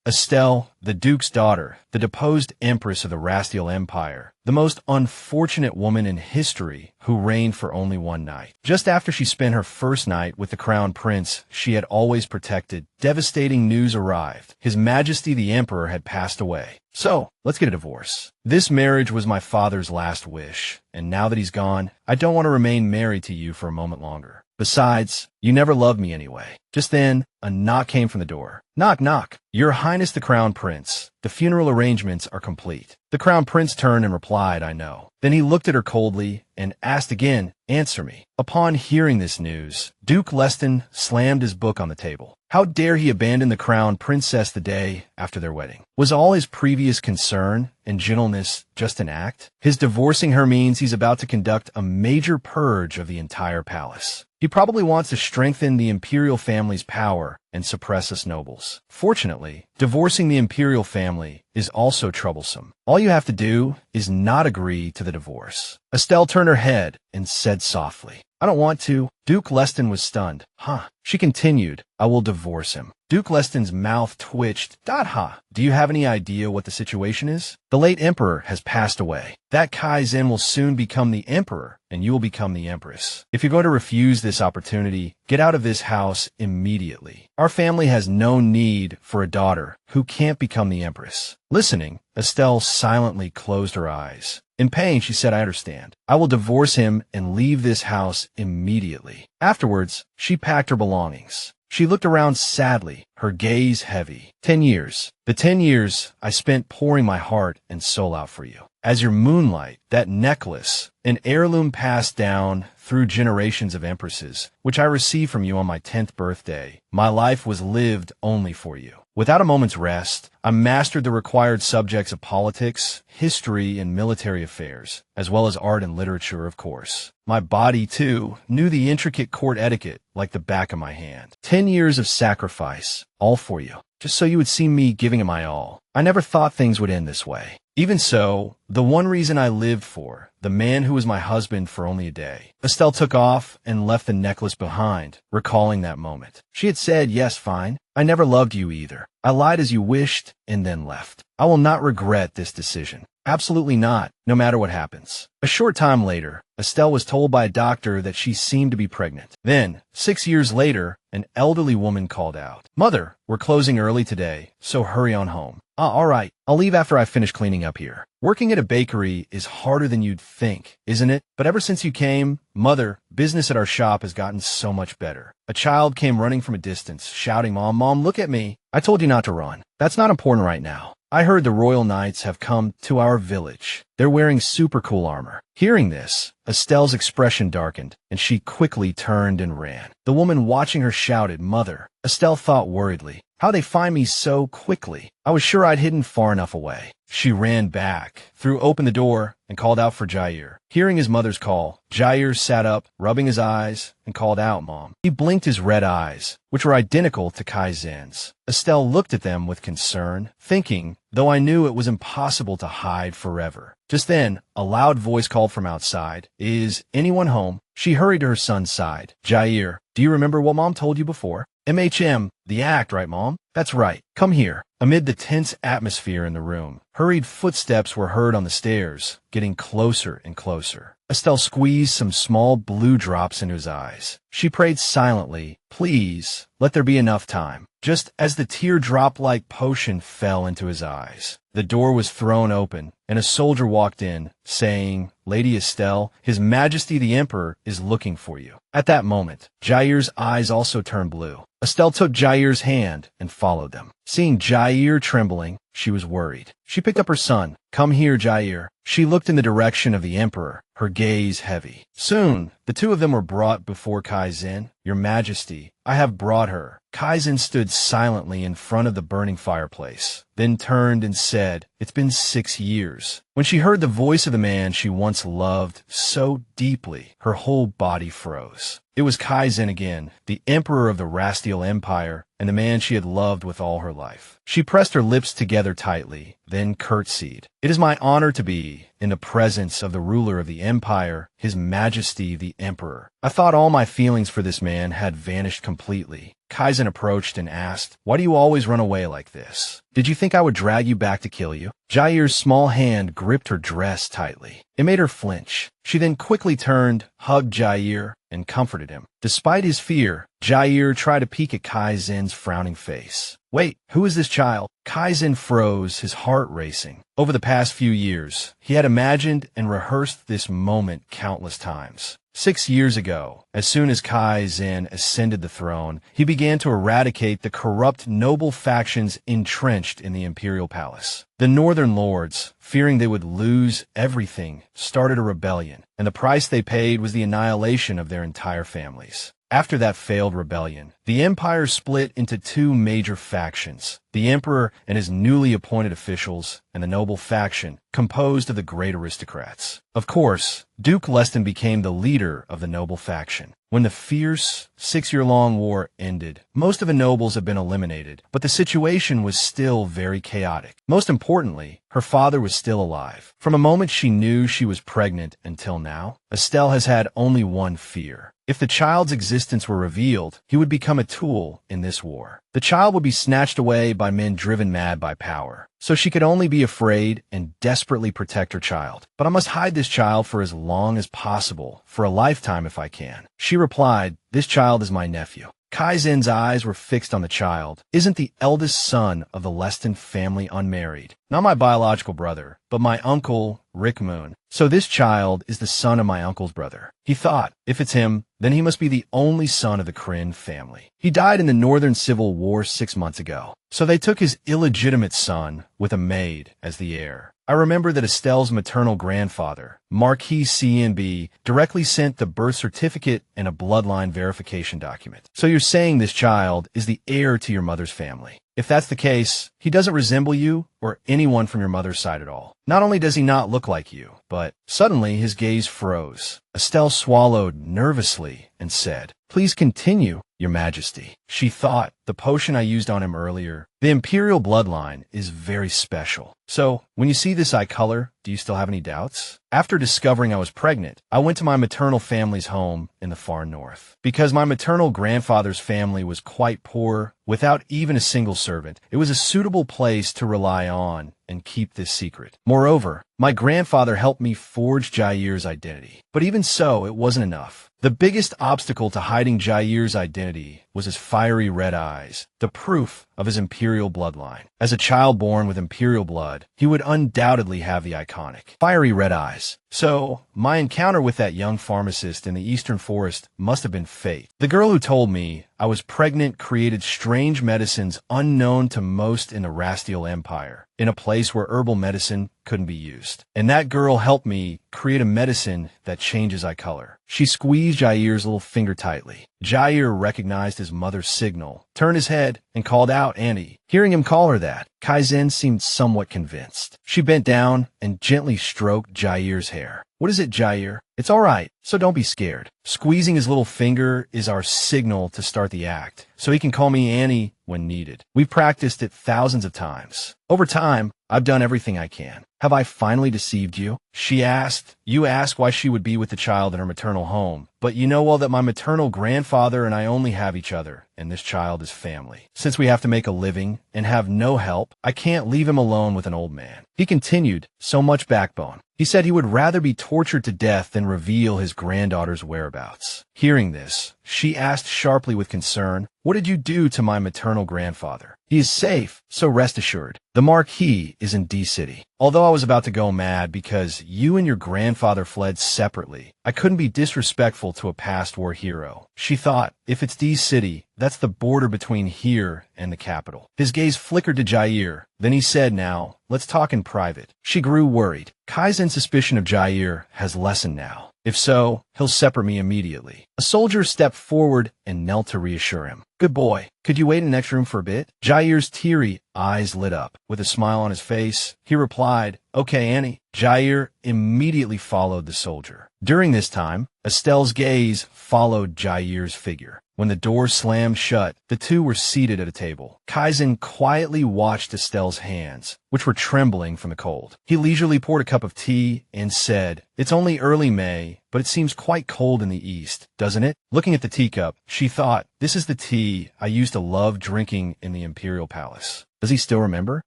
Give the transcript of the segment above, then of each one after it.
Estelle, the Duke's daughter, the deposed Empress of the Rastial Empire, the most unfortunate woman in history who reigned for only one night. Just after she spent her first night with the crown prince she had always protected, devastating news arrived. His Majesty the Emperor had passed away. So, let's get a divorce. This marriage was my father's last wish, and now that he's gone, I don't want to remain married to you for a moment longer. Besides, you never loved me anyway. Just then, a knock came from the door. Knock, knock. Your Highness the Crown Prince. The funeral arrangements are complete. The Crown Prince turned and replied, I know. Then he looked at her coldly and asked again, answer me. Upon hearing this news, Duke Leston slammed his book on the table. How dare he abandon the Crown Princess the day after their wedding? Was all his previous concern and gentleness just an act? His divorcing her means he's about to conduct a major purge of the entire palace. He probably wants to strengthen the imperial family's power and suppress us nobles. Fortunately, divorcing the imperial family is also troublesome. All you have to do is not agree to the divorce. Estelle turned her head and said softly, I don't want to. Duke Leston was stunned. Huh. She continued, I will divorce him. Duke Leston's mouth twitched. Do you have any idea what the situation is? The late emperor has passed away. That Kaizen will soon become the emperor, and you will become the empress. If you're going to refuse this opportunity, get out of this house immediately. Our family has no need for a daughter who can't become the empress. Listening, Estelle silently closed her eyes. In pain, she said, I understand. I will divorce him and leave this house immediately. Afterwards, she packed her belongings. She looked around sadly, her gaze heavy. 10 years. The 10 years I spent pouring my heart and soul out for you. As your moonlight, that necklace, an heirloom passed down through generations of empresses, which I received from you on my 10th birthday. My life was lived only for you. Without a moment's rest, I mastered the required subjects of politics, history, and military affairs, as well as art and literature, of course. My body, too, knew the intricate court etiquette like the back of my hand. 10 years of sacrifice, all for you, just so you would see me giving it my all. I never thought things would end this way. Even so, the one reason I lived for, the man who was my husband for only a day. Estelle took off and left the necklace behind, recalling that moment. She had said, yes, fine. I never loved you either. I lied as you wished and then left. I will not regret this decision. Absolutely not, no matter what happens. A short time later, Estelle was told by a doctor that she seemed to be pregnant. Then, 6 years later, an elderly woman called out, Mother, we're closing early today, so hurry on home. All right, I'll leave after I finish cleaning up here. Working at a bakery is harder than you'd think, isn't it? But ever since you came, Mother, business at our shop has gotten so much better. A child came running from a distance, shouting, Mom, look at me. I told you not to run. That's not important right now. I heard the royal knights have come to our village. They're wearing super cool armor. Hearing this, Estelle's expression darkened, and she quickly turned and ran. The woman watching her shouted, Mother. Estelle thought worriedly, how they find me so quickly? I was sure I'd hidden far enough away. She ran back, threw open the door, and called out for Jair. Hearing his mother's call, Jair sat up, rubbing his eyes, and called out, Mom. He blinked his red eyes, which were identical to Kaizen's. Estelle looked at them with concern, thinking, though I knew it was impossible to hide forever. Just then, a loud voice called from outside, Is anyone home? She hurried to her son's side. Jair, do you remember what Mom told you before? MHM, the act, right, Mom? That's right. Come here. Amid the tense atmosphere in the room, hurried footsteps were heard on the stairs, getting closer and closer. Estelle squeezed some small blue drops into his eyes. She prayed silently, Please, let there be enough time. Just as the teardrop-like potion fell into his eyes, the door was thrown open, and a soldier walked in, saying, Lady Estelle, His Majesty the Emperor is looking for you. At that moment, Jair's eyes also turned blue. Estelle took Jair's hand and followed them. Seeing Jair trembling, she was worried. She picked up her son. Come here, Jair. She looked in the direction of the emperor, her gaze heavy. Soon, the two of them were brought before Kaizen. Your Majesty, I have brought her. Kaizen stood silently in front of the burning fireplace, then turned and said, It's been 6 years. When she heard the voice of the man she once loved so deeply, her whole body froze. It was Kaizen again, the emperor of the Rastial Empire, and the man she had loved with all her life. She pressed her lips together tightly, then curtsied. "It is my honor to be in the presence of the ruler of the empire, His Majesty the Emperor." I thought all my feelings for this man had vanished completely. Kaizen approached and asked, "Why do you always run away like this? Did you think I would drag you back to kill you?" Jaire's small hand gripped her dress tightly. It made her flinch. She then quickly turned, hugged Jair, and comforted him. Despite his fear, Jair tried to peek at Kaizen's frowning face. "Wait, who is this child?" Kaizen froze, his heart racing. Over the past few years, he had imagined and rehearsed this moment countless times. 6 years ago, as soon as Kaizen ascended the throne, he began to eradicate the corrupt noble factions entrenched in the imperial palace. The northern lords, fearing they would lose everything, started a rebellion, and the price they paid was the annihilation of their entire families. After that failed rebellion, the empire split into 2 major factions, the emperor and his newly appointed officials, and the noble faction, composed of the great aristocrats. Of course, Duke Leston became the leader of the noble faction. When the fierce, 6-year-long war ended, most of the nobles had been eliminated, but the situation was still very chaotic. Most importantly, her father was still alive. From a moment she knew she was pregnant until now, Estelle has had only one fear. If the child's existence were revealed, he would become a tool in this war. The child would be snatched away by men driven mad by power. So she could only be afraid and desperately protect her child. "But I must hide this child for as long as possible, for a lifetime if I can." She replied, "This child is my nephew." Kaizen's eyes were fixed on the child. "Isn't the eldest son of the Leston family unmarried? Not my biological brother, but my uncle, Rick Moon. So this child is the son of my uncle's brother." He thought, if it's him, then he must be the only son of the Kryn family. He died in the Northern Civil War 6 months ago. So they took his illegitimate son, with a maid, as the heir. I remember that Estelle's maternal grandfather, Marquis C&B, directly sent the birth certificate and a bloodline verification document. So you're saying this child is the heir to your mother's family. If that's the case, he doesn't resemble you or anyone from your mother's side at all. Not only does he not look like you, but suddenly his gaze froze. Estelle swallowed nervously and said, "Please continue, Your Majesty." She thought, the potion I used on him earlier, the imperial bloodline, is very special. So, when you see this eye color, do you still have any doubts? After discovering I was pregnant, I went to my maternal family's home in the far north. Because my maternal grandfather's family was quite poor, without even a single servant, it was a suitable place to rely on and keep this secret. Moreover, my grandfather helped me forge Jair's identity. But even so, it wasn't enough. The biggest obstacle to hiding Jair's identity was his fiery red eyes, the proof of his imperial bloodline. As a child born with imperial blood, he would undoubtedly have the iconic fiery red eyes. So, my encounter with that young pharmacist in the eastern forest must have been fate. The girl who told me I was pregnant created strange medicines unknown to most in the Rastial Empire, in a place where herbal medicine couldn't be used. And that girl helped me create a medicine that changes eye color. She squeezed Jair's little finger tightly. Jair recognized his mother's signal, turned his head, and called out Annie. Hearing him call her that, Kaizen seemed somewhat convinced. She bent down and gently stroked Jair's hair. "What is it, Jair? It's all right, so don't be scared. Squeezing his little finger is our signal to start the act, so he can call me Annie when needed. We've practiced it thousands of times. Over time, I've done everything I can. Have I finally deceived you?" She asked. "You asked why she would be with the child in her maternal home, but you know well that my maternal grandfather and I only have each other, and this child is family. Since we have to make a living and have no help, I can't leave him alone with an old man." He continued, so much backbone. He said he would rather be tortured to death than reveal his granddaughter's whereabouts. Hearing this, she asked sharply with concern, "What did you do to my maternal grandfather?" "He is safe, so rest assured. The Marquis is in D-City. Although I was about to go mad because you and your grandfather fled separately, I couldn't be disrespectful to a past war hero." She thought, if it's D-City, that's the border between here and the capital. His gaze flickered to Jair. Then he said, "Now, let's talk in private." She grew worried. Kaizen's suspicion of Jair has lessened now. If so, he'll separate me immediately. A soldier stepped forward and knelt to reassure him. "Good boy. Could you wait in the next room for a bit?" Jair's teary eyes lit up. With a smile on his face, he replied, "Okay, Annie." Jair immediately followed the soldier. During this time, Estelle's gaze followed Jair's figure. When the door slammed shut, the two were seated at a table. Kaizen quietly watched Estelle's hands, which were trembling from the cold. He leisurely poured a cup of tea and said, "It's only early May, but it seems quite cold in the east, doesn't it?" Looking at the teacup, she thought, "This is the tea I used to love drinking in the imperial palace." Does he still remember?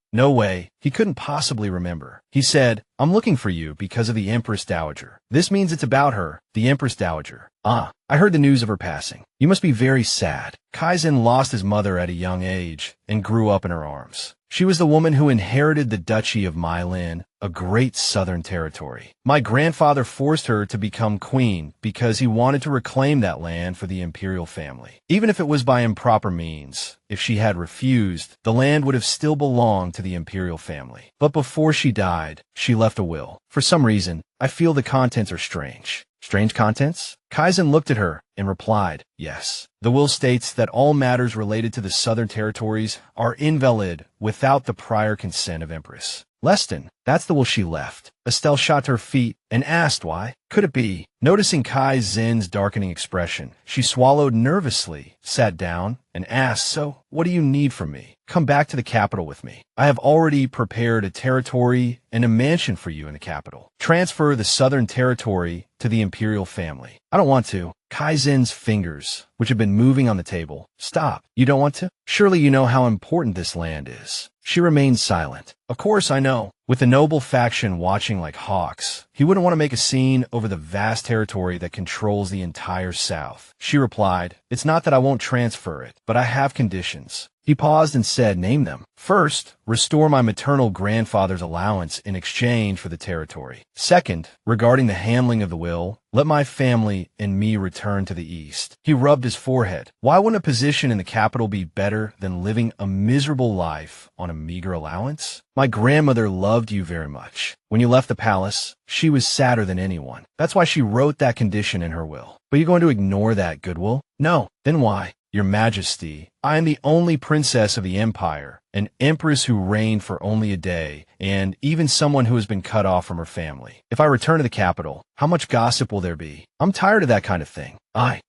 No way. He couldn't possibly remember. He said, "I'm looking for you because of the Empress Dowager. This means it's about her, the Empress Dowager." "Ah, I heard the news of her passing. You must be very sad." Kaizen lost his mother at a young age and grew up in her arms. She was the woman who inherited the Duchy of Milan, a great southern territory. My grandfather forced her to become queen because he wanted to reclaim that land for the imperial family. Even if it was by improper means, if she had refused, the land would have still belonged to the imperial family. But before she died, she left a will. For some reason, I feel the contents are strange. Strange contents? Kaizen looked at her and replied, "Yes. The will states that all matters related to the southern territories are invalid without the prior consent of Empress." Leston, that's the will she left. Estelle shot to her feet and asked why. Could it be? Noticing Kaizen's darkening expression, she swallowed nervously, sat down, and asked, "So, what do you need from me? Come back to the capital with me. I have already prepared a territory and a mansion for you in the capital. Transfer the southern territory to the imperial family." "I don't want to." Kaizen's fingers, which had been moving on the table, stopped. "You don't want to? Surely you know how important this land is." She remained silent. "Of course I know." With the noble faction watching like hawks, he wouldn't want to make a scene over the vast territory that controls the entire South. She replied, "It's not that I won't transfer it, but I have conditions." He paused and said, "Name them." "First, restore my maternal grandfather's allowance in exchange for the territory. Second, regarding the handling of the will, let my family and me return to the east." He rubbed his forehead. Why wouldn't a position in the capital be better than living a miserable life on a meager allowance? "My grandmother loved you very much. When you left the palace, she was sadder than anyone. That's why she wrote that condition in her will. But you're going to ignore that goodwill?" "No." "Then why?" "Your Majesty, I am the only princess of the empire, an empress who reigned for only a day, and even someone who has been cut off from her family. If I return to the capital, how much gossip will there be? I'm tired of that kind of thing.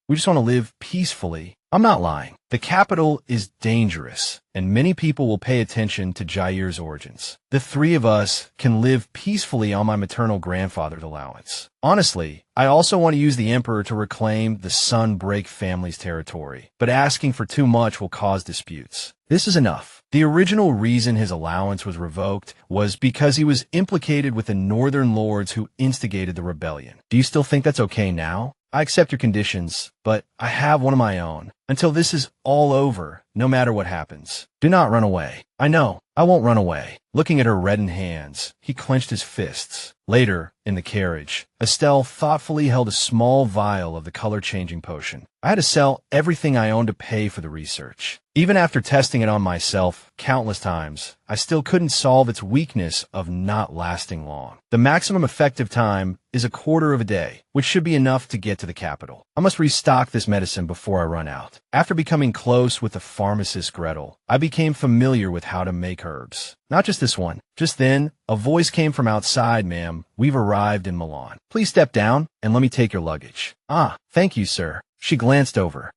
We just want to live peacefully." "I'm not lying. The capital is dangerous, and many people will pay attention to Jair's origins. The three of us can live peacefully on my maternal grandfather's allowance. Honestly, I also want to use the emperor to reclaim the Sunbreak family's territory, but asking for too much will cause disputes. This is enough." The original reason his allowance was revoked was because he was implicated with the northern lords who instigated the rebellion. "Do you still think that's okay now?" "I accept your conditions, but I have one of my own. Until this is all over, no matter what happens. Do not run away." "I know. I won't run away." Looking at her reddened hands, he clenched his fists. Later, in the carriage, Estelle thoughtfully held a small vial of the color-changing potion. "I had to sell everything I owned to pay for the research. Even after testing it on myself countless times, I still couldn't solve its weakness of not lasting long. The maximum effective time is a quarter of a day, which should be enough to get to the capital. I must restock this medicine before I run out." After becoming close with the pharmacist Gretel, I became familiar with how to make herbs. Not just this one. Just then, a voice came from outside. "Ma'am, we've arrived in Milan. Please step down and let me take your luggage." "Ah, thank you, sir." She glanced over.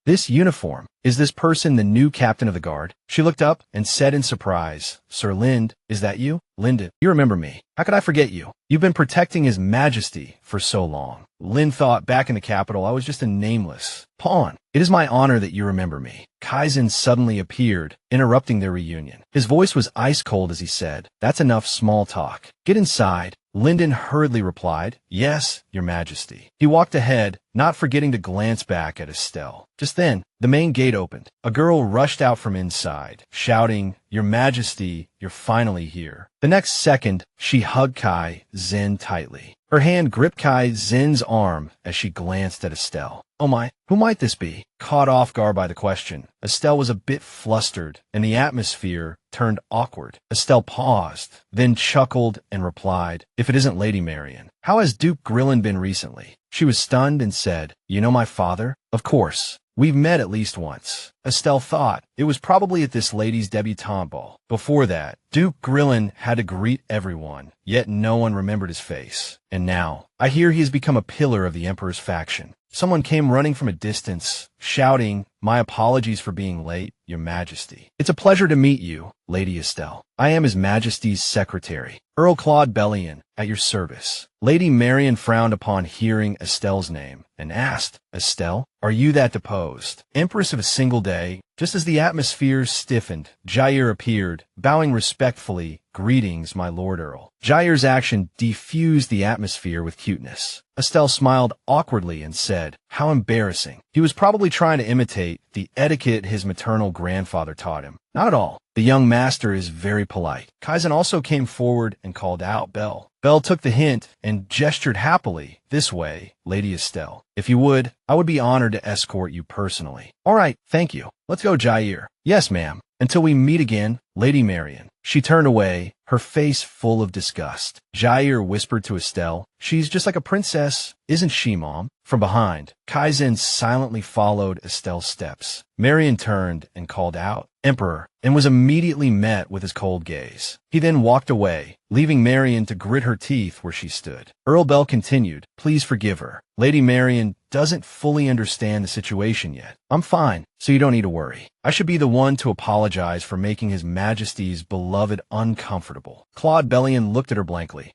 This uniform. Is this person the new captain of the guard?" She looked up and said in surprise, "Sir Lind, is that you?" "Lind, you remember me. How could I forget you? You've been protecting His Majesty for so long." Lind thought, back in the capital, I was just a nameless pawn. "It is my honor that you remember me." Kaizen suddenly appeared, interrupting their reunion. His voice was ice cold as he said, "That's enough small talk. Get inside." Linden hurriedly replied, "Yes, Your Majesty." He walked ahead, not forgetting to glance back at Estelle. Just then, the main gate opened. A girl rushed out from inside, shouting, "Your Majesty, you're finally here." The next second, she hugged Kaizen tightly. Her hand gripped Kaizen's arm as she glanced at Estelle. "Oh my, who might this be?" Caught off guard by the question, Estelle was a bit flustered, and the atmosphere turned awkward. Estelle paused, then chuckled and replied, "If it isn't Lady Marian. How has Duke Grillin been recently?" She was stunned and said, "You know my father?" "Of course. We've met at least once." Estelle thought it was probably at this lady's debutante ball. Before that, Duke Grillin had to greet everyone, yet no one remembered his face. And now, I hear he has become a pillar of the Emperor's faction. Someone came running from a distance, shouting, "My apologies for being late, Your Majesty. It's a pleasure to meet you, Lady Estelle. I am His Majesty's secretary, Earl Claude Bellion, at your service." Lady Marian frowned upon hearing Estelle's name and asked, "Estelle, are you that deposed Empress of a single day?" Just as the atmosphere stiffened, Jair appeared, bowing respectfully. "Greetings, my Lord Earl." Jair's action diffused the atmosphere with cuteness. Estelle smiled awkwardly and said, "How embarrassing." He was probably trying to imitate the etiquette his maternal grandfather taught him. Not at all. The young master is very polite. Kaizen also came forward and called out Belle. Belle took the hint and gestured happily. "This way, Lady Estelle. If you would, I would be honored to escort you personally." "All right, thank you. Let's go, Jair." "Yes, ma'am. Until we meet again, Lady Marian." She turned away, her face full of disgust. Jair whispered to Estelle, "She's just like a princess, isn't she, Mom?" From behind, Kaizen silently followed Estelle's steps. Marian turned and called out, "Emperor," and was immediately met with his cold gaze. He then walked away, leaving Marian to grit her teeth where she stood. Earl Bell continued, "Please forgive her. Lady Marian doesn't fully understand the situation yet. I'm fine, so you don't need to worry. I should be the one to apologize for making His Majesty's beloved uncomfortable." Claude Bellion looked at her blankly.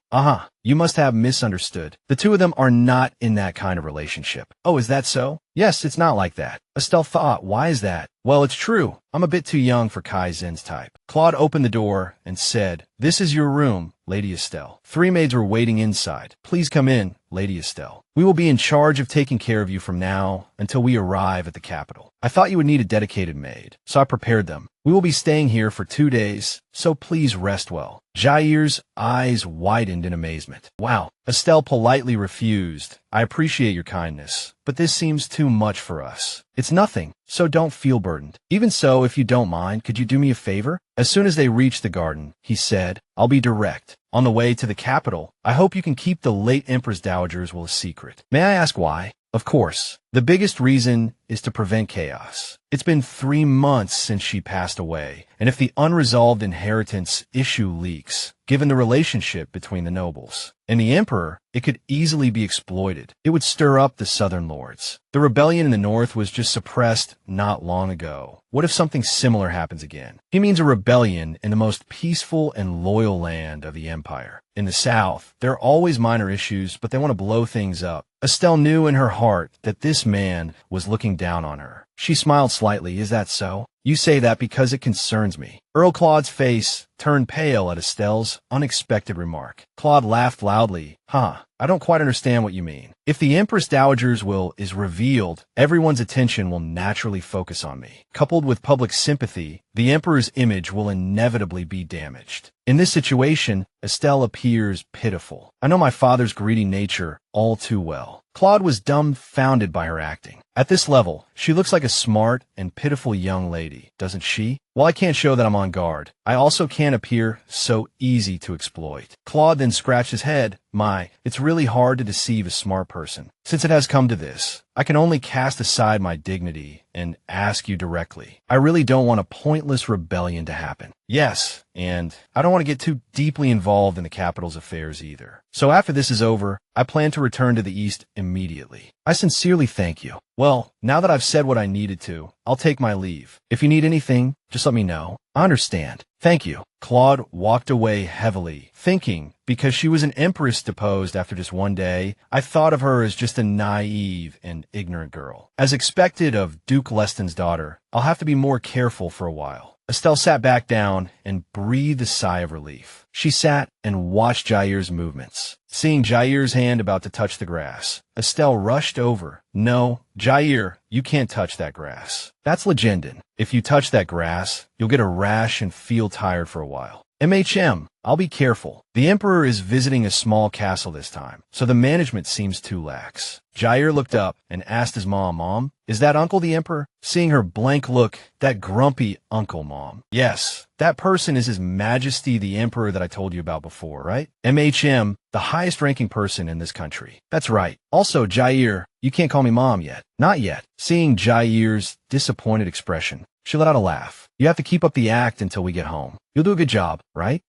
You must have misunderstood. The two of them are not in that kind of relationship." "Oh, is that so?" "Yes, it's not like that." Estelle thought, "Why is that?" "Well, it's true. I'm a bit too young for Kaizen's type." Claude opened the door and said, "This is your room, Lady Estelle. 3 maids were waiting inside. Please come in, Lady Estelle. We will be in charge of taking care of you from now until we arrive at the capital. I thought you would need a dedicated maid, so I prepared them. We will be staying here for 2 days, so please rest well." Jair's eyes widened in amazement. "Wow." Estelle politely refused. "I appreciate your kindness, but this seems too much for us." "It's nothing, so don't feel burdened. Even so, if you don't mind, could you do me a favor?" As soon as they reached the garden, he said, "I'll be direct. On the way to the capital, I hope you can keep the late Empress Dowager's will a secret." "May I ask why?" "Of course. The biggest reason is to prevent chaos. It's been 3 months since she passed away, and if the unresolved inheritance issue leaks, given the relationship between the nobles and the emperor, it could easily be exploited. It would stir up the southern lords. The rebellion in the north was just suppressed not long ago. What if something similar happens again?" He means a rebellion in the most peaceful and loyal land of the empire. In the south, there are always minor issues, but they want to blow things up. Estelle knew in her heart that this man was looking down on her. She smiled slightly. "Is that so?" "You say that because it concerns me." Earl Claude's face turned pale at Estelle's unexpected remark. Claude laughed loudly. I don't quite understand what you mean. If the Empress Dowager's will is revealed, everyone's attention will naturally focus on me. Coupled with public sympathy, the Emperor's image will inevitably be damaged. In this situation, Estelle appears pitiful. I know my father's greedy nature all too well. Claude was dumbfounded by her acting. At this level, she looks like a smart and pitiful young lady, doesn't she? While I can't show that I'm on guard, I also can't appear so easy to exploit. Claude then scratched his head. It's really hard to deceive a smart person. Since it has come to this, I can only cast aside my dignity and ask you directly. I really don't want a pointless rebellion to happen. Yes, and I don't want to get too deeply involved in the capital's affairs either. So after this is over, I plan to return to the east immediately. I sincerely thank you. Well, now that I've said what I needed to, I'll take my leave. If you need anything, just let me know. I understand. Thank you. Claude walked away heavily, thinking, because she was an empress deposed after just 1 day, I thought of her as just a naive and ignorant girl. As expected of Duke Leston's daughter, I'll have to be more careful for a while. Estelle sat back down and breathed a sigh of relief. She sat and watched Jair's movements. Seeing Jair's hand about to touch the grass, Estelle rushed over. No, Jair, you can't touch that grass. That's legendin. If you touch that grass, you'll get a rash and feel tired for a while. I'll be careful. The Emperor is visiting a small castle this time, so the management seems too lax. Jair looked up and asked his mom, is that Uncle the Emperor? Seeing her blank look, that grumpy uncle, Mom. Yes, that person is His Majesty the Emperor that I told you about before, right? the highest ranking person in this country. That's right. Also, Jair, you can't call me Mom yet. Not yet. Seeing Jair's disappointed expression, she let out a laugh. You have to keep up the act until we get home. You'll do a good job, right?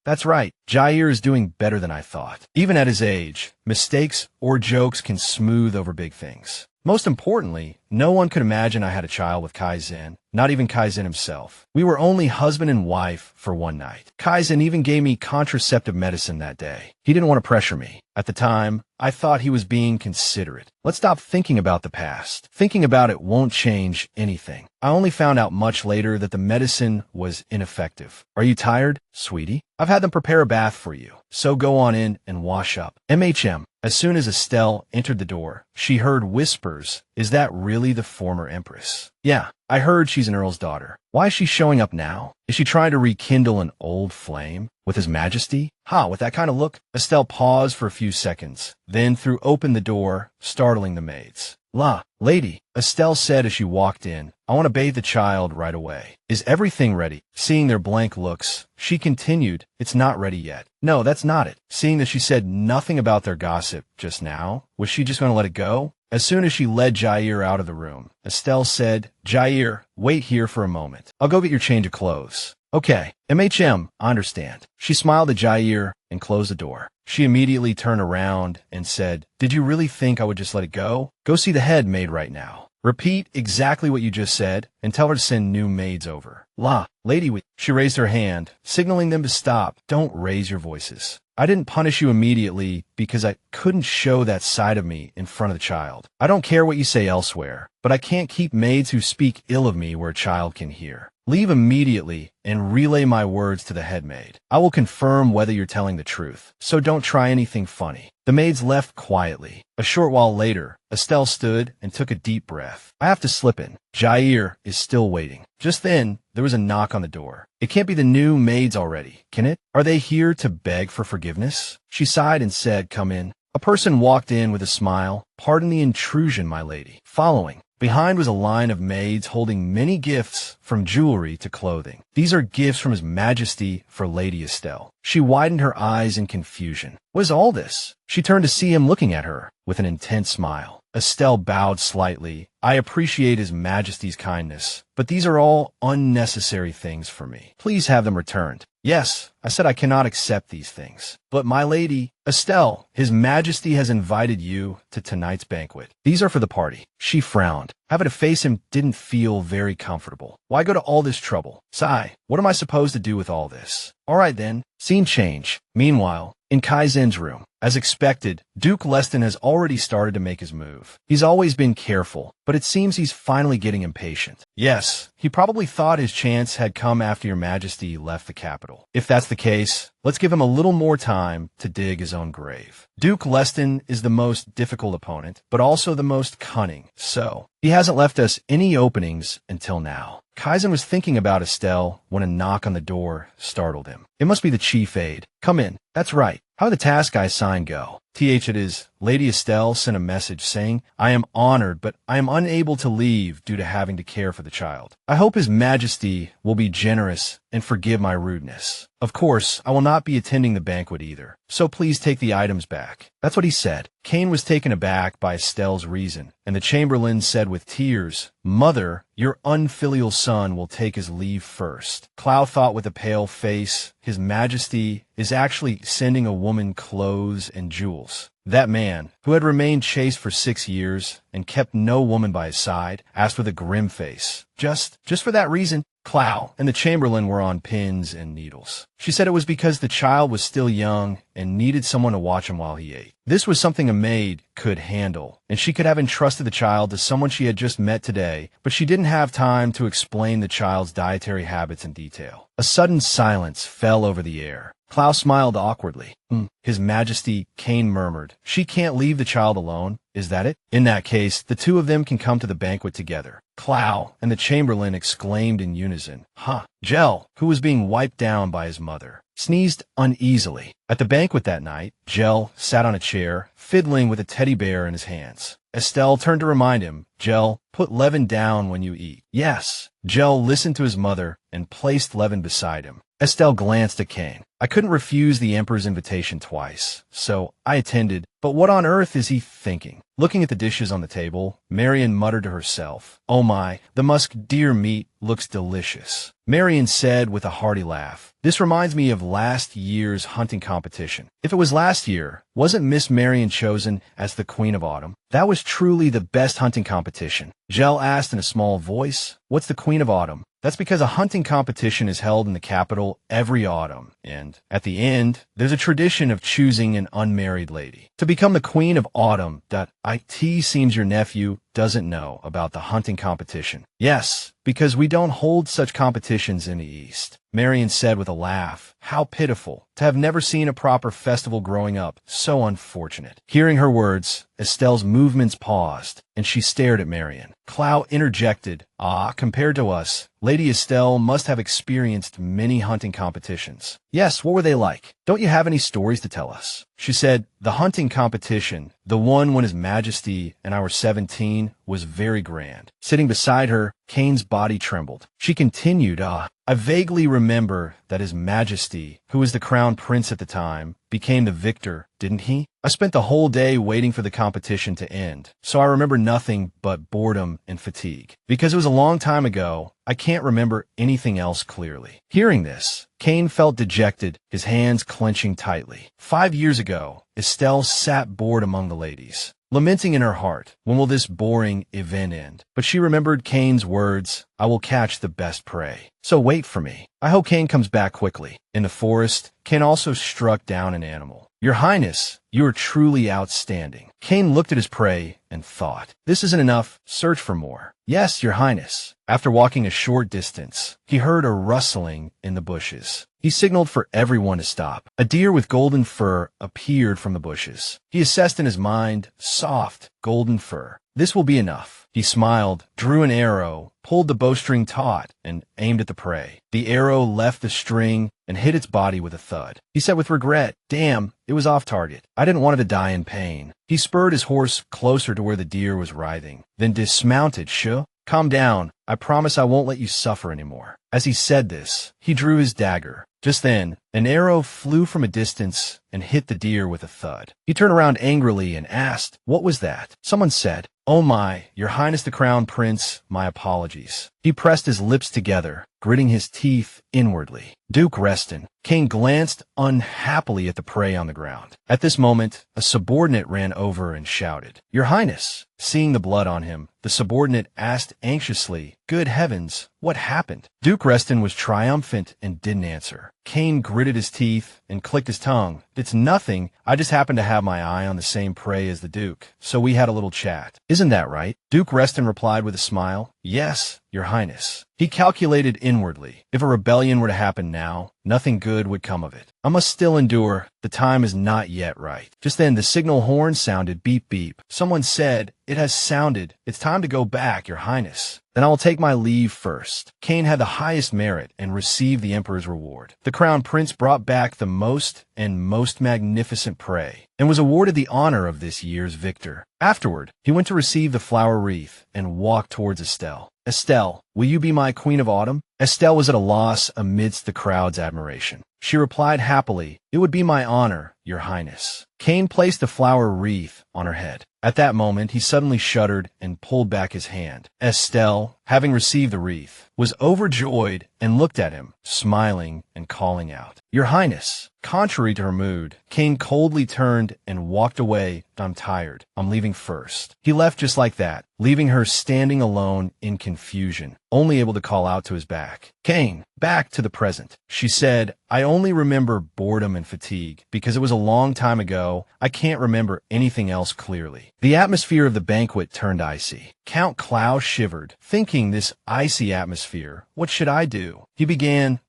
That's right, Jair is doing better than I thought. Even at his age, mistakes or jokes can smooth over big things. Most importantly, no one could imagine I had a child with Kaizen, not even Kaizen himself. We were only husband and wife for one night. Kaizen even gave me contraceptive medicine that day. He didn't want to pressure me. At the time, I thought he was being considerate. Let's stop thinking about the past. Thinking about it won't change anything. I only found out much later that the medicine was ineffective. Are you tired, sweetie? I've had them prepare a bath for you, so go on in and wash up. MHM. As soon as Estelle entered the door, she heard whispers. Is that really the former Empress? Yeah, I heard she's an earl's daughter. Why is she showing up now? Is she trying to rekindle an old flame with His Majesty? With that kind of look? Estelle paused for a few seconds, then threw open the door, startling the maids. Lady, Estelle said as she walked in, I want to bathe the child right away. Is everything ready? Seeing their blank looks, she continued, it's not ready yet. No, that's not it. Seeing that she said nothing about their gossip just now, was she just going to let it go? As soon as she led Jair out of the room, Estelle said, Jair, wait here for a moment. I'll go get your change of clothes. Okay, MHM, I understand. She smiled at Jair and closed the door. She immediately turned around and said, did you really think I would just let it go? Go see the head maid right now. Repeat exactly what you just said and tell her to send new maids over. Lady, she raised her hand, signaling them to stop. Don't raise your voices. I didn't punish you immediately because I couldn't show that side of me in front of the child. I don't care what you say elsewhere, but I can't keep maids who speak ill of me where a child can hear. Leave immediately and relay my words to the head maid. I will confirm whether you're telling the truth, so don't try anything funny. The maids left quietly. A short while later, Estelle stood and took a deep breath. I have to slip in. Jair is still waiting. Just then, there was a knock on the door. It can't be the new maids already, can it? Are they here to beg for forgiveness? She sighed and said, come in. A person walked in with a smile. Pardon the intrusion, my lady. Following. Behind was a line of maids holding many gifts from jewelry to clothing. These are gifts from His Majesty for Lady Estelle. She widened her eyes in confusion. What is all this? She turned to see him looking at her with an intense smile. Estelle bowed slightly. I appreciate His Majesty's kindness, but these are all unnecessary things for me. Please have them returned. Yes, I said I cannot accept these things. But my lady, Estelle, His Majesty has invited you to tonight's banquet. These are for the party. She frowned. Having to face him didn't feel very comfortable. Why go to all this trouble? Sigh, what am I supposed to do with all this? All right then, scene change. Meanwhile, in Kaizen's room, as expected, Duke Leston has already started to make his move. He's always been careful, but it seems he's finally getting impatient. Yes, he probably thought his chance had come after Your Majesty left the capital. If that's the case, let's give him a little more time to dig his own grave. Duke Leston is the most difficult opponent, but also the most cunning, so he hasn't left us any openings until now. Kaizen was thinking about Estelle when a knock on the door startled him. It must be the chief aide. Come in. That's right. How did the task I assigned go? It is. Lady Estelle sent a message saying, I am honored, but I am unable to leave due to having to care for the child. I hope His Majesty will be generous and forgive my rudeness. Of course, I will not be attending the banquet either, so please take the items back. That's what he said. Cain was taken aback by Estelle's reason, and the chamberlain said with tears, Mother, your unfilial son will take his leave first. Clow thought with a pale face, His Majesty is actually sending a woman clothes and jewels. That man, who had remained chaste for 6 years and kept no woman by his side, asked with a grim face, Just for that reason? Clow and the chamberlain were on pins and needles. She said it was because the child was still young and needed someone to watch him while he ate. This was something a maid could handle, and she could have entrusted the child to someone she had just met today, but she didn't have time to explain the child's dietary habits in detail. A sudden silence fell over the air. Clow smiled awkwardly. His Majesty, Cain murmured. She can't leave the child alone, is that it? In that case, the two of them can come to the banquet together. Clow and the chamberlain exclaimed in unison. Gel, who was being wiped down by his mother, sneezed uneasily. At the banquet that night, Gel sat on a chair, fiddling with a teddy bear in his hands. Estelle turned to remind him, Gel, put Levin down when you eat. Yes. Gel listened to his mother and placed Levin beside him. Estelle glanced at Cain. I couldn't refuse the Emperor's invitation twice, so I attended. But what on earth is he thinking? Looking at the dishes on the table, Marion muttered to herself, "Oh my, the musk deer meat looks delicious." Marion said with a hearty laugh, "This reminds me of last year's hunting competition. If it was last year, wasn't Miss Marion chosen as the Queen of Autumn? That was truly the best hunting competition." Gel asked in a small voice, "What's the Queen of Autumn?" "That's because a hunting competition is held in the capital every autumn, and at the end, there's a tradition of choosing an unmarried lady to become the Queen of Autumn." It seems your nephew doesn't know about the hunting competition. "Yes, because we don't hold such competitions in the East," Marion said with a laugh. "How pitiful to have never seen a proper festival growing up. So unfortunate." Hearing her words, Estelle's movements paused, and she stared at Marion. Clow interjected, "Compared to us, Lady Estelle must have experienced many hunting competitions." "Yes, what were they like? Don't you have any stories to tell us?" She said, "The hunting competition, the one when His Majesty and I were 17, was very grand." Sitting beside her, Kane's body trembled. She continued, "I vaguely remember that His Majesty, who was the crown prince at the time, became the victor, didn't he? I spent the whole day waiting for the competition to end, so I remember nothing but boredom and fatigue. Because it was a long time ago, I can't remember anything else clearly." Hearing this, Kane felt dejected, his hands clenching tightly. 5 years ago, Estelle sat bored among the ladies, lamenting in her heart, "When will this boring event end?" But she remembered Kane's words, "I will catch the best prey. So wait for me." I hope Kane comes back quickly. In the forest, Kane also struck down an animal. "Your Highness, you are truly outstanding." Kane looked at his prey and thought, "This isn't enough. Search for more." "Yes, Your Highness." After walking a short distance, he heard a rustling in the bushes. He signaled for everyone to stop. A deer with golden fur appeared from the bushes. He assessed in his mind, soft, golden fur. This will be enough. He smiled, drew an arrow, pulled the bowstring taut, and aimed at the prey. The arrow left the string and hit its body with a thud. He said with regret, "Damn, it was off target. I didn't want it to die in pain." He spurred his horse closer to where the deer was writhing, then dismounted. "Shh, calm down. I promise I won't let you suffer anymore." As he said this, he drew his dagger. Just then, an arrow flew from a distance and hit the deer with a thud. He turned around angrily and asked, "What was that?" Someone said, "Oh my, Your Highness the Crown Prince, my apologies." He pressed his lips together, gritting his teeth inwardly. Duke Reston. Kane glanced unhappily at the prey on the ground. At this moment, a subordinate ran over and shouted, "Your Highness." Seeing the blood on him, the subordinate asked anxiously, "Good heavens, what happened?" Duke Reston was triumphant and didn't answer. Kane gritted his teeth and clicked his tongue. "It's nothing. I just happened to have my eye on the same prey as the Duke, so we had a little chat. Isn't that right?" Duke Reston replied with a smile, "Yes, Your Highness." He calculated inwardly. If a rebellion were to happen now, nothing good would come of it. I must still endure. The time is not yet right. Just then, the signal horn sounded beep beep. Someone said, "It has sounded. It's time to go back, Your Highness." "Then I will take my leave first." Kane had the highest merit and received the Emperor's reward. The Crown Prince brought back the most magnificent prey, and was awarded the honor of this year's victor. Afterward, he went to receive the flower wreath and walked towards Estelle. "Estelle, will you be my Queen of Autumn?" Estelle was at a loss amidst the crowd's admiration. She replied happily, "It would be my honor, Your Highness." Kane placed the flower wreath on her head. At that moment, he suddenly shuddered and pulled back his hand. Estelle, having received the wreath, was overjoyed and looked at him, smiling and calling out, "Your Highness." Contrary to her mood, Kane coldly turned and walked away. "I'm tired. I'm leaving first." He left just like that, leaving her standing alone in confusion, only able to call out to his back, "Kane, back to the present." She said, "I only remember boredom and fatigue. Because it was a long time ago, I can't remember anything else clearly." The atmosphere of the banquet turned icy. Count Clow shivered, thinking this icy atmosphere, what should I do? He began,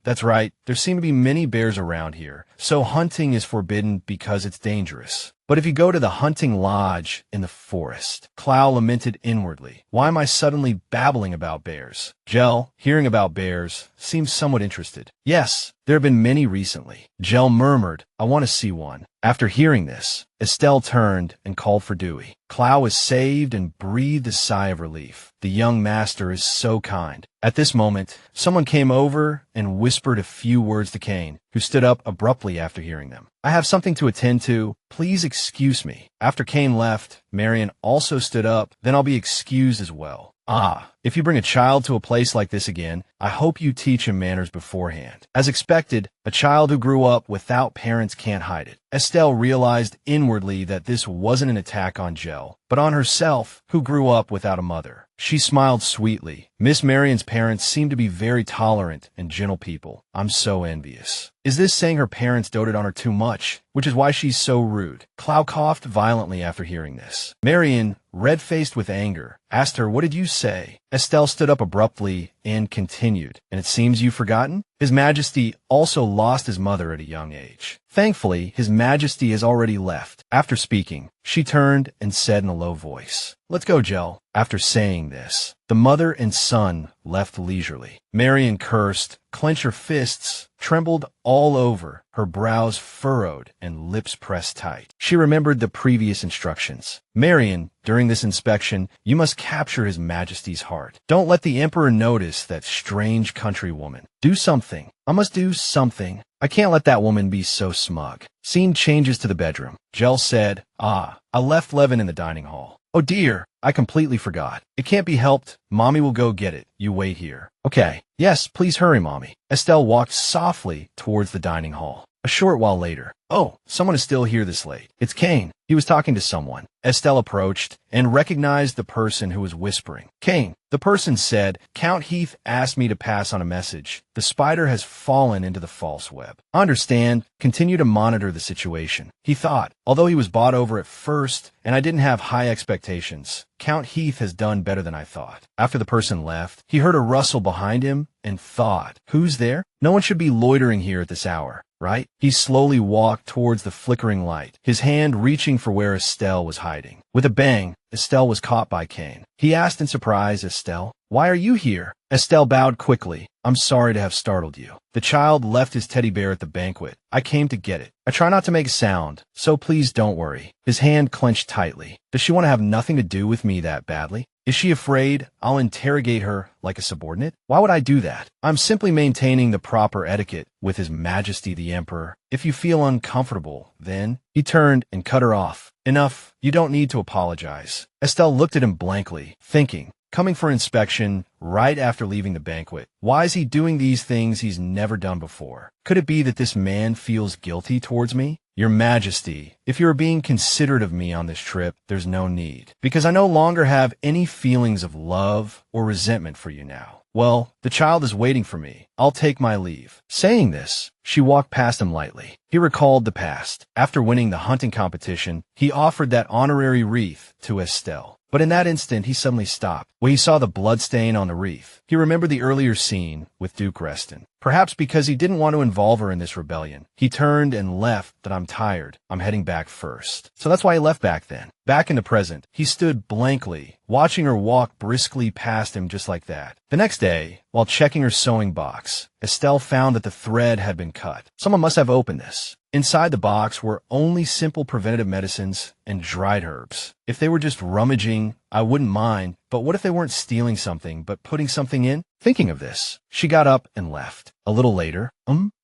that's right, there seem to be many bears around here, so hunting is forbidden because it's dangerous. But if you go to the hunting lodge in the forest," Clow lamented inwardly, "why am I suddenly babbling about bears? Jell, hearing about bears, seemed somewhat interested. Yes, there have been many recently. Jell murmured, I want to see one. After hearing this, Estelle turned and called for Dewey. Clow was saved and breathed a sigh of relief. The young master is so kind. At this moment, someone came over and whispered a few words to Kane, who stood up abruptly after hearing them. I have something to attend to. Please excuse me. After Kane left, Marion also stood up. Then I'll be excused as well. If you bring a child to a place like this again, I hope you teach him manners beforehand. As expected, a child who grew up without parents can't hide it. Estelle realized inwardly that this wasn't an attack on Jell, but on herself, who grew up without a mother. She smiled sweetly. Miss Marion's parents seem to be very tolerant and gentle people. I'm so envious. Is this saying her parents doted on her too much, which is why she's so rude? Clow coughed violently after hearing this. Marion, red-faced with anger, asked her, what did you say? Estelle stood up abruptly and continued, and it seems you've forgotten? His Majesty also lost his mother at a young age. Thankfully, His Majesty has already left. After speaking, she turned and said in a low voice, Let's go, Jell. After saying this, the mother and son left leisurely. Marion cursed, clenched her fists, trembled all over, her brows furrowed and lips pressed tight. She remembered the previous instructions. Marion, during this inspection, you must capture His Majesty's heart. Don't let the Emperor notice that strange countrywoman. Do something. I must do something. I can't let that woman be so smug. Scene changes to the bedroom. Jell said, I left Levin in the dining hall. Oh dear, I completely forgot. It can't be helped. Mommy will go get it. You wait here. Okay. Yes, please hurry, Mommy. Estelle walked softly towards the dining hall. A short while later, oh, someone is still here this late. It's Kane. He was talking to someone. Estelle approached and recognized the person who was whispering. Kane, the person said, Count Heath asked me to pass on a message. The spider has fallen into the false web. Understand, continue to monitor the situation. He thought, although he was bought over at first and I didn't have high expectations, Count Heath has done better than I thought. After the person left, he heard a rustle behind him and thought, who's there? No one should be loitering here at this hour, right? He slowly walked towards the flickering light, his hand reaching for where Estelle was hiding. With a bang, Estelle was caught by Kane. He asked in surprise, Estelle, why are you here? Estelle bowed quickly. I'm sorry to have startled you. The child left his teddy bear at the banquet. I came to get it. I try not to make a sound, so please don't worry. His hand clenched tightly. Does she want to have nothing to do with me that badly? Is she afraid I'll interrogate her like a subordinate? Why would I do that? I'm simply maintaining the proper etiquette with His Majesty the Emperor. If you feel uncomfortable, then... He turned and cut her off. Enough. You don't need to apologize. Estelle looked at him blankly, thinking, coming for inspection right after leaving the banquet. Why is he doing these things he's never done before? Could it be that this man feels guilty towards me? Your Majesty, if you are being considerate of me on this trip, there's no need, because I no longer have any feelings of love or resentment for you now. Well, the child is waiting for me. I'll take my leave. Saying this, she walked past him lightly. He recalled the past. After winning the hunting competition, he offered that honorary wreath to Estelle. But in that instant, he suddenly stopped. When he saw the bloodstain on the wreath, he remembered the earlier scene with Duke Reston. Perhaps because he didn't want to involve her in this rebellion, he turned and left. That I'm tired. I'm heading back first. So that's why he left back then. Back in the present, he stood blankly, watching her walk briskly past him just like that. The next day, while checking her sewing box, Estelle found that the thread had been cut. Someone must have opened this. Inside the box were only simple preventative medicines and dried herbs. If they were just rummaging, I wouldn't mind, but what if they weren't stealing something, but putting something in? Thinking of this, she got up and left. A little later,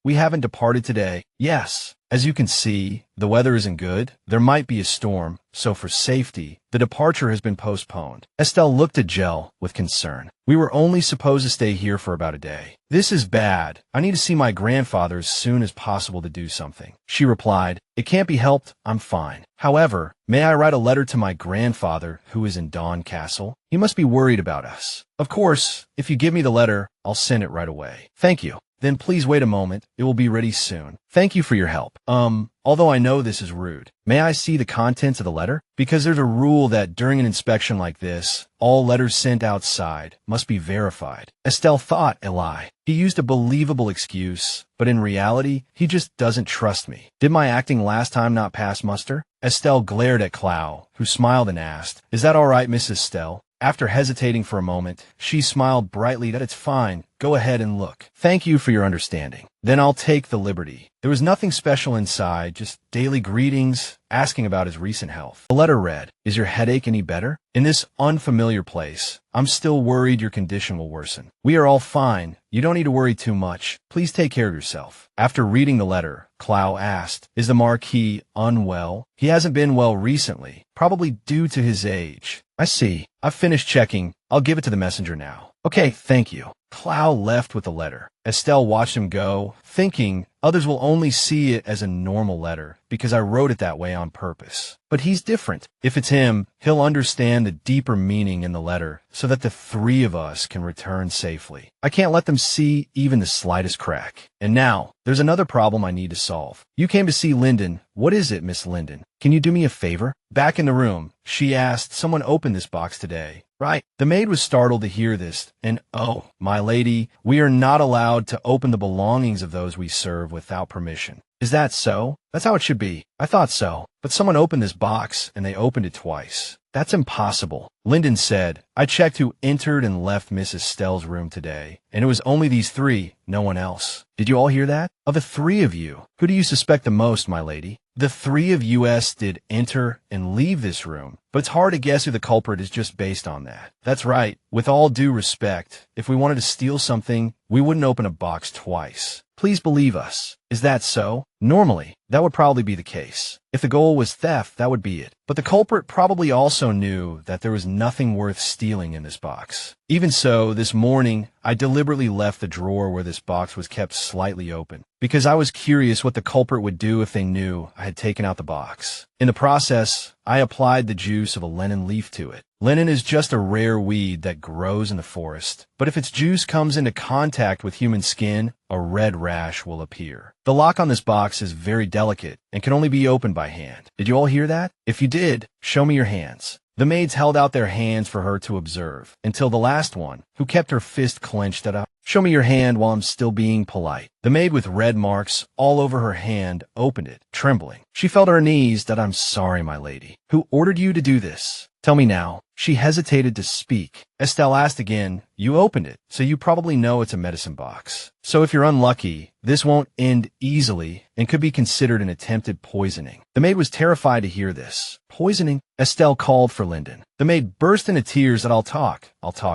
we haven't departed today. Yes. As you can see, the weather isn't good. There might be a storm, so for safety, the departure has been postponed. Estelle looked at Jell with concern. We were only supposed to stay here for about a day. This is bad. I need to see my grandfather as soon as possible to do something. She replied, It can't be helped. I'm fine. However, may I write a letter to my grandfather who is in Dawn Castle? He must be worried about us. Of course, if you give me the letter, I'll send it right away. Thank you. Then please wait a moment. It will be ready soon. Thank you for your help. Although I know this is rude, may I see the contents of the letter? Because there's a rule that during an inspection like this, all letters sent outside must be verified. Estelle thought a lie. He used a believable excuse, but in reality, he just doesn't trust me. Did my acting last time not pass muster? Estelle glared at Clow, who smiled and asked, Is that all right, Mrs. Estelle? After hesitating for a moment, she smiled brightly that it's fine. Go ahead and look. Thank you for your understanding. Then I'll take the liberty. There was nothing special inside, just daily greetings, asking about his recent health. The letter read, "Is your headache any better? In this unfamiliar place, I'm still worried your condition will worsen. We are all fine. You don't need to worry too much. Please take care of yourself." After reading the letter, Clow asked, "Is the Marquis unwell?" "He hasn't been well recently, probably due to his age." "I see. I've finished checking. I'll give it to the messenger now." "Okay, thank you." Clow left with the letter. Estelle watched him go, thinking, others will only see it as a normal letter because I wrote it that way on purpose. But he's different. If it's him, he'll understand the deeper meaning in the letter so that the three of us can return safely. I can't let them see even the slightest crack. And now, there's another problem I need to solve. You came to see Linden. What is it, Miss Linden? Can you do me a favor? Back in the room, she asked, someone opened this box today. Right. The maid was startled to hear this, and oh, my lady, we are not allowed to open the belongings of those we serve without permission. Is that so? That's how it should be. I thought so. But someone opened this box, and they opened it twice. That's impossible. Linden said, I checked who entered and left Miss Estelle's room today, and it was only these three, no one else. Did you all hear that? Of the three of you, who do you suspect the most, my lady? The three of us did enter and leave this room, but it's hard to guess who the culprit is just based on that. That's right. With all due respect, if we wanted to steal something, we wouldn't open a box twice. Please believe us. Is that so? Normally, that would probably be the case. If the goal was theft, that would be it. But the culprit probably also knew that there was nothing worth stealing in this box. Even so, this morning, I deliberately left the drawer where this box was kept slightly open, because I was curious what the culprit would do if they knew I had taken out the box. In the process, I applied the juice of a lennon leaf to it. Lennon is just a rare weed that grows in the forest, but if its juice comes into contact with human skin, a red rash will appear. The lock on this box is very delicate and can only be opened by hand. Did you all hear that? If you did, show me your hands. The maids held out their hands for her to observe, until the last one, who kept her fist clenched at a, show me your hand while I'm still being polite. The maid with red marks all over her hand opened it, trembling. She fell to her knees that I'm sorry, my lady. Who ordered you to do this? Tell me now. She hesitated to speak. Estelle asked again, you opened it, so you probably know it's a medicine box. So if you're unlucky, this won't end easily and could be considered an attempted poisoning. The maid was terrified to hear this. Poisoning? Estelle called for Linden. The maid burst into tears that I'll talk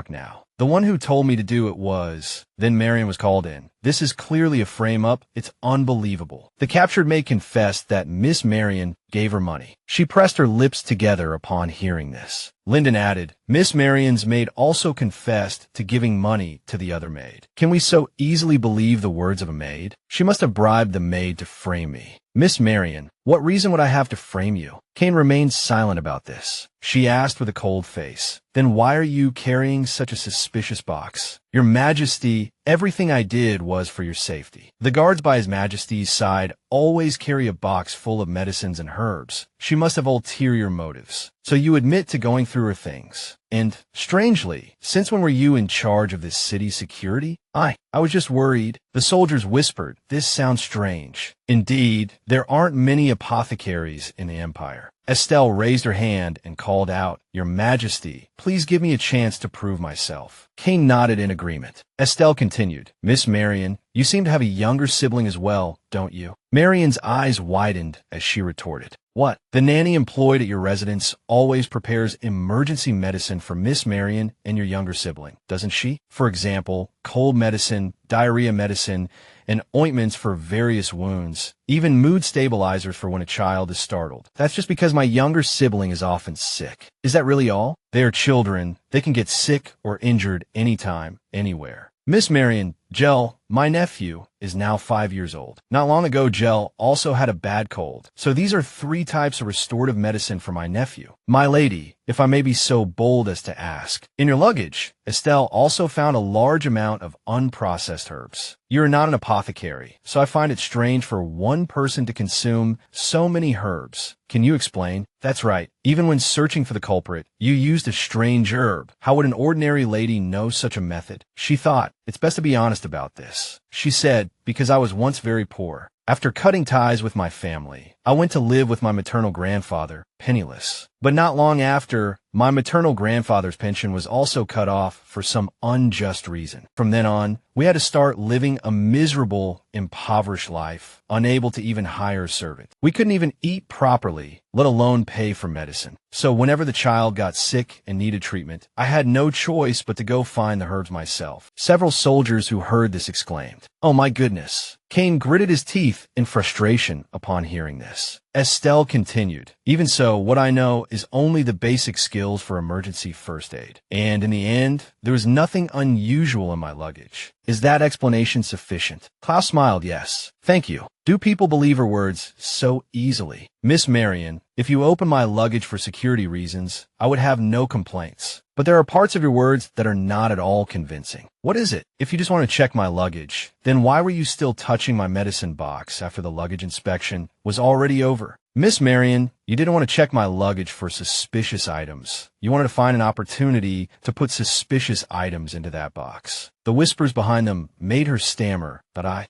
now. The one who told me to do it was... Then Marion was called in. This is clearly a frame-up. It's unbelievable. The captured maid confessed that Miss Marion gave her money. She pressed her lips together upon hearing this. Linden added, Miss Marion's maid also confessed to giving money to the other maid. Can we so easily believe the words of a maid? She must have bribed the maid to frame me. Miss Marion, what reason would I have to frame you? Kane remained silent about this. She asked with a cold face, then why are you carrying such a suspicious box? Your Majesty, everything I did was for your safety. The guards by His Majesty's side always carry a box full of medicines and herbs. She must have ulterior motives. So you admit to going through her things. And, strangely, since when were you in charge of this city's security? I was just worried. The soldiers whispered, this sounds strange. Indeed, there aren't many apothecaries in the Empire. Estelle raised her hand and called out, Your Majesty, please give me a chance to prove myself. Kane nodded in agreement. Estelle continued, Miss Marion, you seem to have a younger sibling as well, don't you? Marion's eyes widened as she retorted. What? The nanny employed at your residence always prepares emergency medicine for Miss Marion and your younger sibling, doesn't she? For example, cold medicine, diarrhea medicine, and ointments for various wounds, even mood stabilizers for when a child is startled. That's just because my younger sibling is often sick. Is that really all? They are children. They can get sick or injured anytime, anywhere. Miss Marion, Gel, my nephew, is now 5 years old. Not long ago, Gel also had a bad cold. So these are 3 types of restorative medicine for my nephew. My lady, if I may be so bold as to ask, in your luggage, Estelle also found a large amount of unprocessed herbs. You are not an apothecary, so I find it strange for one person to consume so many herbs. Can you explain? That's right. Even when searching for the culprit, you used a strange herb. How would an ordinary lady know such a method? She thought, it's best to be honest about this. She said, because I was once very poor. After cutting ties with my family, I went to live with my maternal grandfather, penniless. But not long after, My maternal grandfather's pension was also cut off for some unjust reason. From then on, we had to start living a miserable, impoverished life, unable to even hire a servant. We couldn't even eat properly, let alone pay for medicine. So whenever the child got sick and needed treatment, I had no choice but to go find the herbs myself. Several soldiers who heard this exclaimed, "Oh my goodness." Kane gritted his teeth in frustration upon hearing this. Estelle continued, "Even so, what I know is only the basic skills for emergency first aid. And in the end, there was nothing unusual in my luggage. Is that explanation sufficient?" Klaus smiled, "Yes. Thank you. Do people believe her words so easily? Miss Marion, if you open my luggage for security reasons, I would have no complaints. But there are parts of your words that are not at all convincing. What is it? If you just want to check my luggage, then why were you still touching my medicine box after the luggage inspection was already over? Miss Marion, you didn't want to check my luggage for suspicious items. You wanted to find an opportunity to put suspicious items into that box." The whispers behind them made her stammer, but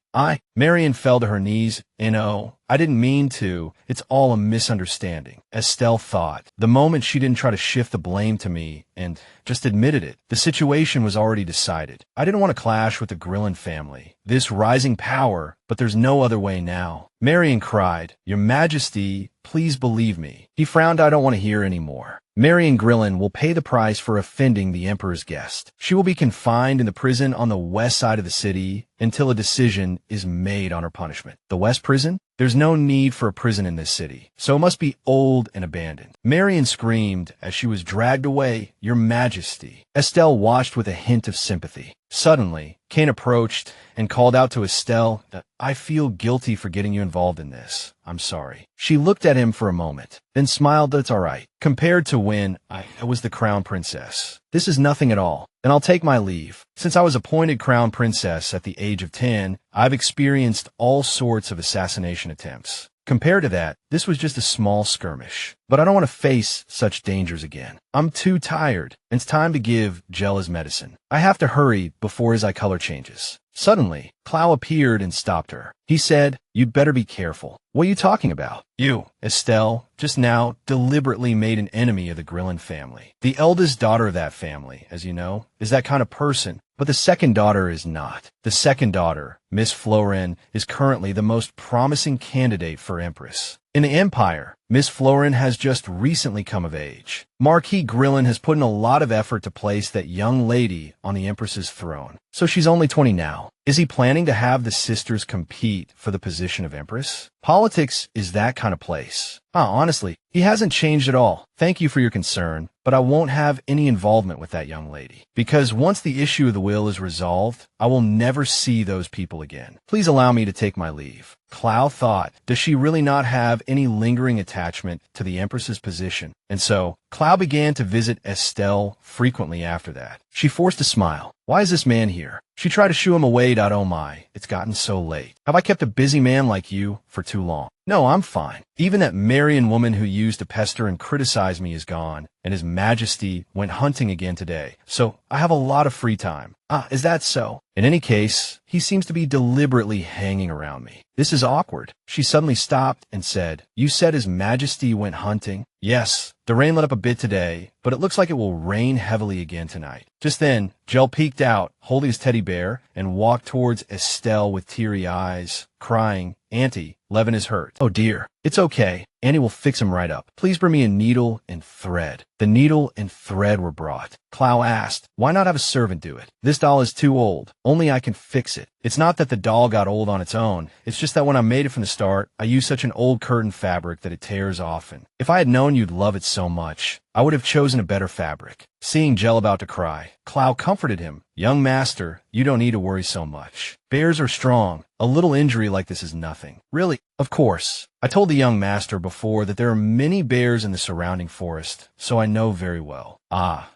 Marion fell to her knees. "No, I didn't mean to. It's all a misunderstanding," Estelle thought. The moment she didn't try to shift the blame to me and just admitted it, the situation was already decided. I didn't want to clash with the Grillin family, this rising power, but there's no other way now. Marion cried, "Your Majesty, please believe me." He frowned. "I don't want to hear any more. Marion Grillin will pay the price for offending the Emperor's guest. She will be confined in the prison on the west side of the city until a decision is made on her punishment." The West Prison? There's no need for a prison in this city, so it must be old and abandoned. Marion screamed as she was dragged away. "Your Majesty." Estelle watched with a hint of sympathy. Suddenly, Kane approached and called out to Estelle, "I feel guilty for getting you involved in this. I'm sorry." She looked at him for a moment, then smiled that it's all right. "Compared to when I was the crown princess, this is nothing at all. And I'll take my leave. Since I was appointed crown princess at the age of 10, I've experienced all sorts of assassination attempts. Compared to that, this was just a small skirmish. But I don't want to face such dangers again. I'm too tired, and it's time to give Gel his medicine. I have to hurry before his eye color changes." Suddenly, Clow appeared and stopped her. He said, "You'd better be careful." "What are you talking about?" "You, Estelle, just now deliberately made an enemy of the Grillin family. The eldest daughter of that family, as you know, is that kind of person, but the second daughter is not. The second daughter, Miss Florin, is currently the most promising candidate for Empress. In the Empire, Miss Florin has just recently come of age. Marquis Grillin has put in a lot of effort to place that young lady on the Empress's throne. So she's only 20 now. Is he planning to have the sisters compete for the position of Empress? Politics is that kind of place. Honestly, he hasn't changed at all. Thank you for your concern, but I won't have any involvement with that young lady. Because once the issue of the will is resolved, I will never see those people again. Please allow me to take my leave." Clow thought, does she really not have any lingering attachment to the Empress's position? And so, Clow began to visit Estelle frequently after that. She forced a smile. "Why is this man here?" She tried to shoo him away. "Oh my, it's gotten so late. Have I kept a busy man like you for too long?" "No, I'm fine. Even that Marian woman who used to pester and criticize me is gone, and His Majesty went hunting again today, so I have a lot of free time." Is that so? In any case, he seems to be deliberately hanging around me. This is awkward. She suddenly stopped and said, "You said His Majesty went hunting?" "Yes. The rain let up a bit today, but it looks like it will rain heavily again tonight." Just then, Gel peeked out, holding his teddy bear, and walked towards Estelle with teary eyes, crying, "Auntie, Levin is hurt." "Oh dear. It's okay. Annie will fix him right up. Please bring me a needle and thread." The needle and thread were brought. Clow asked, "Why not have a servant do it? This doll is too old. Only I can fix it." "It's not that the doll got old on its own. It's just that when I made it from the start, I used such an old curtain fabric that it tears often. If I had known you'd love it so much, I would have chosen a better fabric." Seeing Gel about to cry, Clow comforted him. "Young master, you don't need to worry so much. Bears are strong. A little injury like this is nothing." "Really?" "Of course. I told the young master before that there are many bears in the surrounding forest, so I know very well."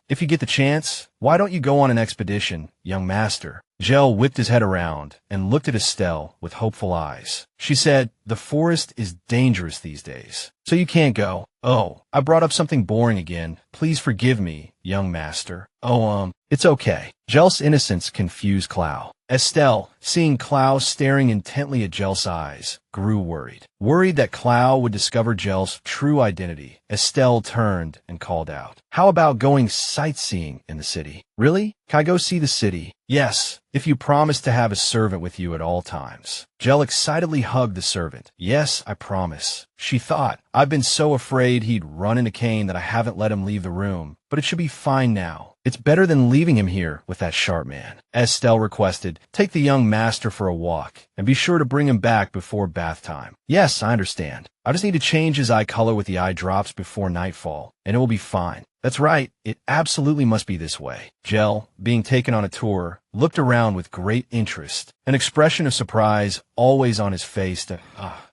If you get the chance, why don't you go on an expedition, young master?" Gel whipped his head around and looked at Estelle with hopeful eyes. She said, "The forest is dangerous these days, so you can't go." "Oh, I brought up something boring again. Please forgive me, young master." It's okay." Gel's innocence confused Clow. Estelle, seeing Clow staring intently at Jel's eyes, grew worried. Worried that Clow would discover Jel's true identity, Estelle turned and called out, "How about going sightseeing in the city?" "Really? Can I go see the city?" "Yes, if you promise to have a servant with you at all times." Jel excitedly hugged the servant. "Yes, I promise." She thought, "I've been so afraid he'd run into Kane that I haven't let him leave the room, but it should be fine now. It's better than leaving him here with that sharp man." Estelle requested, "Take the young master for a walk, and be sure to bring him back before bath time." "Yes, I understand. I just need to change his eye color with the eye drops before nightfall, and it will be fine." "That's right. It absolutely must be this way." Jel, being taken on a tour, looked around with great interest, an expression of surprise always on his face.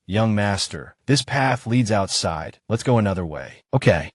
"Young master, this path leads outside. Let's go another way." Okay.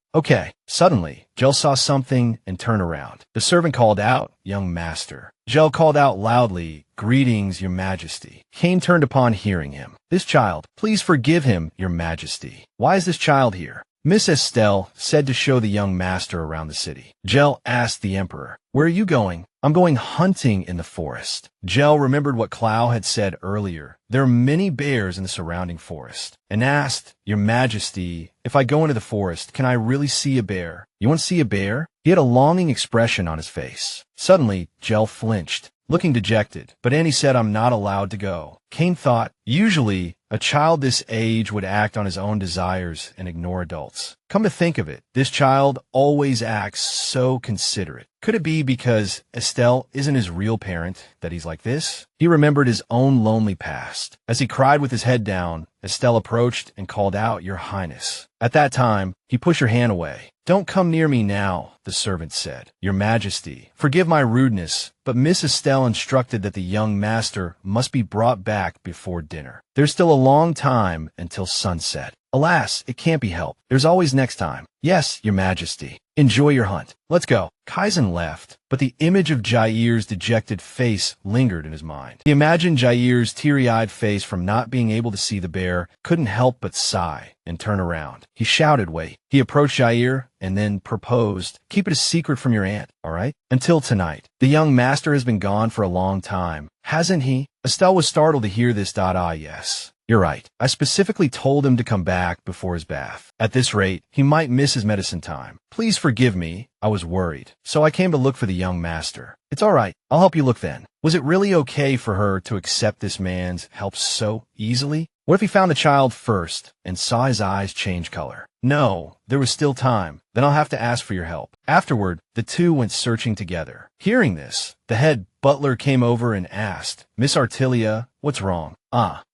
Suddenly, Jel saw something and turned around. The servant called out, "Young master." Jel called out loudly, "Greetings, your majesty." Kane turned upon hearing him. "This child, please forgive him, your majesty." "Why is this child here?" Miss Estelle said to show the young master around the city. Jel asked the emperor, "Where are you going?" "I'm going hunting in the forest." Jel remembered what Clow had said earlier. There are many bears in the surrounding forest, and asked, "Your majesty, if I go into the forest, can I really see a bear?" "You want to see a bear?" He had a longing expression on his face. Suddenly, Jel flinched, looking dejected, but Annie said, "I'm not allowed to go." Kane thought, usually, a child this age would act on his own desires and ignore adults. Come to think of it, this child always acts so considerate. Could it be because Estelle isn't his real parent that he's like this? He remembered his own lonely past. As he cried with his head down, Estelle approached and called out, "Your Highness." At that time, he pushed her hand away. "Don't come near me now," the servant said. "Your Majesty, forgive my rudeness, but Miss Estelle instructed that the young master must be brought back before dinner. There's still a long time until sunset." "Alas, it can't be helped. There's always next time." "Yes, your majesty. Enjoy your hunt. Let's go." Kaizen left, but the image of Jair's dejected face lingered in his mind. He imagined Jair's teary-eyed face from not being able to see the bear, couldn't help but sigh and turn around. He shouted, "Wait." He approached Jair and then proposed, "Keep it a secret from your aunt, all right? Until tonight. The young master has been gone for a long time, hasn't he?" Estelle was startled to hear this. Yes. "You're right. I specifically told him to come back before his bath. At this rate, he might miss his medicine time. Please forgive me. I was worried. So I came to look for the young master." "It's all right. I'll help you look then." Was it really okay for her to accept this man's help so easily? What if he found the child first and saw his eyes change color? No, there was still time. Then I'll have to ask for your help. Afterward, the two went searching together. Hearing this, the head butler came over and asked, "Miss Artilia, what's wrong?"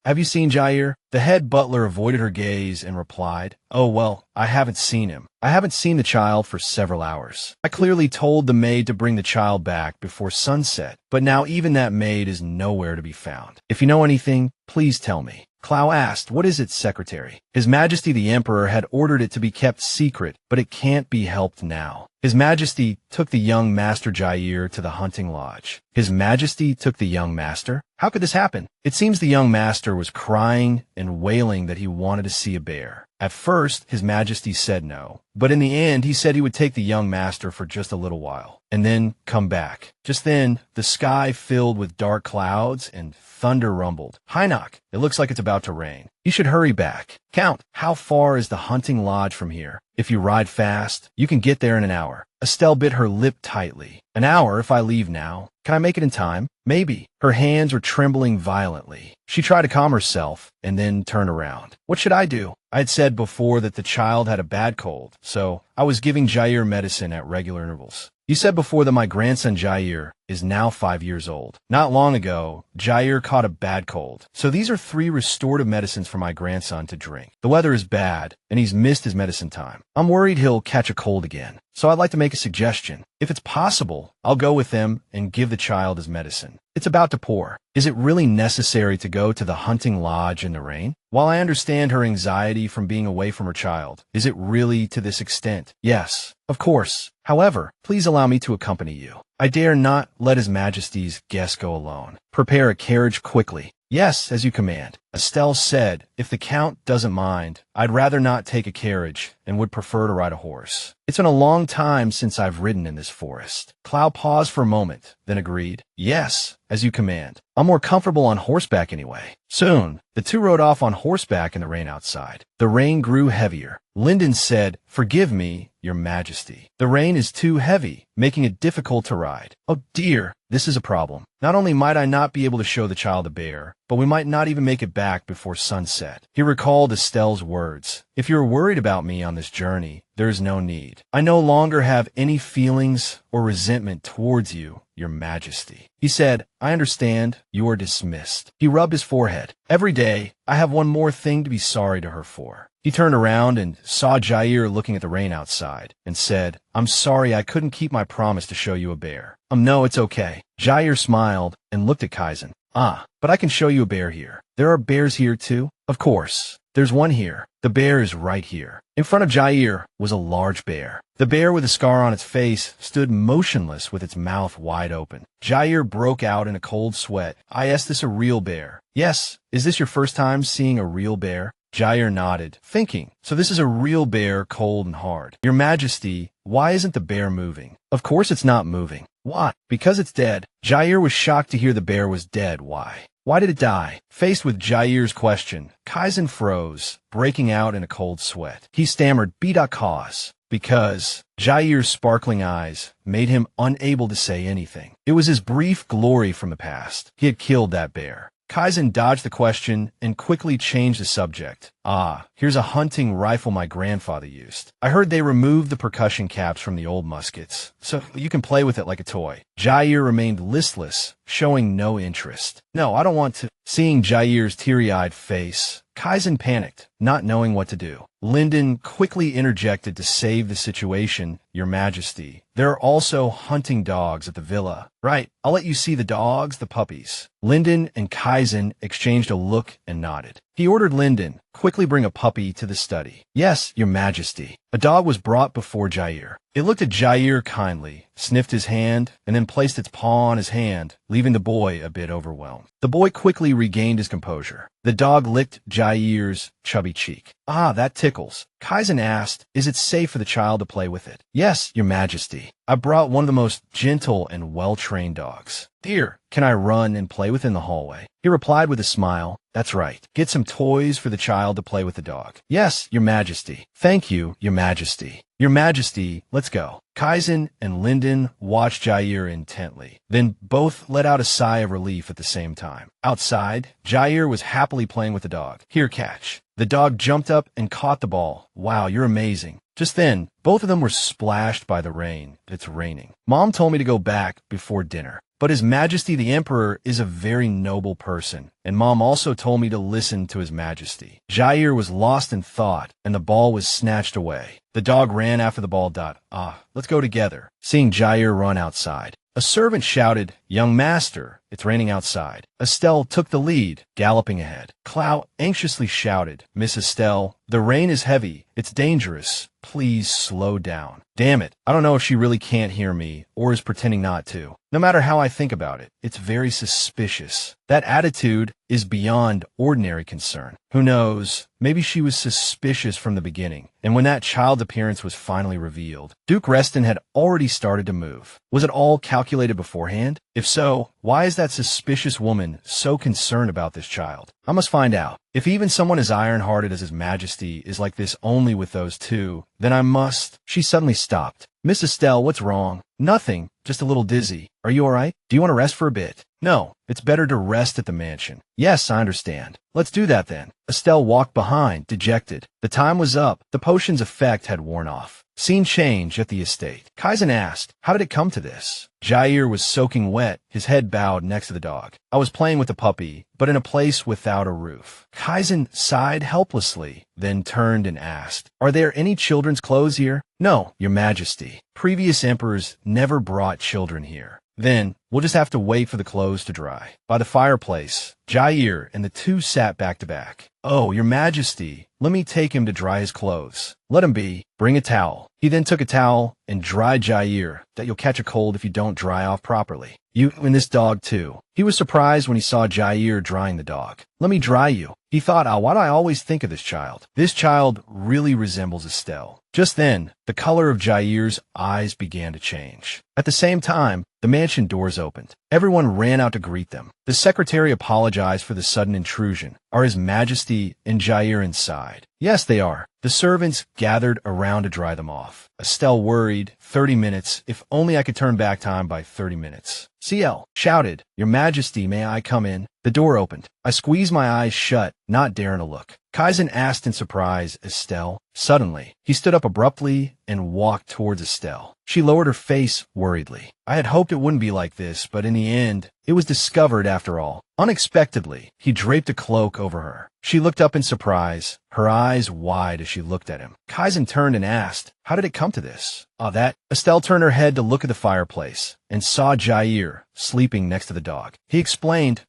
Have you seen Jair?" The head butler avoided her gaze and replied, "Oh, well, I haven't seen him. I haven't seen the child for several hours. I clearly told the maid to bring the child back before sunset, but now even that maid is nowhere to be found. If you know anything, please tell me." Clow asked, "What is it, secretary?" His Majesty the Emperor had ordered it to be kept secret, but it can't be helped now. His Majesty took the young Master Jair to the hunting lodge. His Majesty took the young master? How could this happen? It seems the young master was crying and wailing that he wanted to see a bear. At first, His Majesty said no, but in the end, he said he would take the young master for just a little while, and then come back. Just then, the sky filled with dark clouds and thunder rumbled. "Hynock, it looks like it's about to rain. You should hurry back. Count, how far is the hunting lodge from here? If you ride fast, you can get there in an hour." Estelle bit her lip tightly. "An hour if I leave now. Can I make it in time?" "Maybe." Her hands were trembling violently. She tried to calm herself and then turned around. "What should I do?" I had said before that the child had a bad cold, so I was giving Jair medicine at regular intervals. You said before that my grandson Jair is now 5 years old. Not long ago, Jair caught a bad cold. So these are 3 restorative medicines for my grandson to drink. The weather is bad, and he's missed his medicine time. I'm worried he'll catch a cold again. So I'd like to make a suggestion. If it's possible, I'll go with them and give the child his medicine. It's about to pour. Is it really necessary to go to the hunting lodge in the rain? While I understand her anxiety from being away from her child, is it really to this extent? Yes, of course. However, please allow me to accompany you. I dare not let His Majesty's guest go alone. Prepare a carriage quickly. Yes, as you command. Estelle said, if the Count doesn't mind, I'd rather not take a carriage and would prefer to ride a horse. It's been a long time since I've ridden in this forest. Clow paused for a moment, then agreed. Yes, as you command. I'm more comfortable on horseback anyway. Soon, the two rode off on horseback in the rain outside. The rain grew heavier. Lyndon said, forgive me, your majesty. The rain is too heavy, making it difficult to ride. Oh dear, this is a problem. Not only might I not be able to show the child the bear, but we might not even make it back before sunset. He recalled Estelle's words. If you're worried about me on this journey, there is no need. I no longer have any feelings or resentment towards you, your majesty. He said, I understand, you are dismissed. He rubbed his forehead. Every day, I have one more thing to be sorry to her for. He turned around and saw Jair looking at the rain outside and said, I'm sorry I couldn't keep my promise to show you a bear. No, it's okay. Jair smiled and looked at Kaizen. But I can show you a bear here. There are bears here too? Of course. There's one here. The bear is right here. In front of Jair was a large bear. The bear with a scar on its face stood motionless with its mouth wide open. Jair broke out in a cold sweat. Is this a real bear? Yes. Is this your first time seeing a real bear? Jair nodded, thinking, so this is a real bear, cold and hard. Your majesty, why isn't the bear moving? Of course it's not moving. Why? Because it's dead. Jair was shocked to hear the bear was dead. Why? Why did it die? Faced with Jair's question, Kaizen froze, breaking out in a cold sweat. He stammered, cause. Because Jair's sparkling eyes made him unable to say anything. It was his brief glory from the past. He had killed that bear. Kaizen dodged the question and quickly changed the subject. Here's a hunting rifle my grandfather used. I heard they removed the percussion caps from the old muskets, so you can play with it like a toy. Jair remained listless, showing no interest. No, I don't want to. Seeing Jair's teary-eyed face, Kaizen panicked, not knowing what to do. Lyndon quickly interjected to save the situation. Your majesty, there are also hunting dogs at the villa. Right, I'll let you see the dogs, the puppies. Lyndon and Kaizen exchanged a look and nodded. He ordered Lyndon, quickly bring a puppy to the study. Yes, your majesty. A dog was brought before Jair. It looked at Jair kindly, sniffed his hand, and then placed its paw on his hand, leaving the boy a bit overwhelmed. The boy quickly regained his composure. The dog licked Jair's chubby cheek. That tickles. Kaizen asked, is it safe for the child to play with it? Yes, your majesty. I brought one of the most gentle and well-trained dogs. Dear, can I run and play with in the hallway? He replied with a smile. That's right. Get some toys for the child to play with the dog. Yes, your majesty. Thank you, your majesty. Your majesty, let's go. Kaizen and Lyndon watched Jair intently. Then both let out a sigh of relief at the same time. Outside, Jair was happily playing with the dog. Here, catch. The dog jumped up and caught the ball. Wow, you're amazing. Just then, both of them were splashed by the rain. It's raining. Mom told me to go back before dinner. But His Majesty the Emperor is a very noble person, and Mom also told me to listen to His Majesty. Jair was lost in thought, and the ball was snatched away. The dog ran after the ball. Let's go together. Seeing Jair run outside, a servant shouted, Young master, it's raining outside. Estelle took the lead, galloping ahead. Clow anxiously shouted, Miss Estelle, the rain is heavy. It's dangerous. Please slow down. Damn it, I don't know if she really can't hear me or is pretending not to. No matter how I think about it, it's very suspicious. That attitude is beyond ordinary concern. Who knows, maybe she was suspicious from the beginning, and when that child's appearance was finally revealed, Duke Reston had already started to move. Was it all calculated beforehand? If so, why is that suspicious woman so concerned about this child? I must find out. If even someone as iron-hearted as His Majesty is like this only with those two, then I must. She suddenly stopped. Miss Estelle, what's wrong? Nothing, just a little dizzy. Are you all right? Do you want to rest for a bit? No, it's better to rest at the mansion. Yes, I understand. Let's do that then. Estelle walked behind, dejected. The time was up. The potion's effect had worn off. Scene change at the estate. Kaizen asked, how did it come to this? Jair was soaking wet, his head bowed next to the dog. I was playing with the puppy, but in a place without a roof. Kaizen sighed helplessly, then turned and asked, are there any children's clothes here? No, Your Majesty. Previous emperors never brought children here. Then, we'll just have to wait for the clothes to dry. By the fireplace, Jair and the two sat back to back. Oh, your majesty, let me take him to dry his clothes. Let him be. Bring a towel. He then took a towel and dried Jair, that you'll catch a cold if you don't dry off properly. You and this dog too. He was surprised when he saw Jair drying the dog. Let me dry you. He thought, why do I always think of this child? This child really resembles Estelle. Just then, the color of Jair's eyes began to change. At the same time, the mansion doors opened. Everyone ran out to greet them. The secretary apologized for the sudden intrusion. Are His Majesty and Jair inside? Yes, they are. The servants gathered around to dry them off. Estelle worried, 30 minutes, if only I could turn back time by 30 minutes. CL shouted, Your Majesty, may I come in? The door opened. I squeezed my eyes shut, not daring to look. Kaizen asked in surprise, Estelle. Suddenly, he stood up abruptly and walked towards Estelle. She lowered her face worriedly. I had hoped it wouldn't be like this, but in the end, it was discovered after all. Unexpectedly, he draped a cloak over her. She looked up in surprise, her eyes wide as she looked at him. Kaizen turned and asked, How did it come to this? Estelle turned her head to look at the fireplace and saw Jair sleeping next to the dog. He explained,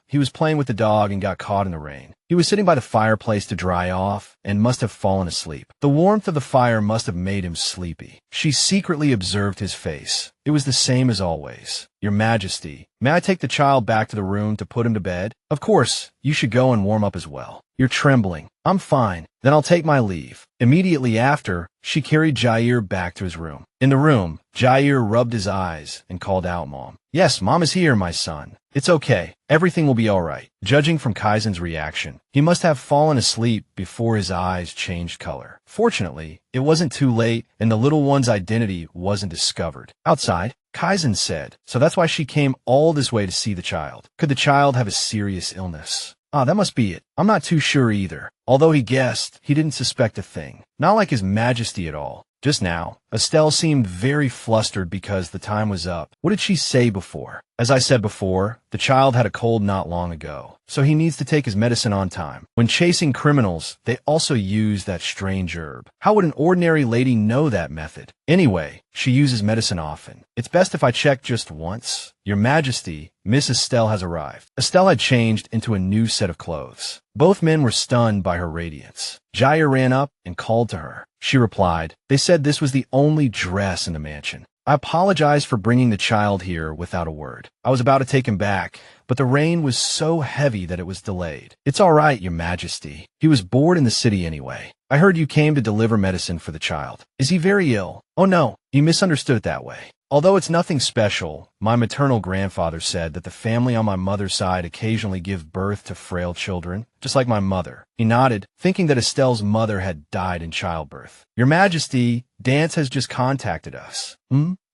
he was playing with the dog and got caught in the rain. He was sitting by the fireplace to dry off and must have fallen asleep. The warmth of the fire must have made him sleepy. She secretly observed his face. It was the same as always. Your Majesty, may I take the child back to the room to put him to bed? Of course, you should go and warm up as well. You're trembling. I'm fine. Then I'll take my leave. Immediately after, she carried Jair back to his room. In the room, Jair rubbed his eyes and called out, Mom. Yes, Mom is here, my son. It's okay. Everything will be all right. Judging from Kaizen's reaction, he must have fallen asleep before his eyes changed color. Fortunately, it wasn't too late and the little one's identity wasn't discovered. Outside, Kaizen said, So that's why she came all this way to see the child. Could the child have a serious illness? That must be it. I'm not too sure either. Although he guessed, he didn't suspect a thing. Not like His Majesty at all. Just now, Estelle seemed very flustered because the time was up. What did she say before? As I said before, the child had a cold not long ago, so he needs to take his medicine on time. When chasing criminals, they also use that strange herb. How would an ordinary lady know that method? Anyway, she uses medicine often. It's best if I check just once. Your Majesty, Miss Estelle has arrived. Estelle had changed into a new set of clothes. Both men were stunned by her radiance. Jair ran up and called to her. She replied, They said this was the only dress in the mansion. I apologize for bringing the child here without a word. I was about to take him back, but the rain was so heavy that it was delayed. It's all right, Your Majesty. He was bored in the city anyway. I heard you came to deliver medicine for the child. Is he very ill? Oh no, you misunderstood it that way. Although it's nothing special, my maternal grandfather said that the family on my mother's side occasionally give birth to frail children, just like my mother. He nodded, thinking that Estelle's mother had died in childbirth. Your Majesty, Dance has just contacted us.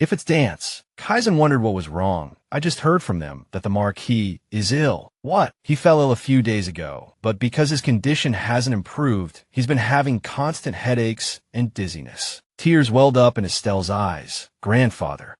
If it's Dance. Kaizen wondered what was wrong. I just heard from them that the Marquis is ill. What? He fell ill a few days ago, but because his condition hasn't improved, he's been having constant headaches and dizziness. Tears welled up in Estelle's eyes. Grandfather.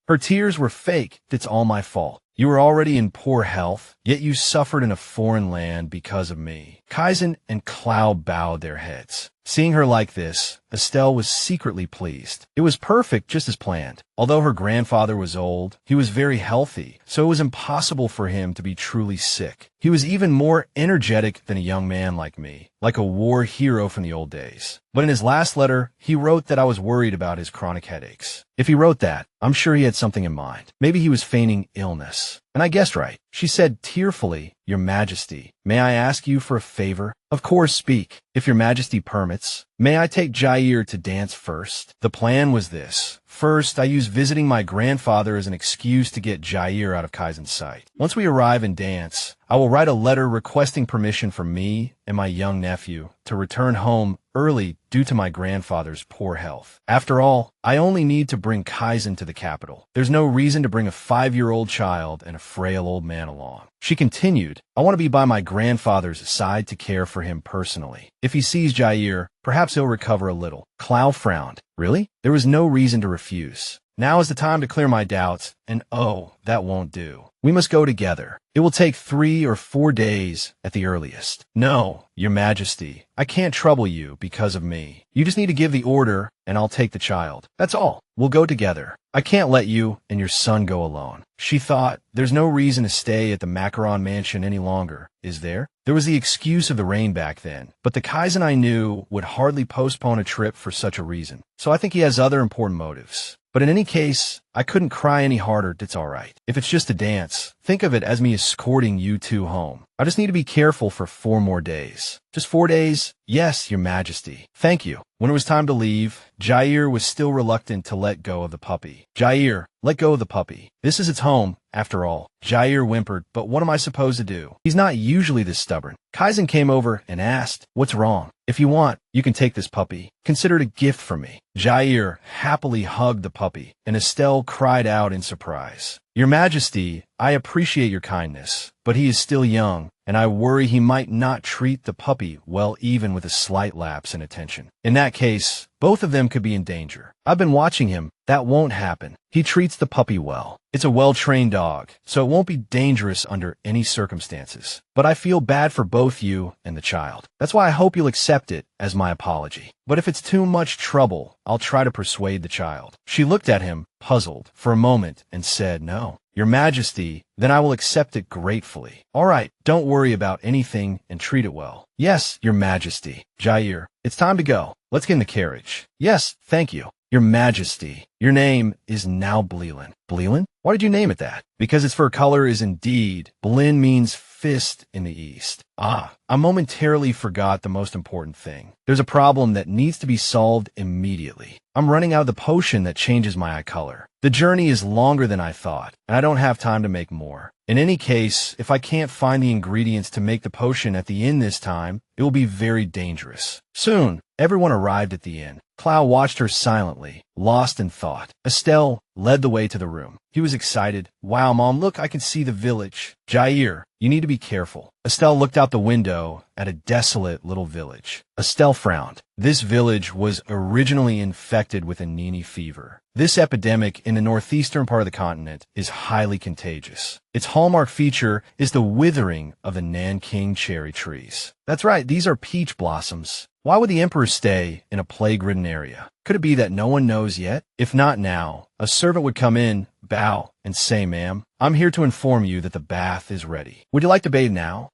Her tears were fake. It's all my fault. You were already in poor health, yet you suffered in a foreign land because of me. Kaizen and Cloud bowed their heads. Seeing her like this, Estelle was secretly pleased. It was perfect just as planned. Although her grandfather was old, he was very healthy, so it was impossible for him to be truly sick. He was even more energetic than a young man like me, like a war hero from the old days. But in his last letter, he wrote that I was worried about his chronic headaches. If he wrote that, I'm sure he had something in mind. Maybe he was feigning illness. And I guessed right. She said tearfully, Your Majesty, may I ask you for a favor? Of course, speak. If Your Majesty permits, may I take Jair to Dance first? The plan was this. First, I use visiting my grandfather as an excuse to get Jair out of Kaizen's sight. Once we arrive in Dance, I will write a letter requesting permission from me and my young nephew to return home early due to my grandfather's poor health. After all, I only need to bring Kaizen to the capital. There's no reason to bring a 5-year-old child and a frail old man along. She continued, I want to be by my grandfather's side to care for him personally. If he sees Jair, perhaps he'll recover a little. Cloud frowned. Really? There was no reason to refuse. Now is the time to clear my doubts, and oh, that won't do. We must go together. It will take 3 or 4 days at the earliest. No, Your Majesty, I can't trouble you because of me. You just need to give the order, and I'll take the child. That's all. We'll go together. I can't let you and your son go alone. She thought, there's no reason to stay at the Macaron mansion any longer, is there? There was the excuse of the rain back then, but the Kaizen I knew would hardly postpone a trip for such a reason. So I think he has other important motives. But in any case, I couldn't cry any harder. It's all right. If it's just a dance, think of it as me escorting you two home. I just need to be careful for 4 more days. Just 4 days? Yes, Your Majesty. Thank you. When it was time to leave, Jair was still reluctant to let go of the puppy. Jair, let go of the puppy. This is its home, after all. Jair whimpered, but what am I supposed to do? He's not usually this stubborn. Kaizen came over and asked, what's wrong? If you want, you can take this puppy. Consider it a gift from me. Jair happily hugged the puppy, and Estelle cried out in surprise. Your Majesty, I appreciate your kindness, but he is still young, and I worry he might not treat the puppy well even with a slight lapse in attention. In that case, both of them could be in danger. I've been watching him. That won't happen. He treats the puppy well. It's a well-trained dog, so it won't be dangerous under any circumstances. But I feel bad for both you and the child. That's why I hope you'll accept it as my apology. But if it's too much trouble, I'll try to persuade the child. She looked at him, puzzled, for a moment and said, no. Your Majesty, then I will accept it gratefully. All right, don't worry about anything and treat it well. Yes, Your Majesty. Jair, it's time to go. Let's get in the carriage. Yes, thank you. Your Majesty, your name is now Bleelan. Bleelan? Why did you name it that? Because its fur color is indeed. Blin means fist in the East. Ah, I momentarily forgot the most important thing. There's a problem that needs to be solved immediately. I'm running out of the potion that changes my eye color. The journey is longer than I thought, and I don't have time to make more. In any case, if I can't find the ingredients to make the potion at the inn this time, it will be very dangerous. Soon, everyone arrived at the inn. Clow watched her silently, lost in thought. Estelle led the way to the room. He was excited. Wow, Mom, look, I can see the village. Jair, you need to be careful. Estelle looked out the window at a desolate little village. Estelle frowned. This village was originally infected with a Nini fever. This epidemic in the northeastern part of the continent is highly contagious. Its hallmark feature is the withering of the Nanking cherry trees. That's right, these are peach blossoms. Why would the Emperor stay in a plague-ridden area? Could it be that no one knows yet? If not now, a servant would come in, bow, and say, ma'am, I'm here to inform you that the bath is ready. Would you like to bathe now?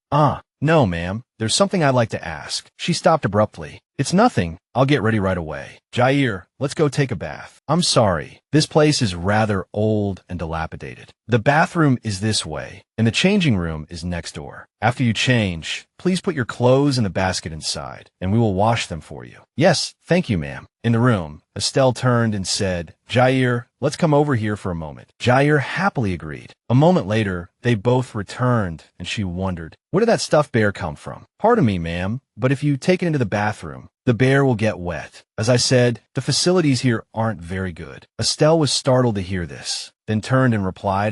No, ma'am. There's something I'd like to ask. She stopped abruptly. It's nothing. I'll get ready right away. Jair, let's go take a bath. I'm sorry. This place is rather old and dilapidated. The bathroom is this way, and the changing room is next door. After you change, please put your clothes in the basket inside, and we will wash them for you. Yes, thank you, ma'am. In the room, Estelle turned and said, Jair, let's come over here for a moment. Jair happily agreed. A moment later, they both returned, and she wondered, where did that stuffed bear come from? Pardon me, ma'am, but if you take it into the bathroom, the bear will get wet. As I said, the facilities here aren't very good. Estelle was startled to hear this, then turned and replied,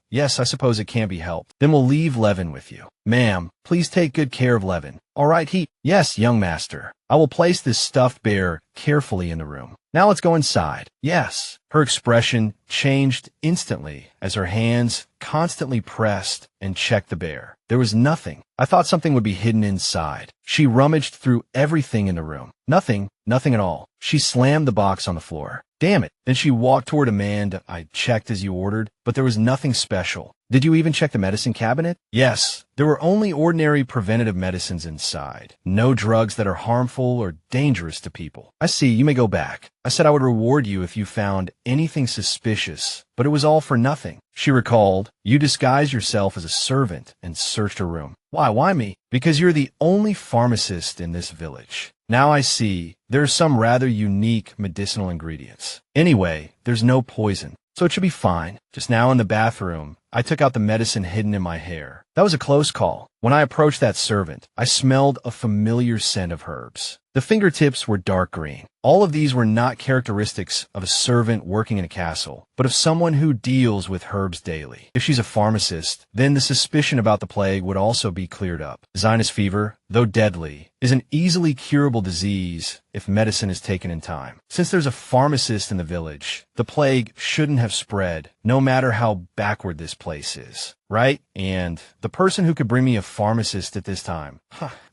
yes, I suppose it can't be helped. Then we'll leave Levin with you. Ma'am, please take good care of Levin. All right, yes, young master. I will place this stuffed bear carefully in the room. Now let's go inside. Yes. Her expression changed instantly as her hands constantly pressed and checked the bear. There was nothing. I thought something would be hidden inside. She rummaged through everything in the room. Nothing at all. She slammed the box on the floor. Damn it. Then she walked toward a man. I checked as you ordered, but there was nothing special. Did you even check the medicine cabinet? Yes. There were only ordinary preventative medicines inside. No drugs that are harmful or dangerous to people. I see. You may go back. I said I would reward you if you found anything suspicious, but it was all for nothing. She recalled, you disguised yourself as a servant and searched her room. Why me? Because you're the only pharmacist in this village. Now I see. There are some rather unique medicinal ingredients. Anyway, there's no poison, so it should be fine. Just now in the bathroom, I took out the medicine hidden in my hair. That was a close call. When I approached that servant, I smelled a familiar scent of herbs. The fingertips were dark green. All of these were not characteristics of a servant working in a castle, but of someone who deals with herbs daily. If she's a pharmacist, then the suspicion about the plague would also be cleared up. Sinus fever, though deadly, is an easily curable disease if medicine is taken in time. Since there's a pharmacist in the village, the plague shouldn't have spread, no matter how backward this place is. Right? And the person who could bring me a pharmacist at this time.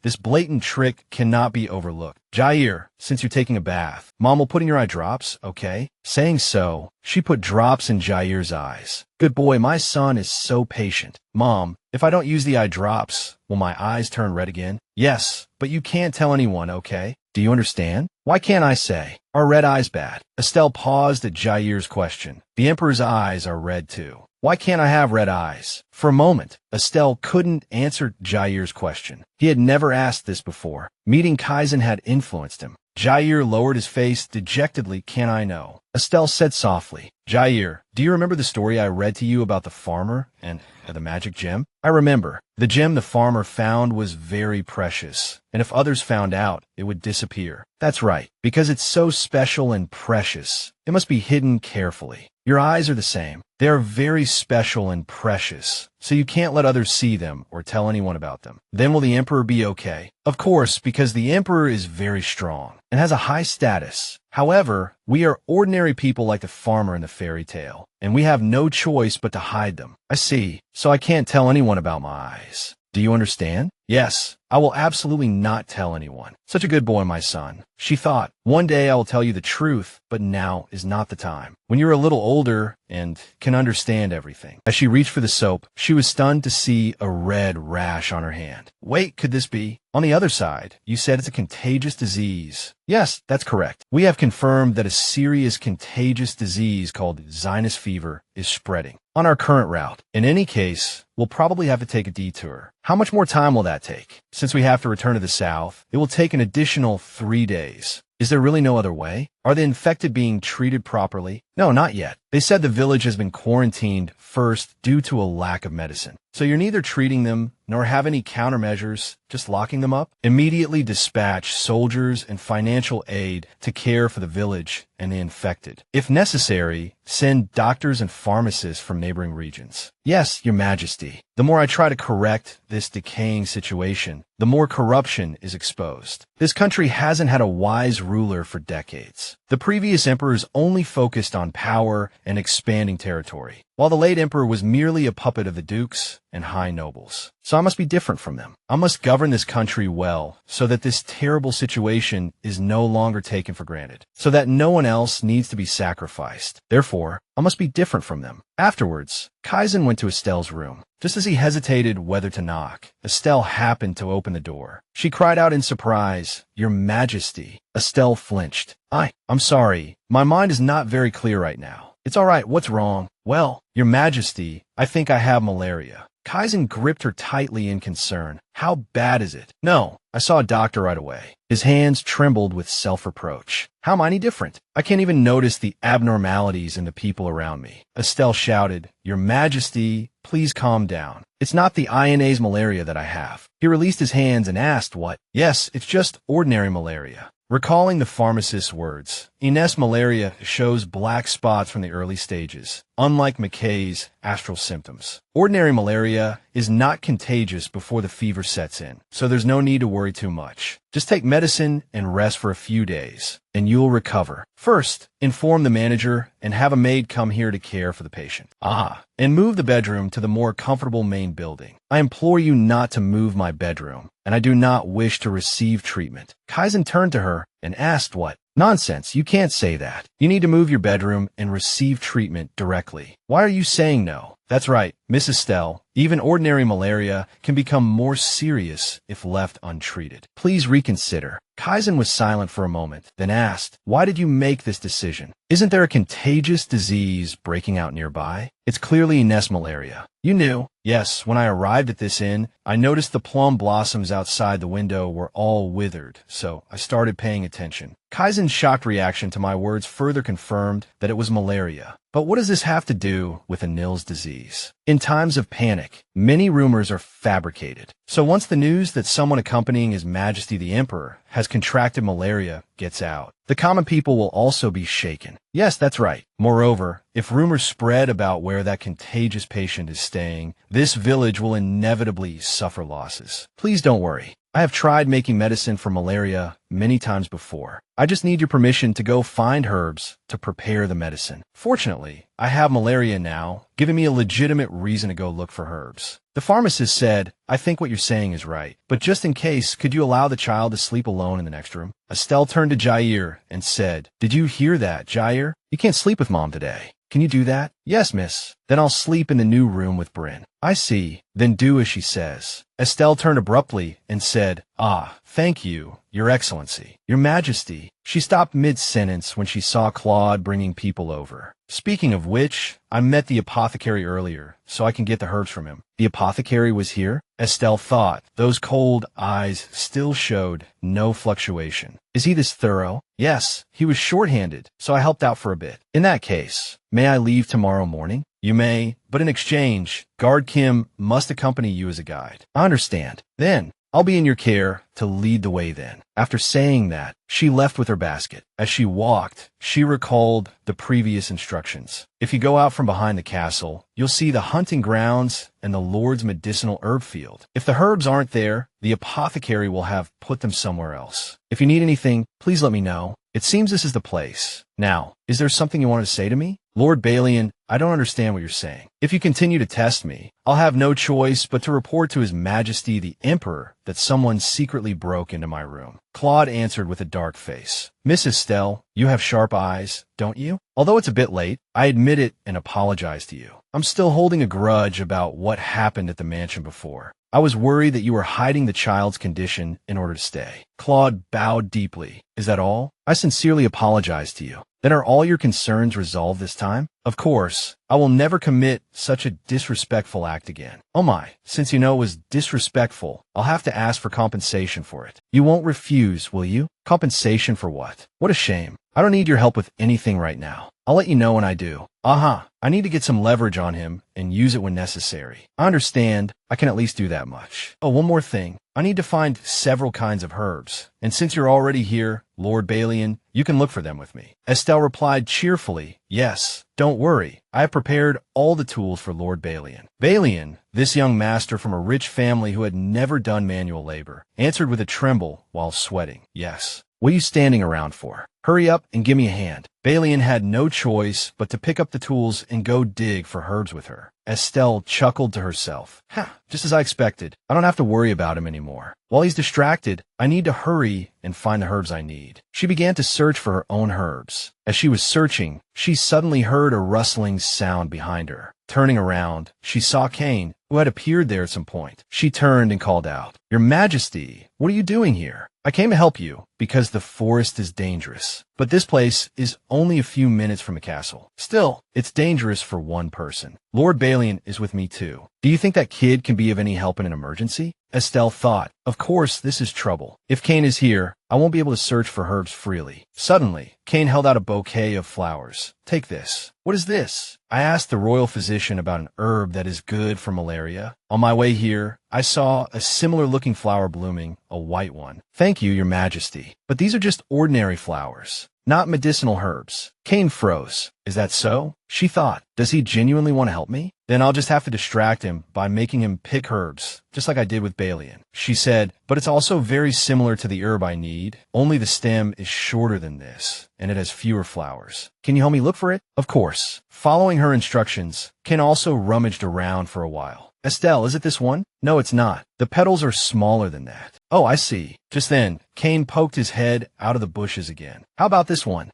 This blatant trick cannot be overlooked. Jair, since you're taking a bath, Mom will put in your eye drops, okay? Saying so, she put drops in Jair's eyes. Good boy, my son is so patient. Mom, if I don't use the eye drops, will my eyes turn red again? Yes, but you can't tell anyone, okay? Do you understand? Why can't I say? Are red eyes bad? Estelle paused at Jair's question. The Emperor's eyes are red too. Why can't I have red eyes? For a moment, Estelle couldn't answer Jair's question. He had never asked this before. Meeting Kaizen had influenced him. Jair lowered his face dejectedly. Can I know? Estelle said softly. Jair, do you remember the story I read to you about the farmer and the magic gem? I remember. The gem the farmer found was very precious, and if others found out, it would disappear. That's right, because it's so special and precious. It must be hidden carefully. Your eyes are the same. They are very special and precious, so you can't let others see them or tell anyone about them. Then will the Emperor be okay? Of course, because the Emperor is very strong and has a high status. However, we are ordinary people like the farmer in the fairy tale, and we have no choice but to hide them. I see, so I can't tell anyone about my eyes. Do you understand? Yes, I will absolutely not tell anyone. Such a good boy, my son. She thought, one day I will tell you the truth, but now is not the time. When you're a little older and can understand everything. As she reached for the soap, she was stunned to see a red rash on her hand. Wait, could this be? On the other side, you said it's a contagious disease. Yes, that's correct. We have confirmed that a serious contagious disease called sinus fever is spreading on our current route. In any case, we'll probably have to take a detour. How much more time will that take? Since we have to return to the south, it will take an additional 3 days. Is there really no other way? Are the infected being treated properly? No, not yet. They said the village has been quarantined first due to a lack of medicine. So you're neither treating them nor have any countermeasures, just locking them up? Immediately dispatch soldiers and financial aid to care for the village and the infected. If necessary, send doctors and pharmacists from neighboring regions. Yes, Your Majesty. The more I try to correct this decaying situation, the more corruption is exposed. This country hasn't had a wise ruler for decades. The previous emperors only focused on power and expanding territory, while the late emperor was merely a puppet of the dukes and high nobles. So I must be different from them. I must govern this country well so that this terrible situation is no longer taken for granted, so that no one else needs to be sacrificed. Therefore, I must be different from them. Afterwards, Kaizen went to Estelle's room. Just as he hesitated whether to knock, Estelle happened to open the door. She cried out in surprise, Your Majesty. Estelle flinched. I'm sorry. My mind is not very clear right now. It's all right. What's wrong? Well, Your Majesty, I think I have malaria. Kaizen gripped her tightly in concern. How bad is it? No, I saw a doctor right away. His hands trembled with self-reproach. How am I any different? I can't even notice the abnormalities in the people around me. Estelle shouted, Your Majesty, please calm down. It's not the ionase malaria that I have. He released his hands and asked what? Yes, it's just ordinary malaria. Recalling the pharmacist's words, Ines malaria shows black spots from the early stages, unlike McKay's astral symptoms. Ordinary malaria is not contagious before the fever sets in, so there's no need to worry too much. Just take medicine and rest for a few days, and you'll recover. First, inform the manager and have a maid come here to care for the patient. And move the bedroom to the more comfortable main building. I implore you not to move my bedroom, and I do not wish to receive treatment. Kaizen turned to her and asked what? Nonsense, you can't say that. You need to move your bedroom and receive treatment directly. Why are you saying no? That's right, Miss Estelle. Even ordinary malaria can become more serious if left untreated. Please reconsider. Kaizen was silent for a moment, then asked, Why did you make this decision? Isn't there a contagious disease breaking out nearby? It's clearly Ines malaria. You knew. Yes, when I arrived at this inn, I noticed the plum blossoms outside the window were all withered, so I started paying attention. Kaizen's shocked reaction to my words further confirmed that it was malaria. But what does this have to do with Anil's disease? In times of panic, many rumors are fabricated. So once the news that someone accompanying His Majesty the Emperor has contracted malaria gets out, the common people will also be shaken. Yes, that's right. Moreover, if rumors spread about where that contagious patient is staying, this village will inevitably suffer losses. Please don't worry. I have tried making medicine for malaria many times before. I just need your permission to go find herbs to prepare the medicine. Fortunately, I have malaria now, giving me a legitimate reason to go look for herbs. The pharmacist said, I think what you're saying is right, but just in case, could you allow the child to sleep alone in the next room? Estelle turned to Jair and said, Did you hear that, Jair? You can't sleep with Mom today. Can you do that? Yes, miss. Then I'll sleep in the new room with Bryn. I see. Then do as she says. Estelle turned abruptly and said, Ah, thank you, Your Excellency, Your Majesty. She stopped mid-sentence when she saw Claude bringing people over. Speaking of which, I met the apothecary earlier, so I can get the herbs from him. The apothecary was here? Estelle thought. Those cold eyes still showed no fluctuation. Is he this thorough? Yes, he was short-handed, so I helped out for a bit. In that case, may I leave tomorrow morning? You may, but in exchange, Guard Kim must accompany you as a guide. I understand. Then, I'll be in your care to lead the way then. After saying that, she left with her basket. As she walked, she recalled the previous instructions. If you go out from behind the castle, you'll see the hunting grounds and the Lord's medicinal herb field. If the herbs aren't there, the apothecary will have put them somewhere else. If you need anything, please let me know. It seems this is the place. Now, is there something you wanted to say to me? Lord Balian, I don't understand what you're saying. If you continue to test me, I'll have no choice but to report to His Majesty the Emperor that someone secretly broke into my room. Claude answered with a dark face. Miss Estelle, you have sharp eyes, don't you? Although it's a bit late, I admit it and apologize to you. I'm still holding a grudge about what happened at the mansion before. I was worried that you were hiding the child's condition in order to stay. Claude bowed deeply. Is that all? I sincerely apologize to you. Then are all your concerns resolved this time? Of course, I will never commit such a disrespectful act again. Oh my, since you know it was disrespectful, I'll have to ask for compensation for it. You won't refuse, will you? Compensation for what? What a shame. I don't need your help with anything right now. I'll let you know when I do. I need to get some leverage on him and use it when necessary. I understand. I can at least do that much. Oh, one more thing. I need to find several kinds of herbs. And since you're already here, Lord Balian, you can look for them with me. Estelle replied cheerfully, Yes, don't worry. I have prepared all the tools for Lord Balian. Balian, this young master from a rich family who had never done manual labor, answered with a tremble while sweating, Yes. What are you standing around for? Hurry up and give me a hand. Balian had no choice but to pick up the tools and go dig for herbs with her. Estelle chuckled to herself. Just as I expected. I don't have to worry about him anymore. While he's distracted, I need to hurry and find the herbs I need. She began to search for her own herbs. As she was searching, she suddenly heard a rustling sound behind her. Turning around, she saw Cain, who had appeared there at some point. She turned and called out, Your Majesty, what are you doing here? I came to help you because the forest is dangerous, but this place is only a few minutes from a castle. Still, it's dangerous for one person. Lord Balian is with me too. Do you think that kid can be of any help in an emergency? Estelle thought, Of course, this is trouble. If Cain is here, I won't be able to search for herbs freely. Suddenly, Cain held out a bouquet of flowers. Take this. What is this? I asked the royal physician about an herb that is good for malaria. On my way here, I saw a similar-looking flower blooming, a white one. Thank you, Your Majesty. But these are just ordinary flowers, not medicinal herbs. Cain froze. Is that so? She thought, does he genuinely want to help me? Then I'll just have to distract him by making him pick herbs, just like I did with Balian. She said, but it's also very similar to the herb I need, only the stem is shorter than this, and it has fewer flowers. Can you help me look for it? Of course. Following her instructions, Cain also rummaged around for a while. Estelle, is it this one? No, it's not. The petals are smaller than that. Oh, I see. Just then, Cain poked his head out of the bushes again. How about this one?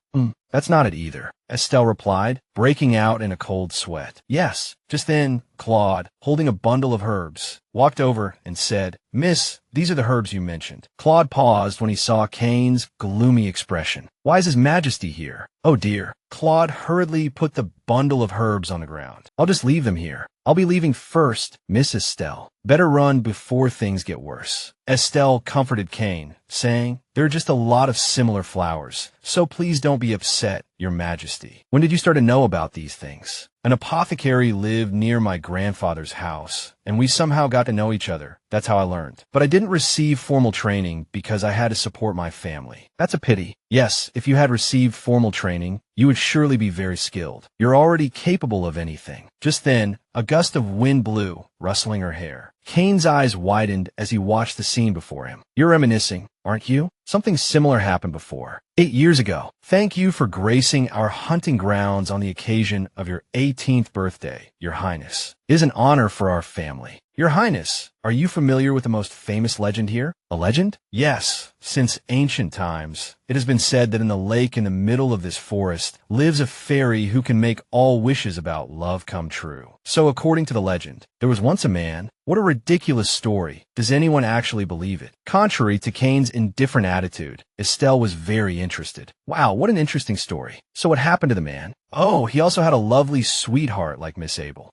That's not it either, Estelle replied, breaking out in a cold sweat. Yes. Just then, Claude, holding a bundle of herbs, walked over and said, Miss, these are the herbs you mentioned. Claude paused when he saw Cain's gloomy expression. Why is His Majesty here? Oh dear. Claude hurriedly put the bundle of herbs on the ground. I'll just leave them here. I'll be leaving first, Miss Estelle. Better run before things get worse. Estelle comforted Cain, saying, "There are just a lot of similar flowers, so please don't be upset, Your Majesty." "When did you start to know about these things?" "An apothecary lived near my grandfather's house, and we somehow got to know each other. That's how I learned. But I didn't receive formal training because I had to support my family." "That's a pity." "Yes, if you had received formal training, you would surely be very skilled. You're already capable of anything." Just then, a gust of wind blew, rustling her hair. Cain's eyes widened as he watched the scene before him. "You're reminiscing, aren't you? Something similar happened before. 8 years ago. Thank you for gracing our hunting grounds on the occasion of your 18th birthday, Your Highness. It is an honor for our family." "Your Highness, are you familiar with the most famous legend here?" "A legend?" "Yes. Since ancient times, it has been said that in the lake in the middle of this forest lives a fairy who can make all wishes about love come true. So according to the legend, there was once a man." "What a ridiculous story. Does anyone actually believe it?" Contrary to Cain's indifferent attitude, Estelle was very interested. "Wow, what an interesting story. So what happened to the man?" "Oh, he also had a lovely sweetheart like Miss Abel."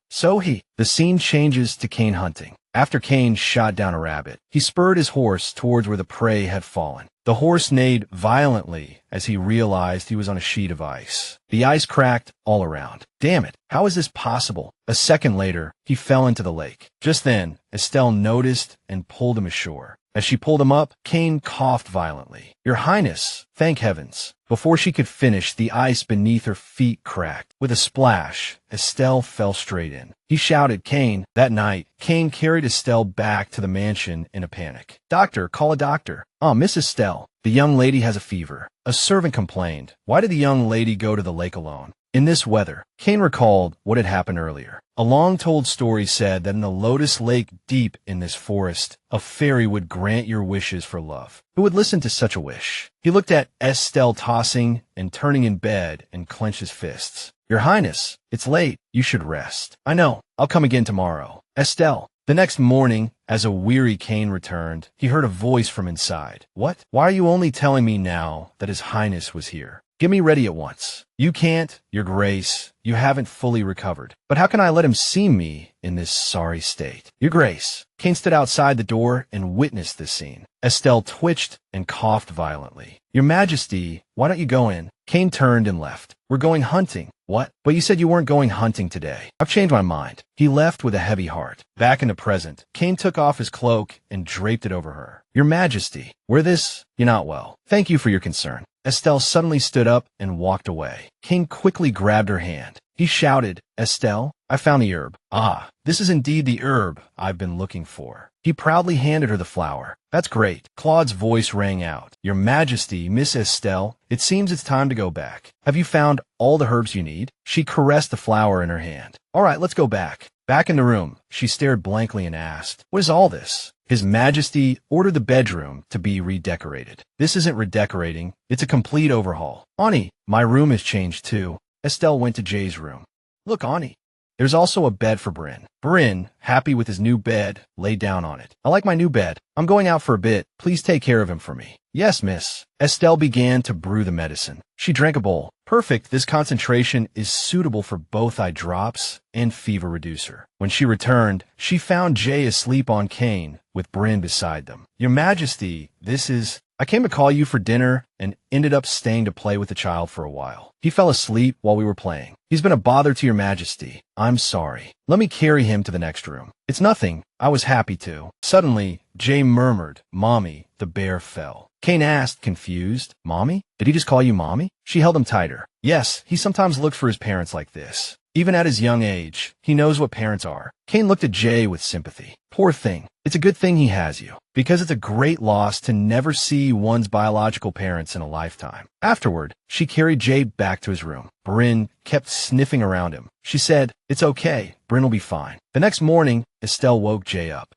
The scene changes to Cain hunting. After Cain shot down a rabbit, he spurred his horse towards where the prey had fallen. The horse neighed violently as he realized he was on a sheet of ice. The ice cracked all around. "Damn it, how is this possible?" A second later, he fell into the lake. Just then, Estelle noticed and pulled him ashore. As she pulled him up, Cain coughed violently. "Your Highness, thank heavens." Before she could finish, the ice beneath her feet cracked. With a splash, Estelle fell straight in. He shouted, "Cain!" That night, Cain carried Estelle back to the mansion in a panic. "Doctor, call a doctor." Miss Estelle, the young lady has a fever." A servant complained. Why did the young lady go to the lake alone? In this weather, Cain recalled what had happened earlier. A long-told story said that in the Lotus Lake deep in this forest, a fairy would grant your wishes for love. Who would listen to such a wish? He looked at Estelle tossing and turning in bed and clenched his fists. "Your Highness, it's late. You should rest." "I know. I'll come again tomorrow." "Estelle." The next morning, as a weary Cain returned, he heard a voice from inside. "What? Why are you only telling me now that His Highness was here? Get me ready at once." "You can't, Your Grace. You haven't fully recovered." "But how can I let him see me in this sorry state?" "Your Grace." Cain stood outside the door and witnessed this scene. Estelle twitched and coughed violently. "Your Majesty, why don't you go in?" Cain turned and left. "We're going hunting." "What? But you said you weren't going hunting today." "I've changed my mind." He left with a heavy heart. Back in the present, Cain took off his cloak and draped it over her. "Your Majesty, wear this. You're not well. Thank you for your concern." Estelle suddenly stood up and walked away. Cain quickly grabbed her hand. He shouted, "Estelle, I found the herb." "Ah, this is indeed the herb I've been looking for." He proudly handed her the flower. "That's great." Claude's voice rang out. "Your Majesty, Miss Estelle, it seems it's time to go back. Have you found all the herbs you need?" She caressed the flower in her hand. "All right, let's go back." Back in the room, she stared blankly and asked, "What is all this?" His Majesty ordered the bedroom to be redecorated. "This isn't redecorating, it's a complete overhaul." "Ani, my room has changed too." Estelle went to Jay's room. "Look, Ani." There's also a bed for Bryn. Bryn, happy with his new bed, lay down on it. "I like my new bed. I'm going out for a bit. Please take care of him for me." "Yes, miss." Estelle began to brew the medicine. She drank a bowl. "Perfect. This concentration is suitable for both eye drops and fever reducer." When she returned, she found Jay asleep on Cain, with Bryn beside them. "Your Majesty, this is... I came to call you for dinner and ended up staying to play with the child for a while. He fell asleep while we were playing. He's been a bother to your Majesty. I'm sorry. Let me carry him to the next room." "It's nothing. I was happy to." Suddenly, Jay murmured, "Mommy, the bear fell." Cain asked, confused, "Mommy? Did he just call you Mommy?" She held him tighter. "Yes, he sometimes looks for his parents like this. Even at his young age, he knows what parents are." Cain looked at Jay with sympathy. "Poor thing. It's a good thing he has you, because it's a great loss to never see one's biological parents in a lifetime." Afterward, she carried Jay back to his room. Bryn kept sniffing around him. She said, "It's okay. Bryn will be fine." The next morning, Estelle woke Jay up.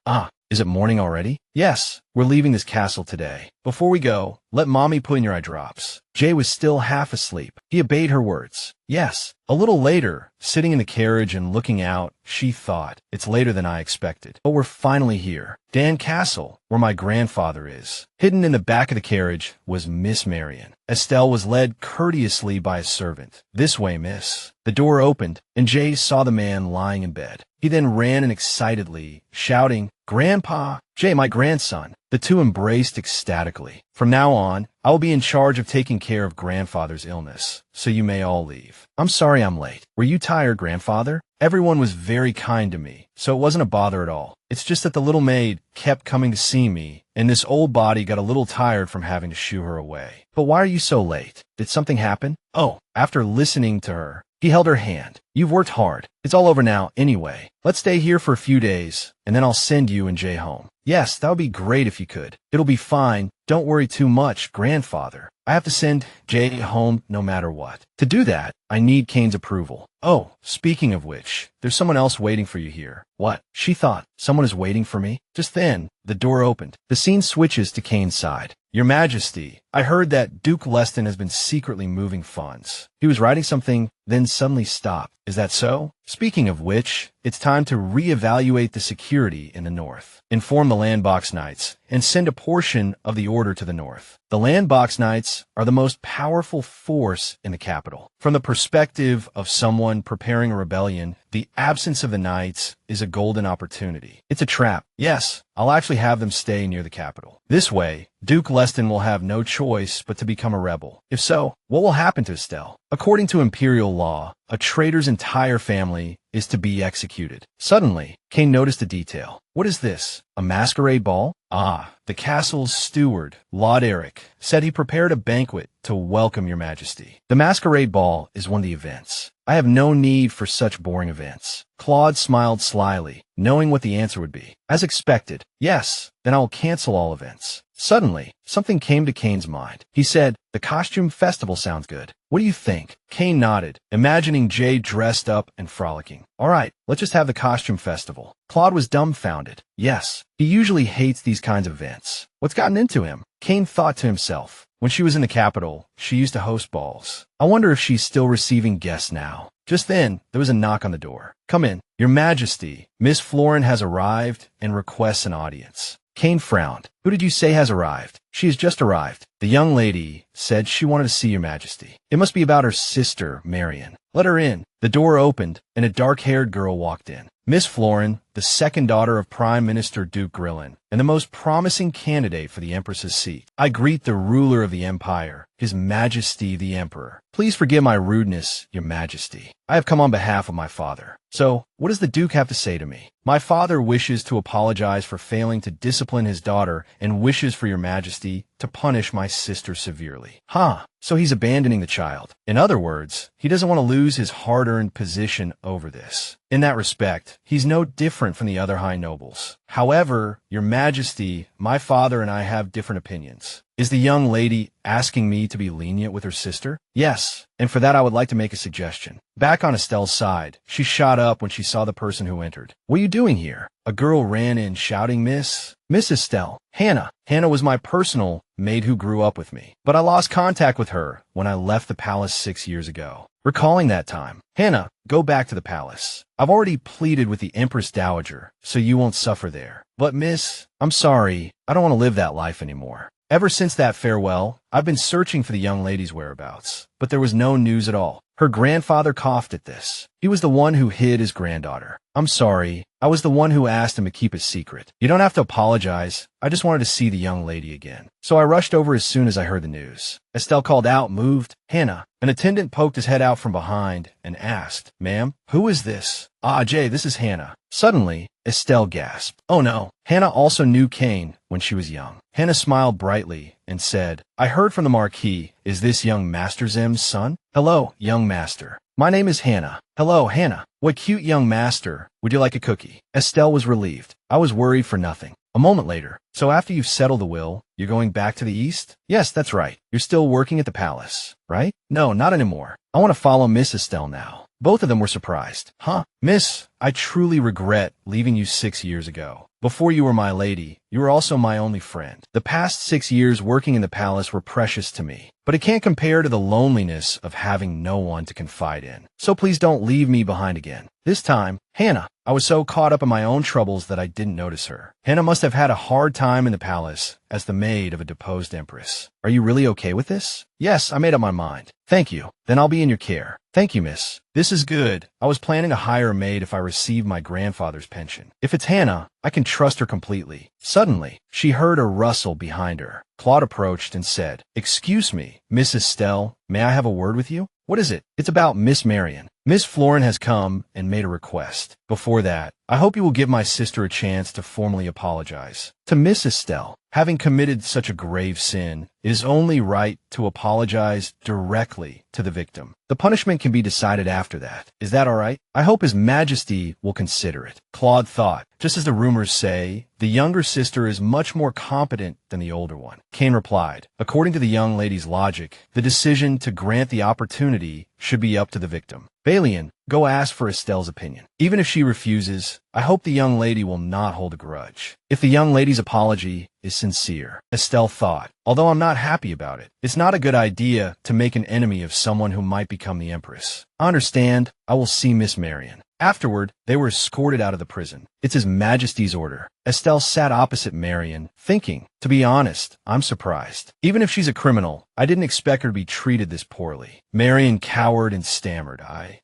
Is it morning already?" "Yes, we're leaving this castle today. Before we go, let Mommy put in your eye drops." Jay was still half asleep. He obeyed her words. "Yes." A little later, sitting in the carriage and looking out, she thought, "It's later than I expected. But we're finally here. Dan Castle, where my grandfather is." Hidden in the back of the carriage was Miss Marian. Estelle was led courteously by a servant. "This way, miss." The door opened, and Jay saw the man lying in bed. He then ran in excitedly, shouting, "Grandpa! Jay, my grandson!" The two embraced ecstatically. "From now on, I will be in charge of taking care of grandfather's illness, so you may all leave." "I'm sorry I'm late. Were you tired, grandfather?" "Everyone was very kind to me, so it wasn't a bother at all. It's just that the little maid kept coming to see me, and this old body got a little tired from having to shoo her away." "But why are you so late? Did something happen?" "Oh," after listening to her, he held her hand. "You've worked hard. It's all over now, anyway. Let's stay here for a few days, and then I'll send you and Jay home." "Yes, that would be great if you could." "It'll be fine. Don't worry too much, grandfather. I have to send Jay home no matter what. To do that, I need Kane's approval." "Oh, speaking of which, there's someone else waiting for you here." "What?" She thought, "Someone is waiting for me?" Just then, the door opened. The scene switches to Kane's side. "Your Majesty, I heard that Duke Leston has been secretly moving funds." He was writing something, then suddenly stopped. "Is that so? Speaking of which, it's time to reevaluate the security in the north. Inform the Landbox Knights and send a portion of the order to the north." The Landbox Knights are the most powerful force in the capital. From the perspective of someone preparing a rebellion, the absence of the Knights is a golden opportunity. It's a trap. Yes, I'll actually have them stay near the capital. This way, Duke Leston will have no choice but to become a rebel. If so, what will happen to Estelle? According to imperial law, a traitor's entire family is to be executed. Suddenly, Kane noticed a detail. "What is this? A masquerade ball?" "Ah, the castle's steward, Lord Eric, said he prepared a banquet to welcome your Majesty. The masquerade ball is one of the events. I have no need for such boring events." Claude smiled slyly, knowing what the answer would be. "As expected. Yes, then I will cancel all events." Suddenly, something came to Kane's mind. He said, "The costume festival sounds good. What do you think?" Kane nodded, imagining Jay dressed up and frolicking. "All right, let's just have the costume festival." Claude was dumbfounded. Yes, he usually hates these kinds of events. What's gotten into him? Kane thought to himself. When she was in the capital, she used to host balls. I wonder if she's still receiving guests now. Just then, there was a knock on the door. "Come in. Your Majesty, Miss Florin has arrived and requests an audience." Kane frowned. "Who did you say has arrived?" "She has just arrived. The young lady said she wanted to see your Majesty. It must be about her sister, Marion." "Let her in." The door opened, and a dark-haired girl walked in. Miss Florin, the second daughter of Prime Minister Duke Grillin, and the most promising candidate for the Empress's seat. "I greet the ruler of the Empire, His Majesty the Emperor. Please forgive my rudeness, Your Majesty. I have come on behalf of my father." "So, what does the Duke have to say to me?" "My father wishes to apologize for failing to discipline his daughter and wishes for Your Majesty to punish my sister severely." "Huh, so he's abandoning the child. In other words, he doesn't want to lose his hard-earned position over this. In that respect, he's no different from the other high nobles. However, Your Majesty, my father and I have different opinions." "Is the young lady asking me to be lenient with her sister?" "Yes, and for that I would like to make a suggestion." Back on Estelle's side, she shot up when she saw the person who entered. "What are you doing here?" A girl ran in shouting, Miss Estelle. Hannah. Hannah was my personal maid who grew up with me, but I lost contact with her when I left the palace 6 years ago." Recalling that time, "Hannah, go back to the palace. I've already pleaded with the Empress Dowager, so you won't suffer there." "But Miss, I'm sorry, I don't want to live that life anymore." Ever since that farewell, I've been searching for the young lady's whereabouts, but there was no news at all. Her grandfather coughed at this. He was the one who hid his granddaughter. "I'm sorry. I was the one who asked him to keep it secret." "You don't have to apologize. I just wanted to see the young lady again. So I rushed over as soon as I heard the news." Estelle called out, moved. "Hannah." An attendant poked his head out from behind and asked, "Ma'am, who is this?" "Ah, Jay, this is Hannah." Suddenly, Estelle gasped. Oh no. Hannah also knew Kane when she was young. Hannah smiled brightly and said, "I heard from the Marquis. Is this young Master Zem's son?" "Hello, young master. My name is Hannah." "Hello, Hannah. What cute young master. Would you like a cookie?" Estelle was relieved. I was worried for nothing. A moment later. "So after you've settled the will, you're going back to the east?" "Yes, that's right. You're still working at the palace, right?" "No, not anymore. I want to follow Miss Estelle now." Both of them were surprised. "Huh? Miss, I truly regret leaving you 6 years ago. Before you were my lady, you were also my only friend. The past 6 years working in the palace were precious to me, but it can't compare to the loneliness of having no one to confide in. So please don't leave me behind again. This time, Hannah, I was so caught up in my own troubles that I didn't notice her. Hannah must have had a hard time in the palace as the maid of a deposed empress. Are you really okay with this? Yes, I made up my mind. Thank you. Then I'll be in your care. Thank you, miss. This is good. I was planning to hire a maid if I receive my grandfather's pension. If it's Hannah, I can trust her completely. Suddenly, she heard a rustle behind her. Claude approached and said, "Excuse me, Miss Estelle, may I have a word with you?" "What is it?" "It's about Miss Marion. Miss Florin has come and made a request. Before that, I hope you will give my sister a chance to formally apologize. To Miss Estelle, having committed such a grave sin, it is only right to apologize directly to the victim. The punishment can be decided after that. Is that all right? I hope His Majesty will consider it." Claude thought, just as the rumors say, the younger sister is much more competent than the older one. Kane replied, "According to the young lady's logic, the decision to grant the opportunity should be up to the victim. Balian, go ask for Estelle's opinion. Even if she refuses, I hope the young lady will not hold a grudge. If the young lady's apology is sincere." Estelle thought, "Although I'm not happy about it, it's not a good idea to make an enemy of someone who might become the Empress. I understand. I will see Miss Marion." Afterward, they were escorted out of the prison. "It's His Majesty's order." Estelle sat opposite Marion, thinking, "To be honest, I'm surprised. Even if she's a criminal, I didn't expect her to be treated this poorly." Marion cowered and stammered.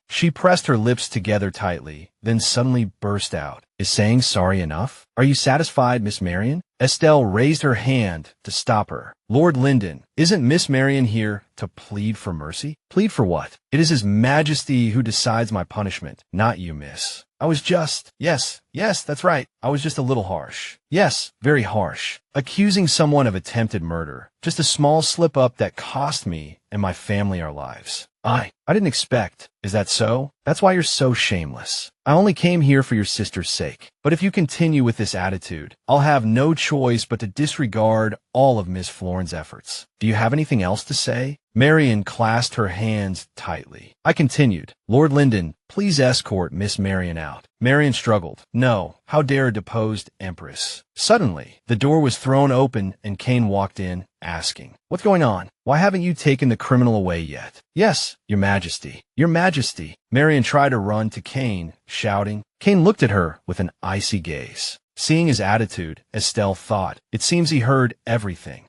She pressed her lips together tightly, then suddenly burst out, "Is saying sorry enough? Are you satisfied, Miss Marion?" Estelle raised her hand to stop her. "Lord Linden, isn't Miss Marion here to plead for mercy?" "Plead for what?" "It is His Majesty who decides my punishment, not you, miss. I was just—" Yes, that's right. I was just a little harsh." "Yes, very harsh. Accusing someone of attempted murder. Just a small slip-up that cost me and my family our lives." I didn't expect." "Is that so? That's why you're so shameless. I only came here for your sister's sake. But if you continue with this attitude, I'll have no choice but to disregard all of Miss Florin's efforts. Do you have anything else to say?" Marion clasped her hands tightly. I continued, "Lord Linden, please escort Miss Marion out." Marion struggled. "No, how dare a deposed Empress?" Suddenly, the door was thrown open and Kane walked in, asking, "What's going on? Why haven't you taken the criminal away yet?" "Yes, Your Majesty. Your Majesty." Marion tried to run to Kane, shouting. Kane looked at her with an icy gaze. Seeing his attitude, Estelle thought, it seems he heard everything.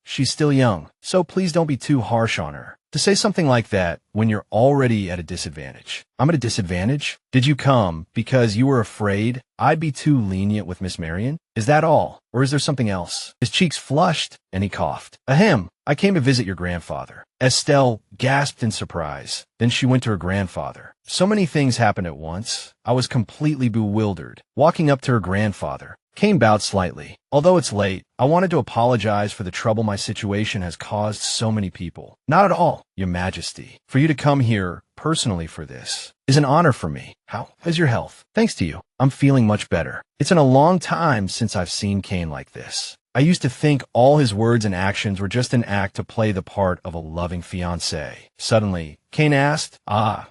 She's still young, so please don't be too harsh on her. To say something like that when you're already at a disadvantage. I'm at a disadvantage? Did you come because you were afraid I'd be too lenient with Miss Marion? Is that all? Or is there something else? His cheeks flushed, and he coughed. "Ahem, I came to visit your grandfather." Estelle gasped in surprise. Then she went to her grandfather. So many things happened at once. I was completely bewildered. Walking up to her grandfather, Kane bowed slightly. "Although it's late, I wanted to apologize for the trouble my situation has caused so many people." "Not at all, Your Majesty. For you to come here personally for this is an honor for me. How is your health?" "Thanks to you, I'm feeling much better. It's been a long time since I've seen Kane like this. I used to think all his words and actions were just an act to play the part of a loving fiancé." Suddenly, Kane asked,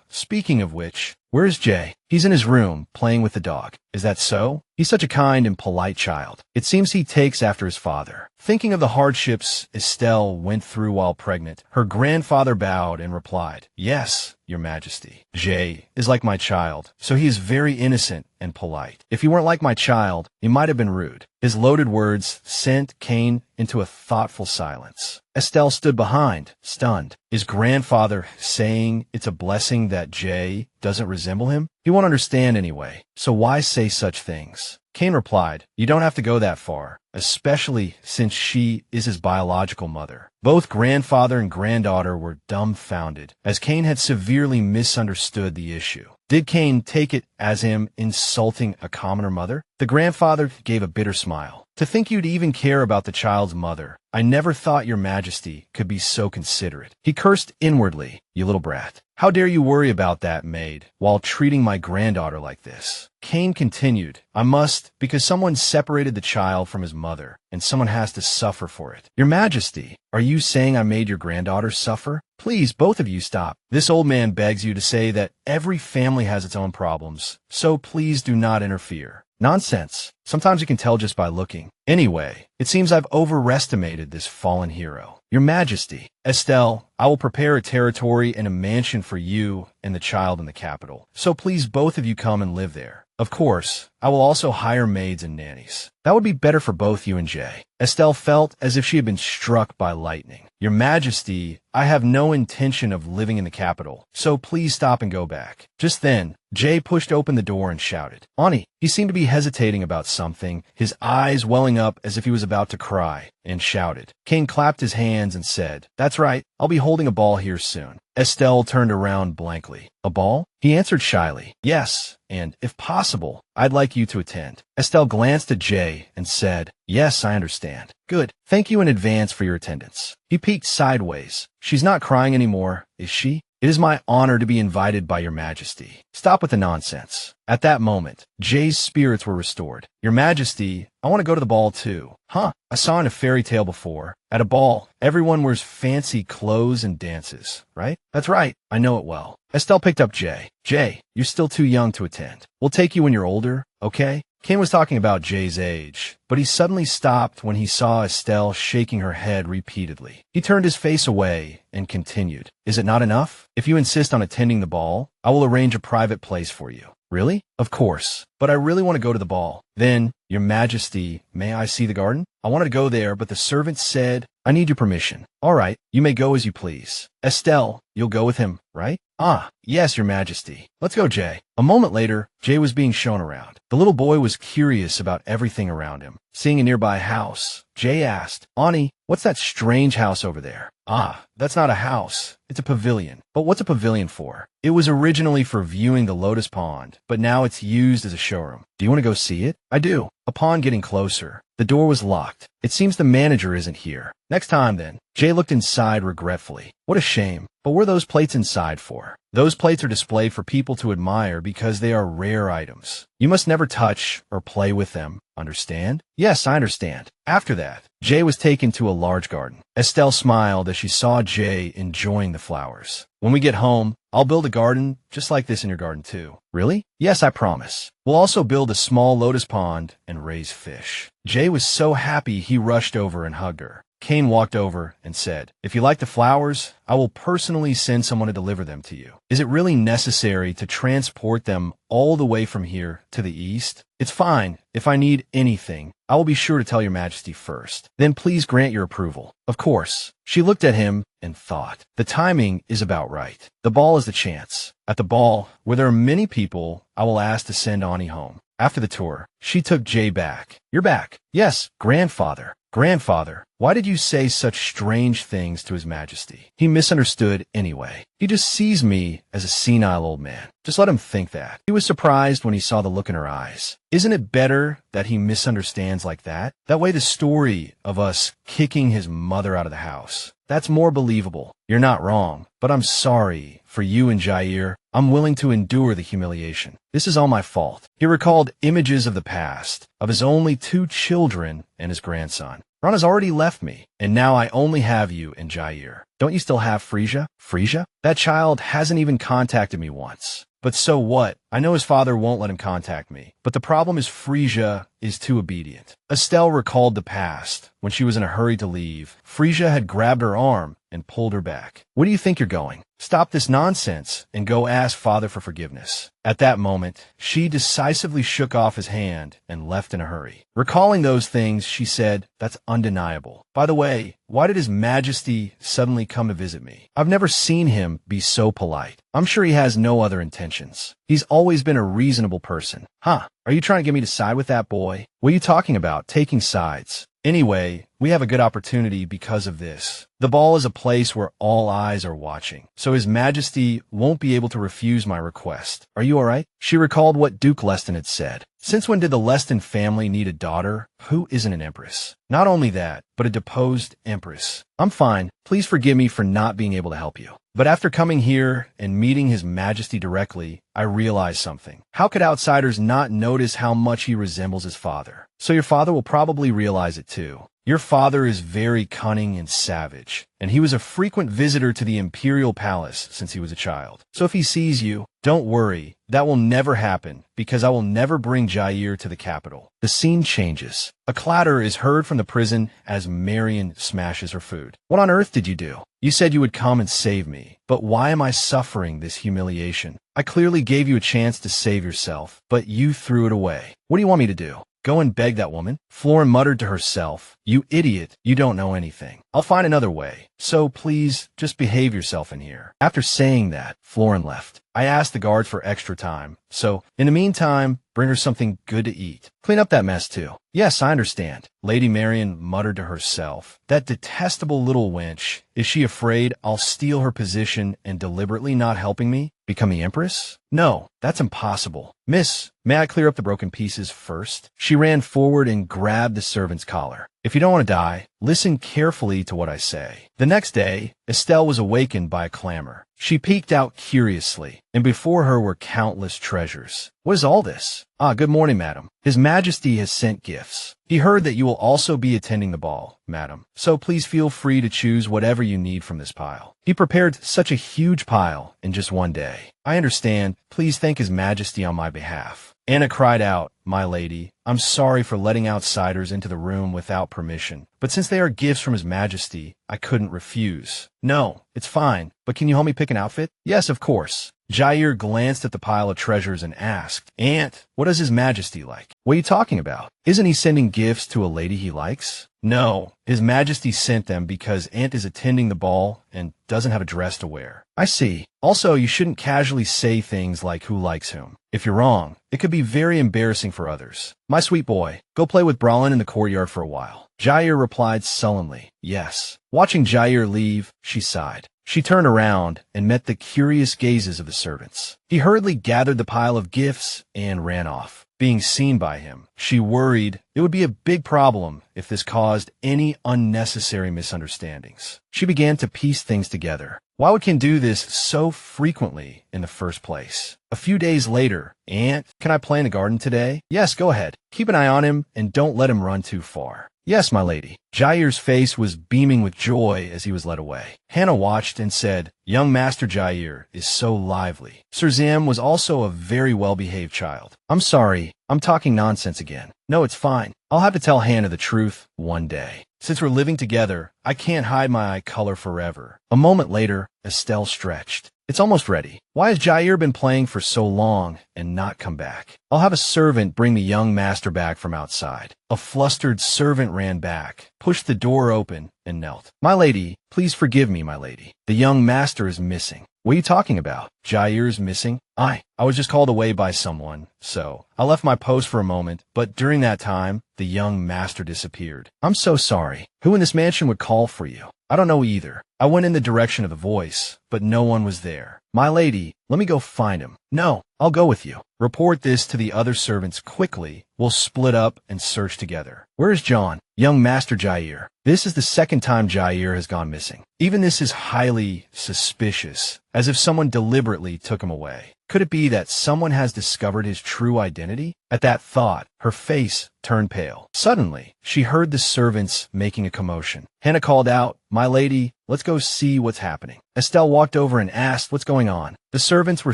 "Speaking of which, where's Jay?" "He's in his room, playing with the dog." "Is that so? He's such a kind and polite child. It seems he takes after his father." Thinking of the hardships Estelle went through while pregnant, her grandfather bowed and replied, "Yes, Your Majesty. Jay is like my child, so he is very innocent and polite. If he weren't like my child, he might have been rude." His loaded words sent Kane into a thoughtful silence. Estelle stood behind, stunned. His grandfather saying it's a blessing that Jay doesn't resemble him? He won't understand anyway, so why say such things? Kane replied, "You don't have to go that far, especially since she is his biological mother." Both grandfather and granddaughter were dumbfounded, as Kane had severely misunderstood the issue. Did Kane take it as him insulting a commoner mother? The grandfather gave a bitter smile. "To think you'd even care about the child's mother. I never thought Your Majesty could be so considerate." He cursed inwardly, "You little brat. How dare you worry about that maid while treating my granddaughter like this?" Kane continued, "I must, because someone separated the child from his mother, and someone has to suffer for it." "Your Majesty, are you saying I made your granddaughter suffer? Please, both of you stop. This old man begs you to say that every family has its own problems, so please do not interfere." "Nonsense. Sometimes you can tell just by looking. Anyway, it seems I've overestimated this fallen hero." "Your Majesty, Estelle, I will prepare a territory and a mansion for you and the child in the capital. So please both of you come and live there. Of course, I will also hire maids and nannies. That would be better for both you and Jay. Estelle felt as if she had been struck by lightning. Your Majesty, I have no intention of living in the capital, so please stop and go back. Just then, Jay pushed open the door and shouted, Ani. He seemed to be hesitating about something, his eyes welling up as if he was about to cry, and shouted. Kane clapped his hands and said, That's right, I'll be holding a ball here soon. Estelle turned around blankly. A ball? He answered shyly. Yes, and, if possible, I'd like you to attend. Estelle glanced at Jay and said, Yes, I understand. Good. Thank you in advance for your attendance. He peeked sideways. She's not crying anymore, is she? It is my honor to be invited by your Majesty. Stop with the nonsense. At that moment, Jay's spirits were restored. Your Majesty, I want to go to the ball too. Huh, I saw in a fairy tale before. At a ball, everyone wears fancy clothes and dances, right? That's right, I know it well. Estelle picked up Jay. Jay, you're still too young to attend. We'll take you when you're older, okay? Kane was talking about Jay's age, but he suddenly stopped when he saw Estelle shaking her head repeatedly. He turned his face away and continued. Is it not enough? If you insist on attending the ball, I will arrange a private place for you. Really? Of course. But I really want to go to the ball. Then, Your Majesty, may I see the garden? I wanted to go there, but the servant said, I need your permission. All right, you may go as you please. Estelle, you'll go with him, right? Ah, yes, Your Majesty. Let's go, Jay. A moment later, Jay was being shown around. The little boy was curious about everything around him. Seeing a nearby house, Jay asked, Ani, what's that strange house over there? Ah, that's not a house. It's a pavilion. But what's a pavilion for? It was originally for viewing the lotus pond, but now it's used as a showroom. Do you want to go see it? I do. Upon getting closer, the door was locked. It seems the manager isn't here. Next time, then. Jay looked inside regretfully. What a shame. But what are those plates inside for? Those plates are displayed for people to admire because they are rare items. You must never touch or play with them. Understand? Yes, I understand. After that, Jay was taken to a large garden. Estelle smiled as she saw Jay enjoying the flowers. When we get home, I'll build a garden just like this in your garden too. Really? Yes, I promise. We'll also build a small lotus pond and raise fish. Jay was so happy he rushed over and hugged her. Kane walked over and said, If you like the flowers, I will personally send someone to deliver them to you. Is it really necessary to transport them all the way from here to the east? It's fine. If I need anything, I will be sure to tell your Majesty first. Then please grant your approval. Of course. She looked at him and thought, the timing is about right. The ball is the chance. At the ball, where there are many people, I will ask to send Ani home. After the tour, she took Jay back. You're back. Yes, grandfather. Grandfather, why did you say such strange things to His Majesty? He misunderstood anyway. He just sees me as a senile old man. Just let him think that. He was surprised when he saw the look in her eyes. Isn't it better that he misunderstands like that? That way the story of us kicking his mother out of the house, that's more believable. You're not wrong, but I'm sorry for you and Jair. I'm willing to endure the humiliation. This is all my fault. He recalled images of the past, of his only 2 children and his grandson. Rana's already left me, and now I only have you and Jair. Don't you still have Frisia? Frisia? That child hasn't even contacted me once. But so what? I know his father won't let him contact me. But the problem is Frisia is too obedient. Estelle recalled the past. When she was in a hurry to leave, Frisia had grabbed her arm and pulled her back. Where do you think you're going? Stop this nonsense and go ask Father for forgiveness. At that moment, she decisively shook off his hand and left in a hurry. Recalling those things, she said, That's undeniable. By the way, why did His Majesty suddenly come to visit me? I've never seen him be so polite. I'm sure he has no other intentions. He's always been a reasonable person. Huh? Are you trying to get me to side with that boy? What are you talking about, taking sides? Anyway, we have a good opportunity because of this. The ball is a place where all eyes are watching, so His Majesty won't be able to refuse my request. Are you all right? She recalled what Duke Leston had said. Since when did the Leston family need a daughter who isn't an empress? Not only that, but a deposed empress. I'm fine. Please forgive me for not being able to help you. But after coming here and meeting His Majesty directly, I realized something. How could outsiders not notice how much he resembles his father? So your father will probably realize it too. Your father is very cunning and savage, and he was a frequent visitor to the imperial palace since he was a child. So if he sees you, don't worry. That will never happen, because I will never bring Jair to the capital. The scene changes. A clatter is heard from the prison as Marion smashes her food. What on earth did you do? You said you would come and save me, but why am I suffering this humiliation? I clearly gave you a chance to save yourself, but you threw it away. What do you want me to do? Go and beg that woman? Florin muttered to herself. You idiot, you don't know anything. I'll find another way. So please, just behave yourself in here. After saying that, Florin left. I asked the guards for extra time. So, in the meantime, bring her something good to eat. Clean up that mess too. Yes, I understand. Lady Marian muttered to herself. That detestable little wench. Is she afraid I'll steal her position and deliberately not helping me become the Empress? No, that's impossible. Miss, may I clear up the broken pieces first? She ran forward and grabbed the servant's collar. If you don't want to die, listen carefully to what I say. The next day, Estelle was awakened by a clamor. She peeked out curiously, and before her were countless treasures. What is all this? Ah, good morning, madam. His Majesty has sent gifts. He heard that you will also be attending the ball, madam. So please feel free to choose whatever you need from this pile. He prepared such a huge pile in just one day. I understand. Please thank His Majesty on my behalf. Anna cried out, My lady, I'm sorry for letting outsiders into the room without permission, but since they are gifts from His Majesty, I couldn't refuse. No, it's fine, but can you help me pick an outfit? Yes, of course. Jair glanced at the pile of treasures and asked, Aunt, what does His Majesty like? What are you talking about? Isn't he sending gifts to a lady he likes? No, His Majesty sent them because Aunt is attending the ball and doesn't have a dress to wear. I see. Also, you shouldn't casually say things like who likes whom. If you're wrong, it could be very embarrassing for others. My sweet boy, go play with Bralin in the courtyard for a while. Jair replied sullenly, yes. Watching Jair leave, she sighed. She turned around and met the curious gazes of the servants. He hurriedly gathered the pile of gifts and ran off. Being seen by him, she worried it would be a big problem if this caused any unnecessary misunderstandings. She began to piece things together. Why would Ken do this so frequently in the first place? A few days later, Aunt, can I play in the garden today? Yes, go ahead. Keep an eye on him and don't let him run too far. Yes, my lady. Jair's face was beaming with joy as he was led away. Hannah watched and said, Young Master Jair is so lively. Sir Zam was also a very well-behaved child. I'm sorry, I'm talking nonsense again. No, it's fine. I'll have to tell Hannah the truth one day. Since we're living together, I can't hide my eye color forever. A moment later, Estelle stretched. It's almost ready. Why has Jair been playing for so long and not come back? I'll have a servant bring the young master back from outside. A flustered servant ran back, pushed the door open, and knelt. My lady, please forgive me, my lady. The young master is missing. What are you talking about? Jair's missing? I was just called away by someone, so I left my post for a moment, but during that time, the young master disappeared. I'm so sorry. Who in this mansion would call for you? I don't know either. I went in the direction of the voice, but no one was there. My lady, let me go find him. No, I'll go with you. Report this to the other servants quickly. We'll split up and search together. Where is John? Young Master Jair. This is the second time Jair has gone missing. Even this is highly suspicious, as if someone deliberately took him away. Could it be that someone has discovered his true identity? At that thought, her face turned pale. Suddenly, she heard the servants making a commotion. Hannah called out, My lady, let's go see what's happening. Estelle walked over and asked what's going on. The servants were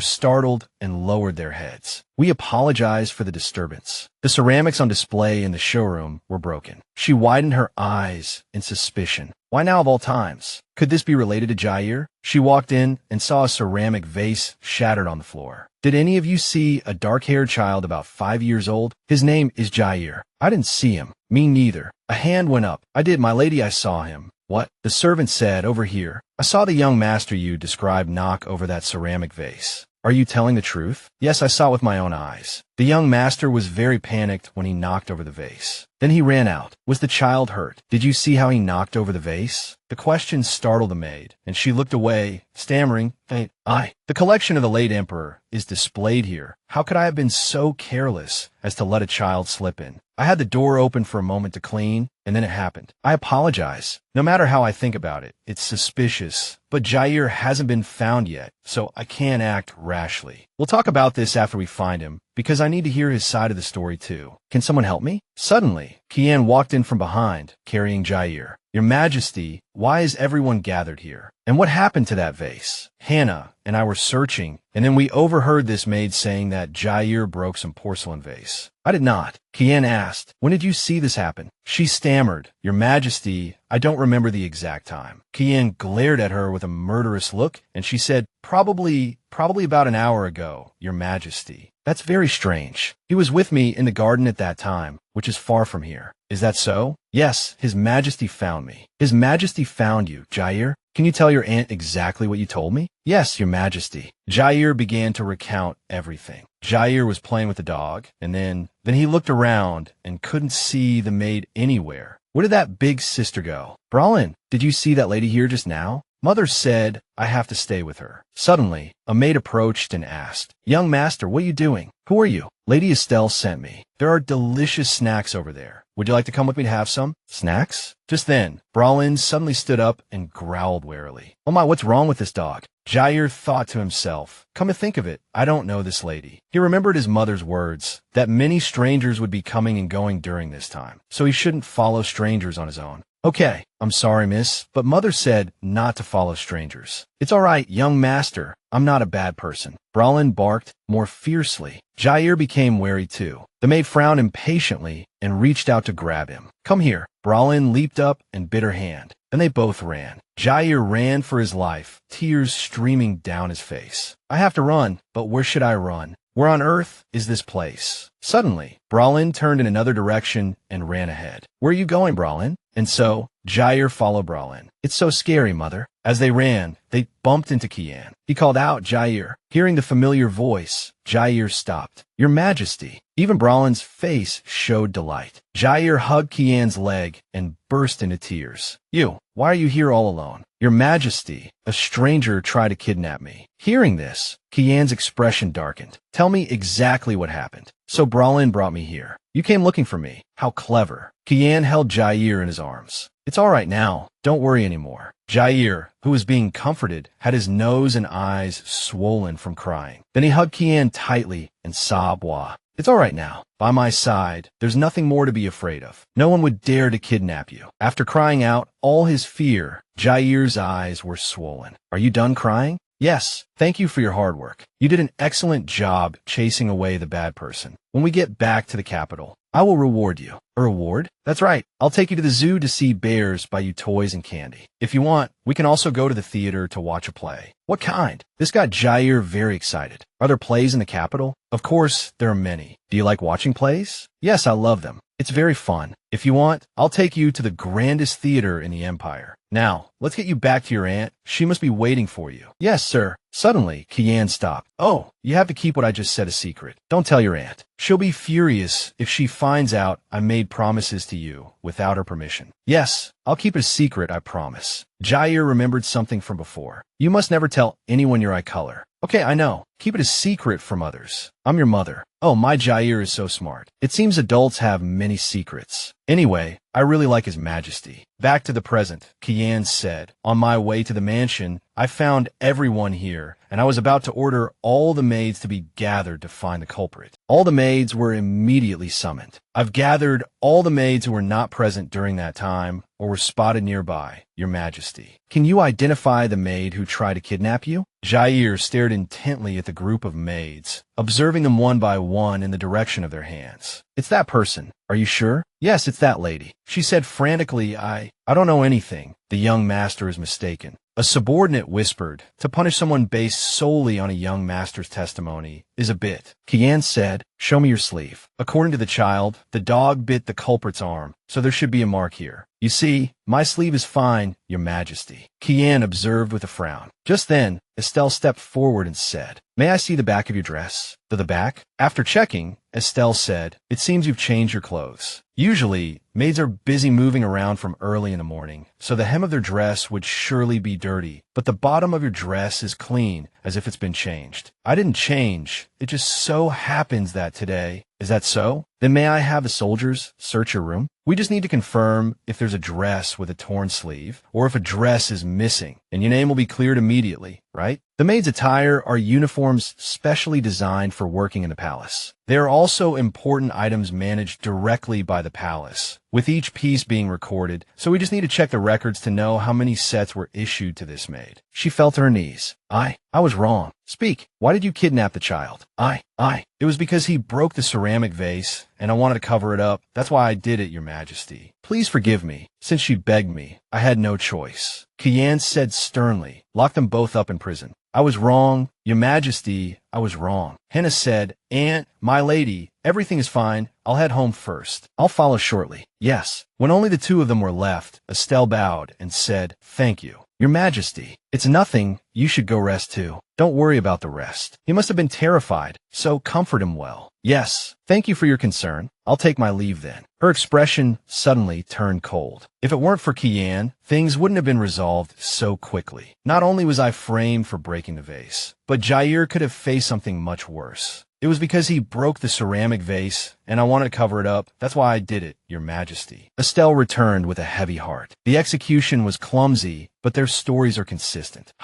startled and lowered their heads. We apologize for the disturbance. The ceramics on display in the showroom were broken. She widened her eyes in suspicion. Why now of all times? Could this be related to Jair? She walked in and saw a ceramic vase shattered on the floor. Did any of you see a dark-haired child about 5 years old? His name is Jair. I didn't see him. Me neither. A hand went up. I did, my lady, I saw him. What? The servant said, over here. I saw the young master you described knock over that ceramic vase. Are you telling the truth? Yes, I saw it with my own eyes. The young master was very panicked when he knocked over the vase. Then he ran out. Was the child hurt? Did you see how he knocked over the vase? The question startled the maid, and she looked away, stammering, The collection of the late emperor is displayed here. How could I have been so careless as to let a child slip in? I had the door open for a moment to clean, and then it happened. I apologize. No matter how I think about it, it's suspicious. But Jair hasn't been found yet, so I can't act rashly. We'll talk about this after we find him, because I need to hear his side of the story too. Can someone help me? Suddenly, Kian walked in from behind, carrying Jair. Your Majesty, why is everyone gathered here? And what happened to that vase? Hannah and I were searching, and then we overheard this maid saying that Jair broke some porcelain vase. I did not. Kian asked, when did you see this happen? She stammered, Your Majesty, I don't remember the exact time. Kian glared at her with a murderous look, and she said, Probably about an hour ago, Your Majesty. That's very strange. He was with me in the garden at that time, which is far from here. Is that so? Yes, His Majesty found me. His Majesty found you, Jair. Can you tell your aunt exactly what you told me? Yes, Your Majesty. Jair began to recount everything. Jair was playing with the dog, and then he looked around and couldn't see the maid anywhere. Where did that big sister go? Brolin, did you see that lady here just now? Mother said I have to stay with her. Suddenly, a maid approached and asked, Young master, what are you doing? Who are you? Lady Estelle sent me. There are delicious snacks over there. Would you like to come with me to have some? Snacks? Just then, Brolin suddenly stood up and growled warily. Oh my, what's wrong with this dog? Jair thought to himself, come to think of it, I don't know this lady. He remembered his mother's words, that many strangers would be coming and going during this time, so he shouldn't follow strangers on his own. Okay, I'm sorry, miss, but Mother said not to follow strangers. It's all right, young master. I'm not a bad person. Brolin barked more fiercely. Jair became wary too. The maid frowned impatiently and reached out to grab him. Come here. Brolin leaped up and bit her hand. Then they both ran. Jair ran for his life, tears streaming down his face. I have to run, but where should I run? Where on earth is this place? Suddenly, Brolin turned in another direction and ran ahead. Where are you going, Brolin? And so, Jair followed Brolin. It's so scary, Mother. As they ran, they bumped into Kian. He called out, Jair. Hearing the familiar voice, Jair stopped. Your Majesty. Even Brolin's face showed delight. Jair hugged Kian's leg and burst into tears. You, why are you here all alone? Your Majesty, a stranger tried to kidnap me. Hearing this, Kian's expression darkened. Tell me exactly what happened. So Brolin brought me here. You came looking for me. How clever. Kian held Jair in his arms. It's all right now. Don't worry anymore. Jair, who was being comforted, had his nose and eyes swollen from crying. Then he hugged Kian tightly and sobbed, Wah. It's all right now. By my side, there's nothing more to be afraid of. No one would dare to kidnap you. After crying out all his fear, Jair's eyes were swollen. Are you done crying? Yes, thank you for your hard work. You did an excellent job chasing away the bad person. When we get back to the capital, I will reward you. A reward? That's right. I'll take you to the zoo to see bears, buy you toys and candy. If you want, we can also go to the theater to watch a play. What kind? This got Jair very excited. Are there plays in the capital? Of course, there are many. Do you like watching plays? Yes, I love them. It's very fun. If you want, I'll take you to the grandest theater in the empire. Now, let's get you back to your aunt. She must be waiting for you. Yes, sir. Suddenly, Kian stopped. Oh, you have to keep what I just said a secret. Don't tell your aunt. She'll be furious if she finds out I made promises to you without her permission. Yes, I'll keep it a secret, I promise. Jair remembered something from before. You must never tell anyone your eye color. Okay, I know. Keep it a secret from others. I'm your mother. Oh, my Jair is so smart. It seems adults have many secrets. Anyway, I really like His Majesty. Back to the present, Kian said. On my way to the mansion, I found everyone here, and I was about to order all the maids to be gathered to find the culprit. All the maids were immediately summoned. I've gathered all the maids who were not present during that time or were spotted nearby, Your Majesty. Can you identify the maid who tried to kidnap you? Jair stared intently at the group of maids, observing them one by one in the direction of their hands. It's that person. Are you sure? Yes, it's that lady. She said frantically, I don't know anything. The young master is mistaken. A subordinate whispered, to punish someone based solely on a young master's testimony is a bit. Kian said, show me your sleeve. According to the child, the dog bit the culprit's arm, so there should be a mark here. You see, my sleeve is fine, Your Majesty. Kian observed with a frown. Just then, Estelle stepped forward and said, may I see the back of your dress? The back? After checking, Estelle said, it seems you've changed your clothes. Usually, maids are busy moving around from early in the morning, so the hem of their dress would surely be dirty, but the bottom of your dress is clean, as if it's been changed. I didn't change. It just so happens that today. Is that so? Then may I have the soldiers search your room? We just need to confirm if there's a dress with a torn sleeve, or if a dress is missing, and your name will be cleared immediately, right? The maid's attire are uniforms specially designed for working in the palace. They are also important items managed directly by the palace, with each piece being recorded, so we just need to check the records to know how many sets were issued to this maid. She fell to her knees. I was wrong. Speak. Why did you kidnap the child? It was because he broke the ceramic vase, and I wanted to cover it up. That's why I did it, Your Majesty. Please forgive me. Since she begged me, I had no choice. Kaizen said sternly. Lock them both up in prison. I was wrong. Your Majesty, I was wrong. Hannah said, Aunt, my lady, everything is fine. I'll head home first. I'll follow shortly. Yes. When only the two of them were left, Estelle bowed and said, Thank you. Your Majesty, it's nothing. You should go rest too. Don't worry about the rest. He must have been terrified, so comfort him well. Yes, thank you for your concern. I'll take my leave then. Her expression suddenly turned cold. If it weren't for Kaizen, things wouldn't have been resolved so quickly. Not only was I framed for breaking the vase, but Jair could have faced something much worse. It was because he broke the ceramic vase, and I wanted to cover it up. That's why I did it, Your Majesty. Estelle returned with a heavy heart. The execution was clumsy, but their stories are consistent.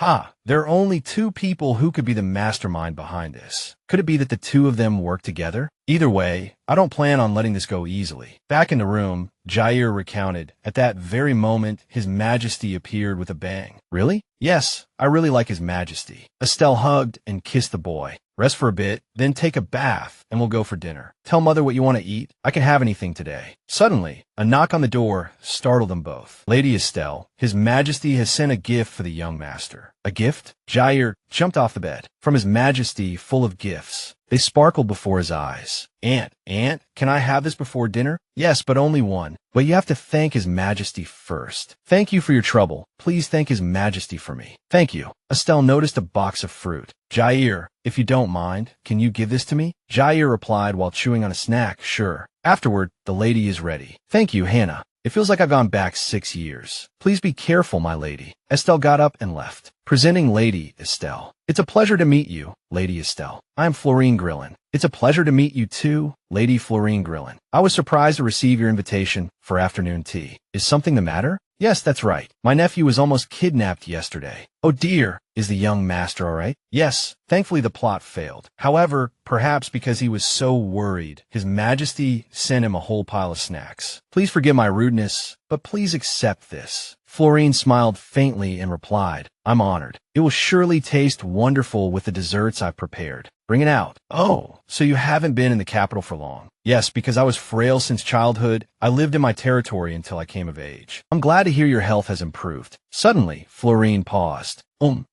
There are only two people who could be the mastermind behind this. Could it be that the two of them work together? Either way, I don't plan on letting this go easily. Back in the room, Jair recounted. At that very moment, His Majesty appeared with a bang. Really? Yes, I really like His Majesty. Estelle hugged and kissed the boy. Rest for a bit, then take a bath, and we'll go for dinner. Tell Mother what you want to eat. I can have anything today. Suddenly, a knock on the door startled them both. Lady Estelle, His Majesty has sent a gift for the young master. A gift? Jair jumped off the bed. From His Majesty, full of gifts. They sparkled before his eyes. Aunt, can I have this before dinner? Yes, but only one. But you have to thank His Majesty first. Thank you for your trouble. Please thank His Majesty for me. Thank you. Estelle noticed a box of fruit. Jair, if you don't mind, can you give this to me? Jair replied while chewing on a snack, sure. Afterward, the lady is ready. Thank you, Hannah. It feels like I've gone back 6 years. Please be careful, my lady. Estelle got up and left. Presenting Lady Estelle. It's a pleasure to meet you, Lady Estelle. I am Florine Grillin. It's a pleasure to meet you too, Lady Florine Grillin. I was surprised to receive your invitation for afternoon tea. Is something the matter? Yes, that's right. My nephew was almost kidnapped yesterday. Oh dear. Is the young master all right? Yes. Thankfully, the plot failed. However, perhaps because he was so worried, His Majesty sent him a whole pile of snacks. Please forgive my rudeness, but please accept this. Florine smiled faintly and replied, I'm honored. It will surely taste wonderful with the desserts I've prepared. Bring it out. Oh, so you haven't been in the capital for long. Yes, because I was frail since childhood. I lived in my territory until I came of age. I'm glad to hear your health has improved. Suddenly, Florine paused.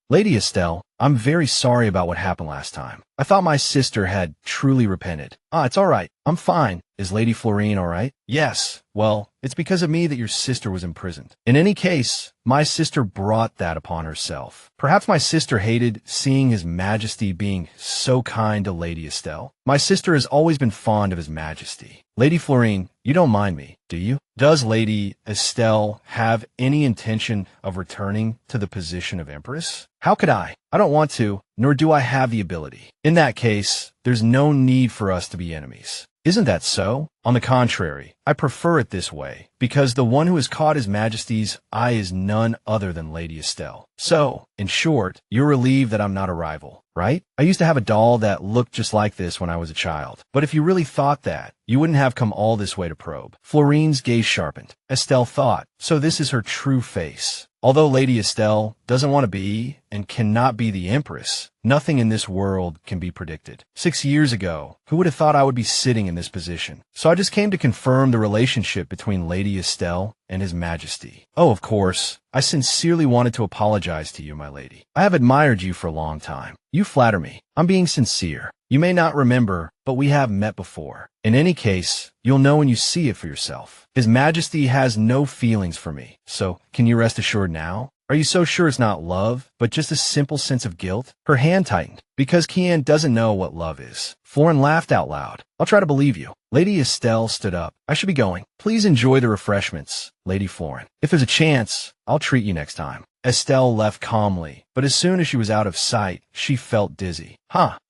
Lady Estelle, I'm very sorry about what happened last time. I thought my sister had truly repented. It's all right. I'm fine. Is Lady Florine all right? Yes. Well, it's because of me that your sister was imprisoned. In any case, my sister brought that upon herself. Perhaps my sister hated seeing His Majesty being so kind to Lady Estelle. My sister has always been fond of His Majesty. Lady Florine, you don't mind me, do you? Does Lady Estelle have any intention of returning to the position of Empress? How could I? I don't want to, nor do I have the ability. In that case, there's no need for us to be enemies. Isn't that so? On the contrary, I prefer it this way, because the one who has caught His Majesty's eye is none other than Lady Estelle. So, in short, you're relieved that I'm not a rival, right? I used to have a doll that looked just like this when I was a child. But if you really thought that, you wouldn't have come all this way to probe. Florine's gaze sharpened. Estelle thought, so this is her true face. Although Lady Estelle doesn't want to be and cannot be the Empress, nothing in this world can be predicted. 6 years ago, who would have thought I would be sitting in this position? So I just came to confirm the relationship between Lady Estelle and His Majesty. Oh, of course, I sincerely wanted to apologize to you, my lady. I have admired you for a long time. You flatter me. I'm being sincere. You may not remember, but we have met before. In any case, you'll know when you see it for yourself. His Majesty has no feelings for me, so can you rest assured now? Are you so sure it's not love, but just a simple sense of guilt? Her hand tightened, because Kaizen doesn't know what love is. Florine laughed out loud. I'll try to believe you. Lady Estelle stood up. I should be going. Please enjoy the refreshments, Lady Florine. If there's a chance, I'll treat you next time. Estelle left calmly, but as soon as she was out of sight, she felt dizzy.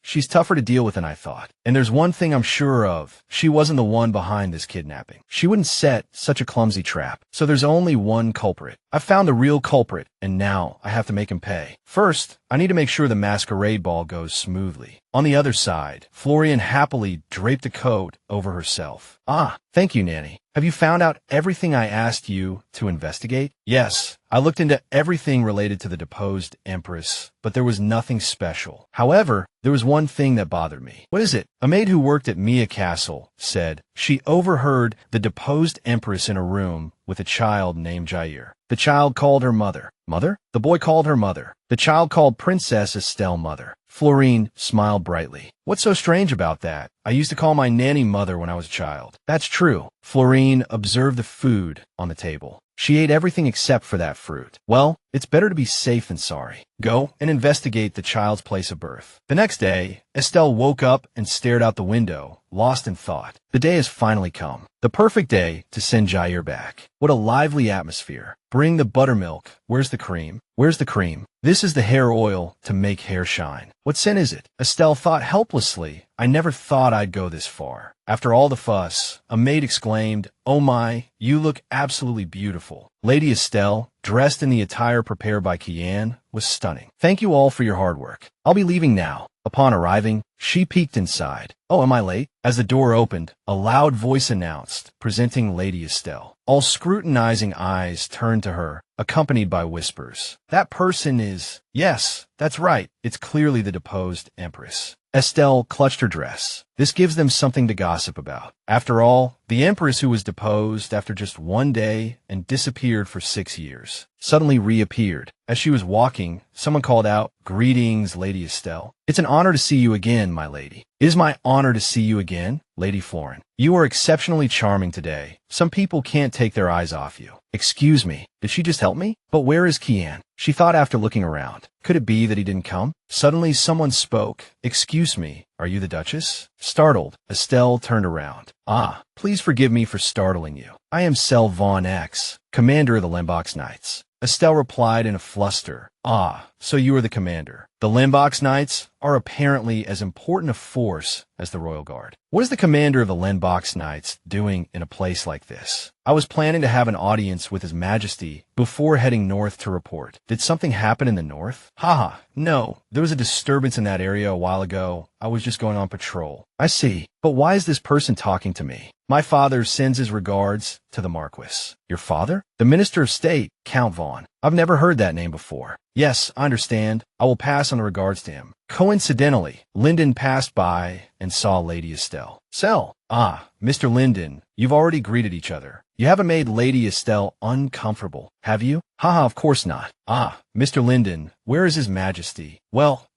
She's tougher to deal with than I thought. And there's one thing I'm sure of. She wasn't the one behind this kidnapping. She wouldn't set such a clumsy trap. So there's only one culprit. I found the real culprit, and now I have to make him pay. First, I need to make sure the masquerade ball goes smoothly. On the other side, Florian happily draped a coat over herself. Thank you, Nanny. Have you found out everything I asked you to investigate? Yes, I looked into everything related to the deposed Empress, but there was nothing special. However, there was one thing that bothered me. What is it? A maid who worked at Mia Castle said she overheard the deposed Empress in a room with a child named Jair. The child called her mother. Mother? The boy called her mother. The child called Princess Estelle mother. Florine smiled brightly. What's so strange about that? I used to call my nanny mother when I was a child. That's true. Florine observed the food on the table. She ate everything except for that fruit. Well, it's better to be safe than sorry. Go and investigate the child's place of birth. The next day, Estelle woke up and stared out the window, lost in thought. The day has finally come. The perfect day to send Jair back. What a lively atmosphere. Bring the buttermilk. Where's the cream? Where's the cream? This is the hair oil to make hair shine. What scent is it? Estelle thought helplessly. I never thought I'd go this far. After all the fuss, a maid exclaimed, "Oh my, you look absolutely beautiful." Lady Estelle, dressed in the attire prepared by Kian, was stunning. Thank you all for your hard work. I'll be leaving now. Upon arriving, she peeked inside. Oh, am I late? As the door opened, a loud voice announced, presenting Lady Estelle. All scrutinizing eyes turned to her, accompanied by whispers. That person is... Yes, that's right. It's clearly the deposed Empress. Estelle clutched her dress. This gives them something to gossip about. After all, the Empress who was deposed after just one day and disappeared for 6 years, suddenly reappeared. As she was walking, someone called out, "Greetings, Lady Estelle. It's an honor to see you again, my lady." "It is my honor to see you again, Lady Florin. You are exceptionally charming today. Some people can't take their eyes off you." Excuse me, did she just help me? But where is Kian? She thought after looking around. Could it be that he didn't come? Suddenly someone spoke. Excuse me, are you the Duchess? Startled, Estelle turned around. Please forgive me for startling you. I am Sel Von X, commander of the Limbox Knights. Estelle replied in a fluster. So you are the commander. The Limbox Knights are apparently as important a force as the Royal Guard. What is the commander of the Limbox Knights doing in a place like this? I was planning to have an audience with His Majesty before heading north to report. Did something happen in the north? No. There was a disturbance in that area a while ago. I was just going on patrol. I see. But why is this person talking to me? My father sends his regards to the Marquis. Your father? The Minister of State, Count Vaughn. I've never heard that name before. Yes, I understand. I will pass on the regards to him. Coincidentally, Lyndon passed by and saw Lady Estelle. Sel. Mr. Lyndon, you've already greeted each other. You haven't made Lady Estelle uncomfortable, have you? Of course not. Mr. Lyndon, where is His Majesty? Well,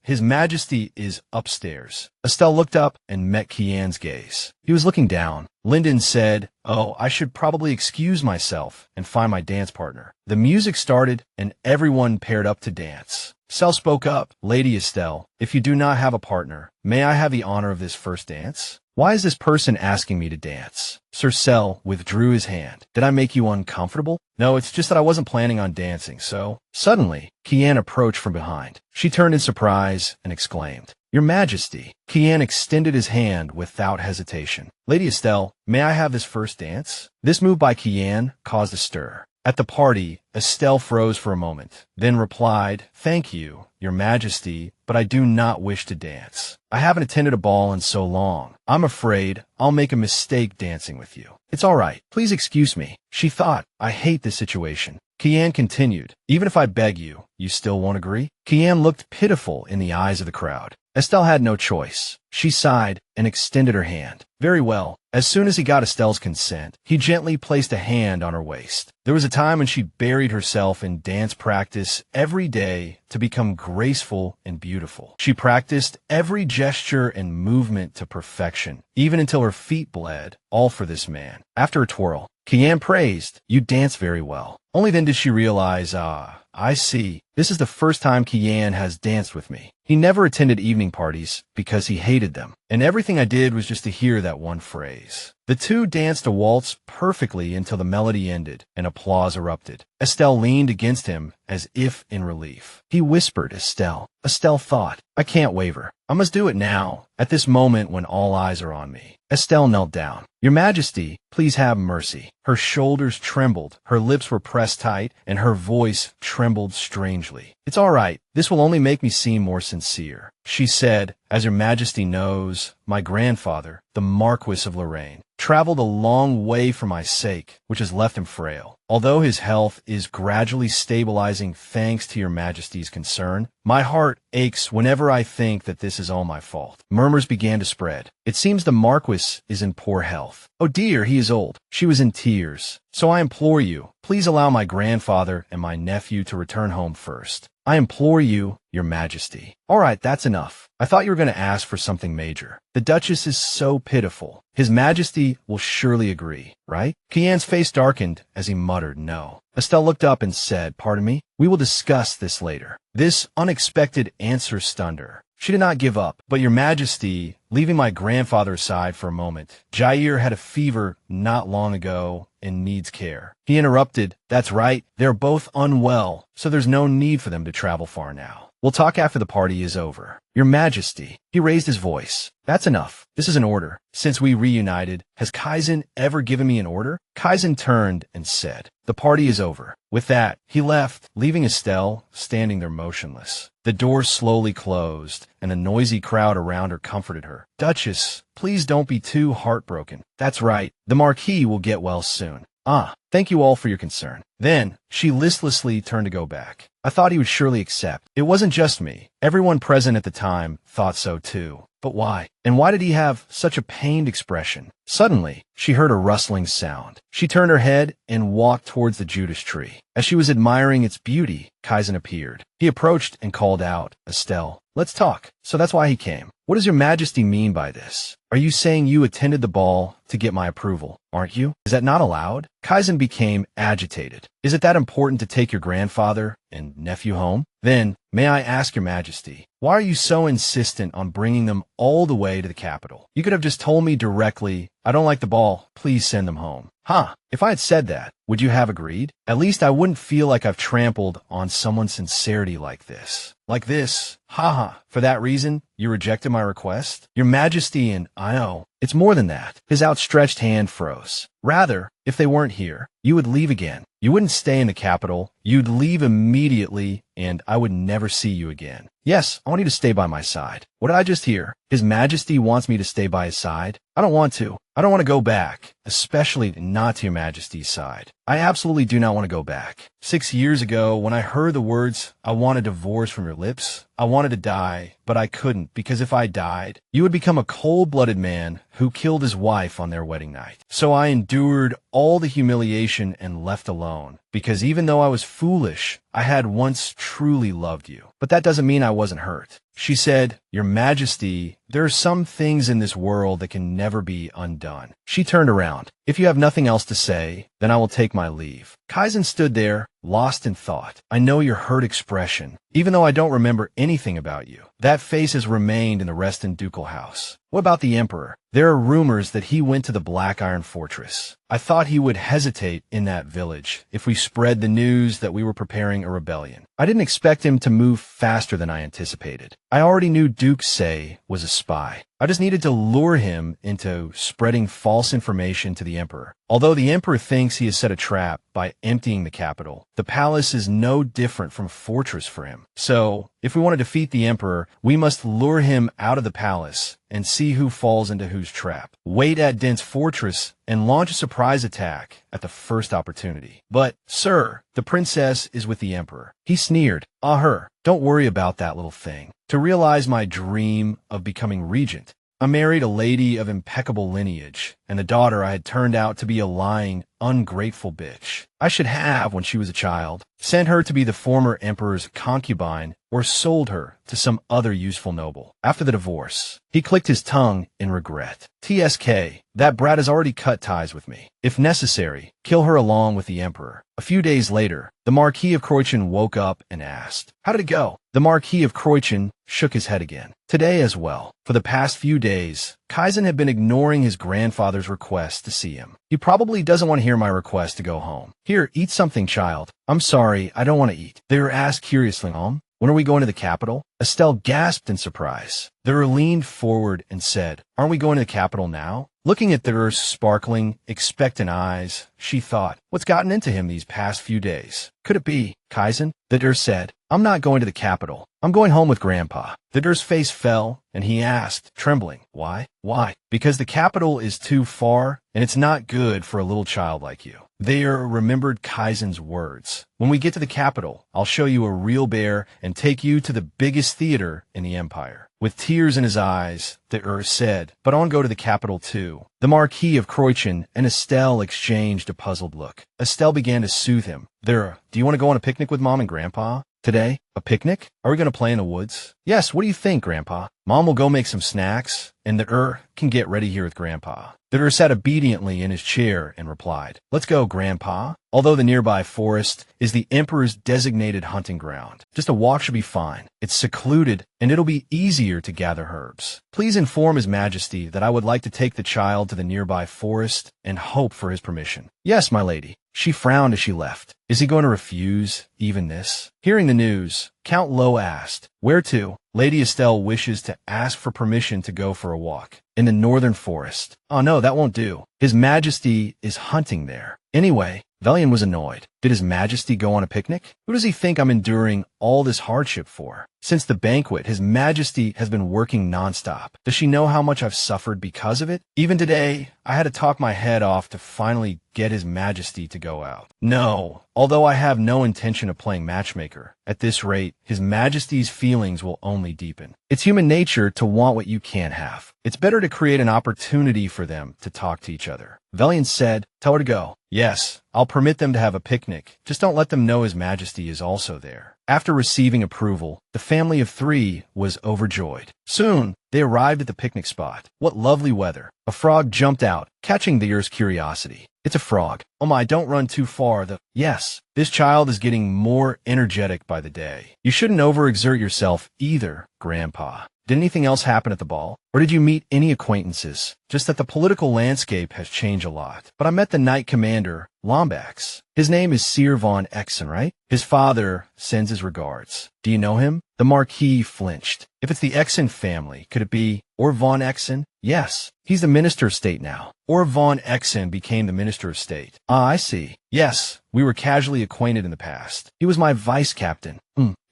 His Majesty is upstairs. Estelle looked up and met Kian's gaze. He was looking down. Lyndon said, I should probably excuse myself and find my dance partner. The music started and everyone paired up to dance. Sel spoke up. Lady Estelle, if you do not have a partner, may I have the honor of this first dance? Why is this person asking me to dance? Sir Sel withdrew his hand. Did I make you uncomfortable? No, it's just that I wasn't planning on dancing, so... Suddenly, Kian approached from behind. She turned in surprise and exclaimed, Your Majesty. Kian extended his hand without hesitation. Lady Estelle, may I have this first dance? This move by Kian caused a stir. At the party, Estelle froze for a moment, then replied, Thank you, Your Majesty, but I do not wish to dance. I haven't attended a ball in so long. I'm afraid I'll make a mistake dancing with you. It's all right. Please excuse me. She thought, I hate this situation. Kian continued, Even if I beg you, you still won't agree? Kian looked pitiful in the eyes of the crowd. Estelle had no choice. She sighed and extended her hand. Very well. As soon as he got Estelle's consent, he gently placed a hand on her waist. There was a time when she buried herself in dance practice every day to become graceful and beautiful. She practiced every gesture and movement to perfection, even until her feet bled, all for this man. After a twirl, Kian praised, You dance very well. Only then did she realize, I see. This is the first time Kian has danced with me. He never attended evening parties because he hated them. And everything I did was just to hear that one phrase. The two danced a waltz perfectly until the melody ended and applause erupted. Estelle leaned against him as if in relief. He whispered, Estelle. Estelle thought, I can't waver. I must do it now, at this moment when all eyes are on me. Estelle knelt down. Your Majesty, please have mercy. Her shoulders trembled, her lips were pressed tight, and her voice trembled strangely. It's all right. This will only make me seem more sincere, she said. As your Majesty knows, my grandfather, the Marquis of Lorraine, traveled a long way for my sake, which has left him frail. Although his health is gradually stabilizing thanks to your Majesty's concern, my heart aches whenever I think that this is all my fault. Murmurs began to spread. It seems the Marquis is in poor health. Oh dear, he is old. She was in tears. So I implore you, please allow my grandfather and my nephew to return home first. I implore you, your Majesty. All right, that's enough. I thought you were going to ask for something major. The Duchess is so pitiful. His Majesty will surely agree, right? Kian's face darkened as he muttered no. Estelle looked up and said, pardon me? We will discuss this later. This unexpected answer stunned her. She did not give up. But your Majesty, leaving my grandfather aside for a moment, Jair had a fever not long ago and needs care. He interrupted, that's right, they're both unwell, so there's no need for them to travel far now. We'll talk after the party is over. Your Majesty, he raised his voice. That's enough. This is an order. Since we reunited, has Kaizen ever given me an order? Kaizen turned and said, the party is over. With that, he left, leaving Estelle standing there motionless. The door slowly closed, and a noisy crowd around her comforted her. Duchess, please don't be too heartbroken. That's right. The Marquis will get well soon. Ah, thank you all for your concern. Then, she listlessly turned to go back. I thought he would surely accept. It wasn't just me. Everyone present at the time thought so too. But why? And why did he have such a pained expression? Suddenly, she heard a rustling sound. She turned her head and walked towards the Judas tree. As she was admiring its beauty, Kaizen appeared. He approached and called out, Estelle, let's talk. So that's why he came. What does your Majesty mean by this? Are you saying you attended the ball to get my approval, aren't you? Is that not allowed? Kaizen became agitated. Is it that important to take your grandfather and nephew home? Then, may I ask your Majesty, why are you so insistent on bringing them all the way to the capital? You could have just told me directly, I don't like the ball, please send them home. Huh, if I had said that, would you have agreed? At least I wouldn't feel like I've trampled on someone's sincerity like this. Like this. Haha, for that reason, you rejected my request? Your Majesty, and I know, it's more than that. His outstretched hand froze. Rather, if they weren't here, you would leave again. You wouldn't stay in the capital. You'd leave immediately, and I would never see you again. Yes, I want you to stay by my side. What did I just hear? His Majesty wants me to stay by his side? I don't want to. I don't want to go back, especially not to your Majesty's side. I absolutely do not want to go back. 6 years ago, when I heard the words, I want a divorce from your lips, I wanted to die, but I couldn't, because if I died, you would become a cold-blooded man who killed his wife on their wedding night. So I endured all the humiliation and left alone, because even though I was foolish, I had once truly loved you. But that doesn't mean I wasn't hurt. She said, Your Majesty, there are some things in this world that can never be undone. She turned around. If you have nothing else to say, then I will take my leave. Kaizen stood there, lost in thought. I know your hurt expression, even though I don't remember anything about you. That face has remained in the Reston ducal house. What about the Emperor? There are rumors that he went to the Black Iron Fortress. I thought he would hesitate in that village if we spread the news that we were preparing a rebellion. I didn't expect him to move faster than I anticipated. I already knew Duke Say was a spy. I just needed to lure him into spreading false information to the Emperor. Although the Emperor thinks he has set a trap by emptying the capital, the palace is no different from a fortress for him. So, if we want to defeat the Emperor, we must lure him out of the palace and see who falls into whose trap. Wait at Dent's fortress and launch a surprise attack at the first opportunity. But, sir, the princess is with the Emperor. He sneered. Ah, her. Don't worry about that little thing. To realize my dream of becoming regent, I married a lady of impeccable lineage, and the daughter I had turned out to be a lying, ungrateful bitch. I should have, when she was a child, sent her to be the former emperor's concubine or sold her to some other useful noble. After the divorce, he clicked his tongue in regret. TSK, That brat has already cut ties with me. If necessary, kill her along with the emperor. A few days later, the Marquis of Croichin woke up and asked, "How did it go?" The Marquis of Croichin shook his head again. Today as well. For the past few days, Kaizen had been ignoring his grandfather's request to see him. He probably doesn't want to hear my request to go home. Here, eat something, child. I'm sorry, I don't want to eat. They were asked curiously, when are we going to the capital? Estelle gasped in surprise. The heir leaned forward and said, "Aren't we going to the capital now?" Looking at the heir's sparkling, expectant eyes, she thought, what's gotten into him these past few days? Could it be, Kaizen? The heir said, "I'm not going to the capital. I'm going home with Grandpa." The heir's face fell, and he asked, trembling, "Why? Why?" "Because the capital is too far, and it's not good for a little child like you." The heir remembered Kaizen's words. "When we get to the capital, I'll show you a real bear and take you to the biggest theater in the empire." With tears in his eyes, the heir said, "But I want to go to the capital too." The Marquis of Croichin and Estelle exchanged a puzzled look. Estelle began to soothe him. "Do you want to go on a picnic with Mom and Grandpa? Today? A picnic? Are we going to play in the woods?" "Yes, what do you think, Grandpa?" "Mom will go make some snacks, and the heir can get ready here with Grandpa." The heir sat obediently in his chair and replied, "Let's go, Grandpa." Although the nearby forest is the Emperor's designated hunting ground, just a walk should be fine. It's secluded, and it'll be easier to gather herbs. Please inform His Majesty that I would like to take the child to the nearby forest and hope for his permission. "Yes, my lady." She frowned as she left. Is he going to refuse even this? Hearing the news, Count Lo asked, "Where to?" Lady Estelle wishes to ask for permission to go for a walk in the northern forest. "Oh no, that won't do. His Majesty is hunting there." Anyway, Velian was annoyed. Did His Majesty go on a picnic? Who does he think I'm enduring all this hardship for? Since the banquet, His Majesty has been working nonstop. Does she know how much I've suffered because of it? Even today, I had to talk my head off to finally get His Majesty to go out. No, although I have no intention of playing matchmaker. At this rate, His Majesty's feelings will only deepen. It's human nature to want what you can't have. It's better to create an opportunity for them to talk to each other. Velian said, "Tell her to go." "Yes, I'll permit them to have a picnic. Just don't let them know His Majesty is also there." After receiving approval, the family of 3 was overjoyed. Soon, they arrived at the picnic spot. What lovely weather. A frog jumped out, catching the heir's curiosity. "It's a frog. Oh my, don't run too far. Yes, this child is getting more energetic by the day. You shouldn't overexert yourself either, Grandpa." Did anything else happen at the ball? Or did you meet any acquaintances? Just that the political landscape has changed a lot. But I met the Knight Commander, Lombax. His name is Seer von Exen, right? His father sends his regards. Do you know him? The Marquis flinched. If it's the Exen family, could it be Or von Exen? Yes, he's the Minister of State now. Or von Exen became the Minister of State. Ah, I see. Yes, we were casually acquainted in the past. He was my vice captain.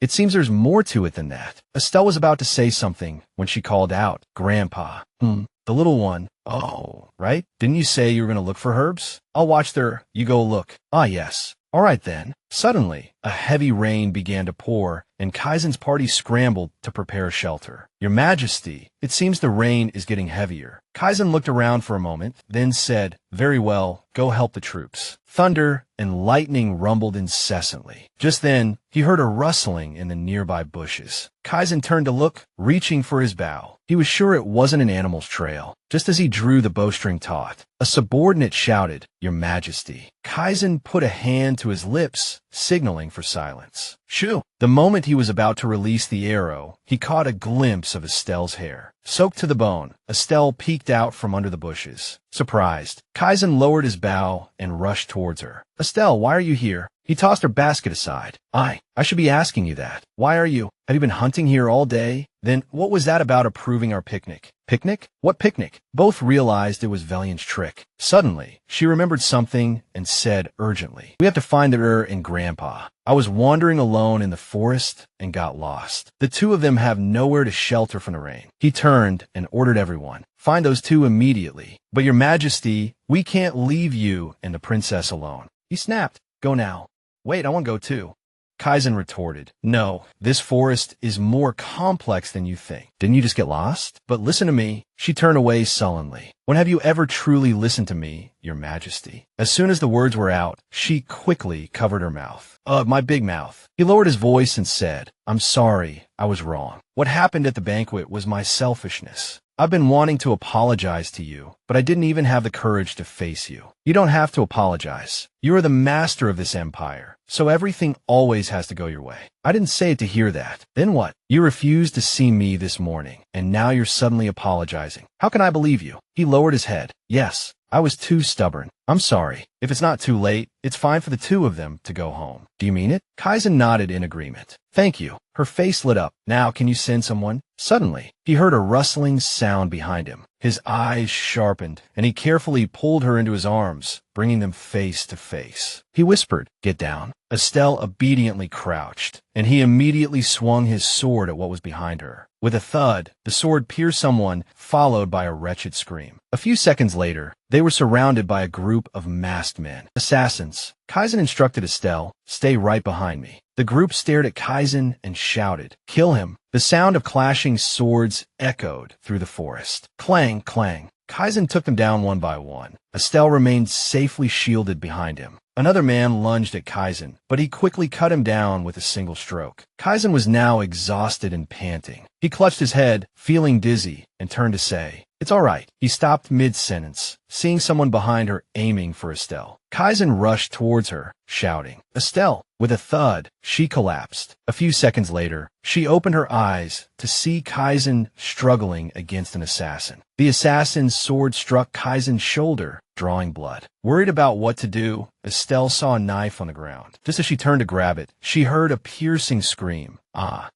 It seems there's more to it than that. Estelle was about to say something when she called out, "Grandpa." The little one. "Oh, right? Didn't you say you were going to look for herbs? I'll watch there. You go look." "Ah, yes." "All right then." Suddenly, a heavy rain began to pour, and Kaizen's party scrambled to prepare a shelter. "Your Majesty, it seems the rain is getting heavier." Kaizen looked around for a moment, then said, "Very well, go help the troops." Thunder and lightning rumbled incessantly. Just then, he heard a rustling in the nearby bushes. Kaizen turned to look, reaching for his bow. He was sure it wasn't an animal's trail. Just as he drew the bowstring taut, a subordinate shouted, "Your Majesty." Kaizen put a hand to his lips, signaling for silence. Shoo! The moment he was about to release the arrow, he caught a glimpse of Estelle's hair. Soaked to the bone, Estelle peeked out from under the bushes. Surprised, Kaizen lowered his bow and rushed towards her. "Estelle, why are you here?" He tossed her basket aside. I should be asking you that. Why are you? Have you been hunting here all day? Then what was that about approving our picnic? Picnic? What picnic? Both realized it was Velian's trick. Suddenly, she remembered something and said urgently, "We have to find the heir and Grandpa. I was wandering alone in the forest and got lost. The two of them have nowhere to shelter from the rain." He turned and ordered everyone, "Find those two immediately. But Your Majesty, we can't leave you and the princess alone." He snapped, "Go now." "Wait, I want to go too." Kaizen retorted, "No, this forest is more complex than you think. Didn't you just get lost? But listen to me." She turned away sullenly. When have you ever truly listened to me, Your Majesty? As soon as the words were out, she quickly covered her mouth. My big mouth. He lowered his voice and said, I'm sorry, I was wrong. What happened at the banquet was my selfishness. I've been wanting to apologize to you, but I didn't even have the courage to face you. You don't have to apologize. You are the master of this empire, so everything always has to go your way. I didn't say it to hear that. Then what? You refused to see me this morning, and now you're suddenly apologizing. How can I believe you? He lowered his head. Yes, I was too stubborn. I'm sorry. If it's not too late, it's fine for the two of them to go home. Do you mean it? Kaizen nodded in agreement. Thank you. Her face lit up. Now can you send someone? Suddenly, he heard a rustling sound behind him. His eyes sharpened, and he carefully pulled her into his arms, bringing them face to face. He whispered, Get down. Estelle obediently crouched, and he immediately swung his sword at what was behind her. With a thud, the sword pierced someone, followed by a wretched scream. A few seconds later, they were surrounded by a group of masked men. Assassins. Kaizen instructed Estelle, Stay right behind me. The group stared at Kaizen and shouted, Kill him. The sound of clashing swords echoed through the forest. Clang, clang. Kaizen took them down one by one. Estelle remained safely shielded behind him. Another man lunged at Kaizen, but he quickly cut him down with a single stroke. Kaizen was now exhausted and panting. He clutched his head, feeling dizzy, and turned to say, It's all right. He stopped mid-sentence, seeing someone behind her aiming for Estelle. Kaizen rushed towards her, shouting, Estelle! With a thud, she collapsed. A few seconds later, she opened her eyes to see Kaizen struggling against an assassin. The assassin's sword struck Kaizen's shoulder, drawing blood. Worried about what to do, Estelle saw a knife on the ground. Just as she turned to grab it, she heard a piercing scream.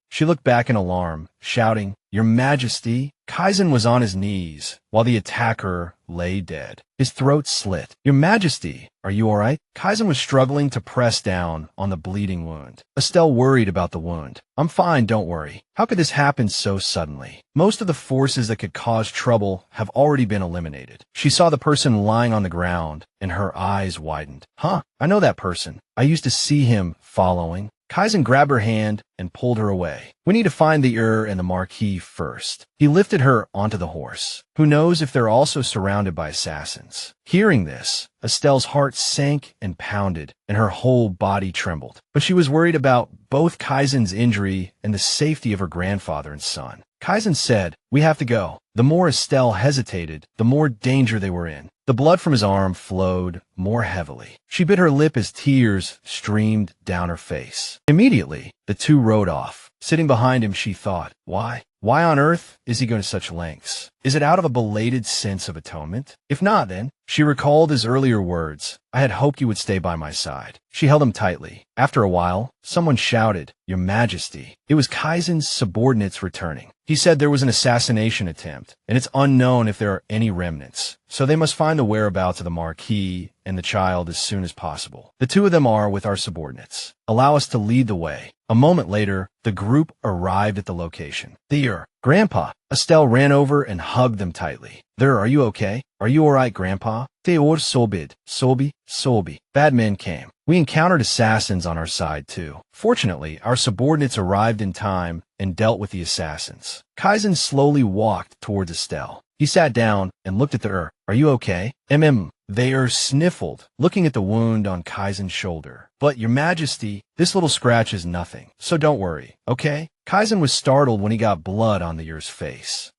She looked back in alarm, shouting, Your Majesty! Kaizen was on his knees, while the attacker lay dead. His throat slit. Your Majesty, are you all right? Kaizen was struggling to press down on the bleeding wound. Estelle worried about the wound. I'm fine, don't worry. How could this happen so suddenly? Most of the forces that could cause trouble have already been eliminated. She saw the person lying on the ground, and her eyes widened. I know that person. I used to see him following. Kaizen grabbed her hand and pulled her away. We need to find the heir and the marquis first. He lifted her onto the horse. Who knows if they're also surrounded by assassins? Hearing this, Estelle's heart sank and pounded, and her whole body trembled. But she was worried about both Kaizen's injury and the safety of her grandfather and son. Kaizen said, We have to go. The more Estelle hesitated, the more danger they were in. The blood from his arm flowed more heavily. She bit her lip as tears streamed down her face. Immediately, the two rode off. Sitting behind him, she thought, Why? Why on earth is he going to such lengths? Is it out of a belated sense of atonement? If not, then, she recalled his earlier words, I had hoped you would stay by my side. She held him tightly. After a while, someone shouted, Your Majesty. It was Kaizen's subordinates returning. He said there was an assassination attempt, and it's unknown if there are any remnants, so they must find the whereabouts of the Marquis and the child as soon as possible. The two of them are with our subordinates. Allow us to lead the way. A moment later, the group arrived at the location. There, Grandpa. Estelle ran over and hugged them tightly. There, are you okay? Are you all right, Grandpa? Teor Sobid. Sobi. Bad men came. We encountered assassins on our side, too. Fortunately, our subordinates arrived in time and dealt with the assassins. Kaizen slowly walked towards Estelle. He sat down and looked at the heir. Are you okay? They sniffled, looking at the wound on Kaizen's shoulder. But, Your Majesty, this little scratch is nothing, so don't worry, okay? Kaizen was startled when he got blood on the heir's face.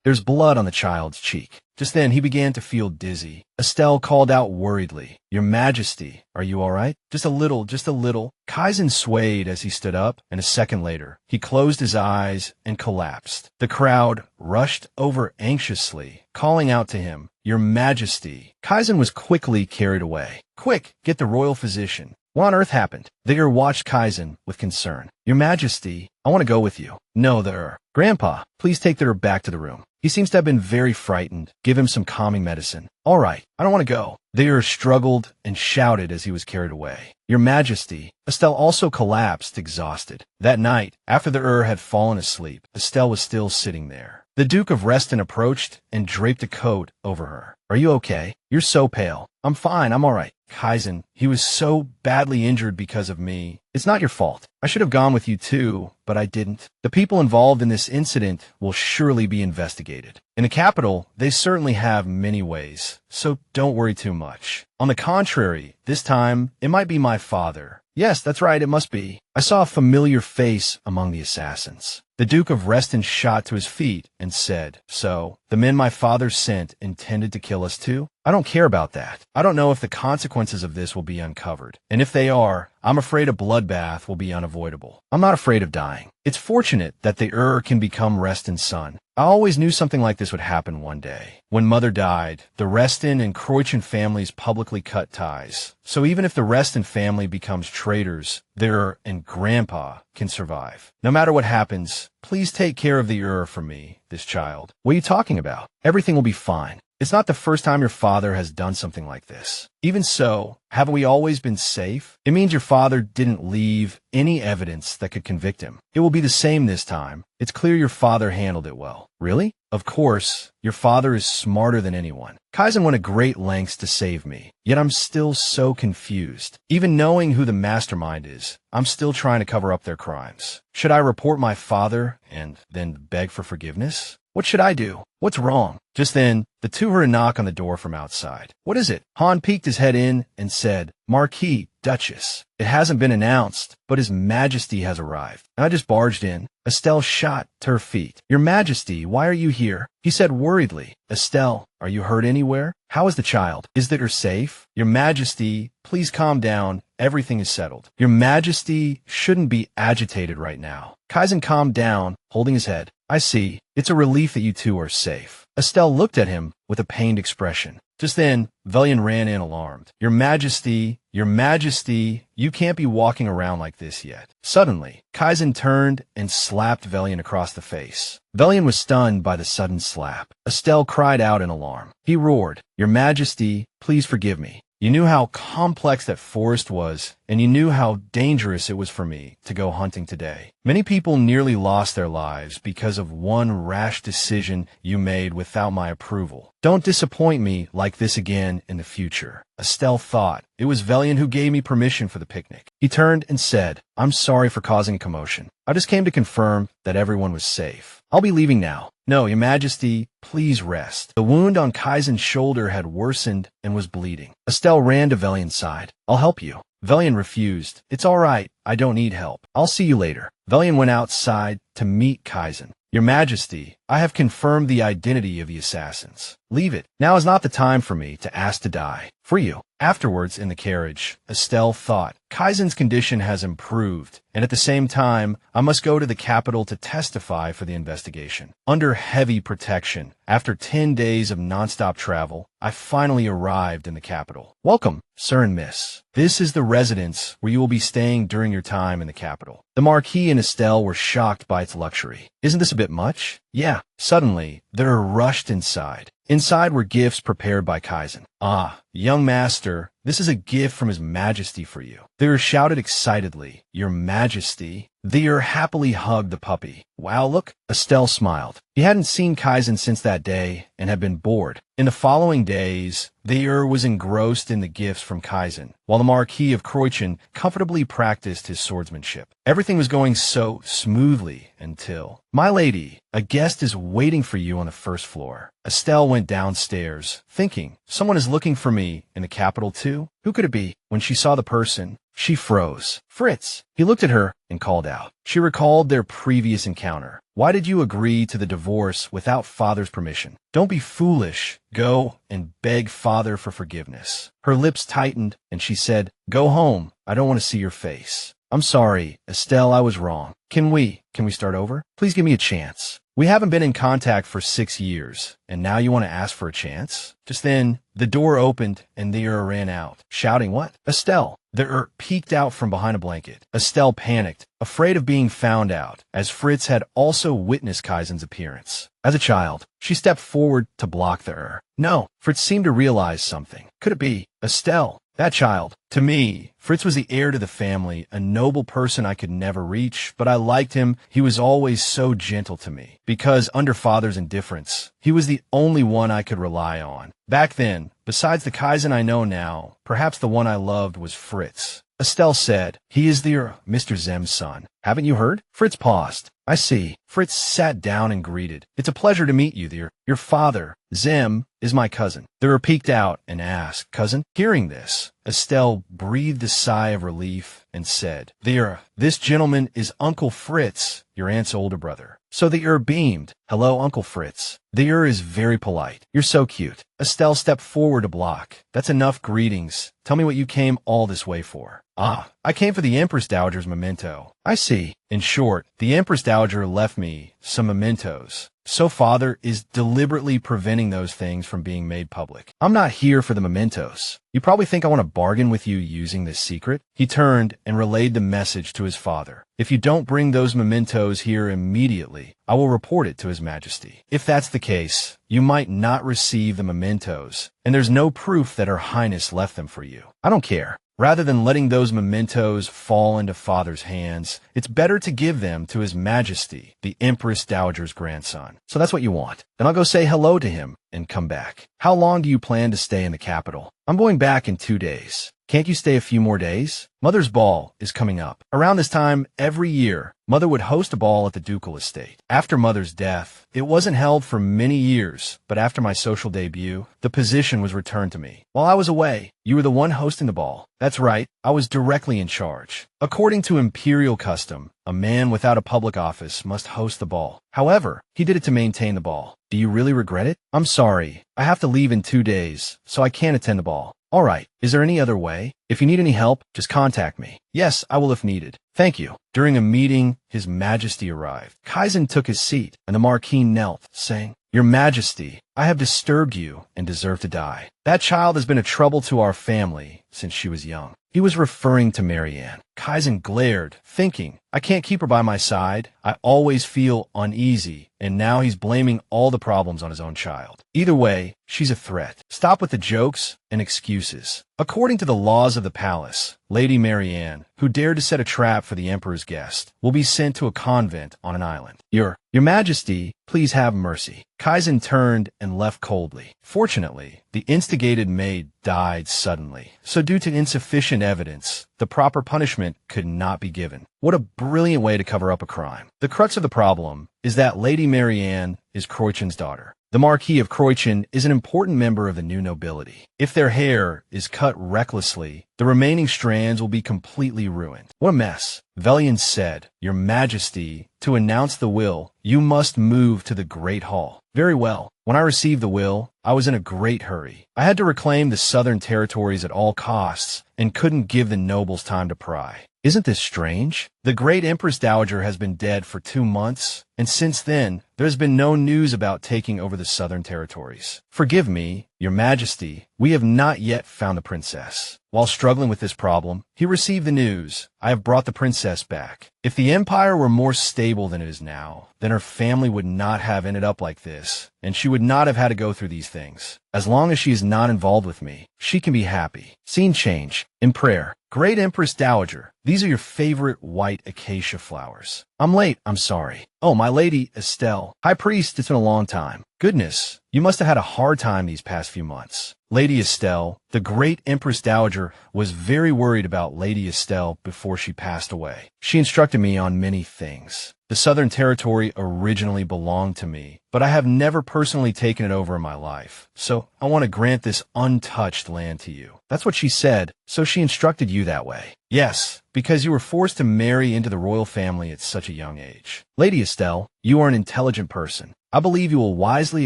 There's blood on the child's cheek. Just then, he began to feel dizzy. Estelle called out worriedly, Your Majesty, are you all right? Just a little. Kaizen swayed as he stood up, and a second later, he closed his eyes and collapsed. The crowd rushed over anxiously, calling out to him, Your Majesty. Kaizen was quickly carried away. Quick, get the royal physician. What on earth happened? The heir watched Kaizen with concern. Your Majesty, I want to go with you. No, the heir. Grandpa, please take the heir back to the room. He seems to have been very frightened. Give him some calming medicine. All right, I don't want to go. The heir struggled and shouted as he was carried away. Your Majesty. Estelle also collapsed, exhausted. That night, after the heir had fallen asleep, Estelle was still sitting there. The Duke of Reston approached and draped a coat over her. Are you okay? You're so pale. I'm fine, I'm all right. Kaizen, he was so badly injured because of me. It's not your fault. I should have gone with you too, but I didn't. The people involved in this incident will surely be investigated. In the capital, they certainly have many ways, so don't worry too much. On the contrary, this time, it might be my father. Yes, that's right, it must be. I saw a familiar face among the assassins. The Duke of Reston shot to his feet and said, "So, the men my father sent intended to kill us too? I don't care about that. I don't know if the consequences of this will be uncovered. And if they are, I'm afraid a bloodbath will be unavoidable. I'm not afraid of dying. It's fortunate that the heir can become Reston's son. I always knew something like this would happen one day. When Mother died, the Reston and Croichan families publicly cut ties. So even if the Reston family becomes traitors, their and Grandpa can survive. No matter what happens, please take care of the heir for me, this child." "What are you talking about? Everything will be fine. It's not the first time your father has done something like this. Even so, haven't we always been safe? It means your father didn't leave any evidence that could convict him. It will be the same this time. It's clear your father handled it well." "Really?" "Of course. Your father is smarter than anyone. Kaizen went to great lengths to save me, yet I'm still so confused. Even knowing who the mastermind is, I'm still trying to cover up their crimes. Should I report my father and then beg for forgiveness? What should I do? What's wrong?" Just then, the two heard a knock on the door from outside. "What is it?" Han peeked his head in and said, "Marquis, Duchess. It hasn't been announced, but His Majesty has arrived." And I just barged in. Estelle shot to her feet. "Your Majesty, why are you here?" He said worriedly. "Estelle, are you hurt anywhere? How is the child? Is the heir safe?" "Your Majesty, please calm down. Everything is settled. Your Majesty shouldn't be agitated right now." Kaizen calmed down, holding his head. "I see. It's a relief that you two are safe." Estelle looked at him with a pained expression. Just then, Velian ran in alarmed. Your Majesty, you can't be walking around like this yet." Suddenly, Kaizen turned and slapped Velian across the face. Velian was stunned by the sudden slap. Estelle cried out in alarm. He roared, "Your Majesty, please forgive me. You knew how complex that forest was, and you knew how dangerous it was for me to go hunting today. Many people nearly lost their lives because of one rash decision you made without my approval. Don't disappoint me like this again in the future." Estelle thought it was Velian who gave me permission for the picnic. He turned and said, "I'm sorry for causing a commotion. I just came to confirm that everyone was safe. I'll be leaving now." "No, Your Majesty, please rest." The wound on Kaizen's shoulder had worsened and was bleeding. Estelle ran to Velian's side. "I'll help you." Velian refused. "It's all right. I don't need help. I'll see you later." Velian went outside to meet Kaizen. "Your Majesty, I have confirmed the identity of the assassins. Leave it. Now is not the time for me to ask to die. For you." Afterwards, in the carriage, Estelle thought, Kaizen's condition has improved, and at the same time, I must go to the capital to testify for the investigation. Under heavy protection, after 10 days of nonstop travel, I finally arrived in the capital. "Welcome, sir and miss. This is the residence where you will be staying during your time in the capital." The Marquis and Estelle were shocked by its luxury. "Isn't this a bit much?" "Yeah." Suddenly, they rushed inside. Inside were gifts prepared by Kaizen. "Ah, young master, this is a gift from His Majesty for you." They shouted excitedly, "Your Majesty." The heir happily hugged the puppy. "Wow, look." Estelle smiled. He hadn't seen Kaizen since that day and had been bored. In the following days, the heir was engrossed in the gifts from Kaizen, while the Marquis of Croichan comfortably practiced his swordsmanship. Everything was going so smoothly until, "My lady, a guest is waiting for you on the first floor." Estelle went downstairs, thinking, someone is looking for me in the capital too? Who could it be? When she saw the person, she froze. "Fritz!" He looked at her and called out. She recalled their previous encounter. "Why did you agree to the divorce without father's permission? Don't be foolish. Go and beg father for forgiveness." Her lips tightened and she said, "Go home. I don't want to see your face." "I'm sorry, Estelle, I was wrong. Can we start over? Please give me a chance. We haven't been in contact for 6 years, and now you want to ask for a chance?" Just then, the door opened and the heir ran out, shouting, "What?" "Estelle." The heir peeked out from behind a blanket. Estelle panicked, afraid of being found out, as Fritz had also witnessed Kaizen's appearance. As a child, she stepped forward to block the heir. "No." Fritz seemed to realize something. Could it be? "Estelle, That child. To me, Fritz was the heir to the family, a noble person I could never reach, but I liked him. He was always so gentle to me. Because, under father's indifference, he was the only one I could rely on. Back then, besides the Kaizen I know now, perhaps the one I loved was Fritz. Estelle said, "He is the Mr. Zem's son. Haven't you heard?" Fritz paused. "I see." Fritz sat down and greeted. "It's a pleasure to meet you, dear. Your father, Zem, is my cousin." The heir peeked out and asked, "Cousin?" Hearing this, Estelle breathed a sigh of relief and said, "This gentleman is Uncle Fritz, your aunt's older brother." So the heir beamed. "Hello, Uncle Fritz." The heir is very polite. "You're so cute." Estelle stepped forward to block. "That's enough greetings. Tell me what you came all this way for." "Ah, I came for the Empress Dowager's memento." "I see." In short, the Empress Dowager left me some mementos. So father is deliberately preventing those things from being made public. I'm not here for the mementos. You probably think I want to bargain with you using this secret? He turned and relayed the message to his father. "If you don't bring those mementos here immediately, I will report it to His Majesty. If that's the case, you might not receive the mementos, and there's no proof that Her Highness left them for you. I don't care. Rather than letting those mementos fall into father's hands, it's better to give them to His Majesty, the Empress Dowager's grandson. So that's what you want. Then I'll go say hello to him and come back. How long do you plan to stay in the capital?" "I'm going back in 2 days." "Can't you stay a few more days?" Mother's ball is coming up. Around this time, every year, Mother would host a ball at the ducal estate. After Mother's death, it wasn't held for many years, but after my social debut, the position was returned to me. While I was away, you were the one hosting the ball. That's right, I was directly in charge. According to imperial custom, a man without a public office must host the ball. However, he did it to maintain the ball. Do you really regret it? I'm sorry. I have to leave in 2 days, so I can't attend the ball. All right. Is there any other way? If you need any help, just contact me. Yes, I will if needed. Thank you. During a meeting, His Majesty arrived. Kaizen took his seat, and the Marquis knelt, saying, "Your Majesty, I have disturbed you and deserve to die. That child has been a trouble to our family since she was young." He was referring to Marianne. Kaizen glared, thinking, I can't keep her by my side. I always feel uneasy, and now he's blaming all the problems on his own child. Either way, she's a threat. Stop with the jokes and excuses. According to the laws of the palace, Lady Marianne, who dared to set a trap for the Emperor's guest, will be sent to a convent on an island. Your Majesty, please have mercy. Kaizen turned and left coldly. Fortunately, the instigated maid died suddenly, so due to insufficient evidence, the proper punishment could not be given. What a brilliant way to cover up a crime. The crux of the problem is that Lady Marianne is Kreutchen's daughter. The Marquis of Kreutchen is an important member of the new nobility. If their hair is cut recklessly, the remaining strands will be completely ruined. What a mess. Velian said, Your Majesty, to announce the will, you must move to the Great Hall. Very well. When I received the will, I was in a great hurry. I had to reclaim the southern territories at all costs and couldn't give the nobles time to pry. Isn't this strange? The great Empress Dowager has been dead for 2 months, and since then, there's been no news about taking over the southern territories. Forgive me, Your Majesty, we have not yet found the princess. While struggling with this problem, he received the news. I have brought the princess back. If the empire were more stable than it is now, then her family would not have ended up like this, and she would not have had to go through these things. As long as she is not involved with me, she can be happy. Scene change. In prayer. Great Empress Dowager, these are your favorite white acacia flowers. I'm late, I'm sorry. Oh, my lady, Estelle. High Priest, it's been a long time. Goodness, you must have had a hard time these past few months. Lady Estelle, the great Empress Dowager, was very worried about Lady Estelle before she passed away. She instructed me on many things. The Southern Territory originally belonged to me, but I have never personally taken it over in my life. So I want to grant this untouched land to you. That's what she said, so she instructed you that way. Yes, because you were forced to marry into the royal family at such a young age. Lady Estelle, you are an intelligent person. I believe you will wisely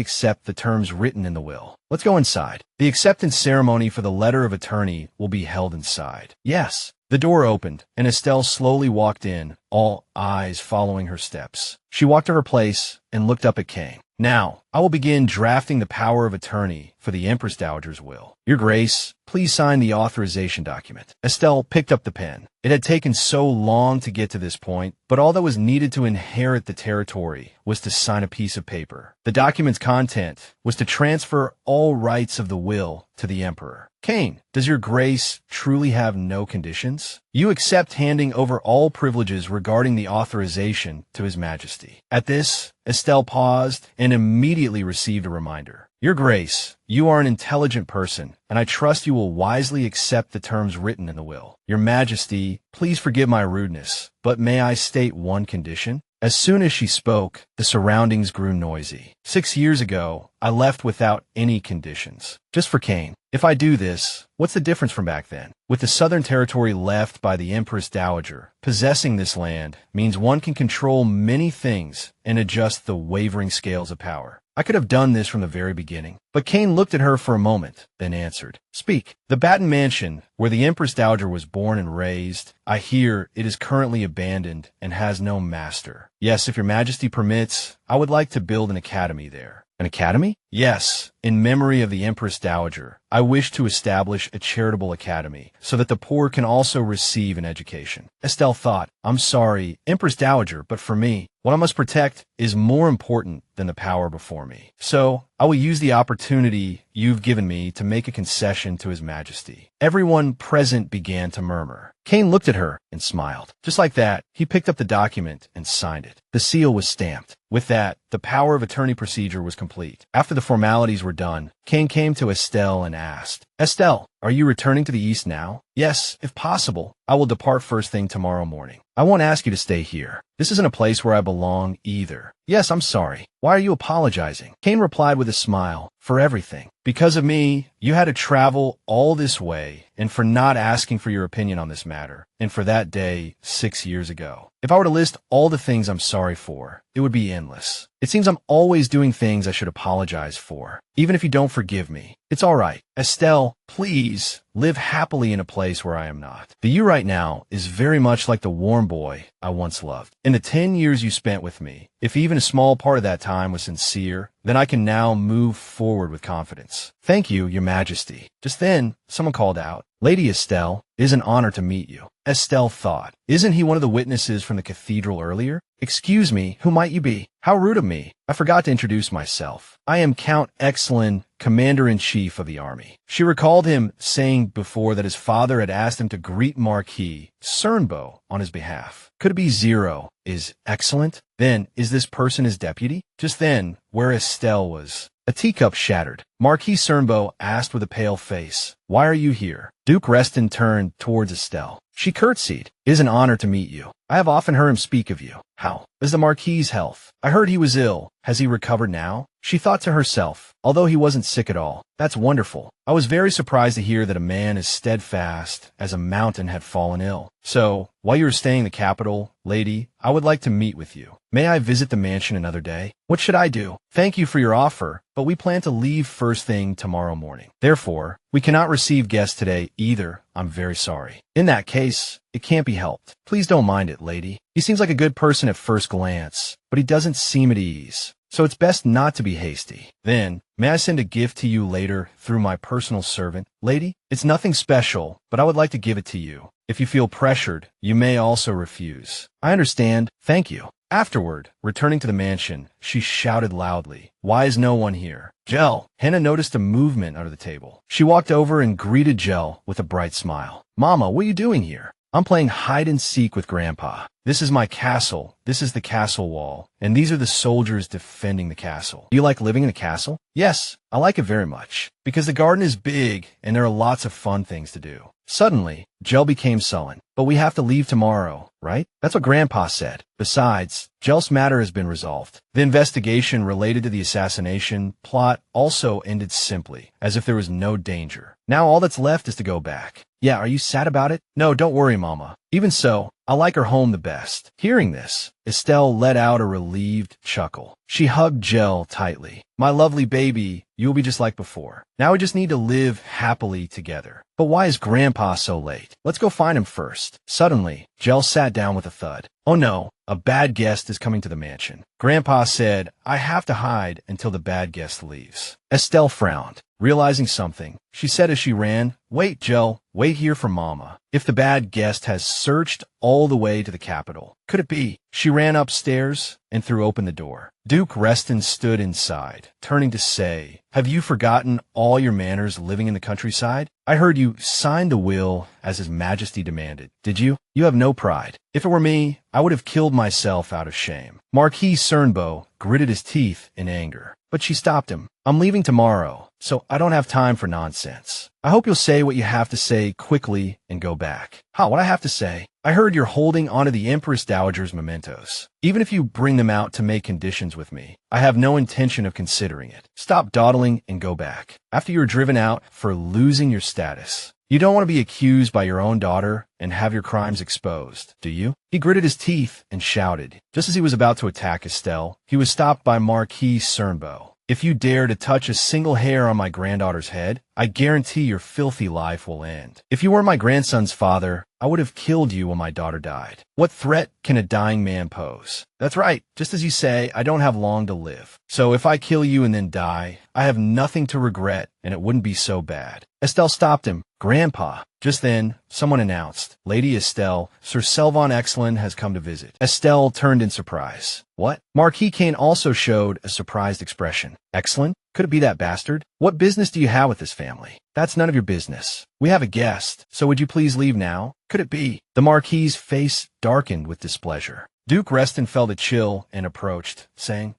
accept the terms written in the will. Let's go inside. The acceptance ceremony for the letter of attorney will be held inside. Yes. The door opened, and Estelle slowly walked in, all eyes following her steps. She walked to her place and looked up at Kane. Now, I will begin drafting the power of attorney for the Empress Dowager's will. Your Grace, please sign the authorization document. Estelle picked up the pen. It had taken so long to get to this point, but all that was needed to inherit the territory was to sign a piece of paper. The document's content was to transfer all rights of the will to the Emperor. Cain, does your Grace truly have no conditions? You accept handing over all privileges regarding the authorization to His Majesty. At this, Estelle paused and immediately received a reminder. Your Grace, you are an intelligent person, and I trust you will wisely accept the terms written in the will. Your Majesty, please forgive my rudeness, but may I state one condition? As soon as she spoke, the surroundings grew noisy. 6 years ago, I left without any conditions. Just for Cain. If I do this, what's the difference from back then? With the southern territory left by the Empress Dowager, possessing this land means one can control many things and adjust the wavering scales of power. I could have done this from the very beginning. But Cain looked at her for a moment, then answered, Speak. The Batten Mansion, where the Empress Dowager was born and raised, I hear it is currently abandoned and has no master. Yes, if your Majesty permits, I would like to build an academy there. An academy? Yes, in memory of the Empress Dowager. I wish to establish a charitable academy so that the poor can also receive an education. Estelle thought, I'm sorry, Empress Dowager, but for me, what I must protect is more important than the power before me. So, I will use the opportunity you've given me to make a concession to His Majesty. Everyone present began to murmur. Cain looked at her and smiled. Just like that, he picked up the document and signed it. The seal was stamped. With that, the power of attorney procedure was complete. After the formalities were done, Cain came to Estelle and asked, Estelle, are you returning to the east now? Yes, if possible. I will depart first thing tomorrow morning. I won't ask you to stay here. This isn't a place where I belong either. Yes, I'm sorry. Why are you apologizing? Cain replied with a smile. For everything. Because of me, you had to travel all this way, and for not asking for your opinion on this matter, and for that day 6 years ago. If I were to list all the things I'm sorry for, it would be endless. It seems I'm always doing things I should apologize for, even if you don't forgive me. It's all right. Estelle, please, live happily in a place where I am not. The you right now is very much like the warm boy I once loved. In the 10 years you spent with me, if even a small part of that time was sincere, then I can now move forward with confidence. Thank you, Your Majesty. Just then, someone called out, Lady Estelle, it is an honor to meet you. Estelle thought, isn't he one of the witnesses from the cathedral earlier? Excuse me, who might you be? How rude of me. I forgot to introduce myself. I am Count Estelle, Commander-in-Chief of the army. She recalled him saying before that his father had asked him to greet Marquis Cernbo on his behalf. Could it be Zero is excellent? Then, is this person his deputy? Just then, where Estelle was, a teacup shattered. Marquis Cernbo asked with a pale face, Why are you here? Duke Reston turned towards Estelle. She curtsied. It is an honor to meet you. I have often heard him speak of you. How is the Marquis's health? I heard he was ill. Has he recovered now? She thought to herself, although he wasn't sick at all. That's wonderful. I was very surprised to hear that a man as steadfast as a mountain had fallen ill. So, while you are staying in the capital, lady, I would like to meet with you. May I visit the mansion another day? What should I do? Thank you for your offer, but we plan to leave first thing tomorrow morning. Therefore, we cannot receive guests today either. I'm very sorry. In that case, it can't be helped. Please don't mind it, lady. He seems like a good person at first glance, but he doesn't seem at ease. So it's best not to be hasty. Then, may I send a gift to you later through my personal servant? Lady, it's nothing special, but I would like to give it to you. If you feel pressured, you may also refuse. I understand. Thank you. Afterward, returning to the mansion, she shouted loudly, Why is no one here? Jell. Hannah noticed a movement under the table. She walked over and greeted Jell with a bright smile. Mama, what are you doing here? I'm playing hide and seek with Grandpa. This is my castle. This is the castle wall. And these are the soldiers defending the castle. Do you like living in a castle? Yes, I like it very much. Because the garden is big and there are lots of fun things to do. Suddenly, Jell became sullen. But we have to leave tomorrow, right? That's what Grandpa said. Besides, Jell's matter has been resolved. The investigation related to the assassination plot also ended simply, as if there was no danger. Now all that's left is to go back. Yeah, are you sad about it? No, don't worry, Mama. Even so, I like her home the best. Hearing this, Estelle let out a relieved chuckle. She hugged Jel tightly. My lovely baby, you'll be just like before. Now we just need to live happily together. But why is Grandpa so late? Let's go find him first. Suddenly, Jel sat down with a thud. Oh no, a bad guest is coming to the mansion. Grandpa said, I have to hide until the bad guest leaves. Estelle frowned. Realizing something, she said as she ran, Wait, Jel, wait here for Mama. If the bad guest has searched all the way to the capital, could it be? She ran upstairs and threw open the door. Duke Reston stood inside, turning to say, Have you forgotten all your manners living in the countryside? I heard you signed the will as His Majesty demanded. Did you? You have no pride. If it were me, I would have killed myself out of shame. Marquis Cernbo gritted his teeth in anger, but she stopped him. I'm leaving tomorrow, so I don't have time for nonsense. I hope you'll say what you have to say quickly and go back. What I have to say? I heard you're holding onto the Empress Dowager's mementos. Even if you bring them out to make conditions with me, I have no intention of considering it. Stop dawdling and go back. After you're driven out for losing your status, you don't want to be accused by your own daughter and have your crimes exposed, do you? He gritted his teeth and shouted. Just as he was about to attack Estelle, he was stopped by Marquis Cernbo. If you dare to touch a single hair on my granddaughter's head, I guarantee your filthy life will end. If you were my grandson's father, I would have killed you when my daughter died. What threat can a dying man pose? That's right. Just as you say, I don't have long to live. So if I kill you and then die, I have nothing to regret, and it wouldn't be so bad. Estelle stopped him. Grandpa. Just then, someone announced, Lady Estelle, Sir Selvon Excelin has come to visit. Estelle turned in surprise. What? Marquis Kane also showed a surprised expression. Excelin? Could it be that bastard? What business do you have with this family? That's none of your business. We have a guest, so would you please leave now? Could it be? The Marquis's face darkened with displeasure. Duke Reston felt a chill and approached, saying,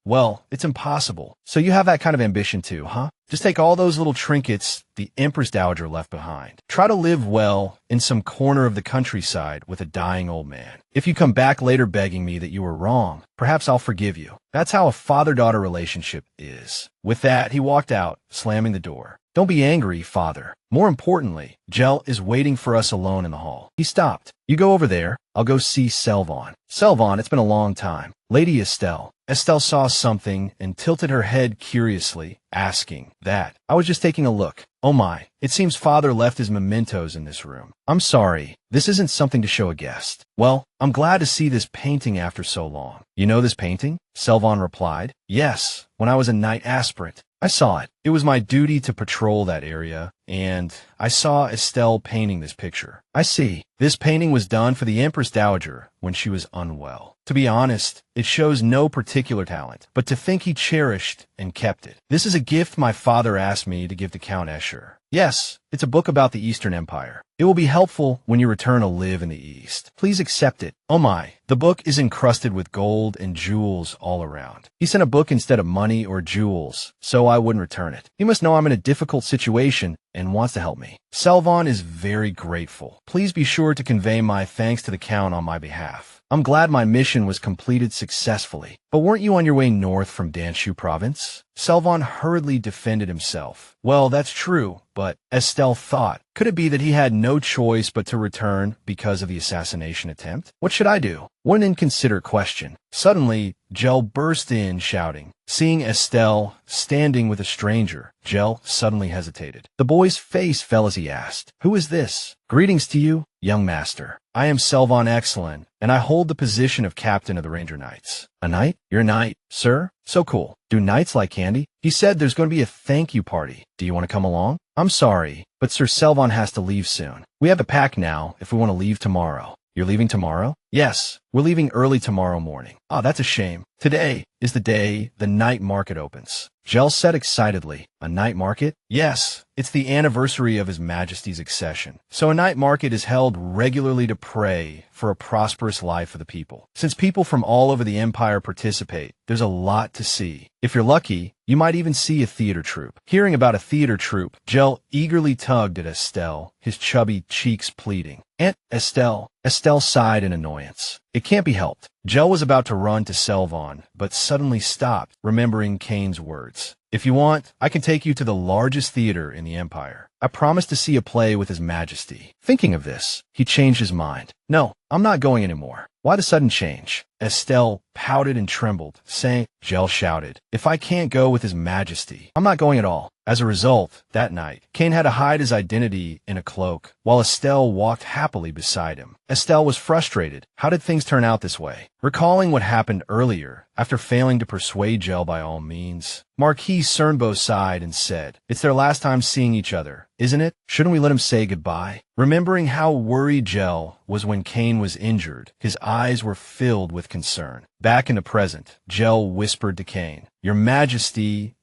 Well, it's impossible. So you have that kind of ambition too, huh? Just take all those little trinkets the Empress Dowager left behind. Try to live well in some corner of the countryside with a dying old man. If you come back later begging me that you were wrong, perhaps I'll forgive you. That's how a father-daughter relationship is. With that, he walked out, slamming the door. Don't be angry, father. More importantly, Jel is waiting for us alone in the hall. He stopped. You go over there. I'll go see Selvon. Selvon, it's been a long time. Lady Estelle. Estelle saw something and tilted her head curiously, asking, That? I was just taking a look. Oh my, it seems father left his mementos in this room. I'm sorry. This isn't something to show a guest. Well, I'm glad to see this painting after so long. You know this painting? Selvon replied. Yes, when I was a knight aspirant. I saw it. It was my duty to patrol that area, and I saw Estelle painting this picture. I see. This painting was done for the Empress Dowager when she was unwell. To be honest, it shows no particular talent, but to think he cherished and kept it. This is a gift my father asked me to give to Count Escher. Yes, it's a book about the Eastern Empire. It will be helpful when you return to live in the East. Please accept it. Oh my, the book is encrusted with gold and jewels all around. He sent a book instead of money or jewels, so I wouldn't return it. He must know I'm in a difficult situation and wants to help me. Selvon is very grateful. Please be sure to convey my thanks to the Count on my behalf. I'm glad my mission was completed successfully. But weren't you on your way north from Danshu province? Selvon hurriedly defended himself. Well, that's true, but Estelle thought, could it be that he had no choice but to return because of the assassination attempt? What should I do? What an inconsiderate question. Suddenly, Jel burst in, shouting. Seeing Estelle standing with a stranger, Jel suddenly hesitated. The boy's face fell as he asked, Who is this? Greetings to you, young master. I am Selvon Excelin, and I hold the position of captain of the Ranger Knights. A knight? You're a knight, sir? So cool. Do knights like candy? He said there's going to be a thank you party. Do you want to come along? I'm sorry, but Sir Selvon has to leave soon. We have to pack now if we want to leave tomorrow. You're leaving tomorrow? Yes, we're leaving early tomorrow morning. That's a shame. Today is the day the night market opens. Jel said excitedly, A night market? Yes, it's the anniversary of His Majesty's accession. So a night market is held regularly to pray for a prosperous life for the people. Since people from all over the empire participate, there's a lot to see. If you're lucky, you might even see a theater troupe. Hearing about a theater troupe, Jel eagerly tugged at Estelle, his chubby cheeks pleading. Aunt Estelle. Estelle sighed in annoyance. It can't be helped. Jell was about to run to Selvon, but suddenly stopped, remembering Kane's words. If you want, I can take you to the largest theater in the Empire. I promised to see a play with His Majesty. Thinking of this, he changed his mind. No, I'm not going anymore. Why the sudden change? Estelle pouted and trembled, saying, Jell shouted, if I can't go with His Majesty, I'm not going at all. As a result, that night, Kane had to hide his identity in a cloak, while Estelle walked happily beside him. Estelle was frustrated. How did things turn out this way? Recalling what happened earlier, after failing to persuade Jell by all means, Marquis Cernbo sighed and said, it's their last time seeing each other, isn't it? Shouldn't we let him say goodbye? Remembering how worried Jell was when Kane was injured, his eyes were filled with concern. Back in the present, Jell whispered to Kane, Your Majesty,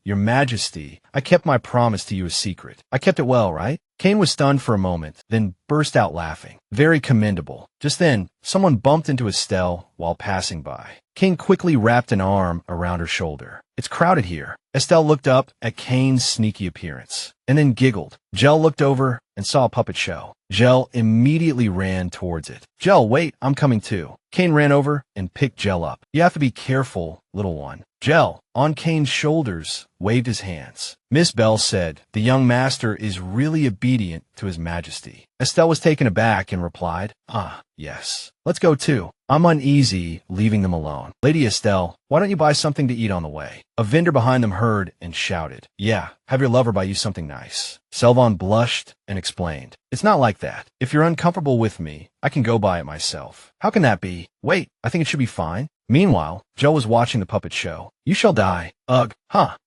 I kept my promise to you a secret. I kept it well, right? Kane was stunned for a moment, then burst out laughing. Very commendable. Just then, someone bumped into Estelle while passing by. Kane quickly wrapped an arm around her shoulder. It's crowded here. Estelle looked up at Kane's sneaky appearance, and then giggled. Jell looked over and saw a puppet show. Jell immediately ran towards it. Jell, wait, I'm coming too. Kane ran over and picked Jell up. You have to be careful, little one. Jell, on Kane's shoulders, waved his hands. Miss Bell said, the young master is really obedient to His Majesty. Estelle was taken aback and replied, yes. Let's go too. I'm uneasy leaving them alone. Lady Estelle, why don't you buy something to eat on the way? A vendor behind them heard and shouted, yeah, have your lover buy you something nice. Selvon blushed and explained, it's not like that. If you're uncomfortable with me, I can go buy it myself. How can that be? Wait, I think it should be fine. Meanwhile, Joe was watching the puppet show. You shall die. Ugh.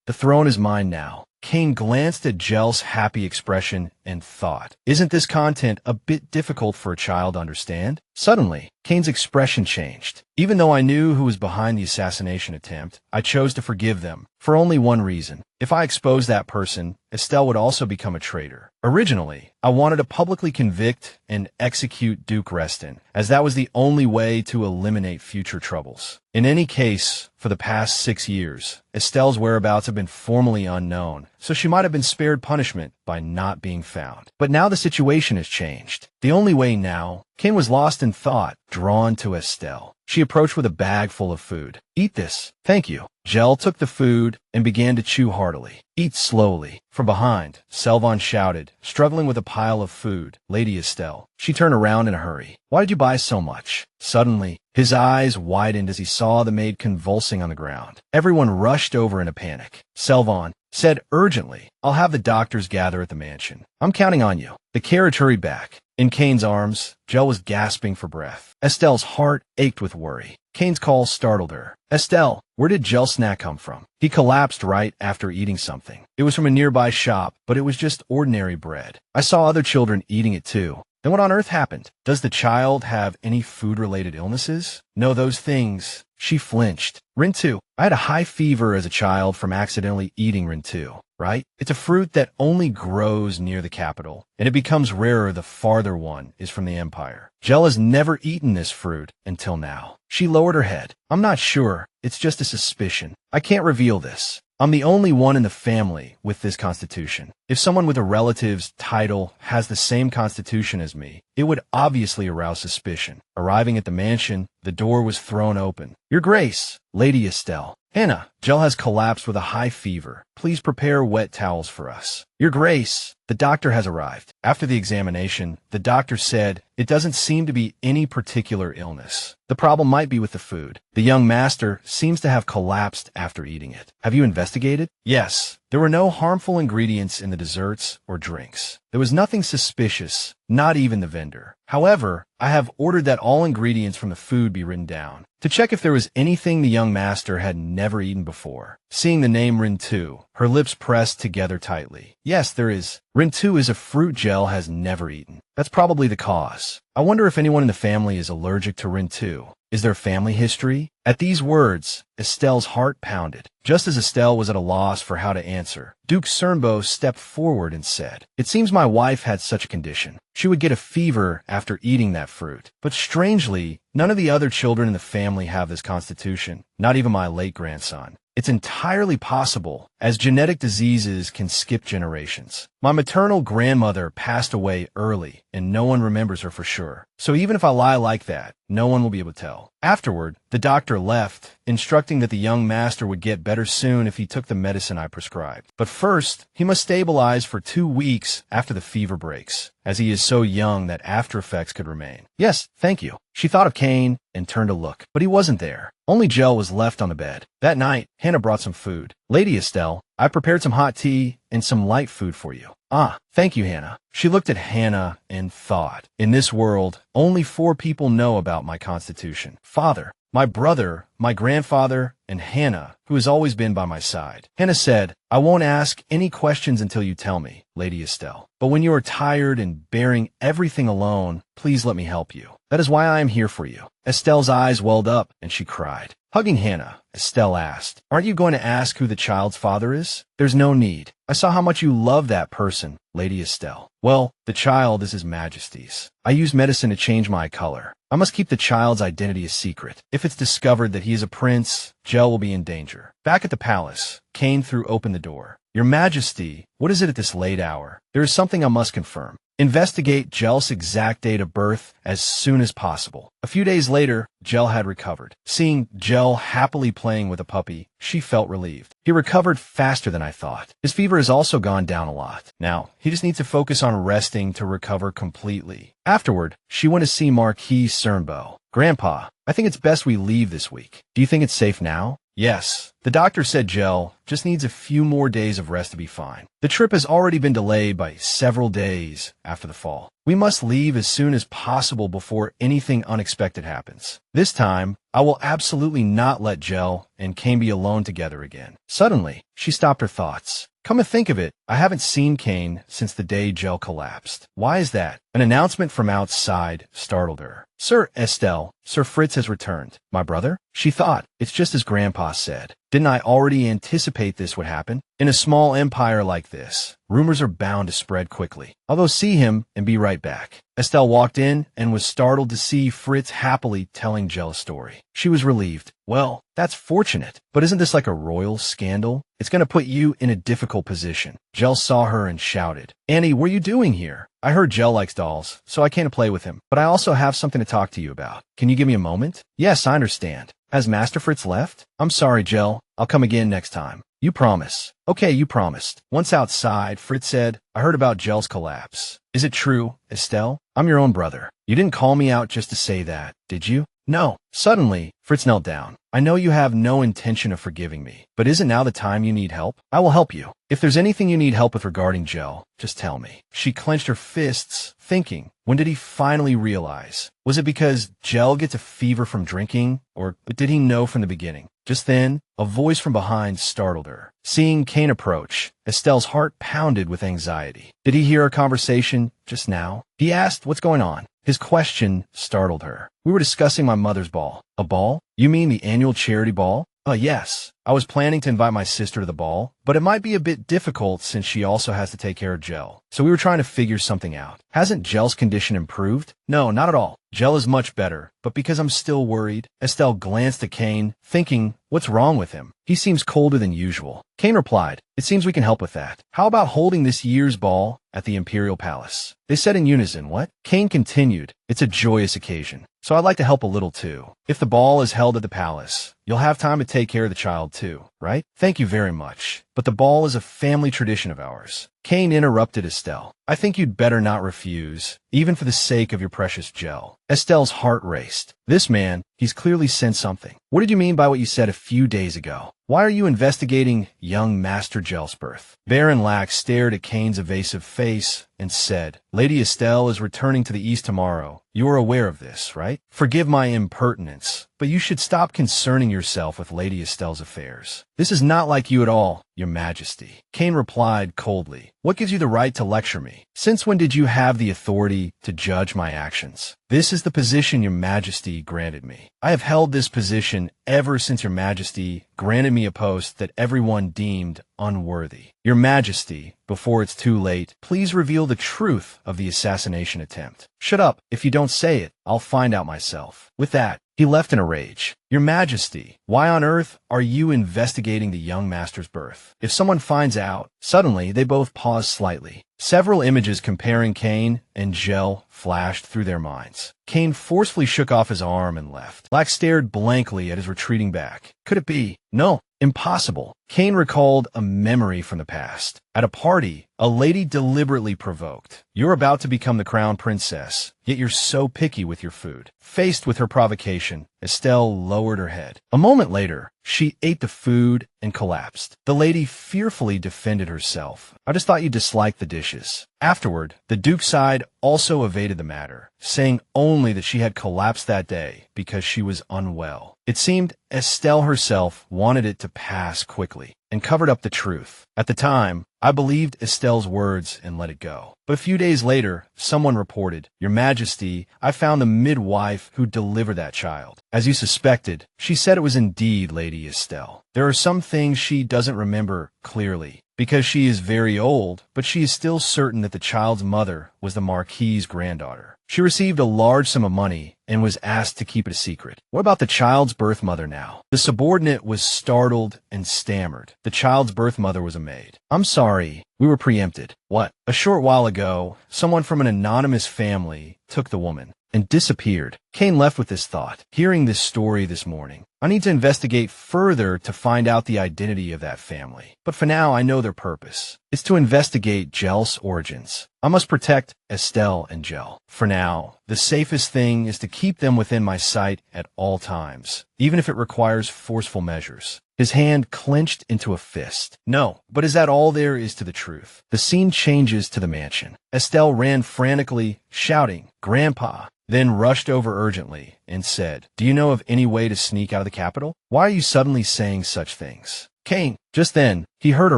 The throne is mine now. Kane glanced at Jell's happy expression and thought, isn't this content a bit difficult for a child to understand? Suddenly, Kane's expression changed. Even though I knew who was behind the assassination attempt, I chose to forgive them for only one reason. If I exposed that person, Estelle would also become a traitor. Originally, I wanted to publicly convict and execute Duke Reston, as that was the only way to eliminate future troubles. In any case, for the past 6 years, Estelle's whereabouts have been formally unknown, so she might have been spared punishment by not being found. But now the situation has changed. The only way now, Kane was lost in thought, drawn to Estelle. She approached with a bag full of food. Eat this. Thank you. Jell took the food and began to chew heartily. Eat slowly. From behind, Selvon shouted, struggling with a pile of food. Lady Estelle. She turned around in a hurry. Why did you buy so much? Suddenly, his eyes widened as he saw the maid convulsing on the ground. Everyone rushed over in a panic. Selvon said urgently, I'll have the doctors gather at the mansion. I'm counting on you. The carriage hurried back. In Kane's arms, Jell was gasping for breath. Estelle's heart ached with worry. Kane's call startled her. Estelle, where did Jell's snack come from? He collapsed right after eating something. It was from a nearby shop, but it was just ordinary bread. I saw other children eating it too. Then what on earth happened? Does the child have any food-related illnesses? No, those things. She flinched. Rintu. I had a high fever as a child from accidentally eating Rintu, right? It's a fruit that only grows near the capital, and it becomes rarer the farther one is from the Empire. Jell has never eaten this fruit until now. She lowered her head. I'm not sure. It's just a suspicion. I can't reveal this. I'm the only one in the family with this constitution. If someone with a relative's title has the same constitution as me, it would obviously arouse suspicion. Arriving at the mansion, the door was thrown open. Your Grace, Lady Estelle. Hannah, Jell has collapsed with a high fever. Please prepare wet towels for us. Your Grace, the doctor has arrived. After the examination, the doctor said it doesn't seem to be any particular illness. The problem might be with the food. The young master seems to have collapsed after eating it. Have you investigated? Yes. There were no harmful ingredients in the desserts or drinks. There was nothing suspicious, not even the vendor. However, I have ordered that all ingredients from the food be written down to check if there was anything the young master had never eaten before. Seeing the name Rintu, her lips pressed together tightly. Yes, there is. Rintu is a fruit Jell has never eaten. That's probably the cause. I wonder if anyone in the family is allergic to Rintu. Is there family history? At these words, Estelle's heart pounded. Just as Estelle was at a loss for how to answer, Duke Cernbo stepped forward and said, It seems my wife had such a condition. She would get a fever after eating that fruit. But strangely, none of the other children in the family have this constitution, not even my late grandson. It's entirely possible, as genetic diseases can skip generations. My maternal grandmother passed away early, and no one remembers her for sure. So even if I lie like that, no one will be able to tell. Afterward, the doctor left, instructing that the young master would get better soon if he took the medicine I prescribed. But first, he must stabilize for 2 weeks after the fever breaks, as he is so young that after effects could remain. Yes, thank you. She thought of Kane and turned to look, but he wasn't there. Only Gel was left on the bed. That night, Hannah brought some food. Lady Estelle, I prepared some hot tea and some light food for you. Ah, thank you, Hannah. She looked at Hannah and thought, in this world, only 4 people know about my constitution. Father, my brother, my grandfather, and Hannah, who has always been by my side. Hannah said, I won't ask any questions until you tell me, Lady Estelle. But when you are tired and bearing everything alone, please let me help you. That is why I am here for you. Estelle's eyes welled up, and she cried. Hugging Hannah, Estelle asked, aren't you going to ask who the child's father is? There's no need. I saw how much you love that person, Lady Estelle. Well, the child is His Majesty's. I use medicine to change my color. I must keep the child's identity a secret. If it's discovered that he is a prince, Gel will be in danger. Back at the palace, Kane threw open the door. Your Majesty, what is it at this late hour? There is something I must confirm. Investigate Gel's exact date of birth as soon as possible. A few days later, Gel had recovered. Seeing Gel happily playing with a puppy, she felt relieved. He recovered faster than I thought. His fever has also gone down a lot. Now, he just needs to focus on resting to recover completely. Afterward, she went to see Marquis Cernbo. Grandpa, I think it's best we leave this week. Do you think it's safe now? Yes. The doctor said Gel just needs a few more days of rest to be fine. The trip has already been delayed by several days after the fall. We must leave as soon as possible before anything unexpected happens. This time, I will absolutely not let Gel and Kane be alone together again. Suddenly, she stopped her thoughts. Come to think of it, I haven't seen Kane since the day Gel collapsed. Why is that? An announcement from outside startled her. Sir Estelle, Sir Fritz has returned. My brother? She thought, it's just as Grandpa said. Didn't I already anticipate this would happen? In a small empire like this, rumors are bound to spread quickly. I'll go see him and be right back. Estelle walked in and was startled to see Fritz happily telling Gel's story. She was relieved. Well, that's fortunate. But isn't this like a royal scandal? It's going to put you in a difficult position. Gel saw her and shouted, Annie, what are you doing here? I heard Gel likes dolls, so I came to play with him. But I also have something to talk to you about. Can you give me a moment? Yes, I understand. Has Master Fritz left? I'm sorry, Gel. I'll come again next time. You promise. Okay, you promised. Once outside, Fritz said, I heard about Gel's collapse. Is it true, Estelle? I'm your own brother. You didn't call me out just to say that, did you? No. Suddenly, Fritz knelt down. I know you have no intention of forgiving me, but isn't now the time you need help? I will help you. If there's anything you need help with regarding Gel, just tell me. She clenched her fists, thinking, when did he finally realize? Was it because Gel gets a fever from drinking, or did he know from the beginning? Just then, a voice from behind startled her. Seeing Kane approach, Estelle's heart pounded with anxiety. Did he hear our conversation just now? He asked, what's going on? His question startled her. We were discussing my mother's ball. A ball? You mean the annual charity ball? Yes. I was planning to invite my sister to the ball, but it might be a bit difficult since she also has to take care of Gel. So we were trying to figure something out. Hasn't Gel's condition improved? No, not at all. Gel is much better, but because I'm still worried, Estelle glanced at Kane, thinking, what's wrong with him? He seems colder than usual. Kane replied, it seems we can help with that. How about holding this year's ball at the Imperial Palace? They said in unison, what? Kane continued, it's a joyous occasion, so I'd like to help a little too. If the ball is held at the palace, you'll have time to take care of the child too, right? Thank you very much. But the ball is a family tradition of ours. Kane interrupted Estelle. I think you'd better not refuse, even for the sake of your precious Gel. Estelle's heart raced. This man, he's clearly sensed something. What did you mean by what you said a few days ago? Why are you investigating young Master Gel's birth? Baron Lax stared at Kane's evasive face and said, Lady Estelle is returning to the east tomorrow. You are aware of this, right? Forgive my impertinence, but you should stop concerning yourself with Lady Estelle's affairs. This is not like you at all, Your Majesty. Kane replied coldly, what gives you the right to lecture me? Since when did you have the authority to judge my actions? This is the position Your Majesty granted me. I have held this position ever since Your Majesty granted me a post that everyone deemed unworthy. Your Majesty, before it's too late, please reveal the truth of the assassination attempt. Shut up. If you don't say it, I'll find out myself. With that, He left in a rage. Your Majesty, why on earth are you investigating the young master's birth? If someone finds out, suddenly they both pause slightly. Several images comparing Cain and Gel flashed through their minds. Cain forcefully shook off his arm and left. Black stared blankly at his retreating back. Could it be? No. Impossible. Cain recalled a memory from the past. At a party, a lady deliberately provoked. You're about to become the crown princess, yet you're so picky with your food. Faced with her provocation, Estelle lowered her head. A moment later, she ate the food and collapsed. The lady fearfully defended herself. I just thought you disliked the dishes. Afterward, the Duke's side also evaded the matter, saying only that she had collapsed that day because she was unwell. It seemed Estelle herself wanted it to pass quickly and covered up the truth. At the time, I believed Estelle's words and let it go. But a few days later, someone reported, Your Majesty, I found the midwife who delivered that child. As you suspected, she said it was indeed Lady Estelle. There are some things she doesn't remember clearly, because she is very old, but she is still certain that the child's mother was the Marquis's granddaughter. She received a large sum of money and was asked to keep it a secret. What about the child's birth mother now? The subordinate was startled and stammered. The child's birth mother was a maid. I'm sorry, we were preempted. What? A short while ago, someone from an anonymous family took the woman and disappeared. Cain left with this thought. Hearing this story this morning, I need to investigate further to find out the identity of that family. But for now, I know their purpose. It's to investigate Gel's origins. I must protect Estelle and Gel. For now, the safest thing is to keep them within my sight at all times, even if it requires forceful measures. His hand clenched into a fist. No, but is that all there is to the truth? The scene changes to the mansion. Estelle ran frantically, shouting, Grandpa, then rushed over urgently and said, Do you know of any way to sneak out of the capital? Why are you suddenly saying such things? Cain. Just then, he heard a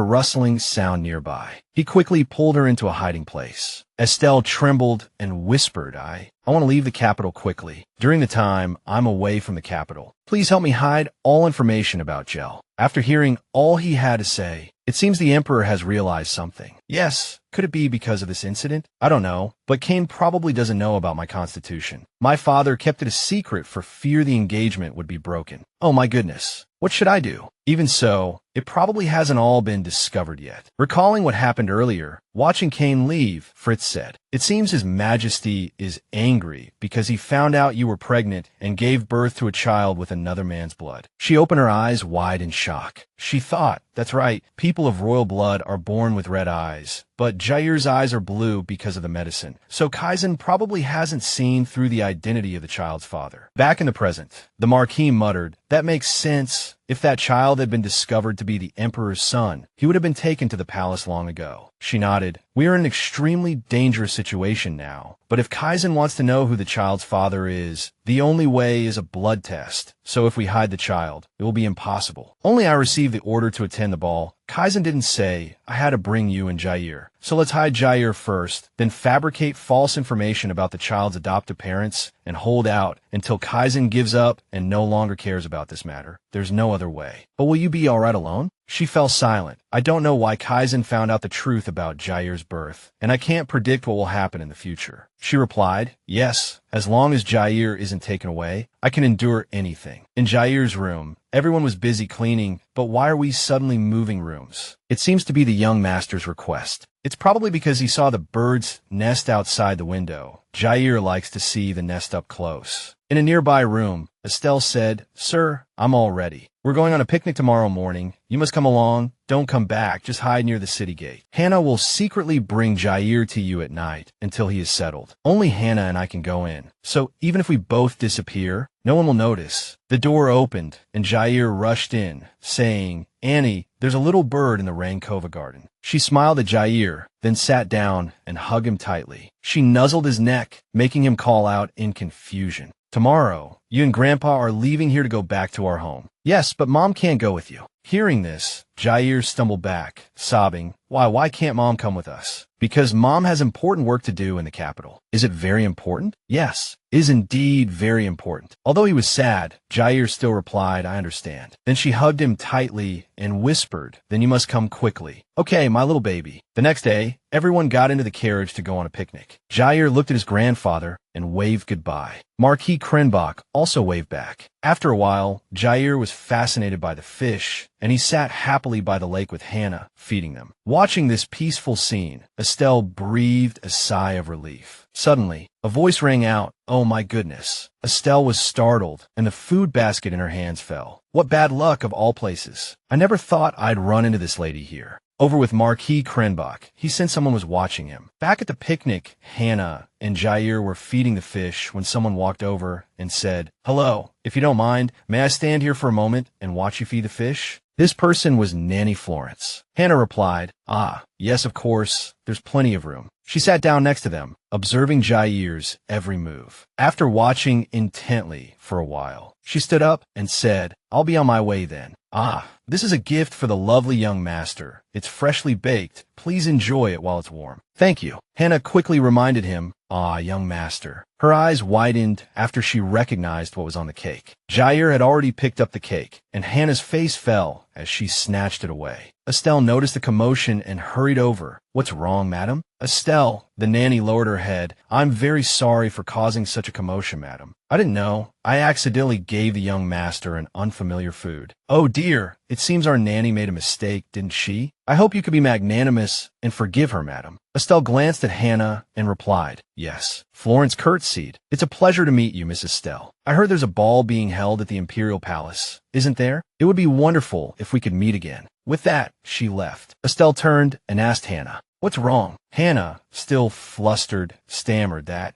rustling sound nearby. He quickly pulled her into a hiding place. Estelle trembled and whispered, I want to leave the capital quickly. During the time I'm away from the capital, please help me hide all information about Gel. After hearing all he had to say, it seems the Emperor has realized something. Yes, could it be because of this incident? I don't know, but Cain probably doesn't know about my constitution. My father kept it a secret for fear the engagement would be broken. Oh my goodness. What should I do? Even so, it probably hasn't all been discovered yet. Recalling what happened earlier, watching Cain leave, Fritz said, It seems His Majesty is angry because he found out you were pregnant and gave birth to a child with another man's blood. She opened her eyes wide in shock. She thought, that's right, people of royal blood are born with red eyes, but Jair's eyes are blue because of the medicine. So Kaizen probably hasn't seen through the identity of the child's father. Back in the present, the Marquis muttered, That makes sense. If that child had been discovered to be the Emperor's son, he would have been taken to the palace long ago. She nodded. We are in an extremely dangerous situation now. But if Kaizen wants to know who the child's father is, the only way is a blood test. So if we hide the child, it will be impossible. Only I received the order to attend the ball. Kaizen didn't say, I had to bring you and Jair. So let's hide Jair first, then fabricate false information about the child's adoptive parents and hold out until Kaizen gives up and no longer cares about this matter. There's no other way. But will you be all right alone? She fell silent. I don't know why Kaizen found out the truth about Jair's birth, and I can't predict what will happen in the future. She replied, Yes, as long as Jair isn't taken away, I can endure anything. In Jair's room, everyone was busy cleaning, but why are we suddenly moving rooms? It seems to be the young master's request. It's probably because he saw the bird's nest outside the window. Jair likes to see the nest up close. In a nearby room, Estelle said, Sir, I'm all ready. We're going on a picnic tomorrow morning. You must come along. Don't come back. Just hide near the city gate. Hannah will secretly bring Jair to you at night until he is settled. Only Hannah and I can go in. So even if we both disappear, no one will notice. The door opened and Jair rushed in, saying, Annie, there's a little bird in the Rankova garden. She smiled at Jair, then sat down and hugged him tightly. She nuzzled his neck, making him call out in confusion. Tomorrow, you and Grandpa are leaving here to go back to our home. Yes, but Mom can't go with you. Hearing this, Jair stumbled back, sobbing, Why can't Mom come with us? Because Mom has important work to do in the capital. Is it very important? Yes. is indeed very important. Although he was sad, Jair still replied, I understand. Then she hugged him tightly and whispered, then you must come quickly. Okay, my little baby. The next day, everyone got into the carriage to go on a picnic. Jair looked at his grandfather and waved goodbye. Marquis Krenbach also waved back. After a while, Jair was fascinated by the fish, and he sat happily by the lake with Hannah, feeding them. Watching this peaceful scene, Estelle breathed a sigh of relief. Suddenly, a voice rang out, oh my goodness. Estelle was startled, and the food basket in her hands fell. What bad luck of all places. I never thought I'd run into this lady here. Over with Marquis Krenbach, he sensed someone was watching him. Back at the picnic, Hannah and Jair were feeding the fish when someone walked over and said, hello, if you don't mind, may I stand here for a moment and watch you feed the fish? This person was Nanny Florence. Hannah replied, ah, yes, of course, there's plenty of room. She sat down next to them, observing Jair's every move. After watching intently for a while, she stood up and said, I'll be on my way then. Ah, this is a gift for the lovely young master. It's freshly baked. Please enjoy it while it's warm. Thank you. Hannah quickly reminded him, ah, young master. Her eyes widened after she recognized what was on the cake. Jair had already picked up the cake, and Hannah's face fell as she snatched it away. Estelle noticed the commotion and hurried over. What's wrong, madam? Estelle, the nanny lowered her head. I'm very sorry for causing such a commotion, madam. I didn't know. I accidentally gave the young master an unfamiliar food. Oh dear, it seems our nanny made a mistake, didn't she? I hope you could be magnanimous and forgive her, madam. Estelle glanced at Hannah and replied, yes. Florence curtsied. It's a pleasure to meet you, Miss Estelle. I heard there's a ball being held at the Imperial Palace, isn't there? It would be wonderful if we could meet again. With that, she left. Estelle turned and asked Hannah, what's wrong? Hannah, still flustered, stammered that,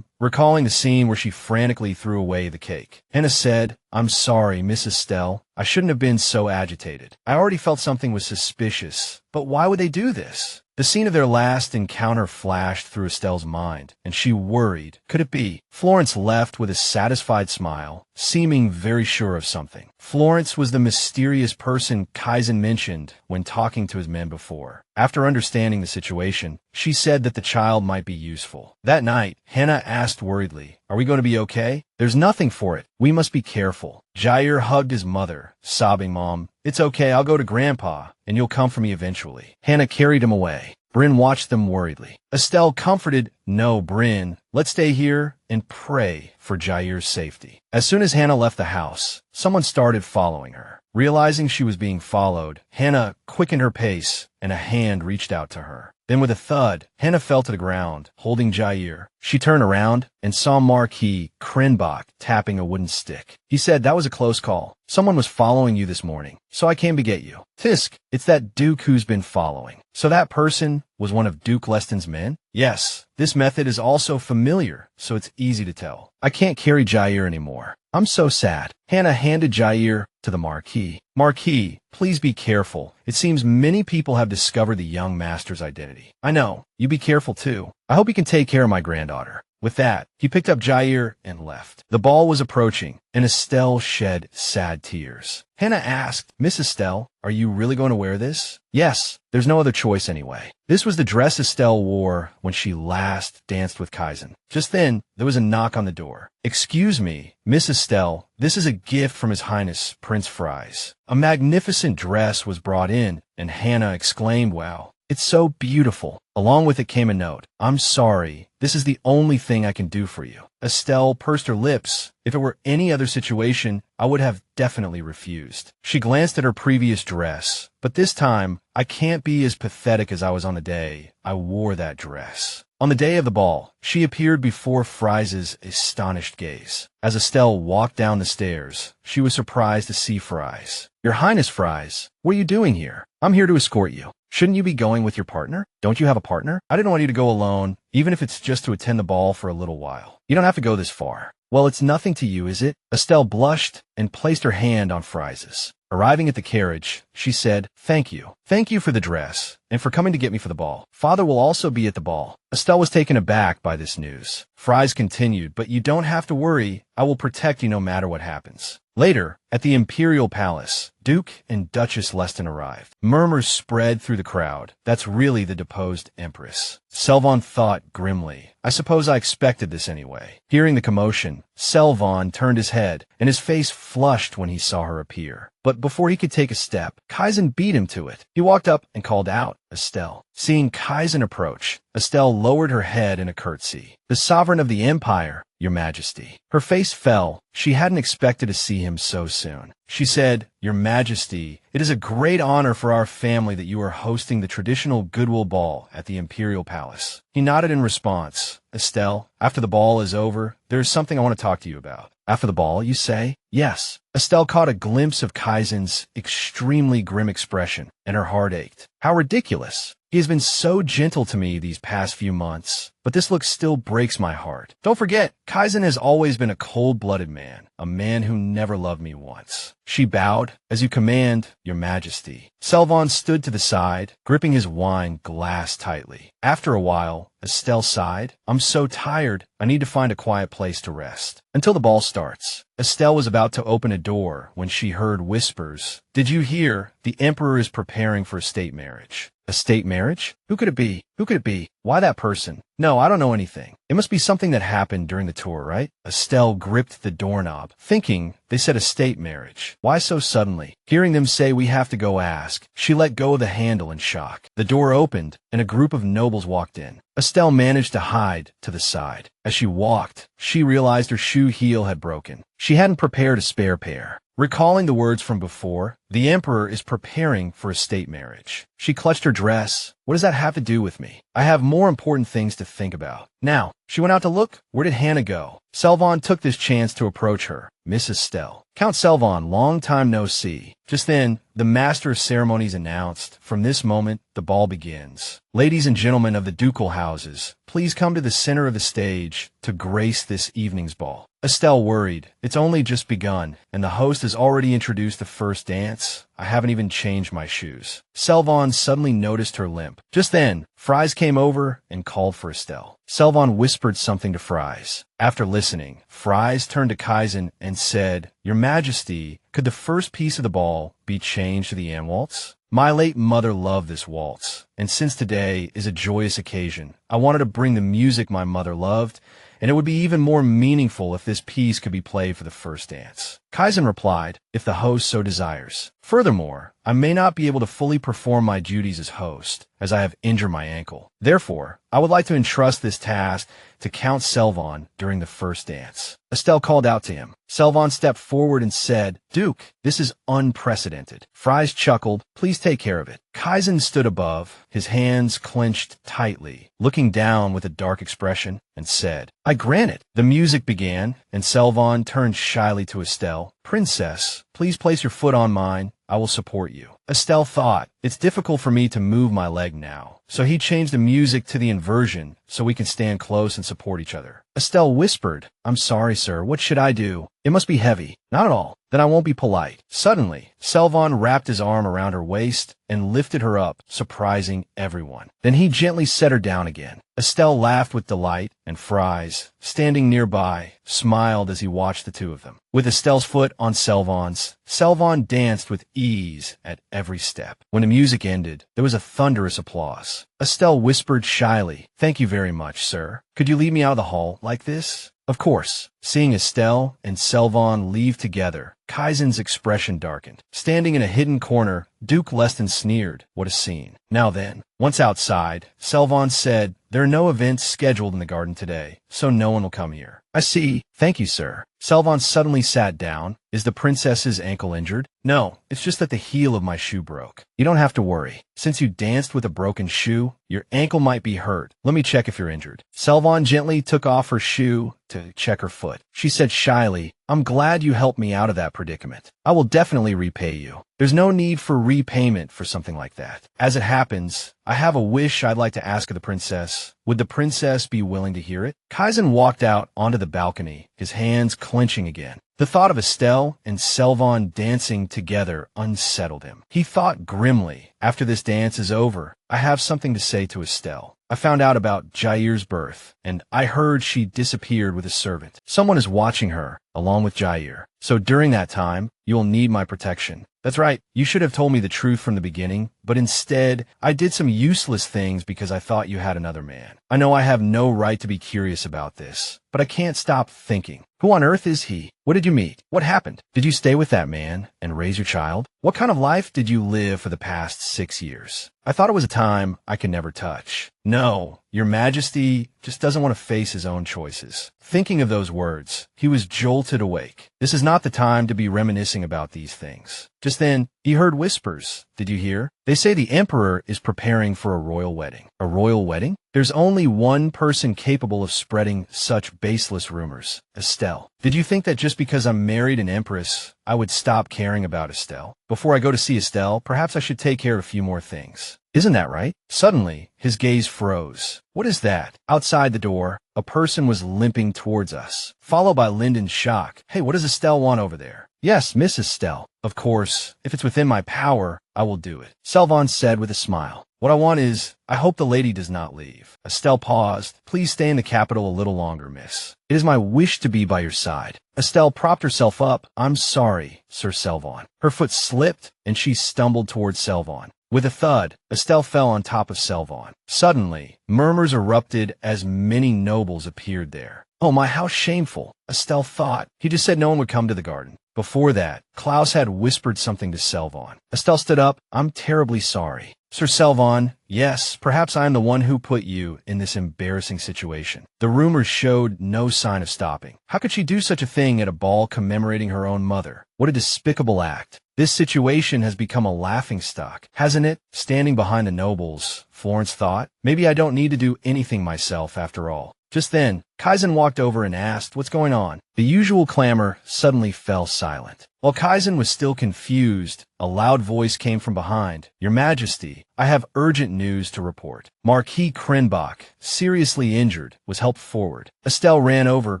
recalling the scene where she frantically threw away the cake. Hannah said, I'm sorry, Miss Estelle. I shouldn't have been so agitated. I already felt something was suspicious, but why would they do this? The scene of their last encounter flashed through Estelle's mind, and she worried. Could it be? Florence left with a satisfied smile, seeming very sure of something. Florence was the mysterious person Kaizen mentioned when talking to his men before. After understanding the situation, she said that the child might be useful. That night, Hannah asked worriedly, are we going to be okay? There's nothing for it. We must be careful. Jair hugged his mother, sobbing, Mom, it's okay, I'll go to Grandpa, and you'll come for me eventually. Hannah carried him away. Bryn watched them worriedly. Estelle comforted, no, Bryn, let's stay here and pray for Jair's safety. As soon as Hannah left the house, someone started following her. Realizing she was being followed, Hannah quickened her pace, and a hand reached out to her. Then with a thud, Hannah fell to the ground, holding Jair. She turned around and saw Marquis Krenbach tapping a wooden stick. He said, that was a close call. Someone was following you this morning, so I came to get you. Tisk, it's that Duke who's been following. So that person was one of Duke Leston's men? Yes, this method is also familiar, so it's easy to tell. I can't carry Jair anymore. I'm so sad. Hannah handed Jair to the Marquis. Marquis, please be careful. It seems many people have discovered the young master's identity. I know. You be careful too. I hope you can take care of my granddaughter. With that, he picked up Jair and left. The ball was approaching, and Estelle shed sad tears. Hannah asked, Miss Estelle, are you really going to wear this? Yes, there's no other choice anyway. This was the dress Estelle wore when she last danced with Kaizen. Just then, there was a knock on the door. Excuse me, Miss Estelle, this is a gift from His Highness Prince Fries. A magnificent dress was brought in, and Hannah exclaimed, wow, it's so beautiful. Along with it came a note. I'm sorry. This is the only thing I can do for you. Estelle pursed her lips. If it were any other situation, I would have definitely refused. She glanced at her previous dress, but this time, I can't be as pathetic as I was on the day I wore that dress. On the day of the ball, she appeared before Fries' astonished gaze. As Estelle walked down the stairs, she was surprised to see Fries. Your Highness Fries, what are you doing here? I'm here to escort you. Shouldn't you be going with your partner? Don't you have a partner? I didn't want you to go alone, even if it's just to attend the ball for a little while. You don't have to go this far. Well, it's nothing to you, is it? Estelle blushed and placed her hand on Fries'. Arriving at the carriage, she said, thank you. Thank you for the dress, and for coming to get me for the ball. Father will also be at the ball. Estelle was taken aback by this news. Fries continued, but you don't have to worry. I will protect you no matter what happens. Later, at the Imperial Palace, Duke and Duchess Leston arrived. Murmurs spread through the crowd. That's really the deposed Empress. Selvon thought grimly. I suppose I expected this anyway. Hearing the commotion, Selvon turned his head, and his face flushed when he saw her appear. But before he could take a step, Kaizen beat him to it. He walked up and called out, Estelle. Seeing Kaizen approach, Estelle lowered her head in a curtsy. The sovereign of the empire, Your Majesty. Her face fell. She hadn't expected to see him so soon. She said, Your Majesty, it is a great honor for our family that you are hosting the traditional goodwill ball at the Imperial Palace. He nodded in response. Estelle, after the ball is over, there is something I want to talk to you about. After the ball, you say? Yes. Estelle caught a glimpse of Kaizen's extremely grim expression, and her heart ached. How ridiculous. He has been so gentle to me these past few months, but this look still breaks my heart. Don't forget, Kaizen has always been a cold-blooded man, a man who never loved me once. She bowed. As you command, Your Majesty. Selvon stood to the side, gripping his wine glass tightly. After a while, Estelle sighed. I'm so tired, I need to find a quiet place to rest. Until the ball starts. Estelle was about to open a door when she heard whispers. Did you hear? The Emperor is preparing for a state marriage. A state marriage? Who could it be? Who could it be? Why that person? No, I don't know anything. It must be something that happened during the tour, right? Estelle gripped the doorknob, thinking they said a state marriage. Why so suddenly? Hearing them say we have to go ask, she let go of the handle in shock. The door opened, and a group of nobles walked in. Estelle managed to hide to the side. As she walked, she realized her shoe heel had broken. She hadn't prepared a spare pair. Recalling the words from before, the Emperor is preparing for a state marriage. She clutched her dress. What does that have to do with me? I have more important things to think about. Now, she went out to look. Where did Hannah go? Selvon took this chance to approach her. Miss Estelle. Count Selvon, long time no see. Just then, the master of ceremonies announced, from this moment, the ball begins. Ladies and gentlemen of the ducal houses, please come to the center of the stage to grace this evening's ball. Estelle worried. It's only just begun, and the host has already introduced the first dance. I haven't even changed my shoes. Selvon suddenly noticed her limp. Just then, Fries came over and called for Estelle. Selvon whispered something to Fries. After listening, Fries turned to Kaizen and said, Your Majesty, could the first piece of the ball be changed to the Anne waltz? My late mother loved this waltz, and since today is a joyous occasion, I wanted to bring the music my mother loved, and it would be even more meaningful if this piece could be played for the first dance. Kaizen replied, if the host so desires. Furthermore, I may not be able to fully perform my duties as host, as I have injured my ankle. Therefore, I would like to entrust this task to Count Selvon during the first dance. Estelle called out to him. Selvon stepped forward and said, Duke, this is unprecedented. Fries chuckled. Please take care of it. Kaizen stood above, his hands clenched tightly, looking down with a dark expression, and said, I grant it. The music began, and Selvon turned shyly to Estelle. Princess, please place your foot on mine. I will support you. Estelle thought, it's difficult for me to move my leg now. So he changed the music to the inversion so we can stand close and support each other. Estelle whispered, I'm sorry, sir. What should I do? It must be heavy. Not at all. Then I won't be polite. Suddenly, Selvon wrapped his arm around her waist and lifted her up, surprising everyone. Then he gently set her down again. Estelle laughed with delight, and Fries, standing nearby, smiled as he watched the two of them. With Estelle's foot on Selvon's, Selvon danced with ease at every step. When the music ended, there was a thunderous applause. Estelle whispered shyly, Thank you very much, sir. Could you lead me out of the hall like this? Of course. Seeing Estelle and Selvon leave together, Kaizen's expression darkened. Standing in a hidden corner, Duke Leston sneered. What a scene. Now then, once outside, Selvon said, There are no events scheduled in the garden today, so no one will come here. I see. Thank you, sir. Selvon suddenly sat down. Is the princess's ankle injured? No, it's just that the heel of my shoe broke. You don't have to worry. Since you danced with a broken shoe, your ankle might be hurt. Let me check if you're injured. Selvon gently took off her shoe to check her foot. She said shyly, I'm glad you helped me out of that predicament. I will definitely repay you. There's no need for repayment for something like that. As it happens, I have a wish I'd like to ask of the princess. Would the princess be willing to hear it? Kaizen walked out onto the balcony, his hands clenching again. The thought of Estelle and Selvon dancing together unsettled him. He thought grimly, after this dance is over, I have something to say to Estelle. I found out about Jair's birth, and I heard she disappeared with a servant. Someone is watching her, along with Jair. So during that time, you will need my protection. That's right. You should have told me the truth from the beginning, but instead, I did some useless things because I thought you had another man. I know I have no right to be curious about this, but I can't stop thinking. Who on earth is he? What did you meet? What happened? Did you stay with that man and raise your child? What kind of life did you live for the past 6 years? I thought it was a time I could never touch. No, your majesty just doesn't want to face his own choices. Thinking of those words, he was jolted awake. This is not the time to be reminiscing about these things. Just then, he heard whispers. Did you hear? They say the emperor is preparing for a royal wedding. A royal wedding? There's only one person capable of spreading such baseless rumors. Estelle. Did you think that just because I'm married an empress, I would stop caring about Estelle? Before I go to see Estelle, perhaps I should take care of a few more things. Isn't that right? Suddenly, his gaze froze. What is that? Outside the door, a person was limping towards us, followed by Lyndon's shock. Hey, what does Estelle want over there? Yes, Miss Estelle. Of course, if it's within my power, I will do it, Selvon said with a smile. What I want is, I hope the lady does not leave. Estelle paused. Please stay in the capital a little longer, miss. It is my wish to be by your side. Estelle propped herself up. I'm sorry, Sir Selvon. Her foot slipped, and she stumbled towards Selvon. With a thud, Estelle fell on top of Selvon. Suddenly, murmurs erupted as many nobles appeared there. Oh my, how shameful, Estelle thought. He just said no one would come to the garden. Before that, Klaus had whispered something to Selvon. Estelle stood up. I'm terribly sorry. Sir Selvon, yes, perhaps I am the one who put you in this embarrassing situation. The rumors showed no sign of stopping. How could she do such a thing at a ball commemorating her own mother? What a despicable act. This situation has become a laughingstock, hasn't it? Standing behind the nobles, Florence thought, maybe I don't need to do anything myself after all. Just then, Kaizen walked over and asked, what's going on? The usual clamor suddenly fell silent. While Kaizen was still confused, a loud voice came from behind. Your Majesty, I have urgent news to report. Marquis Krenbach, seriously injured, was helped forward. Estelle ran over,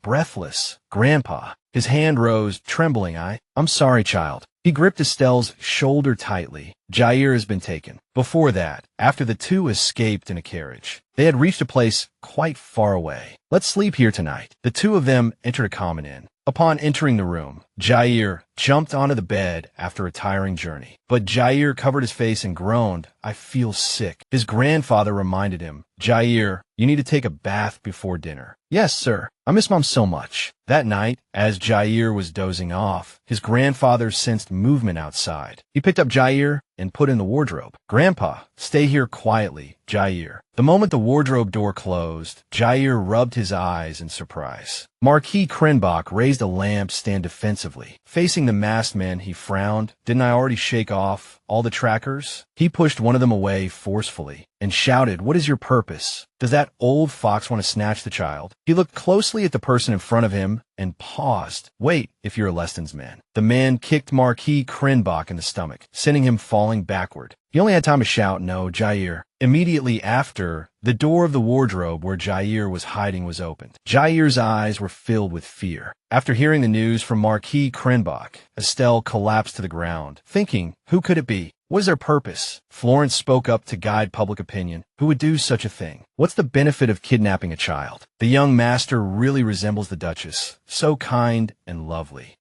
breathless. Grandpa. His hand rose, trembling. I'm sorry, child. He gripped Estelle's shoulder tightly. Jair has been taken. Before that, after the two escaped in a carriage, they had reached a place quite far away. Let's sleep here tonight. The two of them entered a common inn. Upon entering the room, Jair jumped onto the bed after a tiring journey. But Jair covered his face and groaned, I feel sick. His grandfather reminded him, Jair, you need to take a bath before dinner. Yes, sir. I miss Mom so much. That night, as Jair was dozing off, his grandfather sensed movement outside. He picked up Jair and put in the wardrobe. Grandpa, stay here quietly, Jair. The moment the wardrobe door closed, Jair rubbed his eyes in surprise. Marquis Krenbach raised a lampstand defensively. Facing the masked men, he frowned. Didn't I already shake off all the trackers? He pushed one of them away forcefully and shouted, what is your purpose? Does that old fox want to snatch the child? He looked closely at the person in front of him and paused. Wait, if you're Leston's man. The man kicked Marquis Krenbach in the stomach, sending him falling backward. He only had time to shout, no, Jair. Immediately after, the door of the wardrobe where Jair was hiding was opened. Jair's eyes were filled with fear. After hearing the news from Marquis Krenbach, Estelle collapsed to the ground, thinking, who could it be? What is their purpose? Florence spoke up to guide public opinion. Who would do such a thing? What's the benefit of kidnapping a child? The young master really resembles the Duchess. So kind and lovely.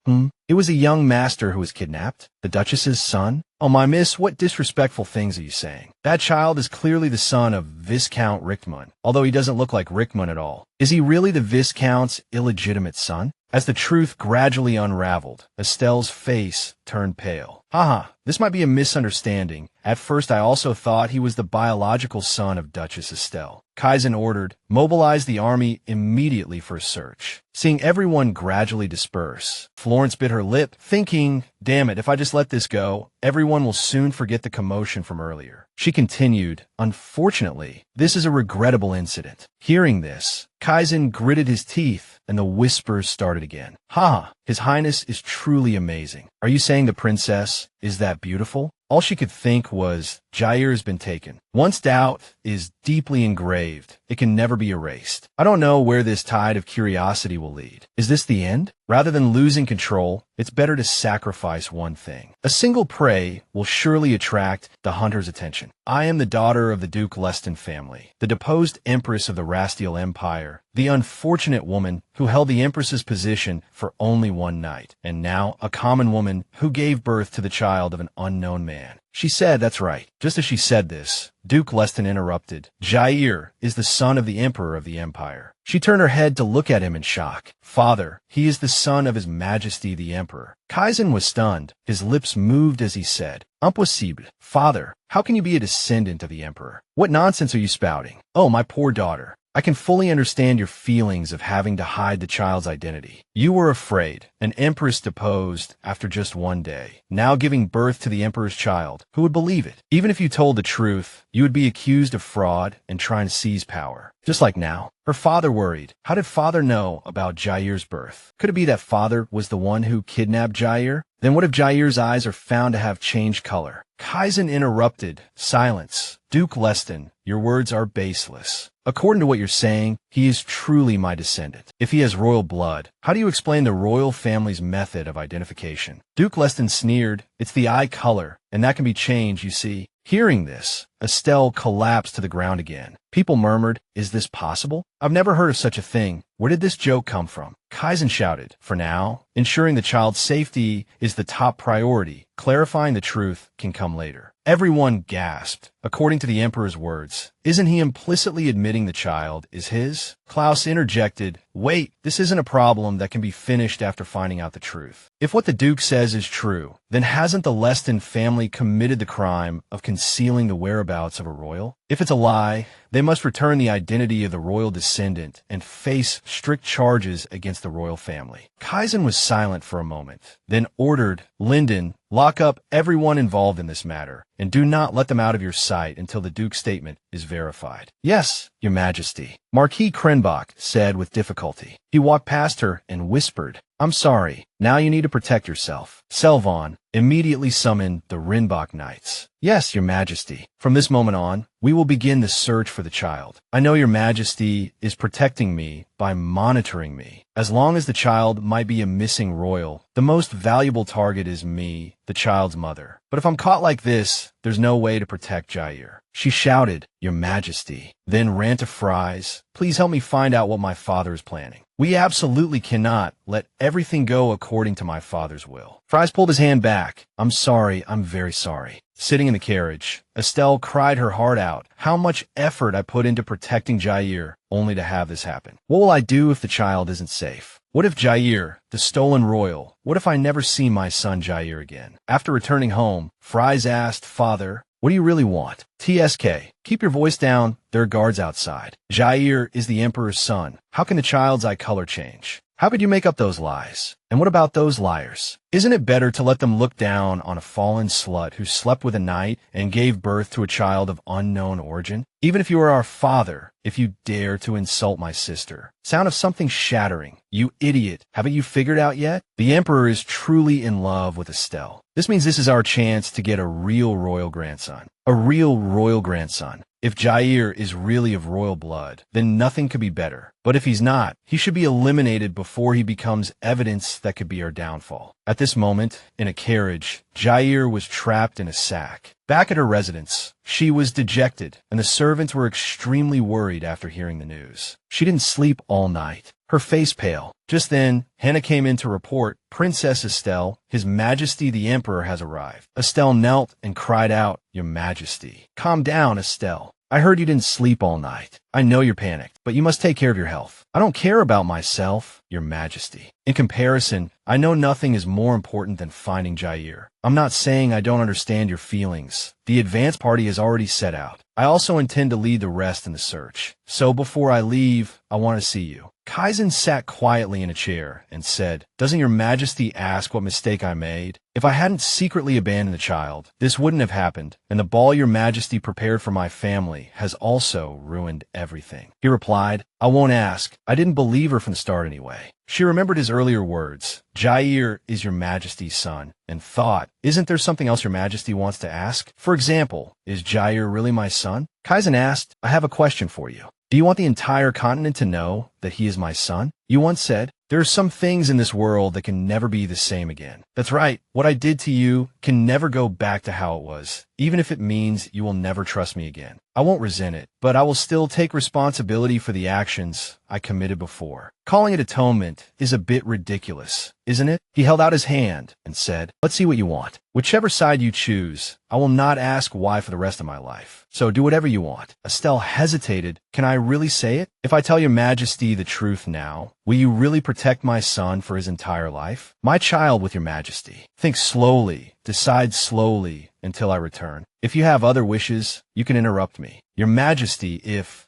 It was a young master who was kidnapped? The Duchess's son? Oh my miss, what disrespectful things are you saying? That child is clearly the son of Viscount Richtmund, although he doesn't look like Richtmund at all. Is he really the Viscount's illegitimate son? As the truth gradually unraveled, Estelle's face turned pale. Haha, this might be a misunderstanding. At first I also thought he was the biological son of Duchess Estelle. Kaizen ordered, mobilize the army immediately for a search. Seeing everyone gradually disperse, Florence bit her lip, thinking, damn it, if I just let this go, everyone will soon forget the commotion from earlier. She continued, unfortunately, this is a regrettable incident. Hearing this, Kaizen gritted his teeth, and the whispers started again. Ha! His Highness is truly amazing. Are you saying the princess is that beautiful? All she could think was, Jair has been taken. Once doubt is deeply engraved, it can never be erased. I don't know where this tide of curiosity will lead. Is this the end? Rather than losing control, it's better to sacrifice one thing. A single prey will surely attract the hunter's attention. I am the daughter of the Duke Leston family, the deposed Empress of the Rastial Empire, the unfortunate woman who held the Empress's position for only one night, and now a common woman who gave birth to the child child of an unknown man. She said, that's right. Just as she said this, Duke Leston interrupted. Jair is the son of the Emperor of the Empire. She turned her head to look at him in shock. Father, he is the son of His Majesty the Emperor. Kaizen was stunned. His lips moved as he said, Impossible. Father, how can you be a descendant of the Emperor? What nonsense are you spouting? Oh, my poor daughter. I can fully understand your feelings of having to hide the child's identity. You were afraid. An empress deposed after just one day, now giving birth to the emperor's child. Who would believe it? Even if you told the truth, you would be accused of fraud and trying to seize power. Just like now. Her father worried. How did father know about Jair's birth? Could it be that father was the one who kidnapped Jair? Then what if Jair's eyes are found to have changed color? Kaizen interrupted. Silence. Duke Leston, your words are baseless. According to what you're saying, he is truly my descendant. If he has royal blood, how do you explain the royal family's method of identification? Duke Leston sneered. It's the eye color, and that can be changed, you see. Hearing this, Estelle collapsed to the ground again. People murmured, is this possible? I've never heard of such a thing. Where did this joke come from? Kaizen shouted, for now, ensuring the child's safety is the top priority. Clarifying the truth can come later. Everyone gasped. According to the Emperor's words, isn't he implicitly admitting the child is his? Klaus interjected, wait, this isn't a problem that can be finished after finding out the truth. If what the Duke says is true, then hasn't the Leston family committed the crime of concealing the whereabouts of a royal? If it's a lie, they must return the identity of the royal descendant and face strict charges against the royal family. Kaizen was silent for a moment, then ordered, Linden, lock up everyone involved in this matter, and do not let them out of your sight until the Duke's statement is verified. Yes, Your Majesty, Marquis Krenbach said with difficulty. He walked past her and whispered, I'm sorry. Now you need to protect yourself. Selvon, immediately summon the Rinbach Knights. Yes, Your Majesty. From this moment on, we will begin the search for the child. I know Your Majesty is protecting me by monitoring me. As long as the child might be a missing royal, the most valuable target is me, the child's mother. But if I'm caught like this, there's no way to protect Jair. She shouted, Your Majesty, then ran to Fries. Please help me find out what my father is planning. We absolutely cannot let everything go according to my father's will. Fries pulled his hand back. I'm sorry, I'm very sorry. Sitting in the carriage, Estelle cried her heart out. How much effort I put into protecting Jair, only to have this happen. What will I do if the child isn't safe? What if Jair, the stolen royal, what if I never see my son Jair again? After returning home, Fries asked, Father, what do you really want? TSK, keep your voice down. There are guards outside. Jair is the Emperor's son. How can the child's eye color change? How could you make up those lies? And what about those liars? Isn't it better to let them look down on a fallen slut who slept with a knight and gave birth to a child of unknown origin? Even if you are our father, if you dare to insult my sister. Sound of something shattering. You idiot. Haven't you figured out yet? The Emperor is truly in love with Estelle. This means this is our chance to get a real royal grandson. A real royal grandson. If Jair is really of royal blood, then nothing could be better. But if he's not, he should be eliminated before he becomes evidence that could be our downfall. At this moment, in a carriage, Jair was trapped in a sack. Back at her residence, she was dejected, and the servants were extremely worried after hearing the news. She didn't sleep all night, her face pale. Just then, Hannah came in to report, Princess Estelle, His Majesty the Emperor has arrived. Estelle knelt and cried out, Your Majesty. Calm down, Estelle. I heard you didn't sleep all night. I know you're panicked, but you must take care of your health. I don't care about myself, Your Majesty. In comparison, I know nothing is more important than finding Jair. I'm not saying I don't understand your feelings. The advance party has already set out. I also intend to lead the rest in the search. So before I leave, I want to see you. Kaizen sat quietly in a chair and said, Doesn't Your Majesty ask what mistake I made? If I hadn't secretly abandoned the child, this wouldn't have happened, and the ball Your Majesty prepared for my family has also ruined everything. He replied, I won't ask. I didn't believe her from the start anyway. She remembered his earlier words, Jair is Your Majesty's son, and thought, isn't there something else Your Majesty wants to ask? For example, is Jair really my son? Kaizen asked, I have a question for you. Do you want the entire continent to know that he is my son? You once said, there are some things in this world that can never be the same again. That's right. What I did to you can never go back to how it was, even if it means you will never trust me again. I won't resent it, but I will still take responsibility for the actions I committed before. Calling it atonement is a bit ridiculous, isn't it? He held out his hand and said, let's see what you want. Whichever side you choose, I will not ask why for the rest of my life. So do whatever you want. Estelle hesitated. Can I really say it? If I tell your majesty the truth now, will you really protect my son for his entire life? My child, with your majesty. Think slowly, decide slowly until I return. If you have other wishes, you can interrupt me. Your majesty, if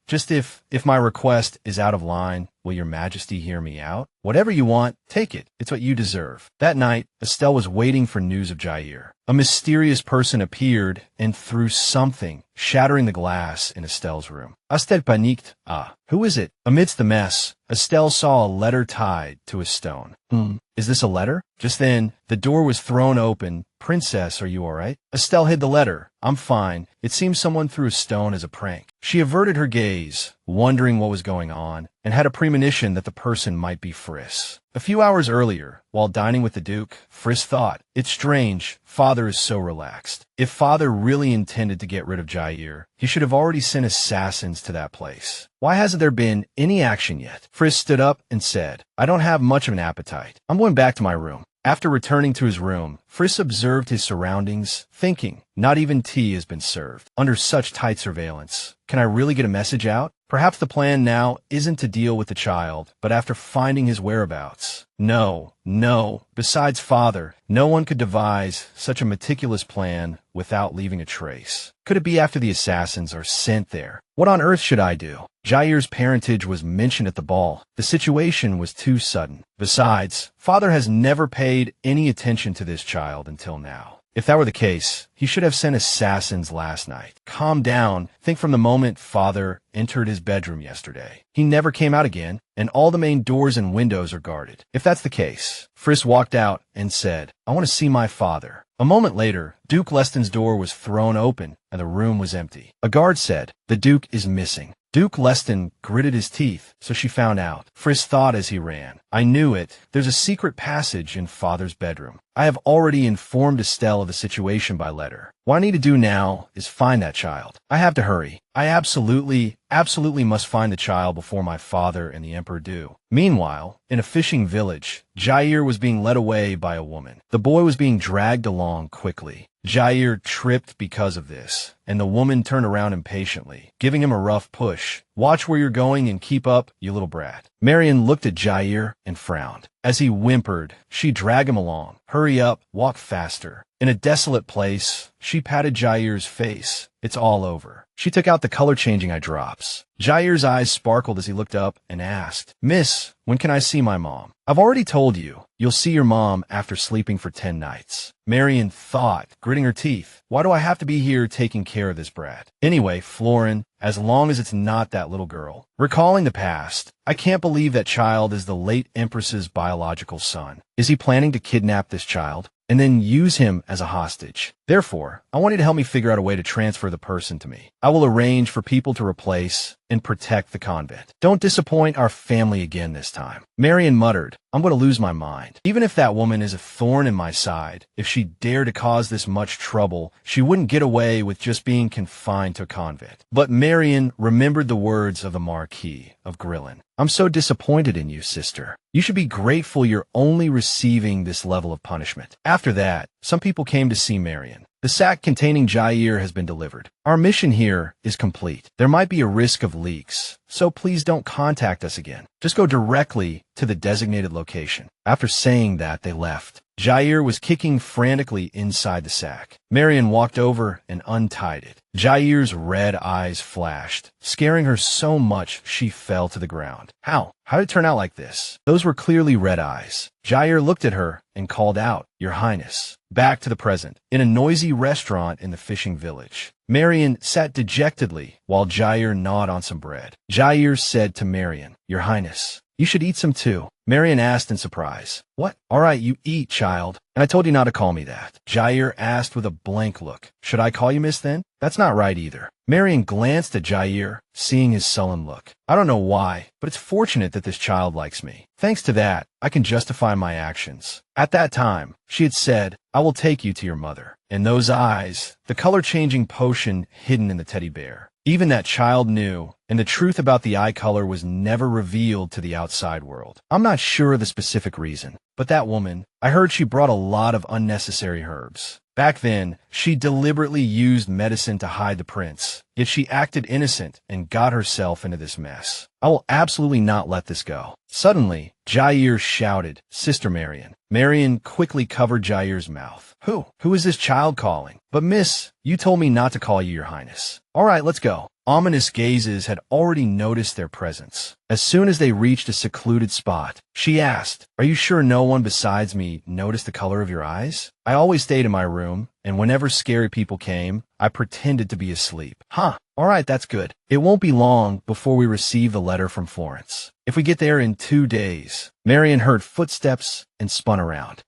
my request is out of line, will your majesty hear me out? Whatever you want, take it. It's what you deserve. That night, Estelle was waiting for news of Jair. A mysterious person appeared and threw something, shattering the glass in Estelle's room. Astelle paniqued. Who is it? Amidst the mess, Estelle saw a letter tied to a stone. Is this a letter? Just then, the door was thrown open. Princess, are you all right? Estelle hid the letter. I'm fine. It seems someone threw a stone as a prank. She averted her gaze, wondering what was going on, and had a premonition that the person might be Friss. A few hours earlier, while dining with the Duke, Friss thought, it's strange, Father is so relaxed. If Father really intended to get rid of Jair, he should have already sent assassins to that place. Why hasn't there been any action yet? Friss stood up and said, I don't have much of an appetite. I'm going back to my room. After returning to his room, Friss observed his surroundings, thinking, not even tea has been served. Under such tight surveillance, can I really get a message out? Perhaps the plan now isn't to deal with the child, but after finding his whereabouts. No. Besides Father, no one could devise such a meticulous plan without leaving a trace. Could it be after the assassins are sent there? What on earth should I do? Jair's parentage was mentioned at the ball. The situation was too sudden. Besides, Father has never paid any attention to this child until now. If that were the case, he should have sent assassins last night. Calm down. Think from the moment Father entered his bedroom yesterday. He never came out again, and all the main doors and windows are guarded. If that's the case, Friss walked out and said, I want to see my father. A moment later, Duke Leston's door was thrown open, and the room was empty. A guard said, the Duke is missing. Duke Leston gritted his teeth, so she found out. Friss thought as he ran, I knew it. There's a secret passage in Father's bedroom. I have already informed Estelle of the situation by letter. What I need to do now is find that child. I have to hurry. I absolutely must find the child before my father and the Emperor do. Meanwhile, in a fishing village, Jair was being led away by a woman. The boy was being dragged along quickly. Jair tripped because of this, and the woman turned around impatiently, giving him a rough push. Watch where you're going and keep up, you little brat. Marion looked at Jair and frowned. As he whimpered, she dragged him along. Hurry up, walk faster. In a desolate place, she patted Jair's face. It's all over. She took out the color-changing eye drops. Jair's eyes sparkled as he looked up and asked, Miss, when can I see my mom? I've already told you. You'll see your mom after sleeping for 10 nights. Marion thought, gritting her teeth. Why do I have to be here taking care of this brat? Anyway, Florin, as long as it's not that little girl. Recalling the past, I can't believe that child is the late Empress's biological son. Is he planning to kidnap this child and then use him as a hostage? Therefore, I want you to help me figure out a way to transfer the person to me. I will arrange for people to replace and protect the convent. Don't disappoint our family again this time. Marion muttered, I'm going to lose my mind. Even if that woman is a thorn in my side, if she dared to cause this much trouble, she wouldn't get away with just being confined to a convent. But Marion remembered the words of the Marquis of Grillon. I'm so disappointed in you, sister. You should be grateful you're only receiving this level of punishment. After that, some people came to see Marion. The sack containing Jair has been delivered. Our mission here is complete. There might be a risk of leaks, so please don't contact us again. Just go directly to the designated location. After saying that, they left. Jair was kicking frantically inside the sack. Marion walked over and untied it. Jair's red eyes flashed, scaring her so much she fell to the ground. How? How did it turn out like this? Those were clearly red eyes. Jair looked at her and called out, Your Highness. Back to the present. In a noisy restaurant in the fishing village, Marion sat dejectedly while Jair gnawed on some bread. Jair said to Marion, Your Highness, You should eat some too. Marian asked in surprise. What? All right, you eat, child. And I told you not to call me that. Jair asked with a blank look. Should I call you miss then? That's not right either. Marian glanced at Jair, seeing his sullen look. I don't know why, but it's fortunate that this child likes me. Thanks to that, I can justify my actions. At that time, she had said, I will take you to your mother. In those eyes, the color-changing potion hidden in the teddy bear. Even that child knew, and the truth about the eye color was never revealed to the outside world. I'm not sure of the specific reason, but that woman, I heard she brought a lot of unnecessary herbs. Back then, she deliberately used medicine to hide the prince, yet she acted innocent and got herself into this mess. I will absolutely not let this go. Suddenly, Jair shouted, Sister Marian. Marian quickly covered Jair's mouth. Who is this child calling? But miss, you told me not to call you your highness. All right, let's go. Ominous gazes had already noticed their presence. As soon as they reached a secluded spot, she asked, Are you sure no one besides me noticed the color of your eyes? I always stayed in my room, and whenever scary people came, I pretended to be asleep. Huh. All right, that's good. It won't be long before we receive the letter from Florence. If we get there in 2 days. Marian heard footsteps and spun around.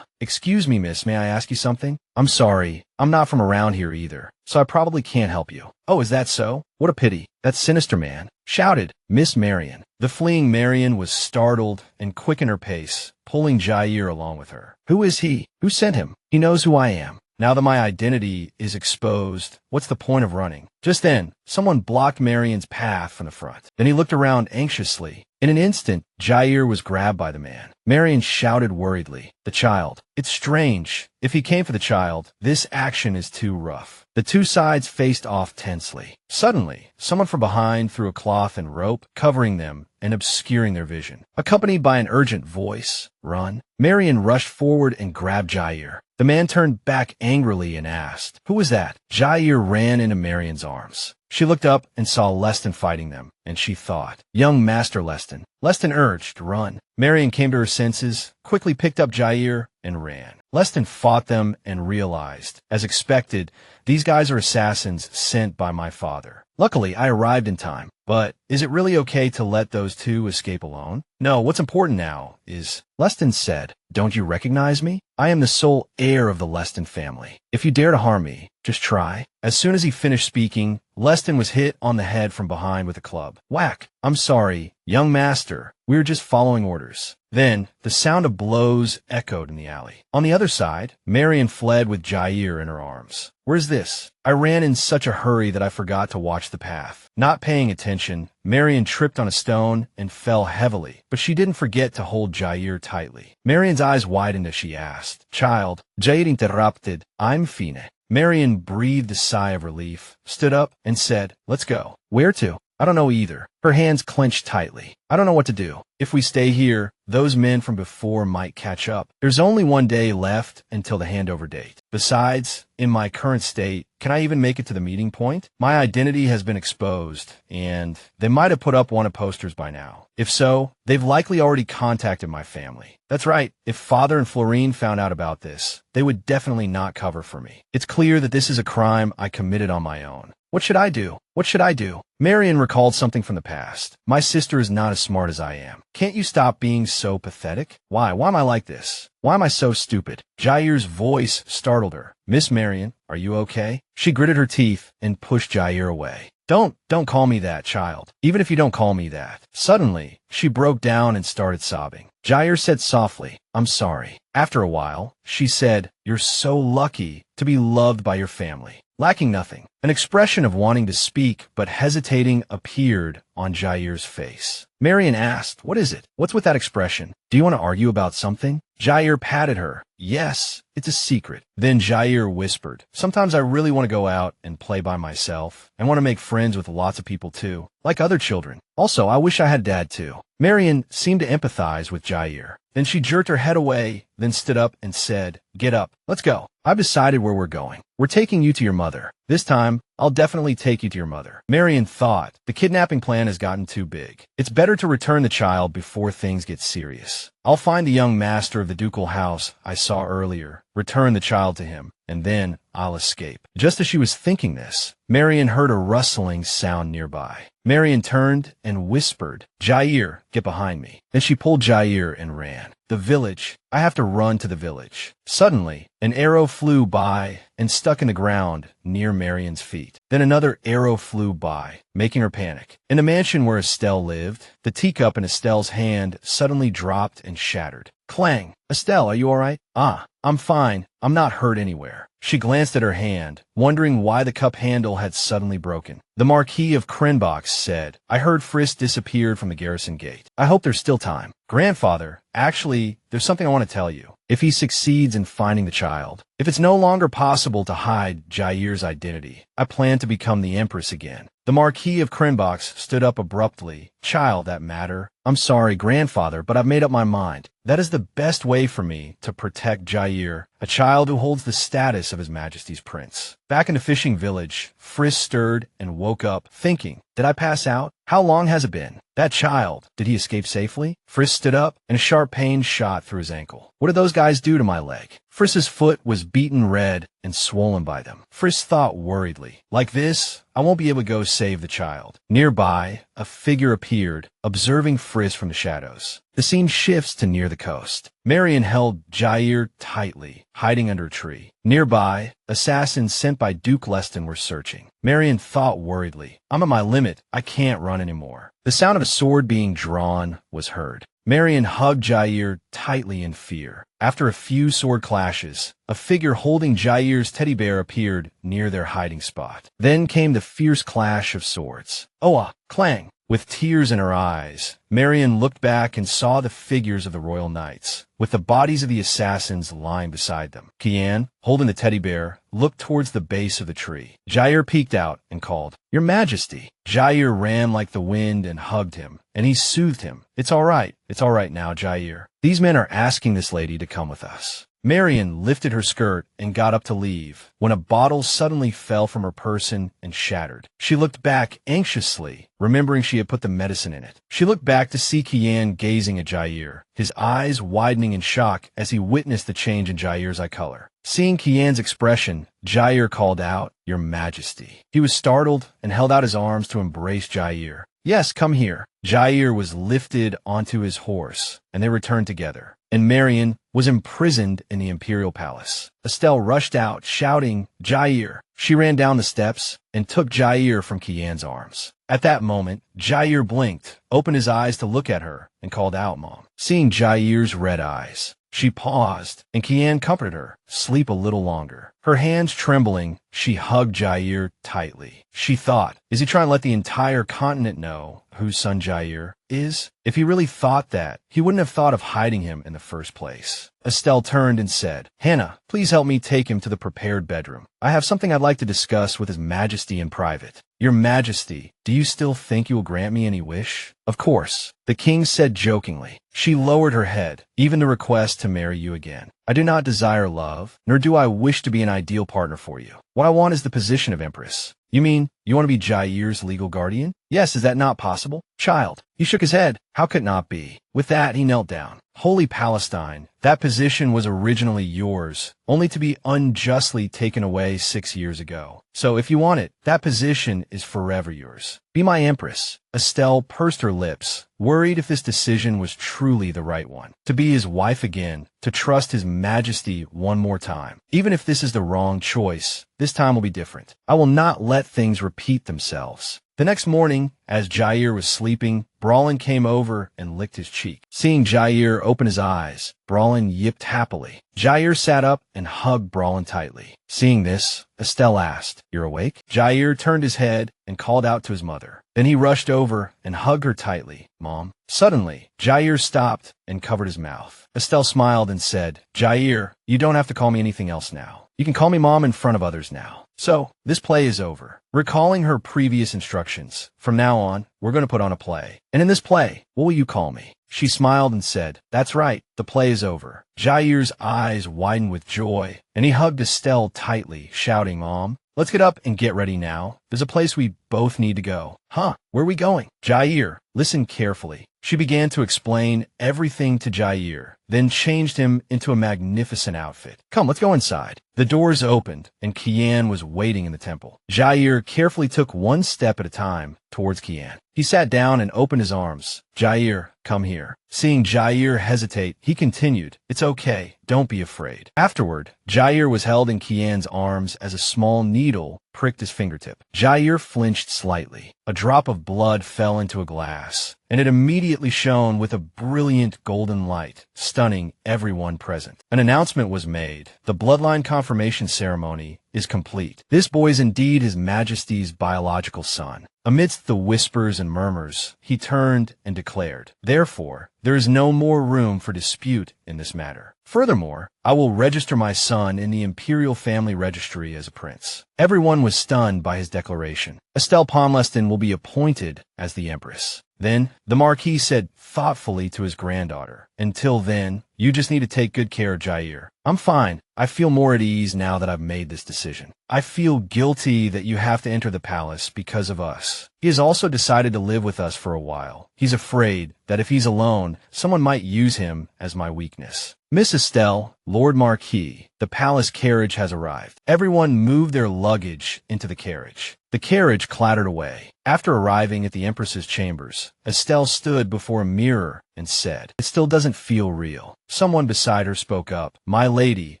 Excuse me, miss, may I ask you something? I'm sorry, I'm not from around here either, so I probably can't help you. Oh, is that so? What a pity. That sinister man shouted, Miss Marian. The fleeing Marian was startled and quickened her pace, pulling Jair along with her. Who is he? Who sent him? He knows who I am. Now that my identity is exposed, what's the point of running? Just then, someone blocked Marian's path from the front. Then he looked around anxiously. In an instant, Jair was grabbed by the man. Marian shouted worriedly, The child. It's strange. If he came for the child, this action is too rough. The two sides faced off tensely. Suddenly, someone from behind threw a cloth and rope, covering them and obscuring their vision. Accompanied by an urgent voice, Run. Marian rushed forward and grabbed Jair. The man turned back angrily and asked, Who was that? Jair ran into Marian's arms. She looked up and saw Leston fighting them, and she thought, Young Master Leston. Leston urged, Run. Marian came to her senses, quickly picked up Jair, and ran. Leston fought them and realized, as expected, these guys are assassins sent by my father. Luckily, I arrived in time. But is it really okay to let those two escape alone? No, what's important now is, Leston said, Don't you recognize me? I am the sole heir of the Leston family. If you dare to harm me, just try. As soon as he finished speaking, Leston was hit on the head from behind with a club. Whack! I'm sorry, young master. We were just following orders. Then, the sound of blows echoed in the alley. On the other side, Marian fled with Jair in her arms. Where's this? I ran in such a hurry that I forgot to watch the path. Not paying attention, Marian tripped on a stone and fell heavily, but she didn't forget to hold Jair tightly. Marian's eyes widened as she asked, Child, Jair interrupted, I'm fine. Marian breathed a sigh of relief, stood up, and said, Let's go. Where to? I don't know either. Her hands clenched tightly. I don't know what to do. If we stay here, those men from before might catch up. There's only 1 day left until the handover date. Besides, in my current state, can I even make it to the meeting point? My identity has been exposed, and they might have put up one of posters by now. If so, they've likely already contacted my family. That's right. If Father and Florine found out about this, they would definitely not cover for me. It's clear that this is a crime I committed on my own. What should I do? What should I do? Marian recalled something from the past. My sister is not as smart as I am. Can't you stop being so pathetic? Why? Why am I like this? Why am I so stupid? Jair's voice startled her. Miss Marian, are you okay? She gritted her teeth and pushed Jair away. Don't call me that, child. Even if you don't call me that. Suddenly, she broke down and started sobbing. Jair said softly, I'm sorry. After a while, she said, You're so lucky to be loved by your family. Lacking nothing. An expression of wanting to speak but hesitating appeared on Jair's face. Marian asked, What is it? What's with that expression? Do you want to argue about something? Jair patted her. Yes, it's a secret. Then Jair whispered, Sometimes I really want to go out and play by myself. I want to make friends with lots of people too, like other children. Also, I wish I had dad too. Marian seemed to empathize with Jair. Then she jerked her head away, then stood up and said, Get up. Let's go. I've decided where we're going. We're taking you to your mother. This time, I'll definitely take you to your mother. Marion thought, the kidnapping plan has gotten too big. It's better to return the child before things get serious. I'll find the young master of the ducal house I saw earlier, return the child to him, and then I'll escape. Just as she was thinking this, Marion heard a rustling sound nearby. Marion turned and whispered, Jair, get behind me. Then she pulled Jair and ran. The village. I have to run to the village. Suddenly, an arrow flew by and stuck in the ground near Marion's feet. Then another arrow flew by, making her panic. In the mansion where Estelle lived, the teacup in Estelle's hand suddenly dropped and shattered. Clang! Estelle, are you all right? Ah, I'm fine. I'm not hurt anywhere. She glanced at her hand, wondering why the cup handle had suddenly broken. The Marquis of Krenbox said, I heard Frisk disappeared from the garrison gate. I hope there's still time. Grandfather, actually, there's something I want to tell you. If he succeeds in finding the child, if it's no longer possible to hide Jair's identity, I plan to become the Empress again. The Marquis of Krenbox stood up abruptly. Child, that matter. I'm sorry, Grandfather, but I've made up my mind. That is the best way for me to protect Jair, a child who holds the status of His Majesty's prince. Back in the fishing village, Frisk stirred and woke up, thinking, did I pass out? How long has it been? That child, did he escape safely? Frisk stood up, and a sharp pain shot through his ankle. What did those guys do to my leg? Frisk's foot was beaten red and swollen by them. Frisk thought worriedly, like this, I won't be able to go save the child. Nearby, a figure appeared, observing Frisk from the shadows. The scene shifts to near the coast. Marion held Jair tightly, hiding under a tree. Nearby, assassins sent by Duke Leston were searching. Marion thought worriedly, I'm at my limit. I can't run anymore. The sound of a sword being drawn was heard. Marion hugged Jair tightly in fear. After a few sword clashes, a figure holding Jair's teddy bear appeared near their hiding spot. Then came the fierce clash of swords. Oa! Clang! With tears in her eyes, Marion looked back and saw the figures of the royal knights, with the bodies of the assassins lying beside them. Kian, holding the teddy bear, looked towards the base of the tree. Jair peeked out and called, Your Majesty. Jair ran like the wind and hugged him, and he soothed him. It's all right now, Jair. These men are asking this lady to come with us. Marion lifted her skirt and got up to leave when a bottle suddenly fell from her person and shattered. She looked back anxiously, remembering she had put the medicine in it. She looked back to see Kian gazing at Jair, his eyes widening in shock as he witnessed the change in Jair's eye color. Seeing Kian's expression, Jair called out, Your Majesty. He was startled and held out his arms to embrace Jair. Yes, come here. Jair was lifted onto his horse, and they returned together. And Marion was imprisoned in the imperial palace. Estelle rushed out, shouting, Jair. She ran down the steps and took Jair from Kian's arms. At that moment, Jair blinked, opened his eyes to look at her, and called out, Mom. Seeing Jair's red eyes, she paused, and Kian comforted her. Sleep a little longer. Her hands trembling, she hugged Jair tightly. She thought, is he trying to let the entire continent know whose son Jair is? If he really thought that, he wouldn't have thought of hiding him in the first place. Estelle turned and said, Hannah, please help me take him to the prepared bedroom. I have something I'd like to discuss with His Majesty in private. Your Majesty, do you still think you will grant me any wish? Of course, the king said jokingly. She lowered her head, even the request to marry you again. I do not desire love, nor do I wish to be an ideal partner for you. What I want is the position of Empress. You mean, you want to be Jair's legal guardian? Yes, is that not possible? Child. He shook his head. How could it not be? With that, he knelt down. Holy Palestine, that position was originally yours, only to be unjustly taken away 6 years ago. So if you want it, that position is forever yours. Be my Empress. Estelle pursed her lips, worried if this decision was truly the right one. To be his wife again, to trust His Majesty one more time. Even if this is the wrong choice, this time will be different. I will not let things repeat themselves. The next morning, as Jair was sleeping, Brawlin came over and licked his cheek. Seeing Jair open his eyes, Brawlin yipped happily. Jair sat up and hugged Brawlin tightly. Seeing this, Estelle asked, You're awake? Jair turned his head and called out to his mother. Then he rushed over and hugged her tightly. Mom. Suddenly, Jair stopped and covered his mouth. Estelle smiled and said, Jair, you don't have to call me anything else now. You can call me Mom in front of others now. So, this play is over. Recalling her previous instructions, from now on, we're going to put on a play. And in this play, what will you call me? She smiled and said, That's right, the play is over. Jair's eyes widened with joy, and he hugged Estelle tightly, shouting, Mom. let's get up and get ready now. There's a place we both need to go. Huh, where are we going? Jair, listen carefully. She began to explain everything to Jair, then changed him into a magnificent outfit. Come, let's go inside. The doors opened, and Kian was waiting in the temple. Jair carefully took one step at a time towards Kian. He sat down and opened his arms. Jair, come here. Seeing Jair hesitate, he continued, it's okay, don't be afraid. Afterward, Jair was held in Kian's arms as a small needle pricked his fingertip. Jair flinched slightly. A drop of blood fell into a glass, and it immediately shone with a brilliant golden light, stunning everyone present. An announcement was made. The bloodline confirmation ceremony is complete. This boy is indeed His Majesty's biological son. Amidst the whispers and murmurs, he turned and declared, therefore, there is no more room for dispute in this matter. Furthermore, I will register my son in the imperial family registry as a prince. Everyone was stunned by his declaration. Estelle Palmerston will be appointed as the Empress. Then, the Marquis said thoughtfully to his granddaughter, until then, you just need to take good care of Jair. I'm fine. I feel more at ease now that I've made this decision. I feel guilty that you have to enter the palace because of us. He has also decided to live with us for a while. He's afraid that if he's alone, someone might use him as my weakness. Miss Estelle, Lord Marquis, the palace carriage has arrived. Everyone moved their luggage into the carriage. The carriage clattered away. After arriving at the Empress's chambers, Estelle stood before a mirror and said, it still doesn't feel real. Someone beside her spoke up. My lady,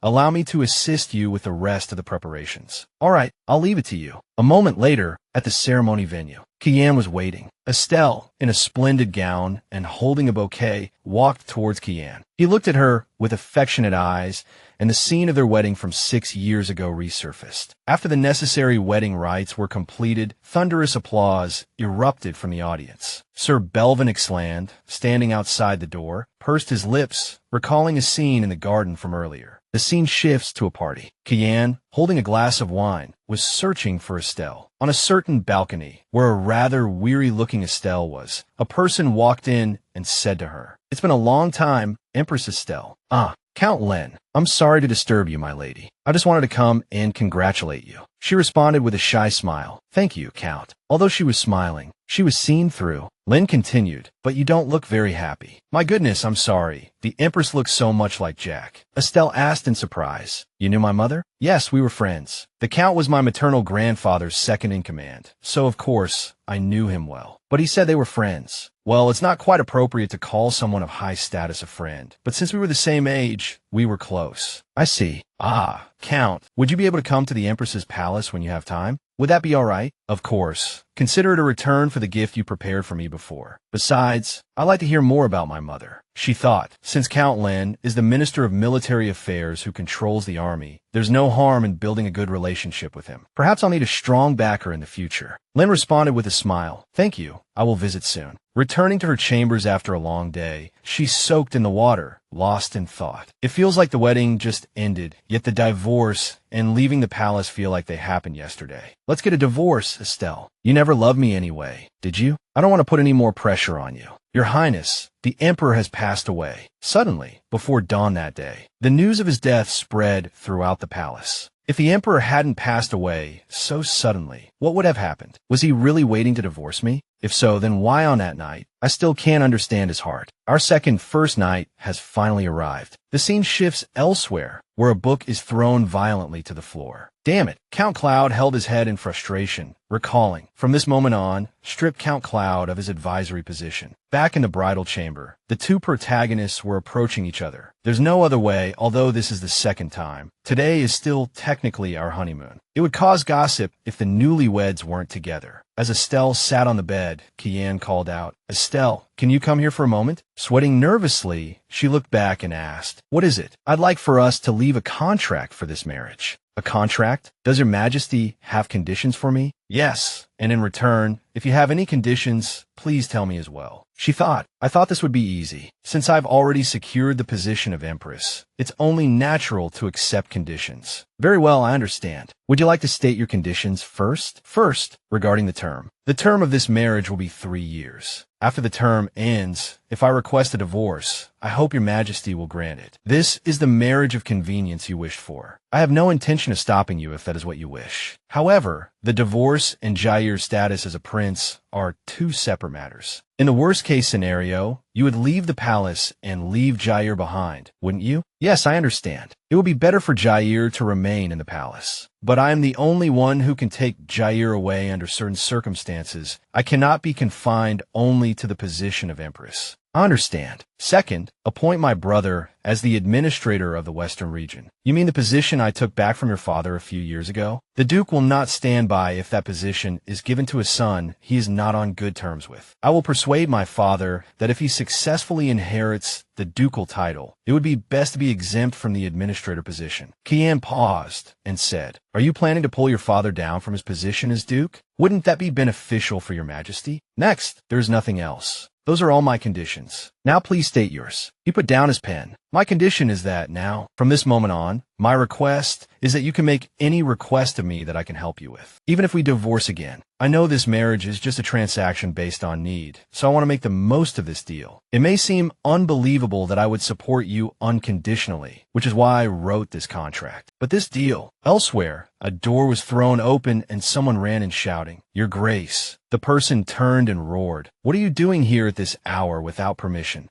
allow me to assist you with the rest of the preparations. All right, I'll leave it to you. A moment later, at the ceremony venue, Kian was waiting. Estelle, in a splendid gown and holding a bouquet, walked towards Kian. He looked at her with affectionate eyes, and the scene of their wedding from 6 years ago resurfaced. After the necessary wedding rites were completed, thunderous applause erupted from the audience. Sir Belvin Ixland, standing outside the door, pursed his lips, recalling a scene in the garden from earlier. The scene shifts to a party. Kian, holding a glass of wine, was searching for Estelle. On a certain balcony, where a rather weary-looking Estelle was, a person walked in and said to her, it's been a long time, Empress Estelle. Ah, Count Len, I'm sorry to disturb you, my lady. I just wanted to come and congratulate you. She responded with a shy smile. Thank you, Count. Although she was smiling, she was seen through. Len continued, but you don't look very happy. My goodness, I'm sorry. The Empress looks so much like Jack. Estelle asked in surprise. You knew my mother? Yes, we were friends. The Count was my maternal grandfather's second-in-command, so of course, I knew him well. But he said they were friends. Well, it's not quite appropriate to call someone of high status a friend, but since we were the same age, we were close. I see. Ah, Count, would you be able to come to the Empress's palace when you have time? Would that be all right? Of course. Consider it a return for the gift you prepared for me before. Besides, I'd like to hear more about my mother. She thought, since Count Len is the Minister of Military Affairs who controls the army, there's no harm in building a good relationship with him. Perhaps I'll need a strong backer in the future. Len responded with a smile. Thank you. I will visit soon. Returning to her chambers after a long day, she soaked in the water, lost in thought. It feels like the wedding just ended, yet the divorce and leaving the palace feel like they happened yesterday. Let's get a divorce, Estelle. You never loved me anyway, did you? I don't want to put any more pressure on you. Your Highness, the Emperor has passed away. Suddenly, before dawn that day, the news of his death spread throughout the palace. If the Emperor hadn't passed away so suddenly, what would have happened? Was he really waiting to divorce me? If so, then why on that night? I still can't understand his heart. Our first night has finally arrived. The scene shifts elsewhere, where a book is thrown violently to the floor. Damn it! Count Cloud held his head in frustration, recalling, from this moment on, strip Count Cloud of his advisory position. Back in the bridal chamber, the two protagonists were approaching each other. There's no other way, although this is the second time. Today is still technically our honeymoon. It would cause gossip if the newlyweds weren't together. As Estelle sat on the bed, Kian called out, Estelle, can you come here for a moment? Sweating nervously, she looked back and asked, what is it? I'd like for us to leave a contract for this marriage. A contract? Does Your Majesty have conditions for me? Yes, and in return, if you have any conditions, please tell me as well. She thought, I thought this would be easy. Since I've already secured the position of Empress, it's only natural to accept conditions. Very well, I understand. Would you like to state your conditions first? First, regarding the term. The term of this marriage will be 3 years. After the term ends, if I request a divorce, I hope your majesty will grant it. This is the marriage of convenience you wished for. I have no intention of stopping you if that is what you wish. However, the divorce and Jair's status as a prince are two separate matters. In the worst-case scenario, you would leave the palace and leave Jair behind, wouldn't you? Yes, I understand. It would be better for Jair to remain in the palace. But I am the only one who can take Jair away under certain circumstances. I cannot be confined only to the position of Empress. I understand. Second, appoint my brother as the administrator of the Western region. You mean the position I took back from your father a few years ago? The Duke will not stand by if that position is given to a son he is not on good terms with. I will persuade my father that if he successfully inherits the ducal title, it would be best to be exempt from the administrator position. Kian paused and said, "Are you planning to pull your father down from his position as Duke? Wouldn't that be beneficial for your majesty? Next, there is nothing else. Those are all my conditions. Now please state yours." He put down his pen. "My condition is that now, from this moment on, my request is that you can make any request of me that I can help you with, even if we divorce again. I know this marriage is just a transaction based on need, so I want to make the most of this deal. It may seem unbelievable that I would support you unconditionally, which is why I wrote this contract. But this deal..." Elsewhere, a door was thrown open and someone ran in shouting, "Your Grace." The person turned and roared, "What are you doing here at this hour without permission?"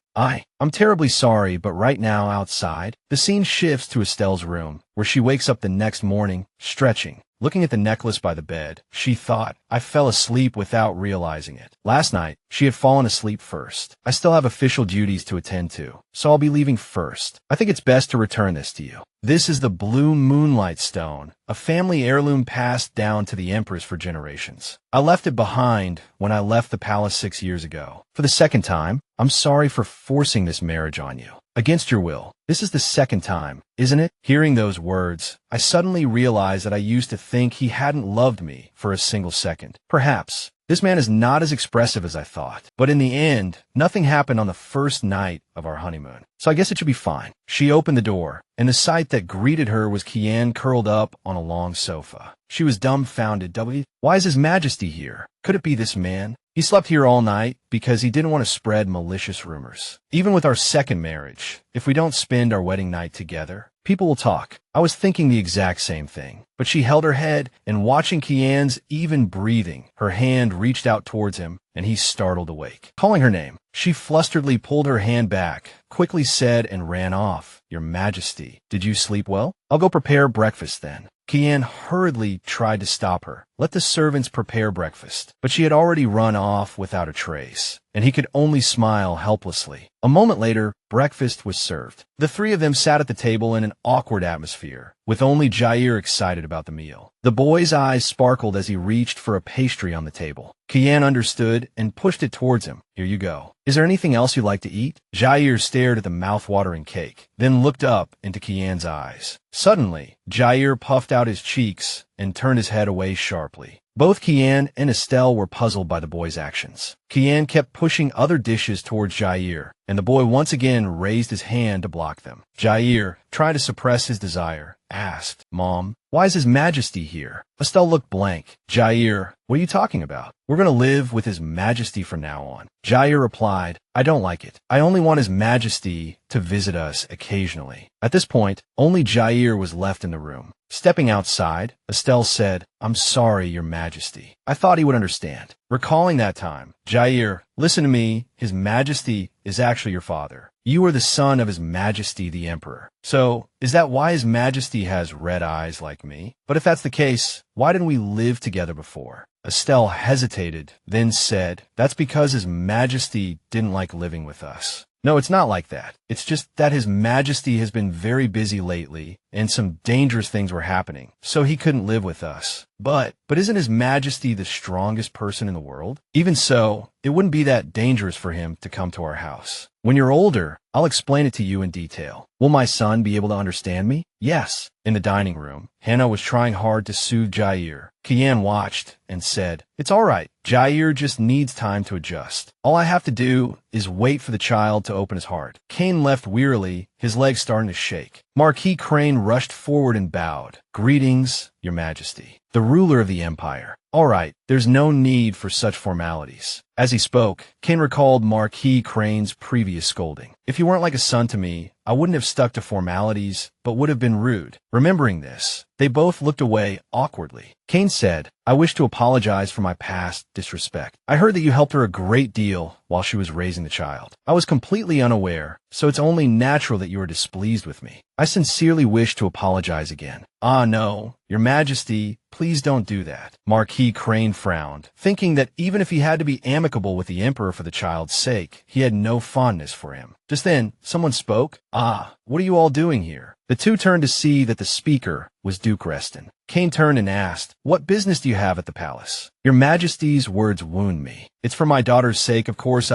I'm terribly sorry, but right now outside, the scene shifts to Estelle's room, where she wakes up the next morning, stretching. Looking at the necklace by the bed, she thought, "I fell asleep without realizing it." Last night, she had fallen asleep first. "I still have official duties to attend to, so I'll be leaving first. I think it's best to return this to you. This is the blue moonlight stone, a family heirloom passed down to the Empress for generations. I left it behind when I left the palace 6 years ago. For the second time, I'm sorry for forcing this marriage on you. Against your will. This is the second time, isn't it?" Hearing those words, I suddenly realized that I used to think he hadn't loved me for a single second. Perhaps. This man is not as expressive as I thought. But in the end, nothing happened on the first night of our honeymoon. So I guess it should be fine. She opened the door, and the sight that greeted her was Kian curled up on a long sofa. She was dumbfounded. Why is His Majesty here? Could it be this man? He slept here all night because he didn't want to spread malicious rumors. Even with our second marriage, if we don't spend our wedding night together, people will talk. I was thinking the exact same thing. But she held her head, and watching Kian's even breathing, her hand reached out towards him, and he startled awake. Calling her name, she flusteredly pulled her hand back, quickly said and ran off, "Your Majesty, did you sleep well? I'll go prepare breakfast then." Kian hurriedly tried to stop her. "Let the servants prepare breakfast." But she had already run off without a trace, and he could only smile helplessly. A moment later, breakfast was served. The three of them sat at the table in an awkward atmosphere, with only Jair excited about the meal. The boy's eyes sparkled as he reached for a pastry on the table. Kian understood and pushed it towards him. "Here you go. Is there anything else you'd like to eat?" Jair stared at the mouth-watering cake, then looked up into Kian's eyes. Suddenly, Jair puffed out his cheeks and turned his head away sharply. Both Kian and Estelle were puzzled by the boy's actions. Kian kept pushing other dishes towards Jair, and the boy once again raised his hand to block them. Jair, trying to suppress his desire, asked, "Mom, why is His Majesty here?" Estelle looked blank. "Jair, what are you talking about? We're going to live with His Majesty from now on." Jair replied, "I don't like it. I only want His Majesty to visit us occasionally." At this point, only Jair was left in the room. Stepping outside, Estelle said, "I'm sorry, Your Majesty. I thought he would understand." Recalling that time, Jair, "Listen to me. His Majesty is actually your father. You are the son of His Majesty the Emperor. So, is that why His Majesty has red eyes like me? But if that's the case, why didn't we live together before?" Estelle hesitated, then said, "That's because His Majesty didn't like living with us." "No, it's not like that. It's just that His Majesty has been very busy lately, and some dangerous things were happening, so he couldn't live with us. But isn't His Majesty the strongest person in the world? Even so, it wouldn't be that dangerous for him to come to our house. When you're older, I'll explain it to you in detail. Will my son be able to understand me?" "Yes." In the dining room, Hannah was trying hard to soothe Jair. Kian watched and said, "It's all right. Jair just needs time to adjust. All I have to do is wait for the child to open his heart." Kane left wearily, his legs starting to shake. Marquis Crane rushed forward and bowed. "Greetings, Your Majesty." The ruler of the empire. All right, there's no need for such formalities. As he spoke, Kane recalled Marquis Crane's previous scolding. If you weren't like a son to me, I wouldn't have stuck to formalities, but would have been rude. Remembering this, they both looked away awkwardly. Kane said, I wish to apologize for my past disrespect. I heard that you helped her a great deal while she was raising the child. I was completely unaware, so it's only natural that you are displeased with me. I sincerely wish to apologize again. Ah, no, Your Majesty, please don't do that. Marquis Crane frowned, thinking that even if he had to be amicable with the Emperor for the child's sake, he had no fondness for him. Just then, someone spoke. Ah, what are you all doing here? The two turned to see that the speaker was Duke Reston. Kane turned and asked, What business do you have at the palace? Your Majesty's words wound me. It's for my daughter's sake, of course.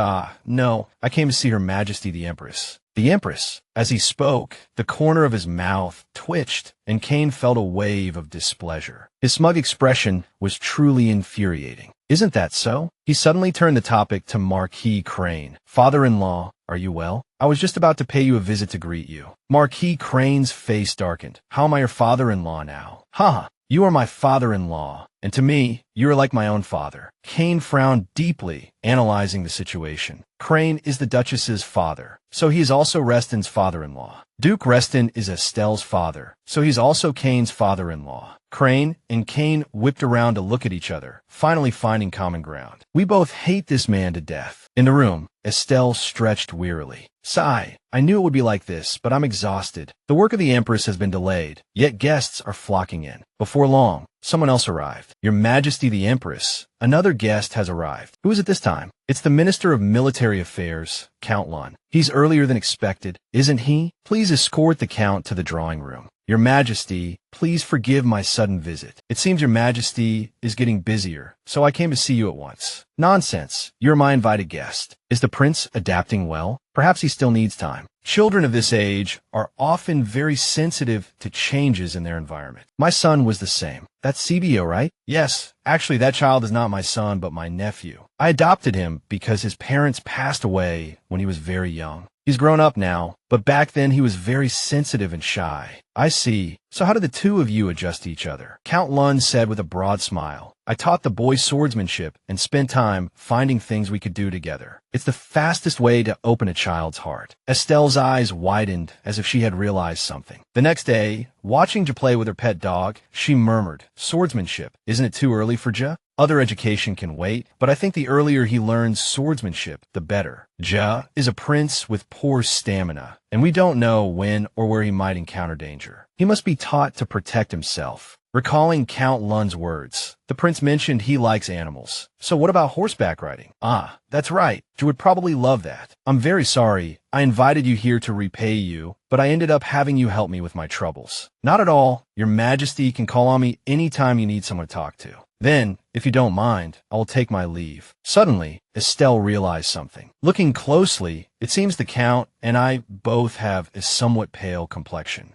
No, I came to see Her Majesty the Empress. The Empress. As he spoke, the corner of his mouth twitched, and Kane felt a wave of displeasure. His smug expression was truly infuriating. Isn't that so? He suddenly turned the topic to Marquis Crane. Father-in-law, are you well? I was just about to pay you a visit to greet you. Marquis Crane's face darkened. How am I your father-in-law now? Ha! You are my father-in-law, and to me, you are like my own father. Kane frowned deeply, analyzing the situation. Crane is the Duchess's father, so he is also Reston's father-in-law. Duke Reston is Estelle's father, so he's also Kane's father-in-law. Crane and Kane whipped around to look at each other, finally finding common ground. We both hate this man to death. In the room, Estelle stretched wearily. Sigh, I knew it would be like this, but I'm exhausted. The work of the Empress has been delayed, yet guests are flocking in. Before long, someone else arrived. Your Majesty the Empress. Another guest has arrived. Who is it this time? It's the Minister of Military Affairs, Count Lun. He's earlier than expected, isn't he? Please escort the Count to the drawing room. Your Majesty, please forgive my sudden visit. It seems Your Majesty is getting busier, so I came to see you at once. Nonsense. You're my invited guest. Is the prince adapting well? Perhaps he still needs time. Children of this age are often very sensitive to changes in their environment. My son was the same. That's CBO, right? Yes. Actually, that child is not my son, but my nephew. I adopted him because his parents passed away when he was very young. He's grown up now, but back then he was very sensitive and shy. I see. So how did the two of you adjust to each other? Count Lun said with a broad smile. I taught the boy swordsmanship and spent time finding things we could do together. It's the fastest way to open a child's heart. Estelle's eyes widened as if she had realized something. The next day, watching Ja play with her pet dog, she murmured, Swordsmanship. Isn't it too early for Ja? Other education can wait, but I think the earlier he learns swordsmanship, the better. Ja is a prince with poor stamina, and we don't know when or where he might encounter danger. He must be taught to protect himself. Recalling Count Lun's words, the prince mentioned he likes animals. So what about horseback riding? Ah, that's right. You would probably love that. I'm very sorry. I invited you here to repay you, but I ended up having you help me with my troubles. Not at all. Your Majesty can call on me anytime you need someone to talk to. Then, if you don't mind, I will take my leave. Suddenly, Estelle realized something. Looking closely, it seems the Count and I both have a somewhat pale complexion.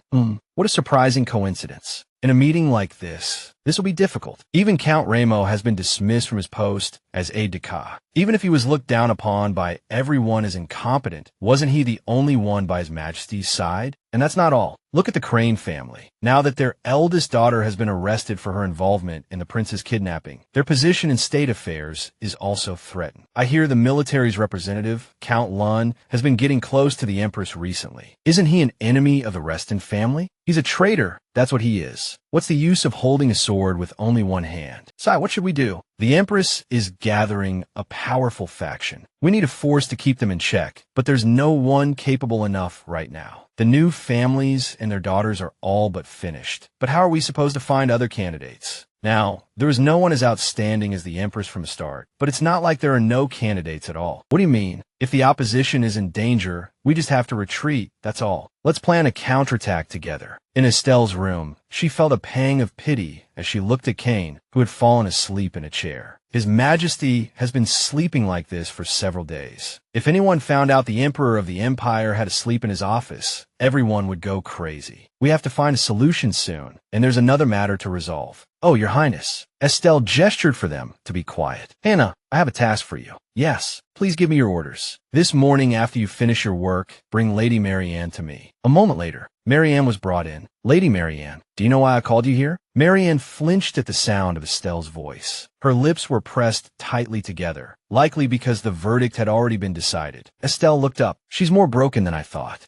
What a surprising coincidence. In a meeting like this will be difficult. Even Count Ramo has been dismissed from his post as aide-de-camp. Even if he was looked down upon by everyone as incompetent, wasn't he the only one by His Majesty's side? And that's not all. Look at the Crane family. Now that their eldest daughter has been arrested for her involvement in the prince's kidnapping, their position in state affairs is also threatened. I hear the military's representative, Count Lun, has been getting close to the Empress recently. Isn't he an enemy of the Reston family? He's a traitor. That's what he is. What's the use of holding a sword with only one hand? Sai, what should we do? The Empress is gathering a powerful faction. We need a force to keep them in check, but there's no one capable enough right now. The new families and their daughters are all but finished. But how are we supposed to find other candidates? Now, there is no one as outstanding as the Empress from the start, but it's not like there are no candidates at all. What do you mean? If the opposition is in danger, we just have to retreat, that's all. Let's plan a counterattack together. In Estelle's room, she felt a pang of pity as she looked at Kane, who had fallen asleep in a chair. His Majesty has been sleeping like this for several days. If anyone found out the Emperor of the Empire had to sleep in his office, everyone would go crazy. We have to find a solution soon, and there's another matter to resolve. Oh, Your Highness. Estelle gestured for them to be quiet. Hannah, I have a task for you. Yes, please give me your orders. This morning after you finish your work, bring Lady Marianne to me. A moment later, Marianne was brought in. Lady Marianne, do you know why I called you here? Marianne flinched at the sound of Estelle's voice. Her lips were pressed tightly together, likely because the verdict had already been decided. Estelle looked up. She's more broken than I thought.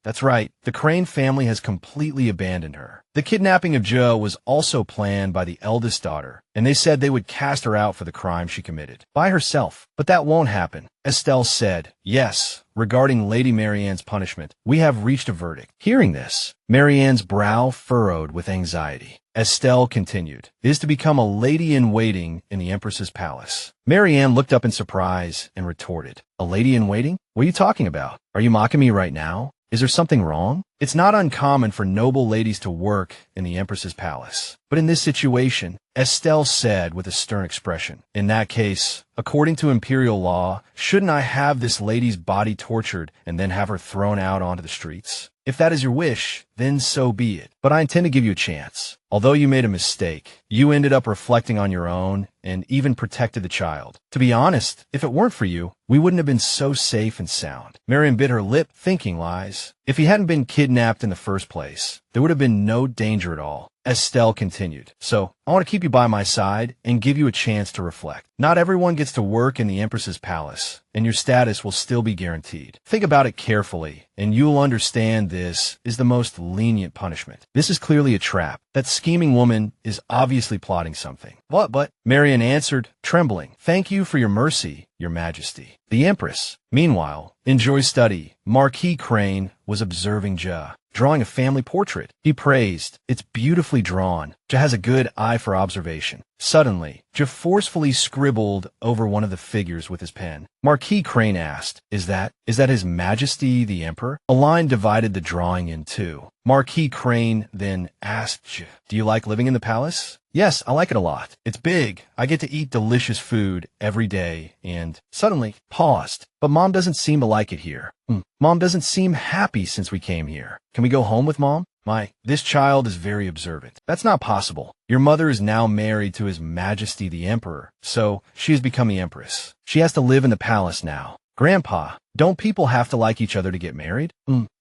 That's right. The Crane family has completely abandoned her. The kidnapping of Jo was also planned by the eldest daughter, and they said they would cast her out for the crime she committed. By herself. But that won't happen. Estelle said, yes, regarding Lady Marianne's punishment, we have reached a verdict. Hearing this, Marianne's brow furrowed with anxiety. Estelle continued, is to become a lady-in-waiting in the Empress's palace. Marianne looked up in surprise and retorted, a lady-in-waiting? What are you talking about? Are you mocking me right now? Is there something wrong? It's not uncommon for noble ladies to work in the Empress's palace. But in this situation, Estelle said with a stern expression, in that case, according to imperial law, shouldn't I have this lady's body tortured and then have her thrown out onto the streets? If that is your wish, then so be it. But I intend to give you a chance. Although you made a mistake, you ended up reflecting on your own and even protected the child. To be honest, if it weren't for you, we wouldn't have been so safe and sound. Marianne bit her lip, thinking lies. If he hadn't been kidnapped in the first place, there would have been no danger at all. Estelle continued, so I want to keep you by my side and give you a chance to reflect. Not everyone gets to work in the Empress's palace, and your status will still be guaranteed. Think about it carefully, and you'll understand this is the most lenient punishment. This is clearly a trap. That scheming woman is obviously plotting something. What, but? Marianne answered, trembling. Thank you for your mercy, Your Majesty. The Empress, meanwhile, in Joy's study, Marquis Crane was observing Ja, drawing a family portrait. He praised, it's beautifully drawn. Ja has a good eye for observation. Suddenly, Ja forcefully scribbled over one of the figures with his pen. Marquis Crane asked, Is that His Majesty the Emperor? A line divided the drawing in two. Marquis Crane then asked Ja, do you like living in the palace? Yes, I like it a lot. It's big. I get to eat delicious food every day, and suddenly paused. But Mom doesn't seem to like it here. Mom doesn't seem happy since we came here. Can we go home with Mom? This child is very observant. That's not possible. Your mother is now married to His Majesty the Emperor, so she has become the Empress. She has to live in the palace now. Grandpa, don't people have to like each other to get married?